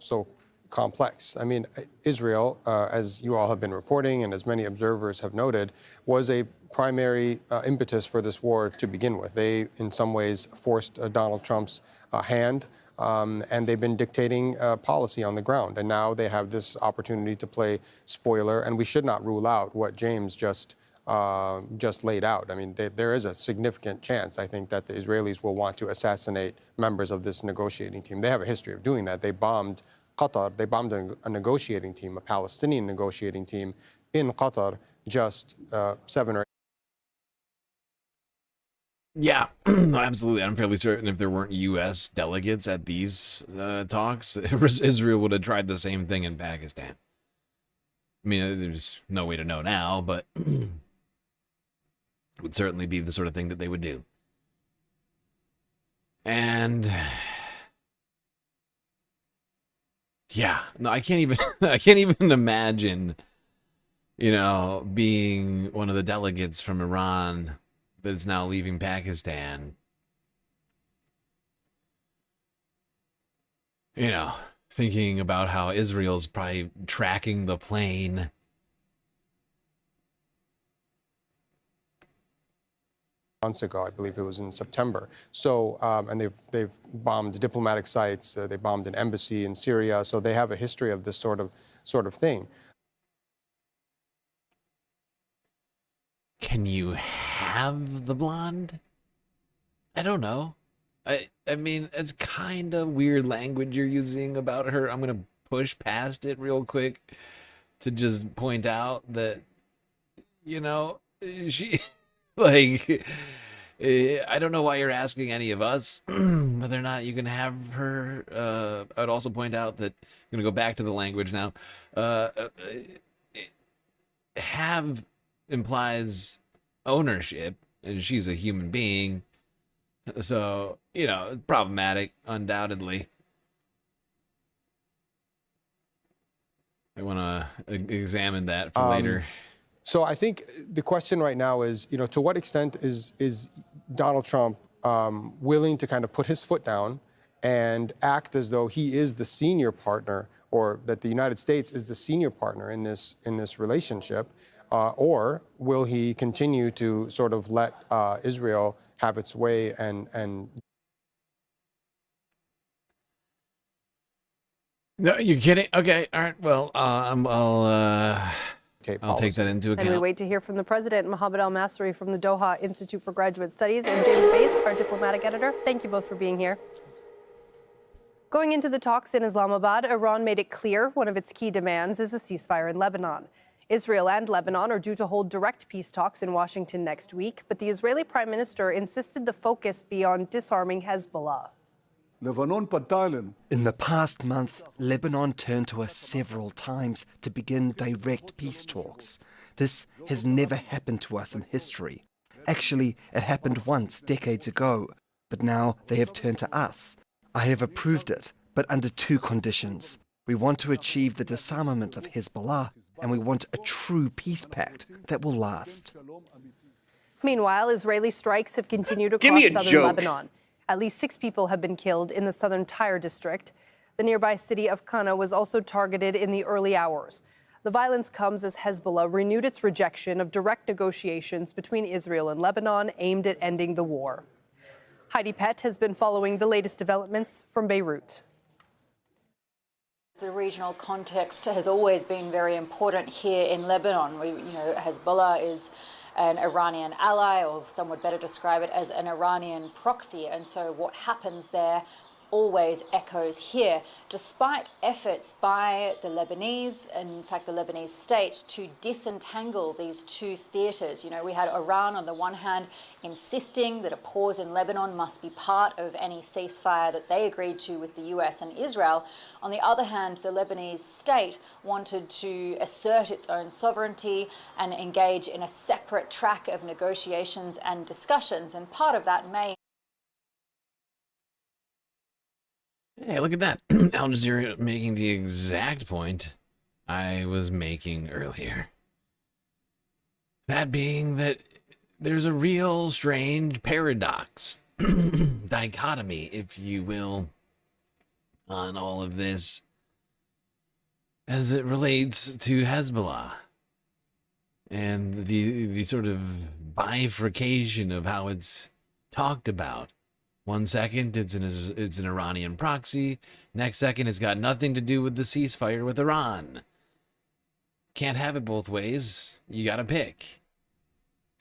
complex. I mean, Israel, as you all have been reporting and as many observers have noted, was a primary impetus for this war to begin with. They, in some ways, forced Donald Trump's hand, and they've been dictating policy on the ground. And now they have this opportunity to play spoiler, and we should not rule out what James just laid out. I mean, there is a significant chance, I think, that the Israelis will want to assassinate members of this negotiating team. They have a history of doing that. They bombed Qatar. They bombed a negotiating team, a Palestinian negotiating team in Qatar just 7 or 8. Yeah, absolutely. I'm fairly certain if there weren't U.S. delegates at these talks, Israel would have tried the same thing in Pakistan. I mean, there's no way to know now, but it would certainly be the sort of thing that they would do. And yeah, no, I can't even imagine, being one of the delegates from Iran that is now leaving Pakistan. Thinking about how Israel's probably tracking the plane. Months ago, I believe it was in September. So, and they've bombed diplomatic sites. They bombed an embassy in Syria. So they have a history of this sort of thing. Can you have the blonde? I don't know. I mean, it's kind of weird language you're using about her. I'm going to push past it real quick to just point out that, she, like, I don't know why you're asking any of us whether or not you can have her. I'd also point out that I'm going to go back to the language now. Have implies ownership, and she's a human being. So, problematic, undoubtedly. I want to examine that for later. So I think the question right now is, to what extent is Donald Trump willing to kind of put his foot down and act as though he is the senior partner, or that the United States is the senior partner in this relationship, or will he continue to sort of let Israel have its way and No, you kidding? Okay, all right. Well, I'll take that into account. And we wait to hear from the president, Mohammed Al-Masri from the Doha Institute for Graduate Studies, and James Bass, our diplomatic editor. Thank you both for being here. Going into the talks in Islamabad, Iran made it clear one of its key demands is a ceasefire in Lebanon. Israel and Lebanon are due to hold direct peace talks in Washington next week, but the Israeli prime minister insisted the focus be on disarming Hezbollah. In the past month, Lebanon turned to us several times to begin direct peace talks. This has never happened to us in history. Actually, it happened once decades ago, but now they have turned to us. I have approved it, but under two conditions. We want to achieve the disarmament of Hezbollah, and we want a true peace pact that will last. Meanwhile, Israeli strikes have continued across southern Lebanon. At least 6 people have been killed in the southern Tyre district. The nearby city of Qana was also targeted in the early hours. The violence comes as Hezbollah renewed its rejection of direct negotiations between Israel and Lebanon aimed at ending the war. Heidi Pett has been following the latest developments from Beirut. The regional context has always been very important here in Lebanon. Hezbollah is an Iranian ally, or some would better describe it as an Iranian proxy. And so what happens there always echoes here, despite efforts by the Lebanese, and in fact the Lebanese state, to disentangle these two theatres. You know, we had Iran on the one hand insisting that a pause in Lebanon must be part of any ceasefire that they agreed to with the US and Israel. On the other hand, the Lebanese state wanted to assert its own sovereignty and engage in a separate track of negotiations and discussions, and part of that may Hey, look at that. Al Jazeera making the exact point I was making earlier. That being that there's a real strange paradox, dichotomy, if you will, on all of this as it relates to Hezbollah and the sort of bifurcation of how it's talked about. 1 second, it's an Iranian proxy. Next second, it's got nothing to do with the ceasefire with Iran. Can't have it both ways. You got to pick.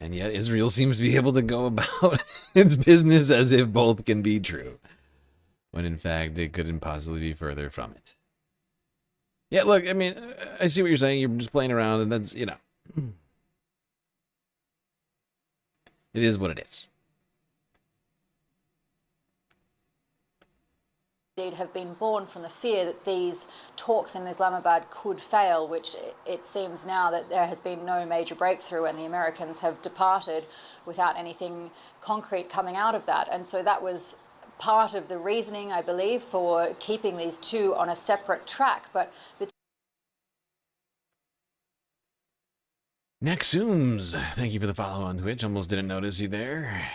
And yet Israel seems to be able to go about its business as if both can be true, when in fact it couldn't possibly be further from it. Yeah, look, I mean, I see what you're saying. You're just playing around, and that's, you know, it is what it is. indeed have been born from the fear that these talks in Islamabad could fail, which it seems now that there has been no major breakthrough and the Americans have departed without anything concrete coming out of that. And so that was part of the reasoning, I believe, for keeping these two on a separate track. But the Nexooms, thank you for the follow on Twitch. Almost didn't notice you there.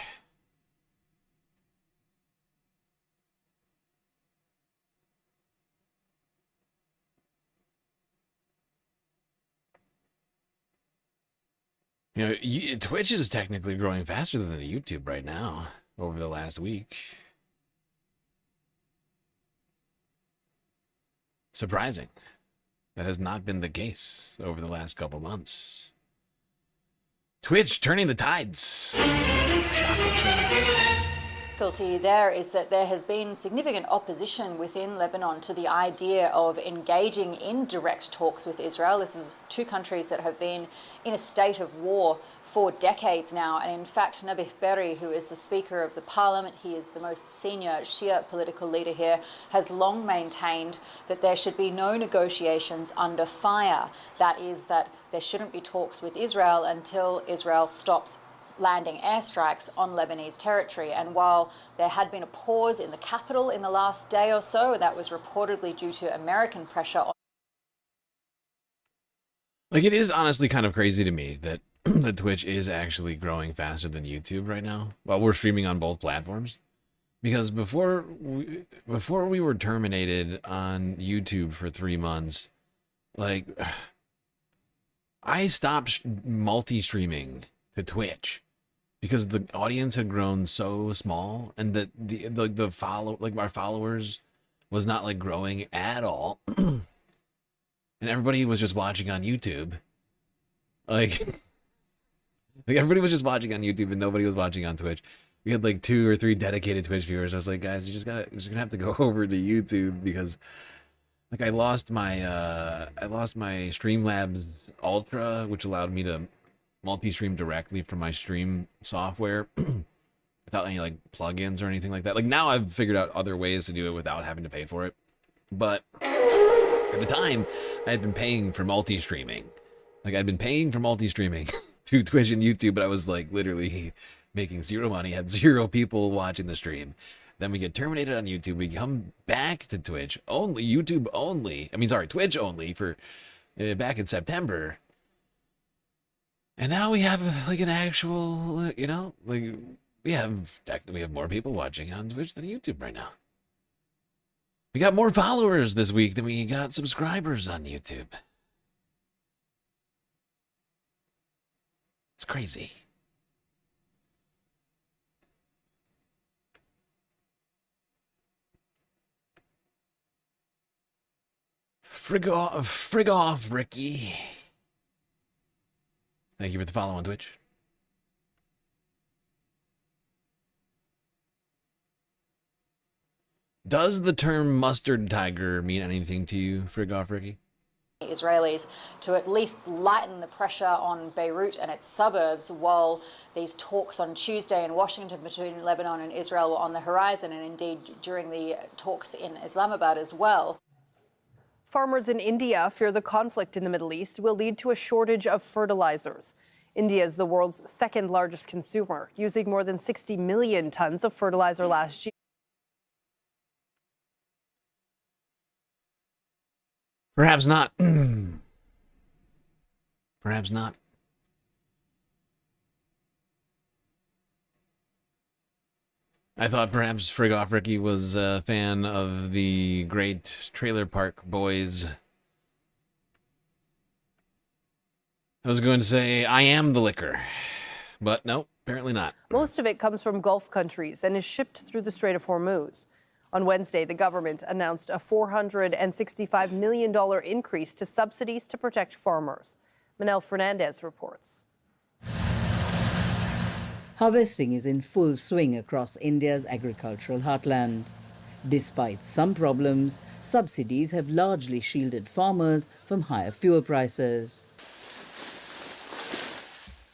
You know, Twitch is technically growing faster than YouTube right now over the last week. Surprising. That has not been the case over the last couple months. Twitch turning the tides. YouTube shocks. difficulty there is that there has been significant opposition within Lebanon to the idea of engaging in direct talks with Israel. This is two countries that have been in a state of war for decades now. And in fact, Nabih Berri, who is the Speaker of the Parliament, he is the most senior Shia political leader here, has long maintained that there should be no negotiations under fire. That is, that there shouldn't be talks with Israel until Israel stops landing airstrikes on Lebanese territory. And while there had been a pause in the capital in the last day or so, that was reportedly due to American pressure on... Like, it is honestly kind of crazy to me that that Twitch is actually growing faster than YouTube right now, while we're streaming on both platforms. Because before we were terminated on YouTube for 3 months, like, I stopped multi-streaming to Twitch because the audience had grown so small, and that our followers was not like growing at all, and everybody was just watching on YouTube, like everybody was just watching on YouTube and nobody was watching on Twitch. We had like 2 or 3 dedicated Twitch viewers. I was like, guys, you're just gonna have to go over to YouTube, because like I lost my Streamlabs Ultra, which allowed me to multi-stream directly from my stream software without any like plugins or anything like that. Like, now I've figured out other ways to do it without having to pay for it. But at the time, I had been paying for multi-streaming. Like, I'd been paying for multi-streaming to Twitch and YouTube, but I was like literally making zero money, had 0 people watching the stream. Then we get terminated on YouTube. We come back to Twitch only, Twitch only for back in September. And now we have like an actual, like we have more people watching on Twitch than YouTube right now. We got more followers this week than we got subscribers on YouTube. It's crazy. Frig off, Ricky. Thank you for the follow on Twitch. Does the term mustard tiger mean anything to you, Frigoff Ricky? Israelis to at least lighten the pressure on Beirut and its suburbs while these talks on Tuesday in Washington between Lebanon and Israel were on the horizon, and indeed during the talks in Islamabad as well. Farmers in India fear the conflict in the Middle East will lead to a shortage of fertilizers. India is the world's second largest consumer, using more than 60 million tons of fertilizer last year. Perhaps not. Perhaps not. I thought perhaps Frigoff Ricky was a fan of the great Trailer Park Boys. I was going to say, I am the liquor. But no, apparently not. Most of it comes from Gulf countries and is shipped through the Strait of Hormuz. On Wednesday, the government announced a $465 million increase to subsidies to protect farmers. Manel Fernandez reports. Harvesting is in full swing across India's agricultural heartland. Despite some problems, subsidies have largely shielded farmers from higher fuel prices.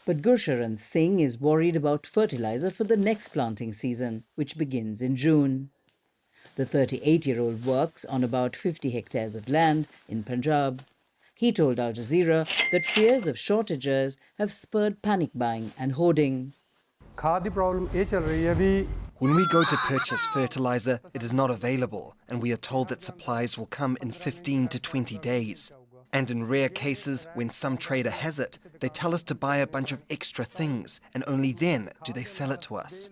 But Gursharan Singh is worried about fertilizer for the next planting season, which begins in June. The 38-year-old works on about 50 hectares of land in Punjab. He told Al Jazeera that fears of shortages have spurred panic buying and hoarding. When we go to purchase fertilizer, it is not available, and we are told that supplies will come in 15 to 20 days. And in rare cases, when some trader has it, they tell us to buy a bunch of extra things, and only then do they sell it to us.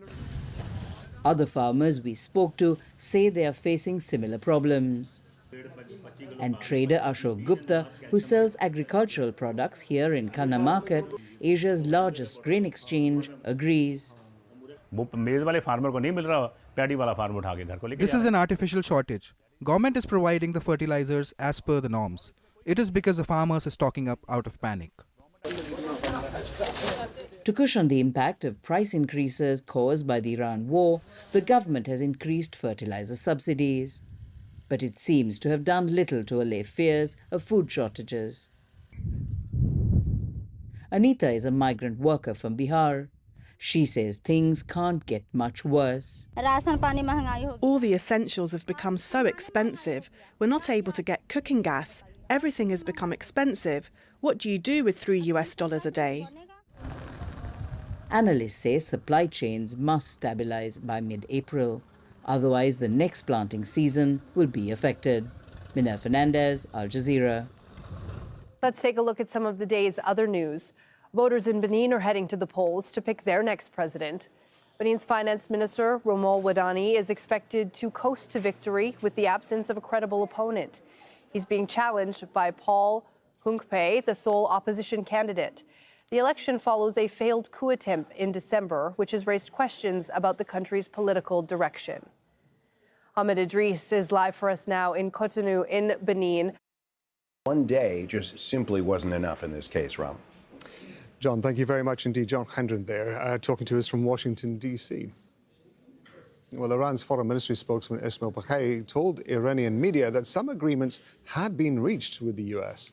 Other farmers we spoke to say they are facing similar problems. And trader Ashok Gupta, who sells agricultural products here in Khanna Market, Asia's largest grain exchange, agrees. This is an artificial shortage. Government is providing the fertilizers as per the norms. It is because the farmers are stocking up out of panic. To cushion the impact of price increases caused by the Iran war, the government has increased fertilizer subsidies. But it seems to have done little to allay fears of food shortages. Anita is a migrant worker from Bihar. She says things can't get much worse. All the essentials have become so expensive. We're not able to get cooking gas. Everything has become expensive. What do you do with $3 a day? Analysts say supply chains must stabilize by mid-April. Otherwise, the next planting season will be affected. Manel Fernandez, Al Jazeera. Let's take a look at some of the day's other news. Voters in Benin are heading to the polls to pick their next president. Benin's finance minister, Romuald Wadani, is expected to coast to victory with the absence of a credible opponent. He's being challenged by Paul Hunkpe, the sole opposition candidate. The election follows a failed coup attempt in December, which has raised questions about the country's political direction. Ahmed Idris is live for us now in Cotonou in Benin. One day just simply wasn't enough in this case, Ram. John, thank you very much indeed. John Hendren there, talking to us from Washington, D.C. Well, Iran's foreign ministry spokesman Ismail Baghai told Iranian media that some agreements had been reached with the U.S.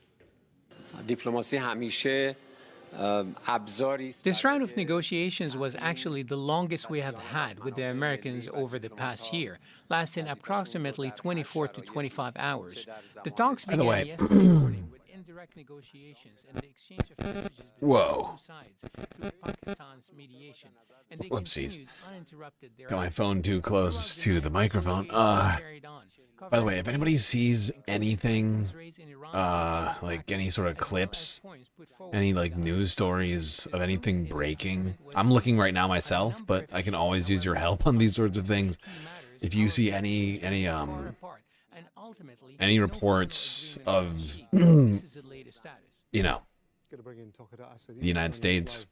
This round of negotiations was actually the longest we have had with the Americans over the past year, lasting approximately 24 to 25 hours. The talks began yesterday morning with indirect negotiations and the exchange of messages between the two sides through Pakistan's mediation. And they Whoopsies. uninterrupted their Got my phone too close to the microphone. By the way, if anybody sees anything, like any sort of clips, any like news stories of anything breaking, I'm looking right now myself, but I can always use your help on these sorts of things. If you see any reports of, you know, the United States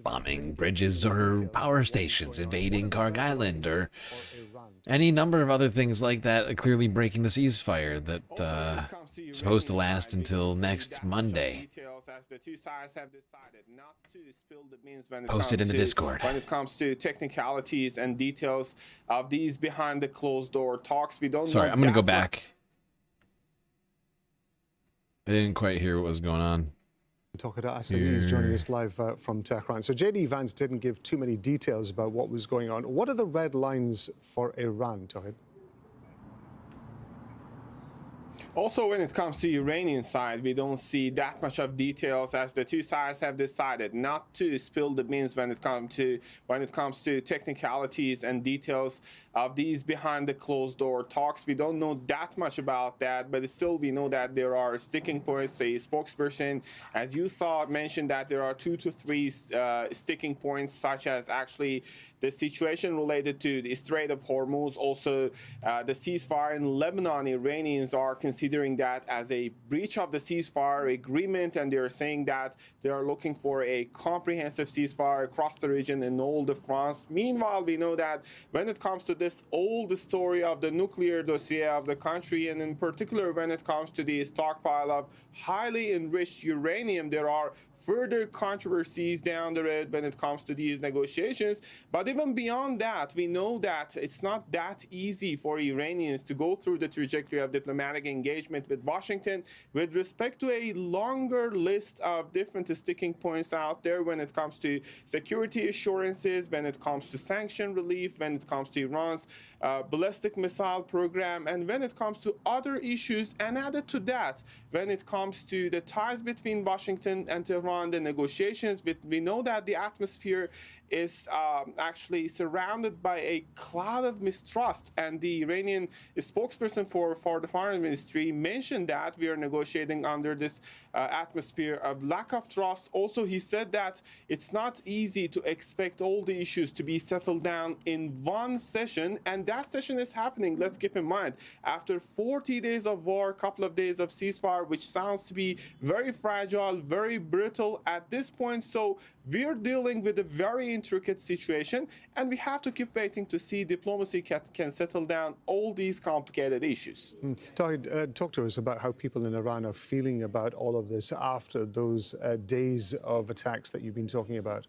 bombing bridges or power stations, invading Karg Island, or any number of other things like that, clearly breaking the ceasefire that is supposed to last until next Monday. Post it in the Discord. When it comes to technicalities and details of these behind the closed door talks, we don't know. Sorry, I'm going to go back. I didn't quite hear what was going on. Asymmetrical is joining us live from Tehran. So J.D. Vance didn't give too many details about what was going on. What are the red lines for Iran, Tahid? Also, when it comes to Iranian side, we don't see that much of details, as the two sides have decided not to spill the beans when it comes to technicalities and details of these behind the closed door talks. We don't know that much about that, but still we know that there are sticking points. A spokesperson, as you saw, mentioned that there are 2 to 3 sticking points, such as actually the situation related to the Strait of Hormuz, also the ceasefire in Lebanon. Iranians are considering that as a breach of the ceasefire agreement, and they're saying that they are looking for a comprehensive ceasefire across the region in all of France. Meanwhile, we know that when it comes to this old story of the nuclear dossier of the country, and in particular when it comes to the stockpile of highly enriched uranium, there are further controversies down the road when it comes to these negotiations. But even beyond that, we know that it's not that easy for Iranians to go through the trajectory of diplomatic engagement with Washington with respect to a longer list of different sticking points out there when it comes to security assurances, when it comes to sanction relief, when it comes to Iran's ballistic missile program, and when it comes to other issues. And added to that, when it comes to the ties between Washington and Tehran, the negotiations, we know that the atmosphere is actually surrounded by a cloud of mistrust, and the Iranian spokesperson for the foreign ministry mentioned that we are negotiating under this atmosphere of lack of trust. Also, he said that it's not easy to expect all the issues to be settled down in one session, and that session is happening, let's keep in mind, after 40 days of war, a couple of days of ceasefire, which sounds to be very fragile, very brittle at this point. So we're dealing with a very intricate situation, and we have to keep waiting to see diplomacy can settle down all these complicated issues. Tahid, talk to us about how people in Iran are feeling about all of this after those days of attacks that you've been talking about.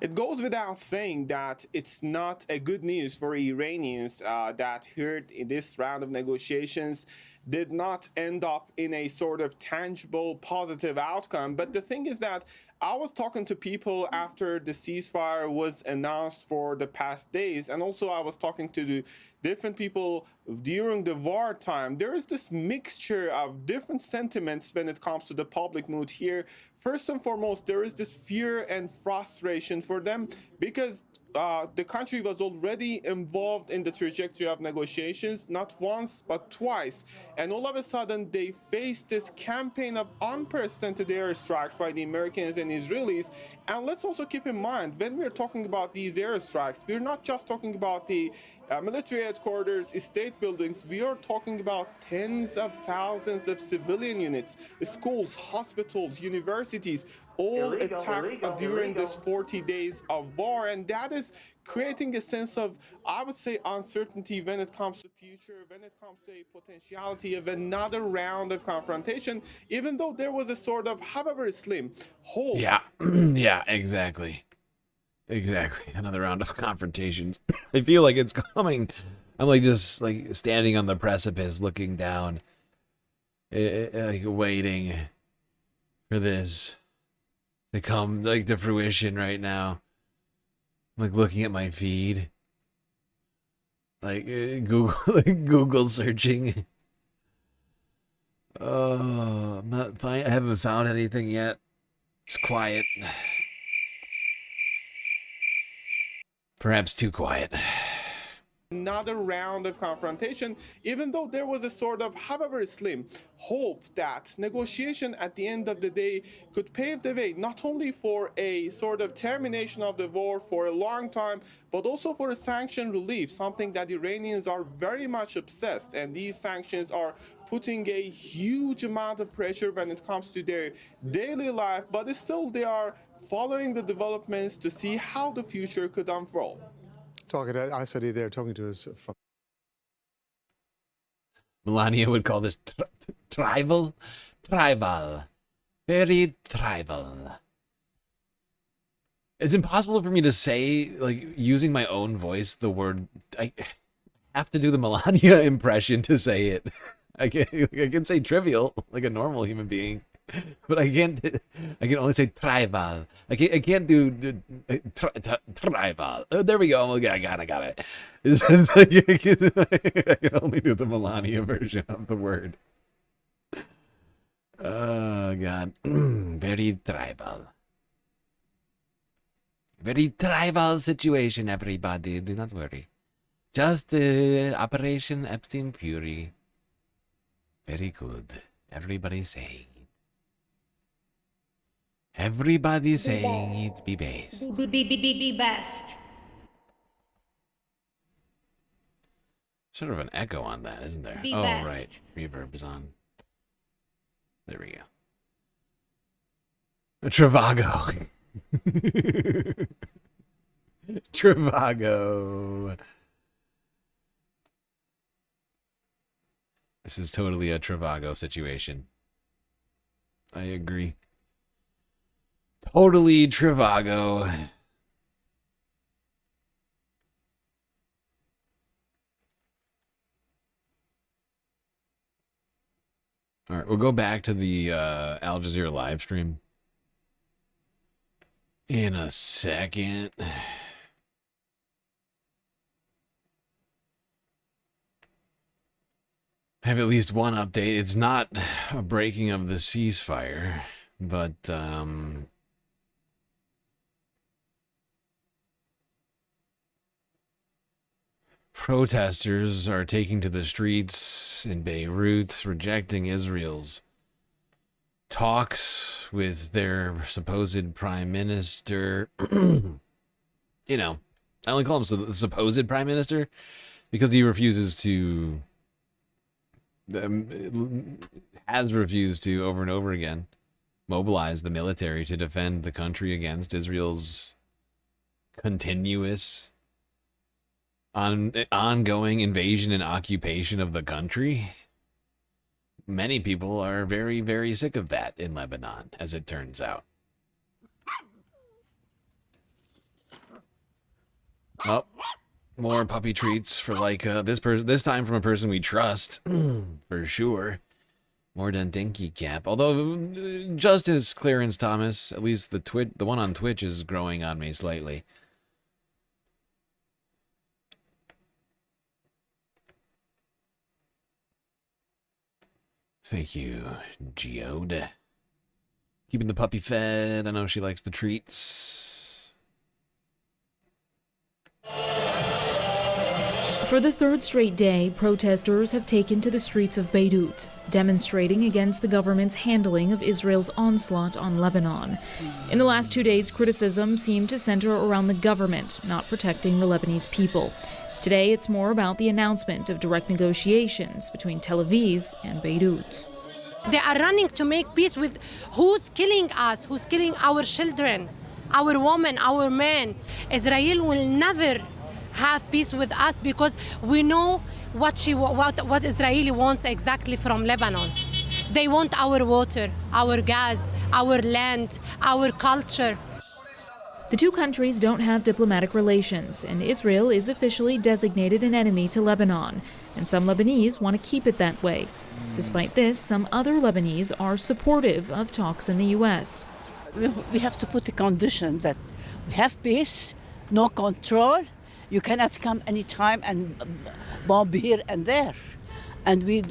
It goes without saying that it's not a good news for Iranians that heard in this round of negotiations did not end up in a sort of tangible, positive outcome. But the thing is that I was talking to people after the ceasefire was announced for the past days, and also I was talking to the different people during the wartime. There is this mixture of different sentiments when it comes to the public mood here. First and foremost, there is this fear and frustration for them because the country was already involved in the trajectory of negotiations, not once, but twice. And all of a sudden, they faced this campaign of unprecedented airstrikes by the Americans and Israelis. And let's also keep in mind, when we're talking about these airstrikes, we're not just talking about the military headquarters, state buildings. We are talking about tens of thousands of civilian units, schools, hospitals, universities, all attacked during this 40 days of war. And that is creating a sense of, I would say, uncertainty when it comes to future, when it comes to a potentiality of another round of confrontation, even though there was a sort of, however slim, hope. Yeah, yeah, exactly. Exactly. Another round of confrontations. I feel like it's coming. I'm like just like standing on the precipice looking down, like waiting for this to come like to fruition right now. I'm like looking at my feed, like Google searching. Oh, I'm not fine. I haven't found anything yet. It's quiet. Perhaps too quiet. Another round of confrontation, even though there was a sort of, however slim, hope that negotiation at the end of the day could pave the way not only for a sort of termination of the war for a long time, but also for a sanction relief, something that Iranians are very much obsessed, and these sanctions are putting a huge amount of pressure when it comes to their daily life, but still they are following the developments to see how the future could unfold. Talking to Asadi there, talking to us from. Melania would call this tribal. Very tribal. It's impossible for me to say, like, using my own voice, the word. I have to do the Melania impression to say it. I can say trivial, like a normal human being, but I can only say tribal. I can't do tribal. Oh, there we go. I got it. I can only do the Melania version of the word. Oh God, very tribal. Very tribal situation, everybody. Do not worry. Just Operation Epstein Fury. Very good. Everybody's saying it. Everybody's saying it. Be best. Be best. Sort of an echo on that, isn't there? Be oh, best. Right. Reverb is on. There we go. Trivago. Trivago. This is totally a Trivago situation. I agree. Totally Trivago. All right, we'll go back to the Al Jazeera live stream in a second. I have at least one update. It's not a breaking of the ceasefire, but protesters are taking to the streets in Beirut, rejecting Israel's talks with their supposed prime minister. You know, I only call him the supposed prime minister because he refuses to, has refused to over and over again mobilize the military to defend the country against Israel's continuous ongoing invasion and occupation of the country. Many people are very, very sick of that in Lebanon, as it turns out. Oh, more puppy treats for like this person. This time from a person we trust, for sure. More than Dinky Cap. Although Justice Clarence Thomas, at least the one on Twitch, is growing on me slightly. Thank you, Geode. Keeping the puppy fed. I know she likes the treats. For the third straight day, protesters have taken to the streets of Beirut, demonstrating against the government's handling of Israel's onslaught on Lebanon. In the last 2 days, criticism seemed to center around the government not protecting the Lebanese people. Today, it's more about the announcement of direct negotiations between Tel Aviv and Beirut. They are running to make peace with who's killing us, who's killing our children, our women, our men. Israel will never have peace with us because we know what Israeli wants exactly from Lebanon. They want our water, our gas, our land, our culture. The two countries don't have diplomatic relations, and Israel is officially designated an enemy to Lebanon, and some Lebanese want to keep it that way. Despite this, some other Lebanese are supportive of talks in the U.S. We have to put a condition that we have peace, no control. You cannot come anytime and bomb here and there. And we,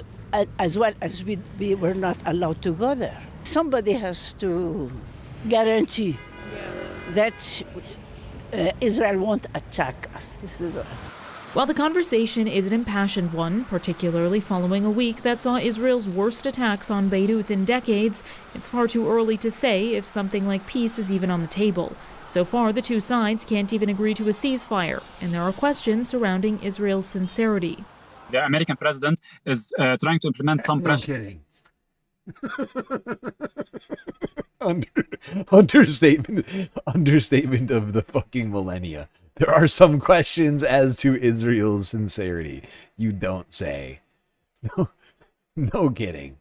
as well as we were not allowed to go there. Somebody has to guarantee that Israel won't attack us. This is all. While the conversation is an impassioned one, particularly following a week that saw Israel's worst attacks on Beirut in decades, it's far too early to say if something like peace is even on the table. So far, the two sides can't even agree to a ceasefire, and there are questions surrounding Israel's sincerity. the American president is trying to implement some pressure. Understatement of the fucking millennia. There are some questions as to Israel's sincerity. You don't say. No kidding.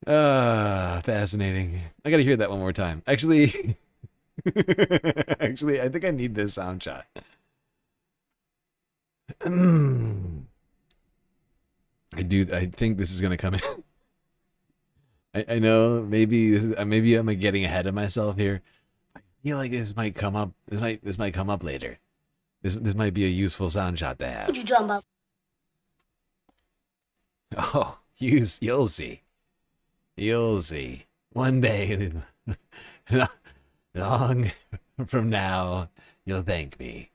Fascinating. I gotta hear that one more time. Actually, I think I need this sound shot. I think this is gonna come in. I know maybe I'm getting ahead of myself here. I feel like this might come up. This might come up later. This might be a useful sound shot to have. What you talking about? Oh, you'll see. You'll see. One day, long from now, you'll thank me.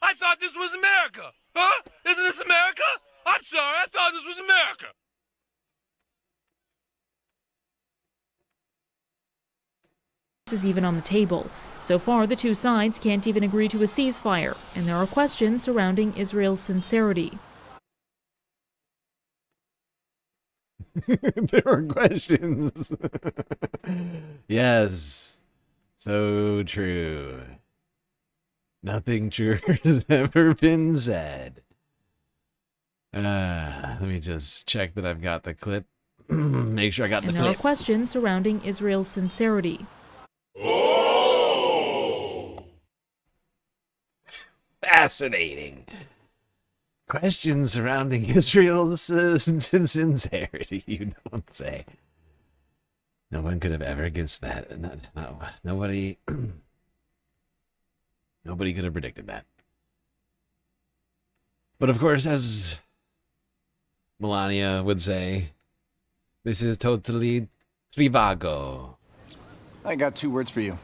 I thought this was America. Huh? Isn't this America? I'm sorry, I thought this was America. This is even on the table. So far, the two sides can't even agree to a ceasefire, and there are questions surrounding Israel's sincerity. There are questions. Yes, so true. Nothing truer has ever been said. Let me just check that I've got the clip. Make sure I got the clip. And there are questions surrounding Israel's sincerity. Fascinating. Questions surrounding Israel's sincerity, you don't say. No one could have ever guessed that. No, nobody could have predicted that. But of course, as Melania would say, this is totally trivago. I got 2 words for you.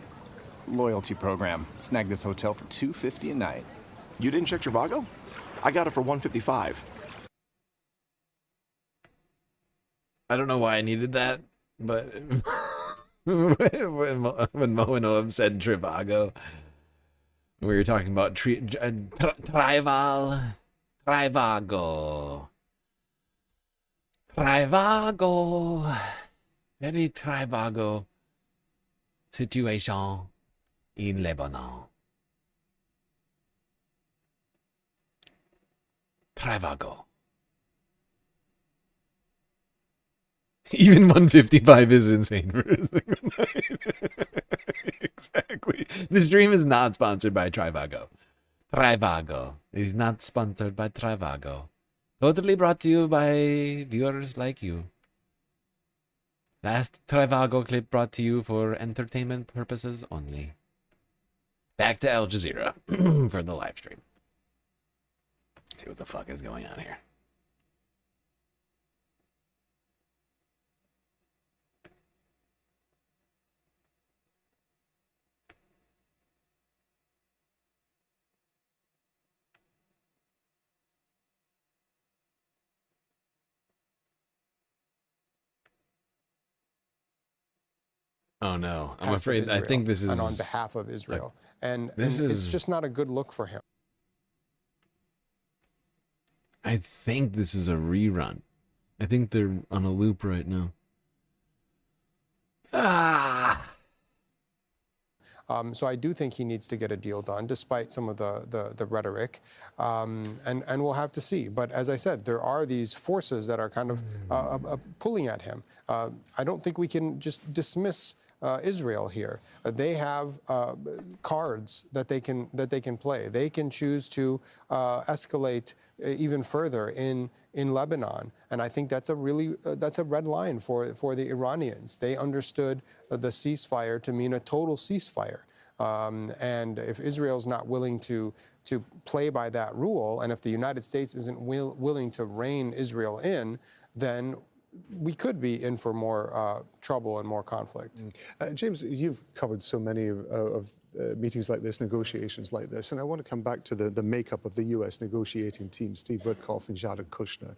Loyalty program. Snagged this hotel for $250 a night. You didn't check Trivago? I got it for $155. I don't know why I needed that, but when Mo and Oab said Trivago, we were talking about Trivago. Very Trivago situation in Lebanon. Trivago. Even 155 is insane for a single night. Exactly. This stream is not sponsored by Trivago. Trivago is not sponsored by Trivago. Totally brought to you by viewers like you. Last Trivago clip brought to you for entertainment purposes only. Back to Al Jazeera for the live stream. See what the fuck is going on here. Oh no, I'm afraid. I think this is... And on behalf of Israel. And this is... it's just not a good look for him. I think this is a rerun. I think they're on a loop right now. So I do think he needs to get a deal done, despite some of the rhetoric, and we'll have to see. But as I said, there are these forces that are kind of pulling at him. I don't think we can just dismiss Israel here. They have cards that they can play. They can choose to escalate even further in Lebanon, and I think that's a really that's a red line for the Iranians. They understood the ceasefire to mean a total ceasefire, and if Israel's not willing to play by that rule, and if the United States isn't willing to rein Israel in, then we could be in for more trouble and more conflict. James, you've covered so many of meetings like this, negotiations like this, and I want to come back to the makeup of the U.S. negotiating team, Steve Witkoff and Jared Kushner.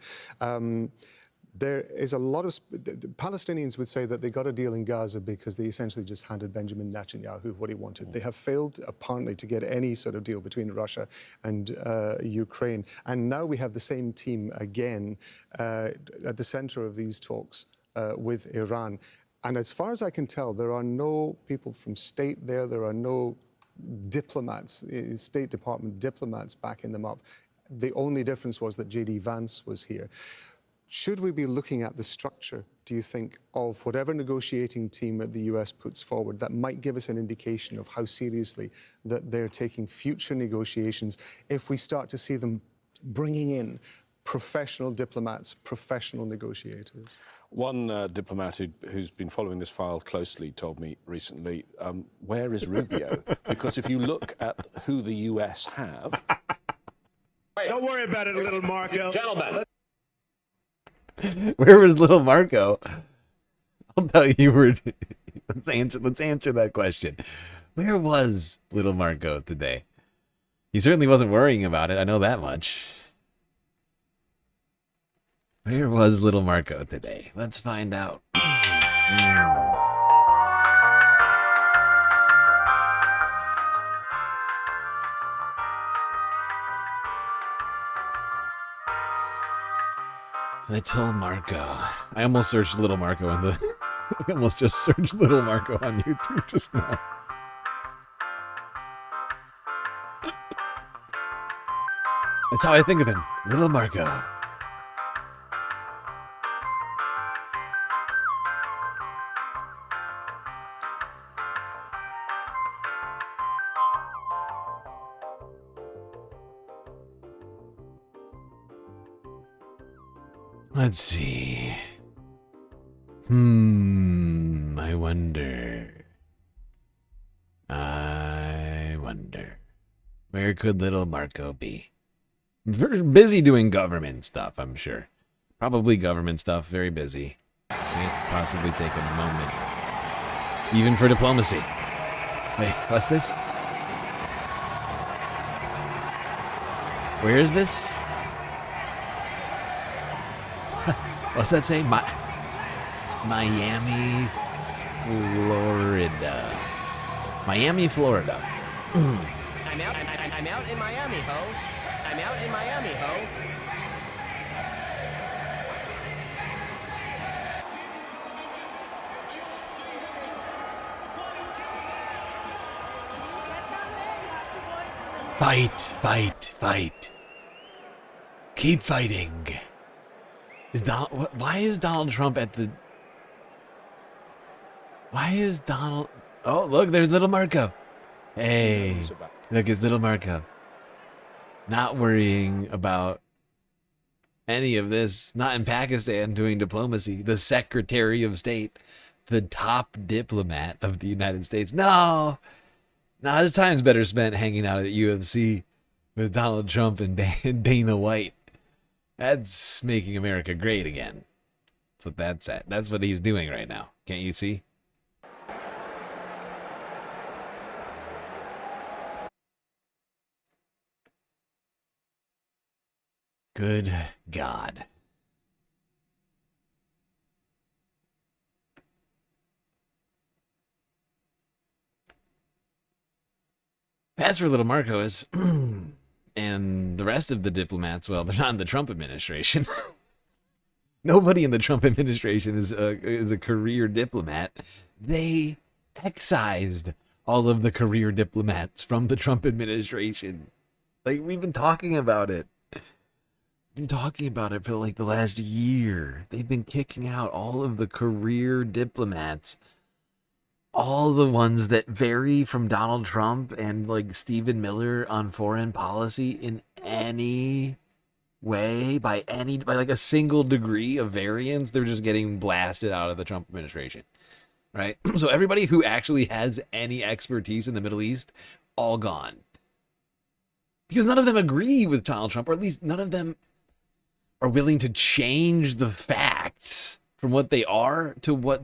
There is a lot of the Palestinians would say that they got a deal in Gaza because they essentially just handed Benjamin Netanyahu what he wanted. They have failed apparently to get any sort of deal between Russia and Ukraine. And now we have the same team again at the center of these talks with Iran. And as far as I can tell, there are no people from state there. There are no diplomats, State Department diplomats backing them up. The only difference was that J.D. Vance was here. Should we be looking at the structure, do you think, of whatever negotiating team that the US puts forward that might give us an indication of how seriously that they're taking future negotiations if we start to see them bringing in professional diplomats, professional negotiators? One diplomat who's been following this file closely told me recently, where is Rubio? Because if you look at who the US have... Don't worry about it, little Marco. Gentlemen. Where was little Marco? I'll tell you where. Let's answer that question. Where was little Marco today? He certainly wasn't worrying about it. I know that much. Where was little Marco today? Let's find out. Little Marco. I almost searched little Marco on the... I almost just searched little Marco on YouTube just now. That's how I think of him. Little Marco. Let's see. I wonder. Where could little Marco be? Very busy doing government stuff, I'm sure. Probably government stuff, very busy. Can't possibly take a moment. Even for diplomacy. Wait, what's this? Where is this? What's that say? Miami, Florida. Miami, Florida. I'm out in Miami, ho. I'm out in Miami, ho. Fight, fight, fight. Keep fighting. Why is Donald Trump at the... Why is Donald... Oh, look, there's little Marco. Hey, look, it's little Marco. Not worrying about any of this. Not in Pakistan doing diplomacy. The Secretary of State. The top diplomat of the United States. No, his time's better spent hanging out at UFC with Donald Trump and Dana White. That's making America great again. That's what that's at. That's what he's doing right now. Can't you see? Good God. As for little Marco is... And the rest of the diplomats, well, they're not in the Trump administration. Nobody in the Trump administration is a career diplomat. They excised all of the career diplomats from the Trump administration. Like, we've been talking about it. Been talking about it for like the last year. They've been kicking out all of the career diplomats. All the ones that vary from Donald Trump and like Stephen Miller on foreign policy in any way, by like a single degree of variance, they're just getting blasted out of the Trump administration, right? So everybody who actually has any expertise in the Middle East, all gone. Because none of them agree with Donald Trump, or at least none of them are willing to change the facts from what they are to what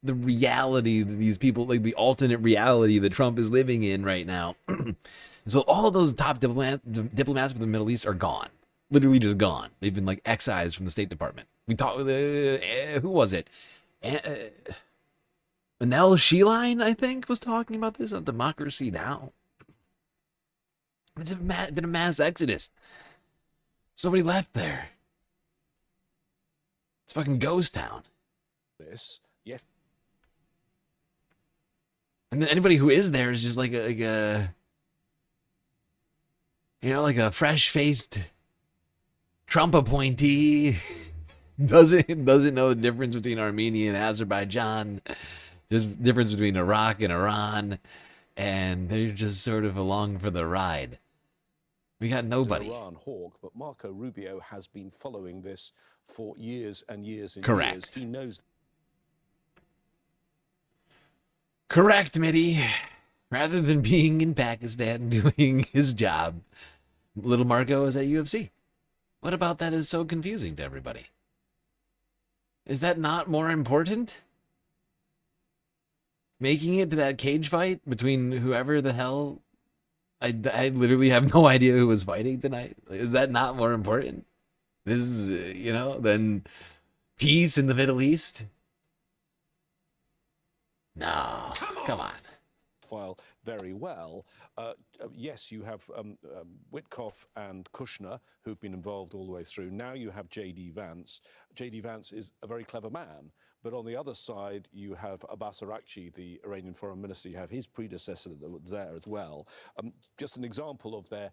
the reality that these people, like the alternate reality that Trump is living in right now. So all of those top diplomats from the Middle East are gone. Literally just gone. They've been like excised from the State Department. We talked with who was it? Anel Sheline, I think, was talking about this on Democracy Now. It's been a mass exodus. Somebody left there. It's fucking ghost town. This, yeah. And then anybody who is there is just like a like a fresh-faced Trump appointee. doesn't know the difference between Armenia and Azerbaijan. There's a difference between Iraq and Iran, and they're just sort of along for the ride. We got nobody. Iran hawk, but Marco Rubio has been following this for years and years and Correct. years. He knows. Correct, Mitty. Rather than being in Pakistan doing his job, little Marco is at UFC. What about that is so confusing to everybody? Is that not more important? Making it to that cage fight between whoever the hell... I literally have no idea who was fighting tonight. Is that not more important? This is, than peace in the Middle East? No, come on. File very well. Yes, you have Witkoff and Kushner, who've been involved all the way through. Now you have J.D. Vance. J.D. Vance is a very clever man. But on the other side, you have Abbas Araghchi, the Iranian foreign minister. You have his predecessor that was there as well. Just an example of their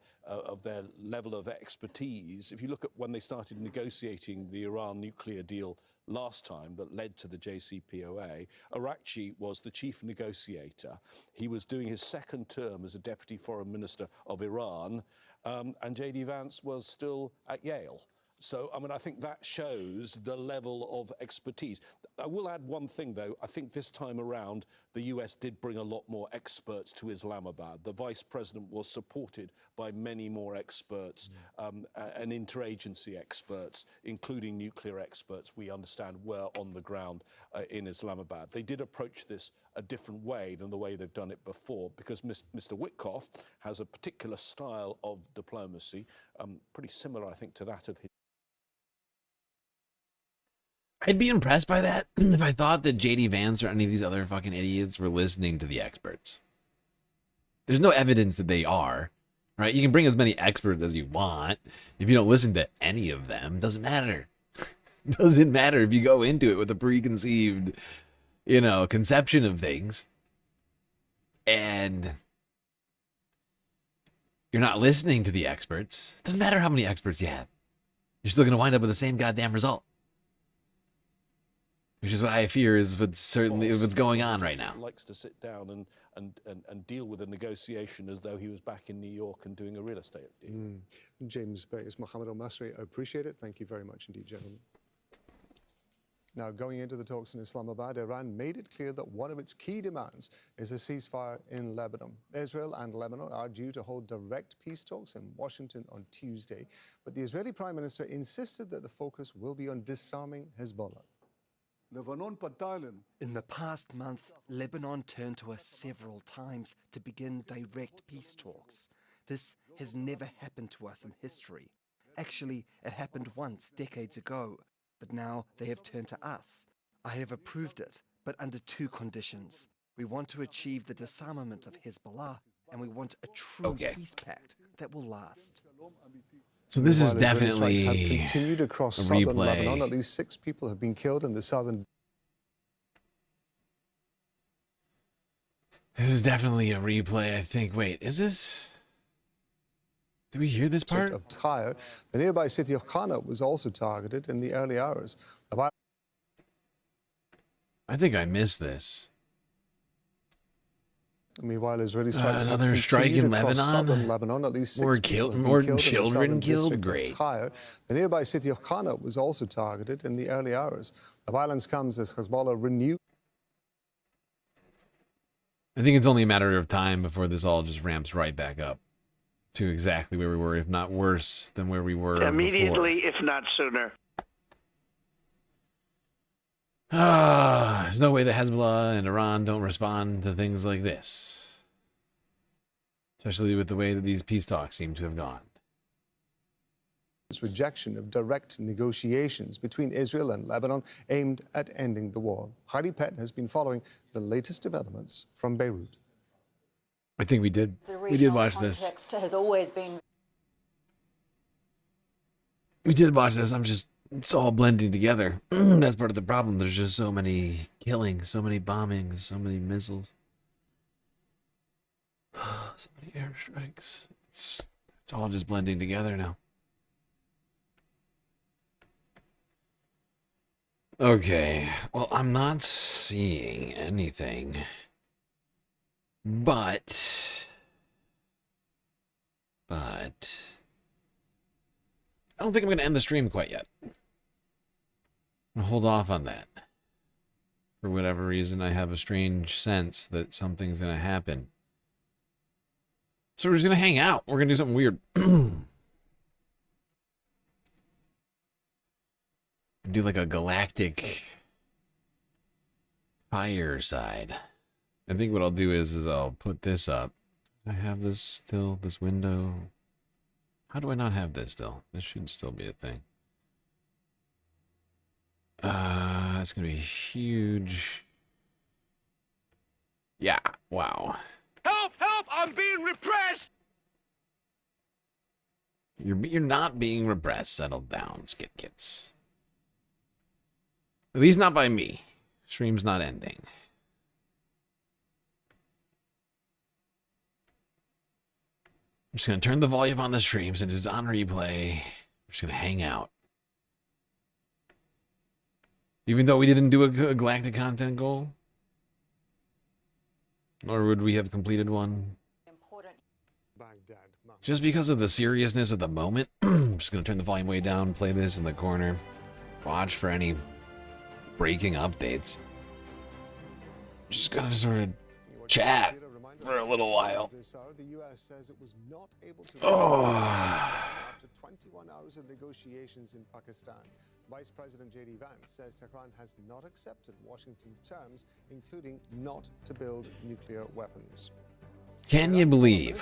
level of expertise. If you look at when they started negotiating the Iran nuclear deal last time that led to the JCPOA, Araghchi was the chief negotiator. He was doing his second term as a deputy foreign minister of Iran, and J.D. Vance was still at Yale. So, I think that shows the level of expertise. I will add one thing, though. I think this time around, the US did bring a lot more experts to Islamabad. The vice president was supported by many more experts, and interagency experts, including nuclear experts, we understand, were on the ground in Islamabad. They did approach this a different way than the way they've done it before, because Mr. Witkoff has a particular style of diplomacy, pretty similar, I think, to that of his. I'd be impressed by that if I thought that J.D. Vance or any of these other fucking idiots were listening to the experts. There's no evidence that they are, right? You can bring as many experts as you want. If you don't listen to any of them, doesn't matter. Doesn't matter if you go into it with a preconceived, conception of things, and you're not listening to the experts. Doesn't matter how many experts you have. You're still going to wind up with the same goddamn result. Which is what I fear is what's going on right now. Likes to sit down and deal with a negotiation as though he was back in New York and doing a real estate deal. James Bates, Mohammed Al-Masri, I appreciate it. Thank you very much indeed, gentlemen. Now, going into the talks in Islamabad, Iran made it clear that one of its key demands is a ceasefire in Lebanon. Israel and Lebanon are due to hold direct peace talks in Washington on Tuesday, but the Israeli Prime Minister insisted that the focus will be on disarming Hezbollah. In the past month, Lebanon turned to us several times to begin direct peace talks. This has never happened to us in history. Actually, it happened once, decades ago, but now they have turned to us. I have approved it, but under two conditions. We want to achieve the disarmament of Hezbollah, and we want a true peace pact that will last. So this is definitely have continued across a southern replay. Lebanon. At least 6 people have been killed in the southern. This is definitely a replay, I think. Wait, is this... Did we hear this part? Of Tyre. The nearby city of Qana was also targeted in the early hours. I think I missed this. Meanwhile, Israeli strikes have another strike in continued across Lebanon. southern Lebanon. At least 6 More people have been more killed in the children southern killed. district of Great. Tyre. The nearby city of Qana was also targeted in the early hours. The violence comes as Hezbollah renewed. I think it's only a matter of time before this all just ramps right back up to exactly where we were, if not worse than where we were immediately, if not sooner. There's no way that Hezbollah and Iran don't respond to things like this. Especially with the way that these peace talks seem to have gone. its rejection of direct negotiations between Israel and Lebanon aimed at ending the war. Heidi Pett has been following the latest developments from Beirut. I think we did. We did watch this. Context has always been. We did watch this. It's all blending together. That's part of the problem. There's just so many killings, so many bombings, so many missiles, so many airstrikes. It's all just blending together now. Okay, well, I'm not seeing anything, but I don't think I'm going to end the stream quite yet. I'll hold off on that. For whatever reason, I have a strange sense that something's going to happen. So we're just going to hang out. We're going to do something weird. Do like a galactic fireside. I think what I'll do is I'll put this up. I have this still, this window. How do I not have this still? This should still be a thing. It's gonna be huge. Yeah, wow. Help! Help! I'm being repressed! You're not being repressed. Settle down, skit kits. At least not by me. Stream's not ending. I'm just going to turn the volume on the stream since it's on replay. I'm just going to hang out. Even though we didn't do a galactic content goal? Or would we have completed one? Just because of the seriousness of the moment, I'm just going to turn the volume way down, play this in the corner, watch for any breaking updates. Just gonna sort of chat for a little while. Oh. After 21 hours of negotiations in Pakistan, Vice President J.D. Vance says Tehran has not accepted Washington's terms, including not to build nuclear weapons. Can you believe?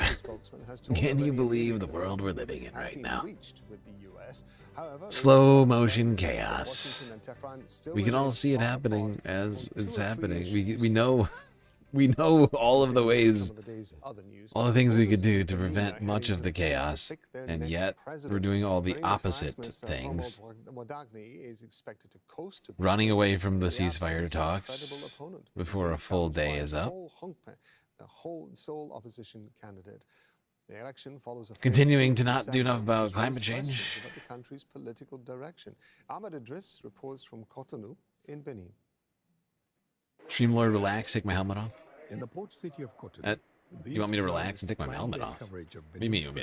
Can you believe the world we're living in right now? Slow motion chaos. We can all see it happening as it's happening. We know all of the ways, all the things we could do to prevent much of the chaos, and yet we're doing all the opposite things. Running away from the ceasefire talks before a full day is up. The whole sole opposition candidate. The election follows a continuing to not do enough about climate change. About the country's political direction. Ahmed Idris reports from Cotonou in Benin. StreamLord, relax, take my helmet off. In the port city of Cotonou. You want me to relax and take my helmet off? What do you mean you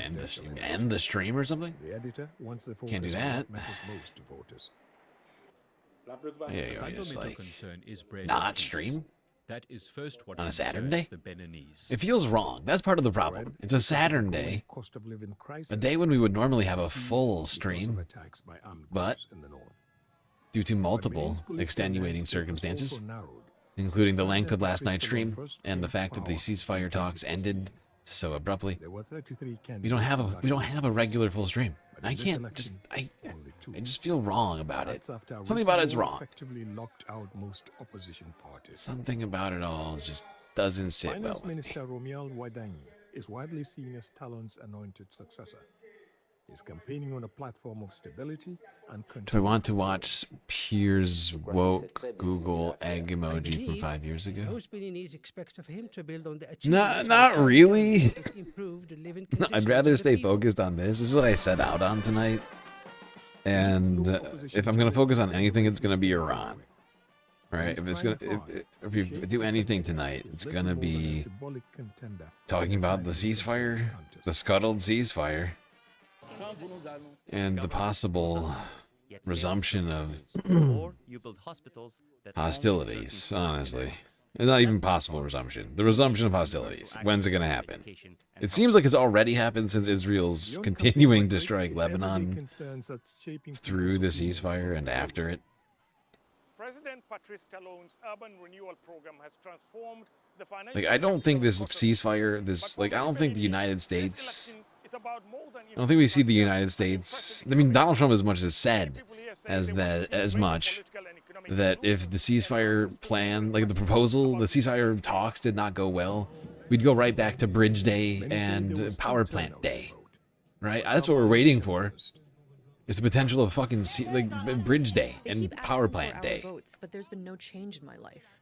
end the stream or something? The editor wants the can't do that. Most to voters. Yeah, you're just like not stream. That is first what on a Saturday? The Beninese. It feels wrong. That's part of the problem. It's a Saturday, a day when we would normally have a full stream, but due to multiple extenuating circumstances, including the length of last night's stream and the fact that the ceasefire talks ended so abruptly, we don't have a regular full stream. I can't just I just feel wrong about it. Something about it's wrong. Something about it all just doesn't sit well with Minister me. Romuald Wadanyi is widely seen as Talon's anointed successor. He's campaigning on a platform of stability and Do I want to watch Pierre's woke Google egg emoji from 5 years ago? Most Beninese expect of him to build on the Not really. improved living I'd rather stay focused on this. This is what I set out on tonight. And if I'm going to focus on anything, it's going to be Iran. Right? If you do anything tonight, it's going to be talking about the ceasefire, the scuttled ceasefire, and the possible resumption of hostilities, honestly. It's not even possible resumption. The resumption of hostilities. When's it going to happen? It seems like it's already happened since Israel's continuing to strike Lebanon through the ceasefire and after it. President Patrice Talon's urban renewal program has transformed the financial. Like, I don't think this ceasefire, I don't think the United States I don't think we see the United States. I mean, Donald Trump as much as said as much that if the ceasefire plan, like the proposal, the ceasefire talks did not go well, we'd go right back to Bridge Day and Power Plant Day, right? That's what we're waiting for. It's the potential of fucking Bridge Day and Power Plant Day. Votes, but there's been no change in my life.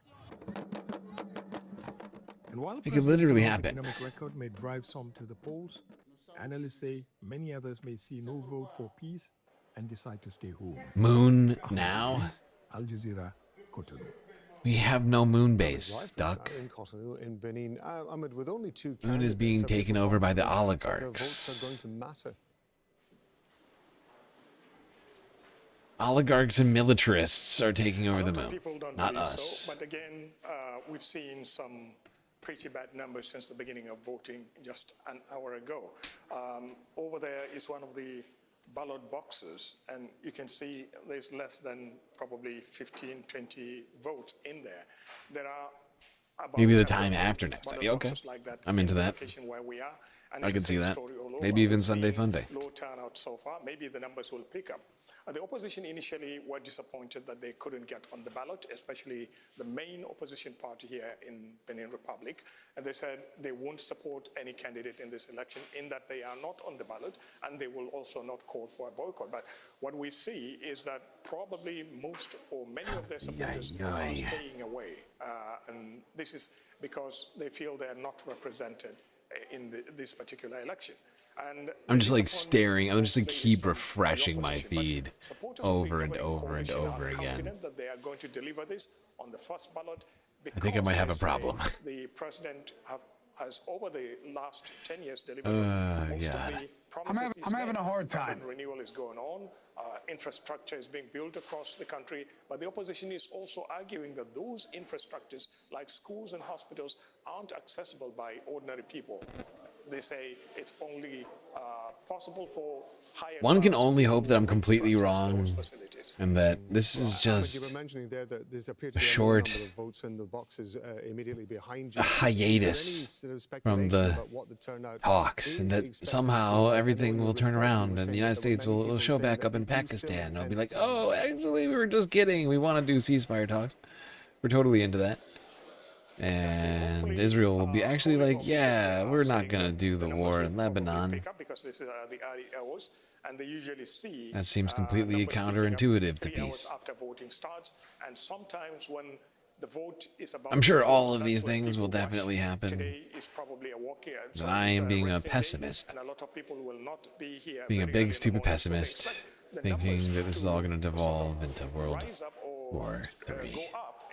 And while It could literally President happen. Trump's economic record may drive some to the polls, analysts say many others may see no vote for peace and decide to stay home. Moon now? Al Jazeera, Cotonou. We have no moon base, Duck. In Cotonou, in Benin, Ahmed, with only two Moon is being candidates, taken over by the their oligarchs. votes are going to matter. Oligarchs and militarists are taking over the moon, People don't not believe us. So, but again, we've seen some pretty bad numbers since the beginning of voting just an hour ago. Over there is one of the ballot boxes, and you can see there's less than probably 15, 20 votes in there. There are about Maybe the 10 time after next ballot day. Okay, boxes like that I'm into in the that. location where we are, and I it's can the see same that. story all over. Maybe even We've Sunday seen Funday. low turnout so far. Maybe the numbers will pick up. The opposition initially were disappointed that they couldn't get on the ballot, especially the main opposition party here in Benin Republic. And they said they won't support any candidate in this election in that they are not on the ballot, and they will also not call for a boycott. But what we see is that probably most or many of their supporters are staying away. And this is because they feel they are not represented in this particular election. And I'm just like staring. I'm just like keep refreshing my feed over and over and over again. that they are going to deliver this on the first ballot. I think I might have a because they say problem. The president has over the last 10 years delivered most God. of the promises. I'm having a hard time. Renewal is going on. Infrastructure is being built across the country, but the opposition is also arguing that those infrastructures, like schools and hospitals, aren't accessible by ordinary people. They say it's only possible for higher. One can only hope that I'm completely wrong, and that this is just a short a hiatus from the talks, and that somehow everything will turn around and the United States will show back up in Pakistan. They'll be like, oh, actually, we were just kidding. We want to do ceasefire talks. We're totally into that. And Israel will be actually like, yeah, we're not going to do the war in Lebanon. That seems completely counterintuitive to peace. I'm sure all of these things will definitely happen. But I am being a pessimist. Being a big, stupid pessimist, thinking that this is all going to devolve into World War III.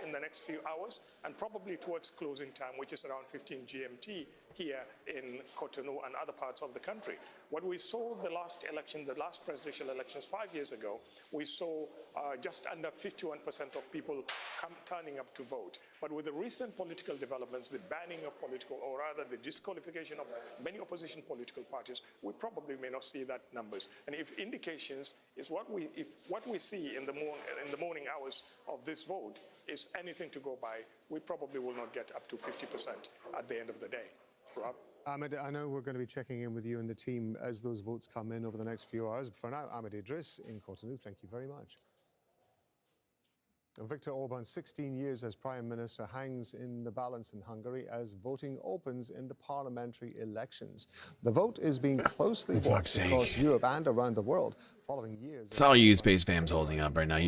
In the next few hours, and probably towards closing time, which is around 15 GMT here in Cotonou and other parts of the country. What we saw the last election, the last presidential elections 5 years ago, we saw just under 51% of people turning up to vote. But with the recent political developments, the banning of political, or rather the disqualification of many opposition political parties, we probably may not see that numbers. And if indications is what we see in the morning hours of this vote is anything to go by, we probably will not get up to 50% at the end of the day. Rob? Ahmed, I know we're going to be checking in with you and the team as those votes come in over the next few hours. But for now, Ahmed Idris in Cotonou, thank you very much. And Viktor Orban's 16 years as Prime Minister hangs in the balance in Hungary as voting opens in the parliamentary elections. The vote is being closely watched across Europe and around the world following years. That's all you Space Fam's holding up right now.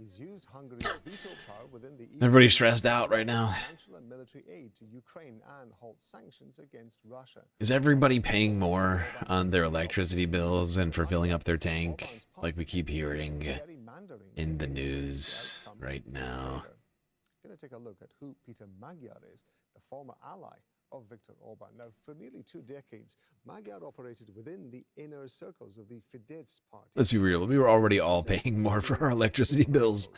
He's used Hungary's veto power within the EU. Everybody's stressed out right now. Financial and military aid to Ukraine and halt sanctions against Russia. Is everybody paying more on their electricity bills and for filling up their tank, like we keep hearing in the news right now? Going to take a look at who Peter Magyar is, the former ally of Viktor Orban. Now, for nearly 2 decades, Magyar operated within the inner circles of the Fidesz party. Let's be real, we were already all paying more for our electricity bills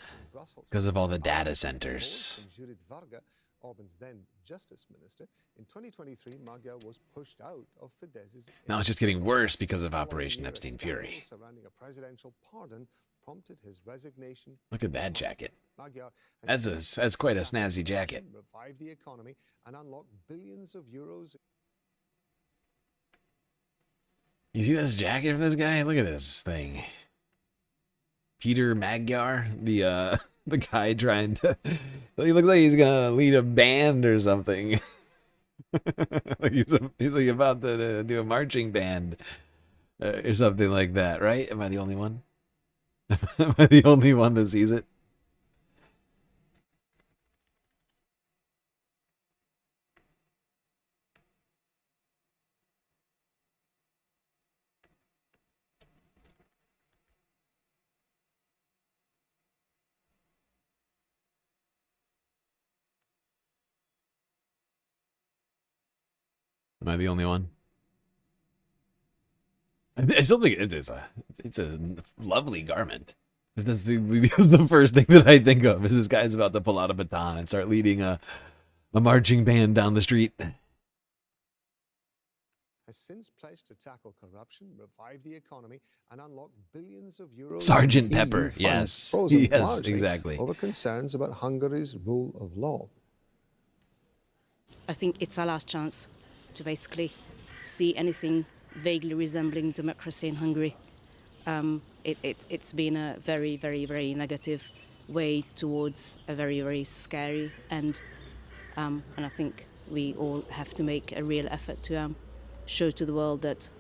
because of all the data centers. Judith Varga, Orban's then justice minister, in 2023, Magyar was pushed out of Fidesz's. Now it's just getting worse because of Operation Epstein Fury. Surrounding a presidential pardon prompted his resignation. Look at that jacket. Magyar That's quite a snazzy jacket. Revive the economy and unlock billions of euros. You see this jacket from this guy? Look at this thing. Peter Magyar, the the guy trying to. He looks like he's gonna lead a band or something. Like he's like about to do a marching band or something like that, right? Am I the only one? Am I the only one that sees it? Am I the only one? I still think it's a lovely garment. That's the first thing that I think of is this guy's about to pull out a baton and start leading a marching band down the street. Has since pledged to tackle corruption, revive the economy, and unlock billions of euros. Sergeant in EU Pepper, funds yes. frozen Yes, largely exactly. Over concerns about Hungary's rule of law. I think it's our last chance to basically see anything vaguely resembling democracy in Hungary. It's been a very, very, very negative way towards a very, very scary end. And I think we all have to make a real effort to show to the world that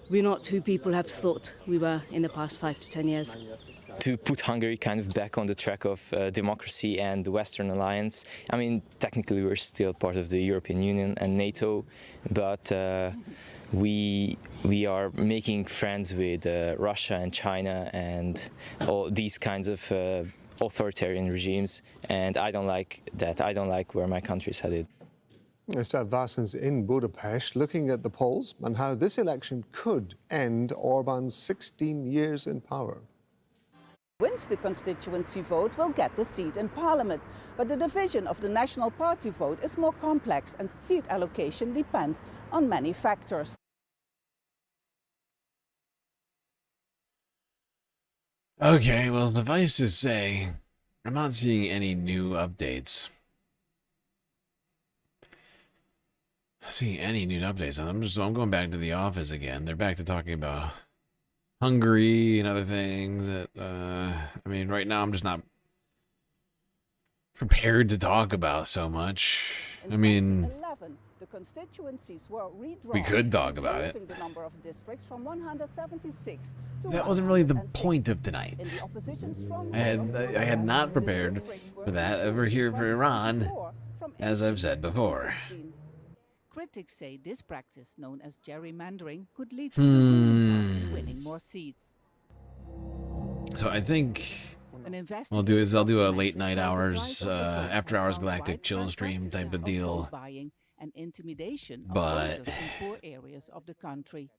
we're not who people have thought we were in the past 5 to 10 years. To put Hungary kind of back on the track of democracy and the Western alliance. I mean, technically we're still part of the European Union and NATO, but we are making friends with Russia and China and all these kinds of authoritarian regimes, and I don't like that. I don't like where my country's headed. Mr. Vassens in Budapest, looking at the polls and how this election could end Orban's 16 years in power. Wins the constituency vote will get the seat in parliament, but the division of the National Party vote is more complex and seat allocation depends on many factors. Okay, well, the Vice is saying I'm not seeing any new updates. Not seeing any new updates. I'm going back to the office again. They're back to talking about Hungary and other things that I mean, right now I'm just not prepared to talk about so much. I mean, the constituencies were redrawn, we could talk about it. the number of districts from 176 to That wasn't really the point of tonight. in the opposition's strong I had not prepared for that over here for Iran, as I've said before. Critics say this practice, known as gerrymandering, could lead to the ruling party winning more seats. So I think what I'll do is I'll do a late night hours, after hours galactic chill stream type of deal. And intimidation of But voters in poor areas of the country.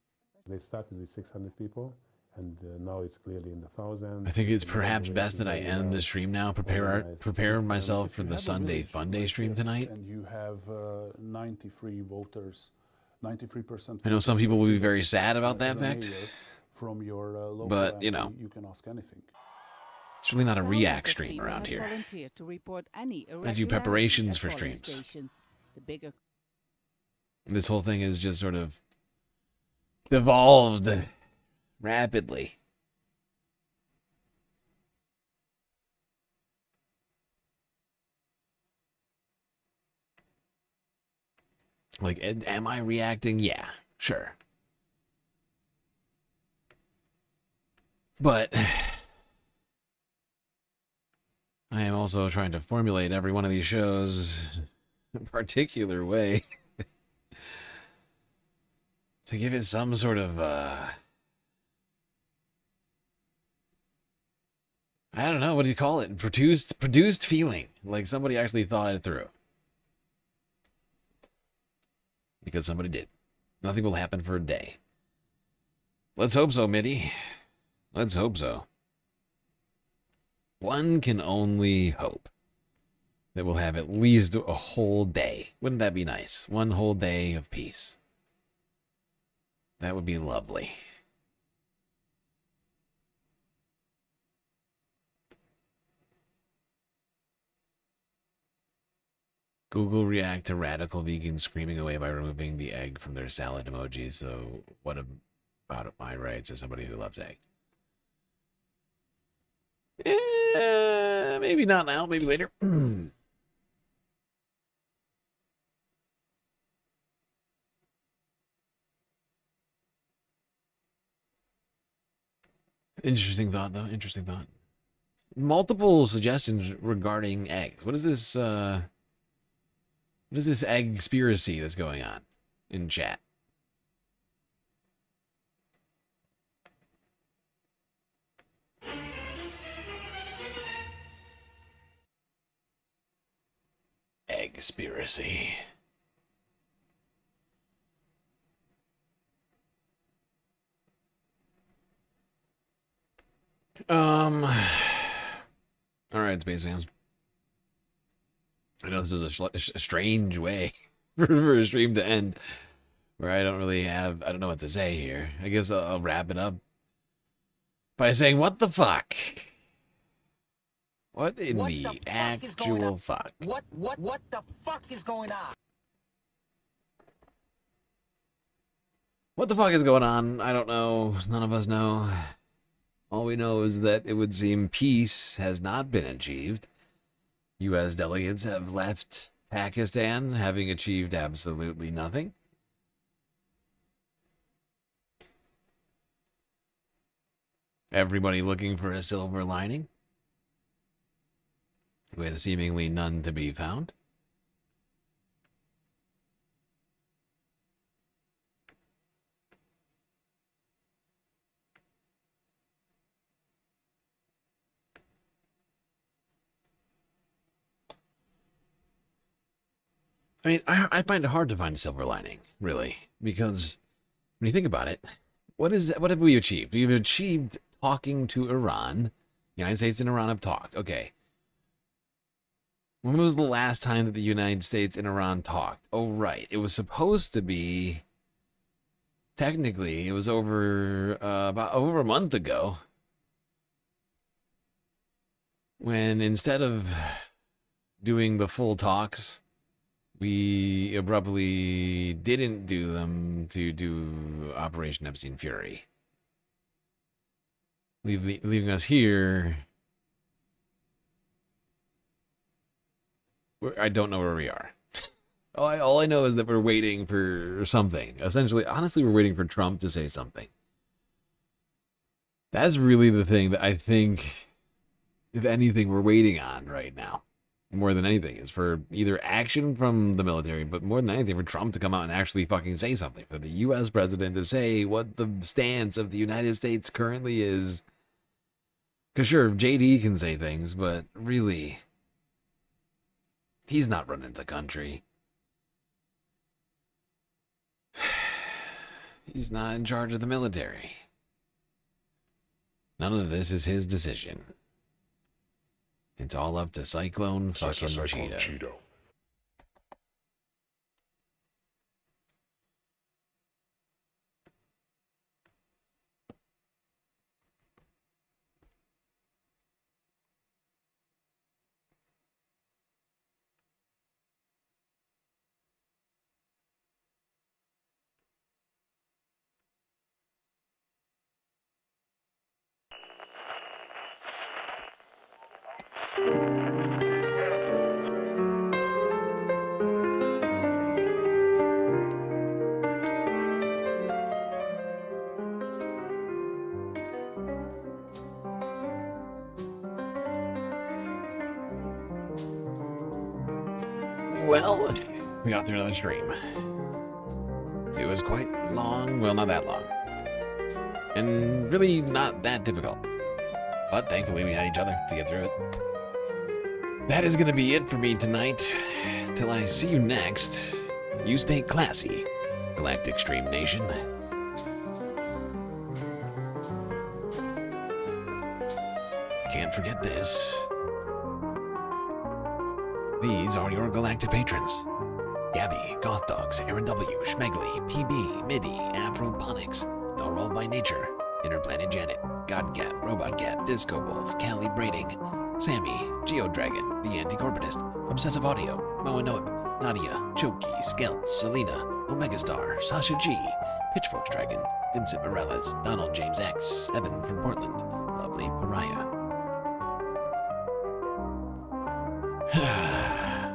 They started with 600 people, and now it's clearly in the thousands. I think it's perhaps best that I end the stream now. Prepare myself for the Sunday Fun Day stream tonight. And you have 93 voters, 93%. I know some people will be very sad about that fact, From your local but you know, you can ask anything. it's really not a react stream around here. I do preparations for streams. This whole thing is just sort of evolved rapidly. Like, am I reacting? Yeah, sure. But I am also trying to formulate every one of these shows in a particular way to give it some sort of, I don't know, what do you call it? Produced feeling, like somebody actually thought it through. Because somebody did. Nothing will happen for a day. Let's hope so, Mitty. Let's hope so. One can only hope that we'll have at least a whole day. Wouldn't that be nice? One whole day of peace. That would be lovely. Google react to radical vegans screaming away by removing the egg from their salad emoji. So what about my rights as somebody who loves eggs? Maybe not now, maybe later. Interesting thought, though. Interesting thought. Multiple suggestions regarding eggs. What is this? What is this egg conspiracy that's going on in chat? Egg conspiracy. All right, Space Fans. I know this is a strange way for a stream to end, where I don't know what to say here. I guess I'll wrap it up by saying, what the fuck? What in the actual fuck? What the fuck is going on? What the fuck is going on? I don't know. None of us know. All we know is that it would seem peace has not been achieved. U.S. delegates have left Pakistan, having achieved absolutely nothing. Everybody looking for a silver lining, with seemingly none to be found. I mean, I find it hard to find a silver lining, really, because when you think about it, what have we achieved? We've achieved talking to Iran. The United States and Iran have talked. Okay. When was the last time that the United States and Iran talked? Oh, right. It was supposed to be, technically, it was about over a month ago, when instead of doing the full talks, we abruptly didn't do them to do Operation Epstein Fury, leaving us here. I don't know where we are. All I know is that we're waiting for something. Essentially, honestly, we're waiting for Trump to say something. That's really the thing that I think, if anything, we're waiting on right now. More than anything, is for either action from the military, but more than anything, for Trump to come out and actually fucking say something. For the U.S. president to say what the stance of the United States currently is. Because sure, JD can say things, but really, he's not running the country. He's not in charge of the military. None of this is his decision. It's all up to Cyclone fucking Cheeto. Well, we got through another stream. It was quite long, well, not that long. And really not that difficult. But thankfully we had each other to get through it. That is going to be it for me tonight. Till I see you next, you stay classy, Galactic Stream Nation. Can't forget this. These are your galactic patrons. Gabby, Goth Dogs, Aaron W, Schmegley, PB, Midi, Afroponics, No Roll by Nature, Interplanet Janet, Godcat, Robot Cat, Disco Wolf, Callie Braiding, Sammy, Geodragon, the Anti-Corporatist, Obsessive Audio, Moanoip, Nadia, Choki, Skelt, Selena, Omegastar, Sasha G, Pitchforks Dragon, Vincent Morales, Donald James X, Evan from Portland, Lovely Pariah.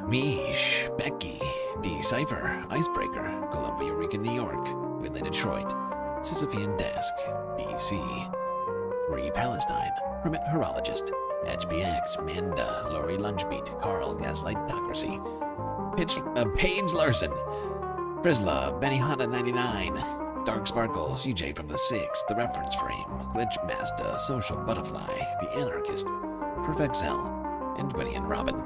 Mish, Becky, Decipher, Icebreaker, Columbia, Eureka, New York, Wheeling, Detroit, Sisyphean Desk, BC, Free Palestine, Hermit Horologist, HBX, Manda, Lori Lunchbeat, Carl, Gaslightocracy, Paige Larson, Frisla, Benihana 99, Dark Sparkles, CJ from the 6th, The Reference Frame, Glitch Master, Social Butterfly, The Anarchist, Perfect Cell, and Winnie and Robin.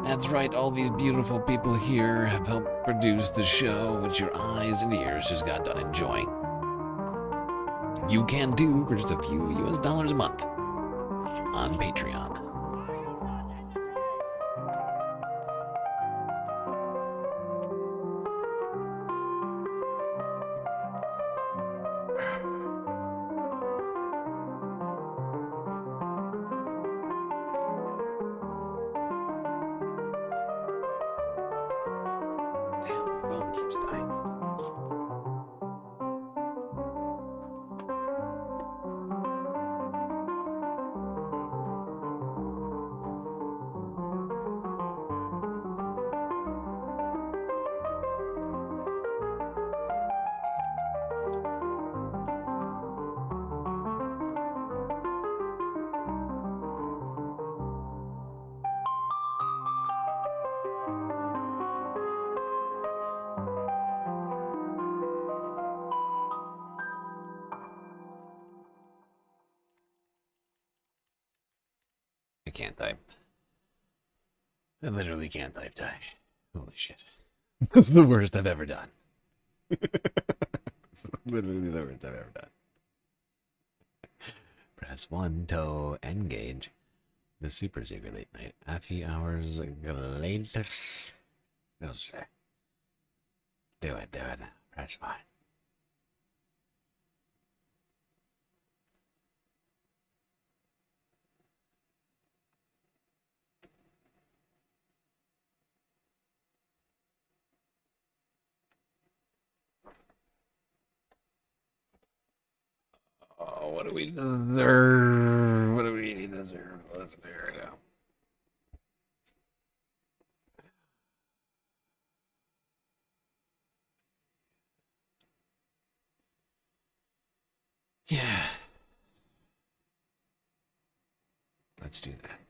That's right, all these beautiful people here have helped produce the show which your eyes and ears just got done enjoying. You can do for just a few US dollars a month on Patreon. I can't type. I literally can't type, Ty. Holy shit. That's the worst I've ever done. It's literally the worst I've ever done. Press 1 to engage. The super secret late night. A few hours later. Do it now. Press 1. Oh, what do we deserve? What do we deserve? Let's figure it out. Yeah. Let's do that.